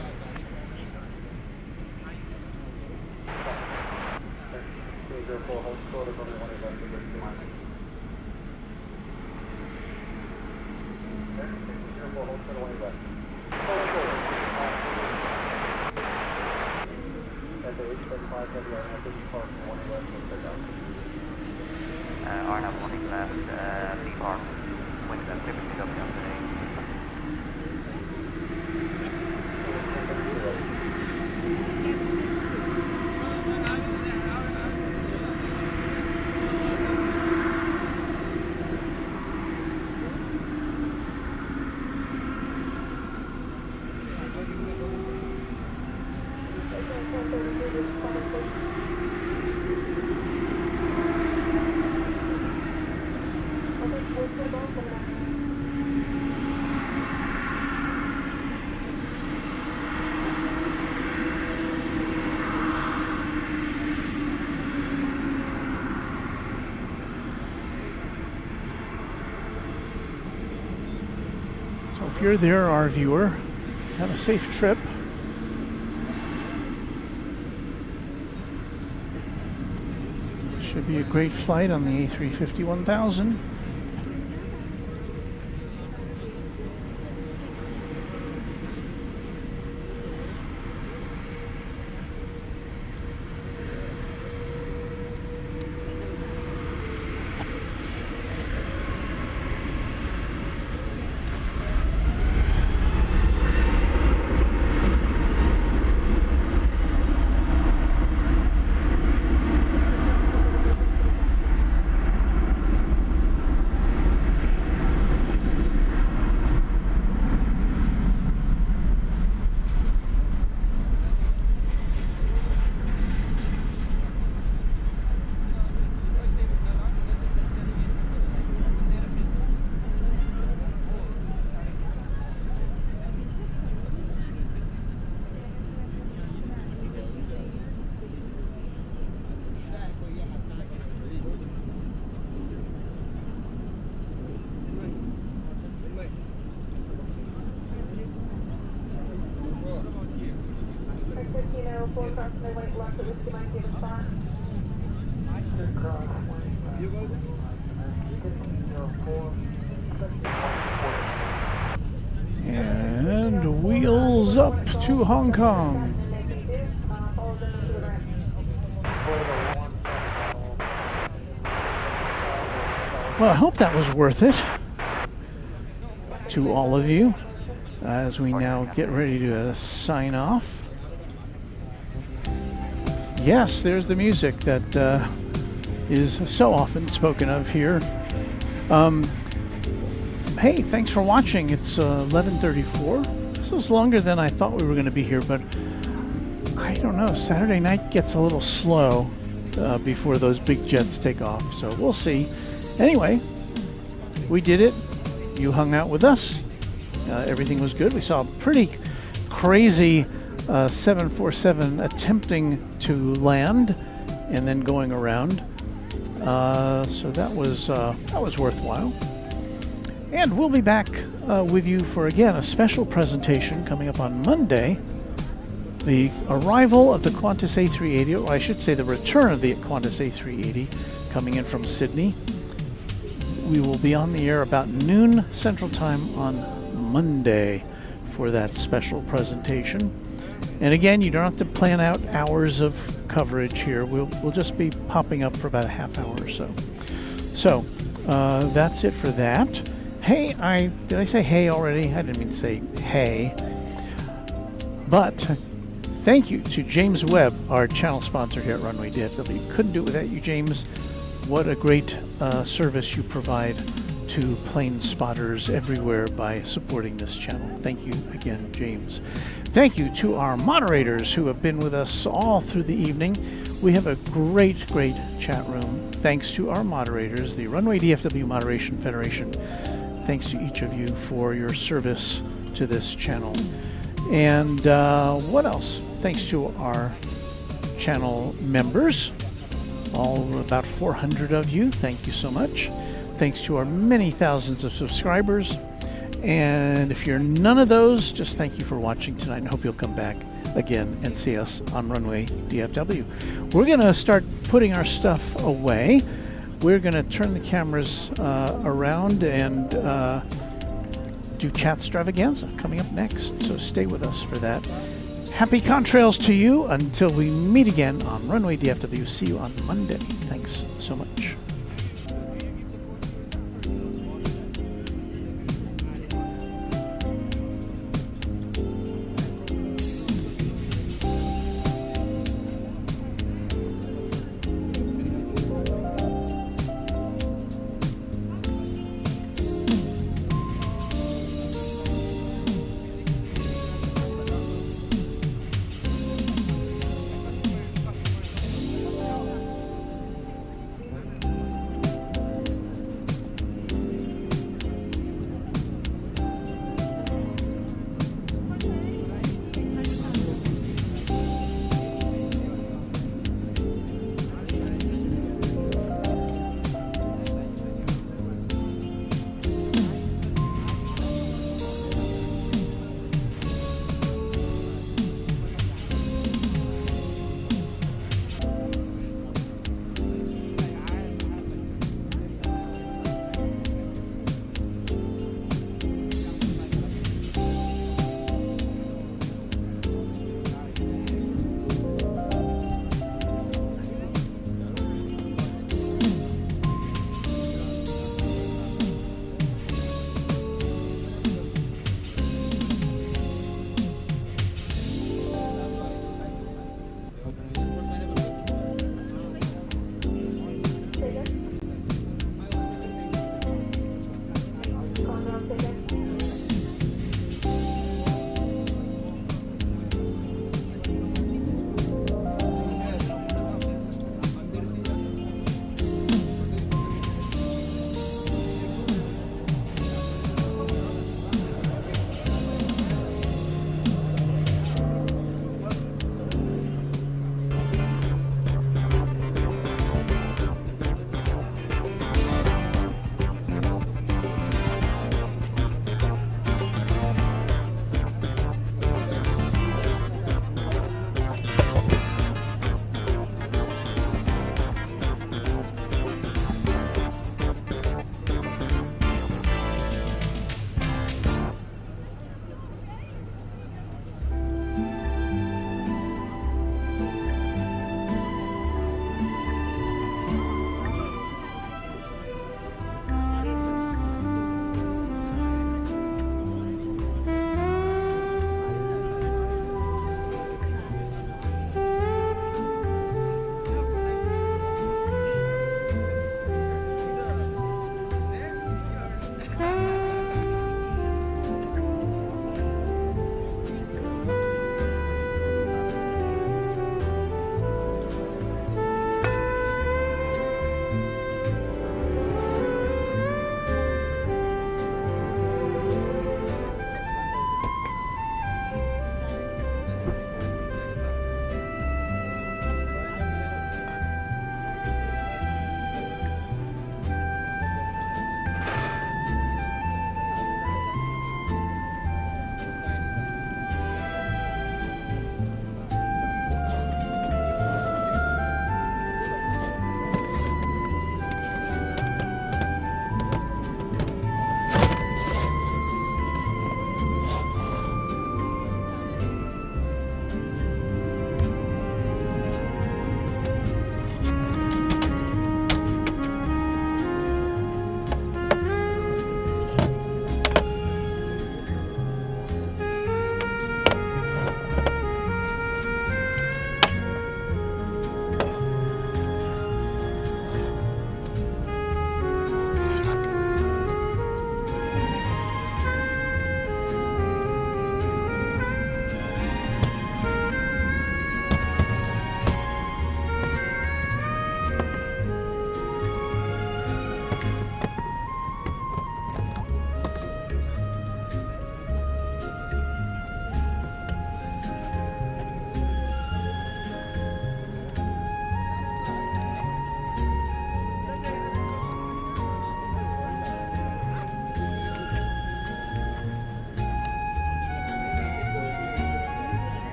RNAV warning left, B park, wind left, clear for takeoff, can say. So if you're there, our viewer, have a safe trip. Should be a great flight on the A350-1000. And wheels up to Hong Kong. Well, I hope that was worth it to all of you as we now get ready to sign off. Yes, there's the music that is so often spoken of here. Hey, thanks for watching. It's 11:34. This was longer than I thought we were going to be here, but I don't know. Saturday night gets a little slow before those big jets take off, so we'll see. Anyway, we did it. You hung out with us. Everything was good. We saw a pretty crazy 747 attempting to land and then going around. So that was worthwhile. And we'll be back with you for, again, a special presentation coming up on Monday. The arrival of the Qantas A380, or I should say the return of the Qantas A380 coming in from Sydney. We will be on the air about noon Central Time on Monday for that special presentation. And again, you don't have to plan out hours of coverage here. We'll just be popping up for about a half hour or so. So that's it for that. Hey, did I say hey already? I didn't mean to say hey. But thank you to James Webb, our channel sponsor here at Runway DFW. Couldn't do it without you, James. What a great service you provide to plane spotters everywhere by supporting this channel. Thank you again, James. Thank you to our moderators who have been with us all through the evening. We have a great chat room. Thanks to our moderators, the Runway DFW Moderation Federation. Thanks to each of you for your service to this channel. And what else? Thanks to our channel members, all about 400 of you. Thank you so much. Thanks to our many thousands of subscribers. And if you're none of those, just thank you for watching tonight, and hope you'll come back again and see us on Runway DFW. We're going to start putting our stuff away. We're going to turn the cameras around and do Chat Extravaganza coming up next. So stay with us for that. Happy contrails to you until we meet again on Runway DFW. See you on Monday. Thanks so much.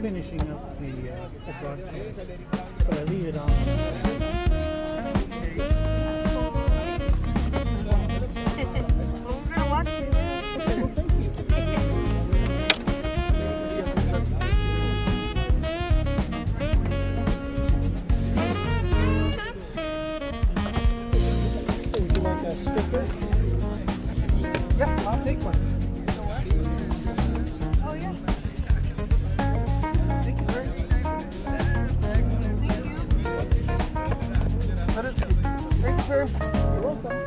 finishing up the broadcast, but I leave it on. We're gonna watch it. Well, thank you. Would you like a sticker? Yeah, I'll take one. Oh yeah. Thank you, sir. Thank you, sir. You're welcome.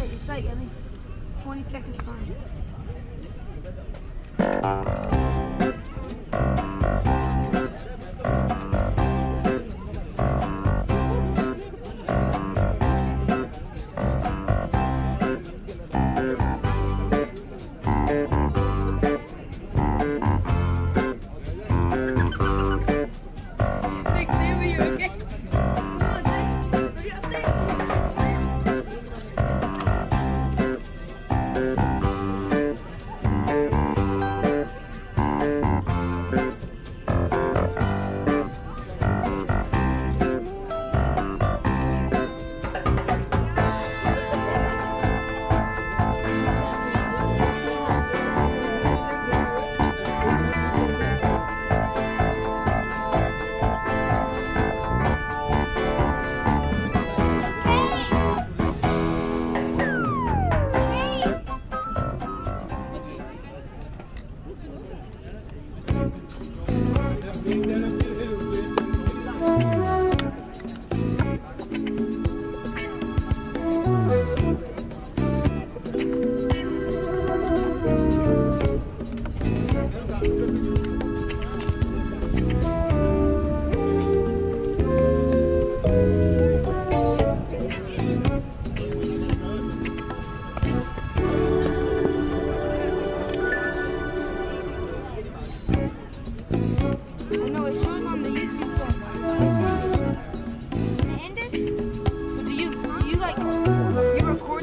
It's like at least 20 seconds behind.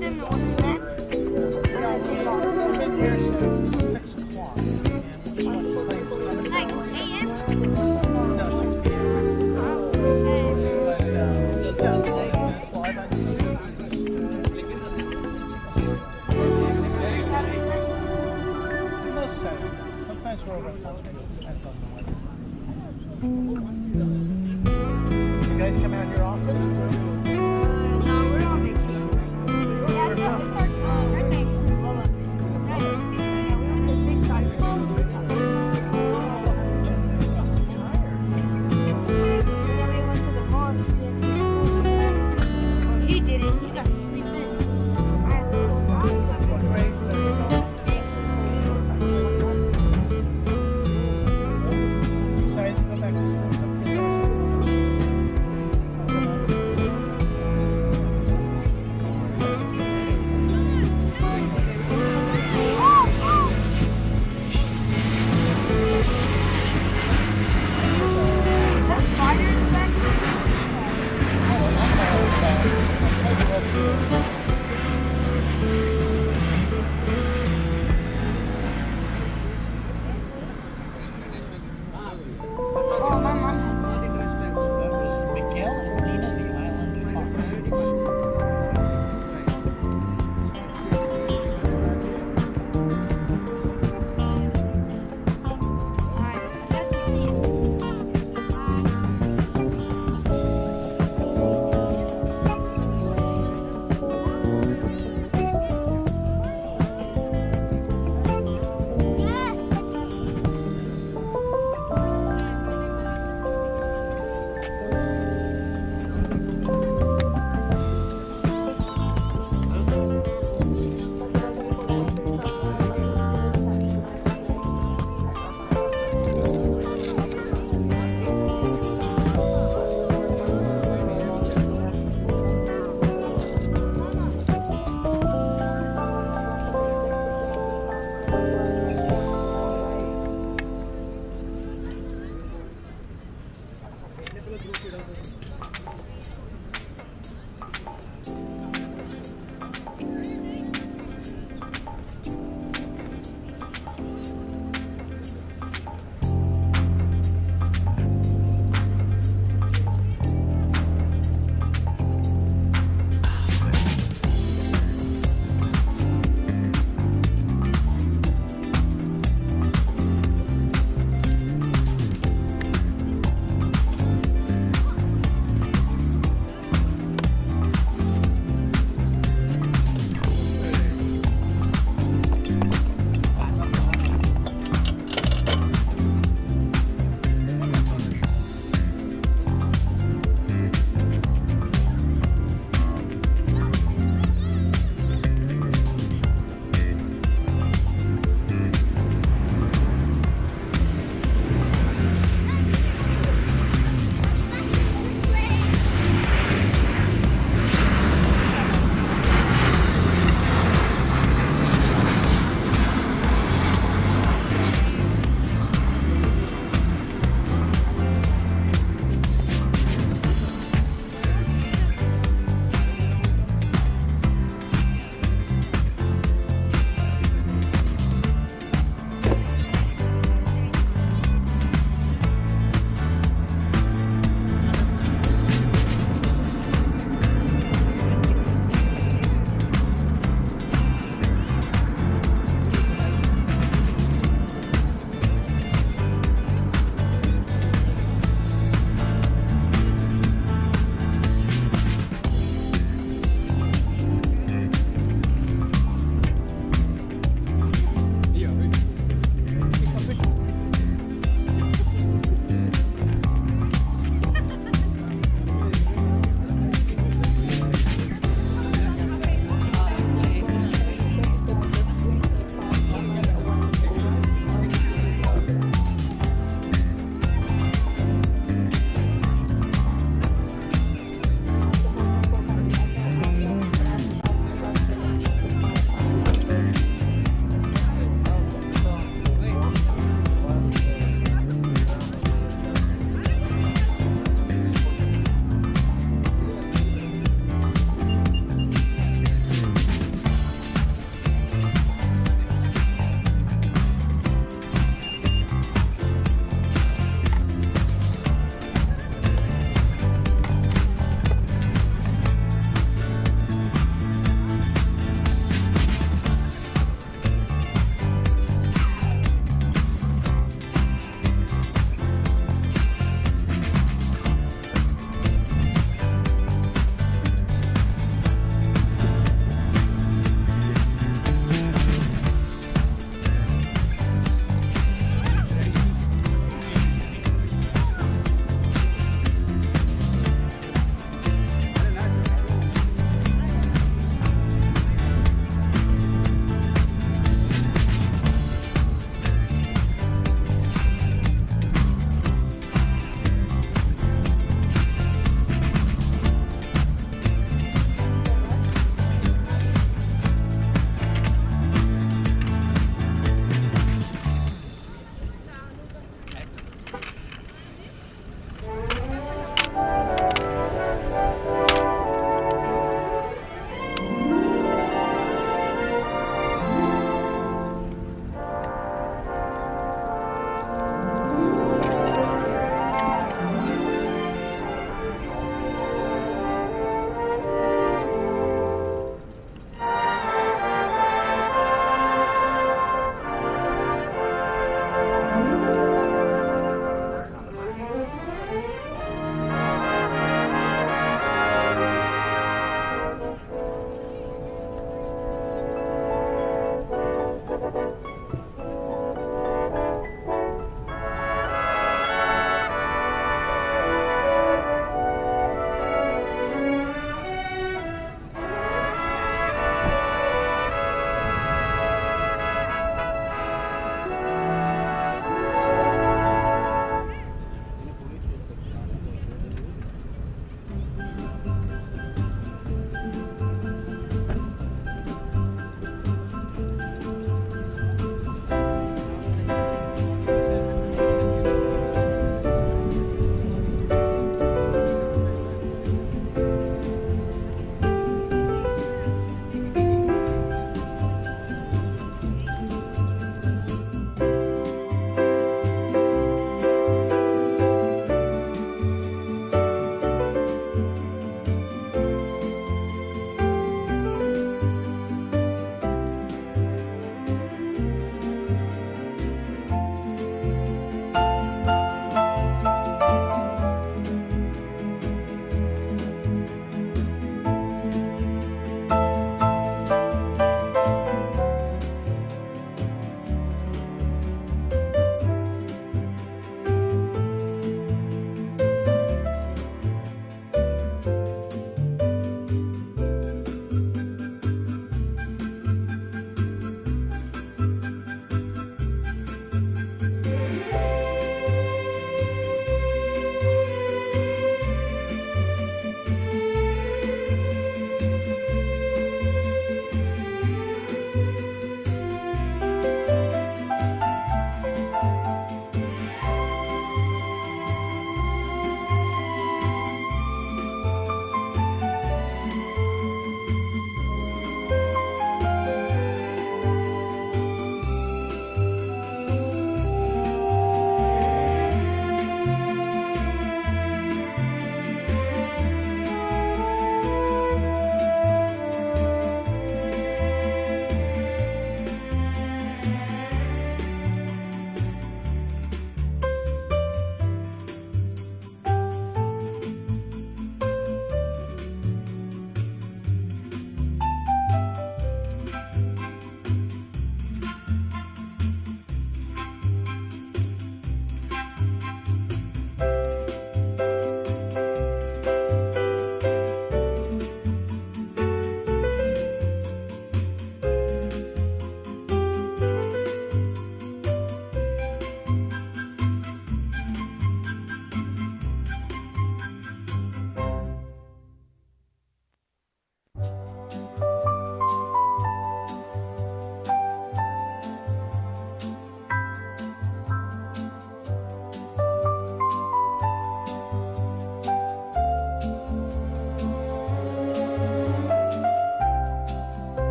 them to what's that? I've been here since 6 o'clock. And we'll just watch the planes coming. Like AM? No, 6 p.m. But, yeah, just live on YouTube. Most Saturdays. Sometimes we're over at Holiday. Depends on the weather. You guys come out here often? No, we're on vacation. Yeah, no, it's our birthday. Hold on. Yeah, we went to Six Flags. Then we went to the mall. Well, he didn't. He got to sleep in. I had to go down. Great. Excited to go back to school. Some kids are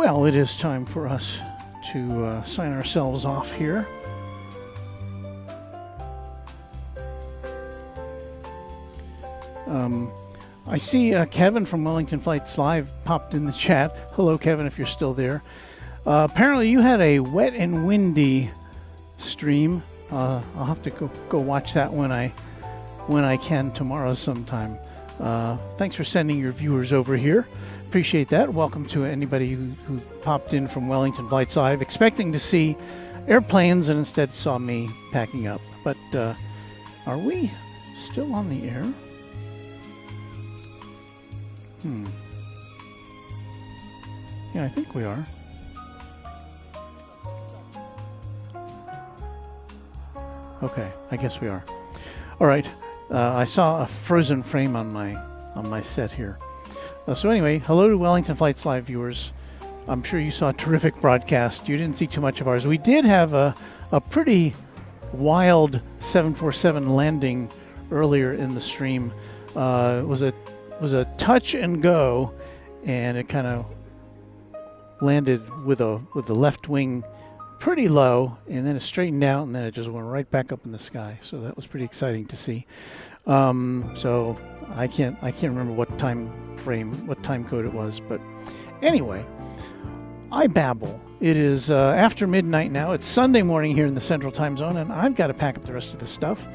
Well, it is time for us to sign ourselves off here. I see Kevin from Wellington Flights Live popped in the chat. Hello, Kevin, if you're still there. Apparently, you had a wet and windy stream. I'll have to go watch that when I can tomorrow sometime. Thanks for sending your viewers over here. Appreciate that. Welcome to anybody who popped in from Wellington Flights Live, expecting to see airplanes and instead saw me packing up. But are we still on the air? Yeah, I think we are. Okay, I guess we are. All right. I saw a frozen frame on my set here. So anyway, hello to Wellington Flights Live viewers. I'm sure you saw a terrific broadcast. You didn't see too much of ours. We did have a pretty wild 747 landing earlier in the stream. It was a touch and go, and it kind of landed with the left wing pretty low, and then it straightened out, and then it just went right back up in the sky. So that was pretty exciting to see. So I can't remember what time code it was, but anyway, I babble. It is after midnight now. It's Sunday morning here in the Central Time Zone, and I've got to pack up the rest of the stuff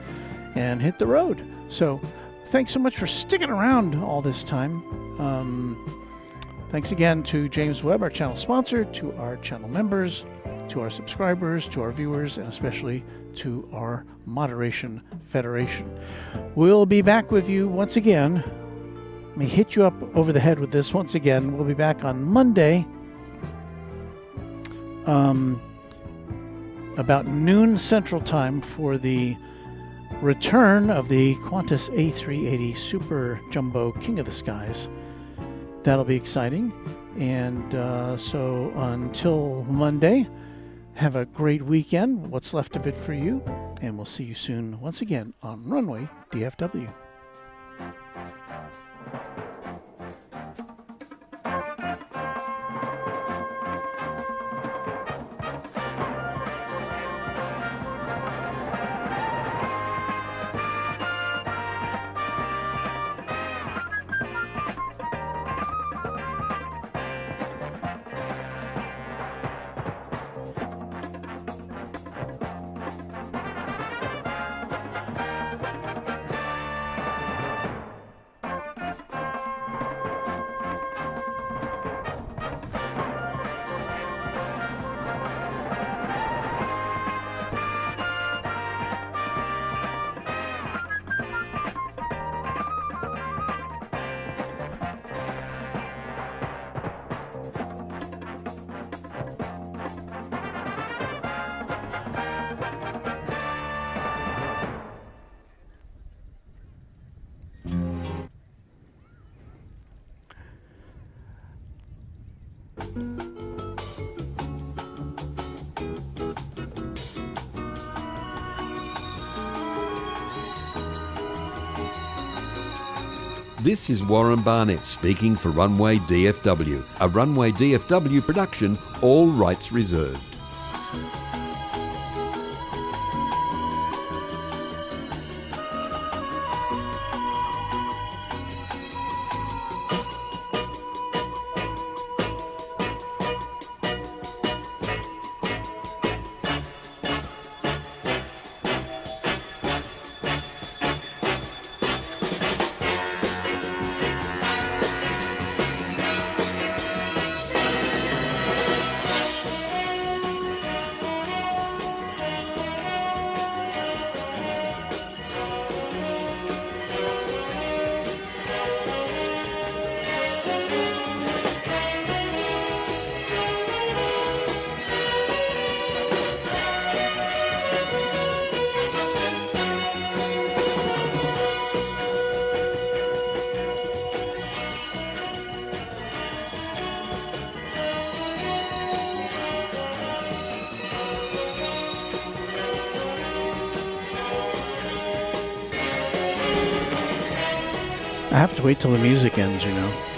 and hit the road. So thanks so much for sticking around all this time. Thanks again to James Webb, our channel sponsor, to our channel members, to our subscribers, to our viewers, and especially to our Moderation Federation. We'll be back with you once again. Let me hit you up over the head with this once again. We'll be back on Monday about noon Central Time for the return of the Qantas A380 Super Jumbo King of the Skies. That'll be exciting. And so until Monday, have a great weekend, what's left of it for you, and we'll see you soon once again on Runway DFW. This is Warren Barnett speaking for Runway DFW, a Runway DFW production, all rights reserved. I have to wait till the music ends, you know.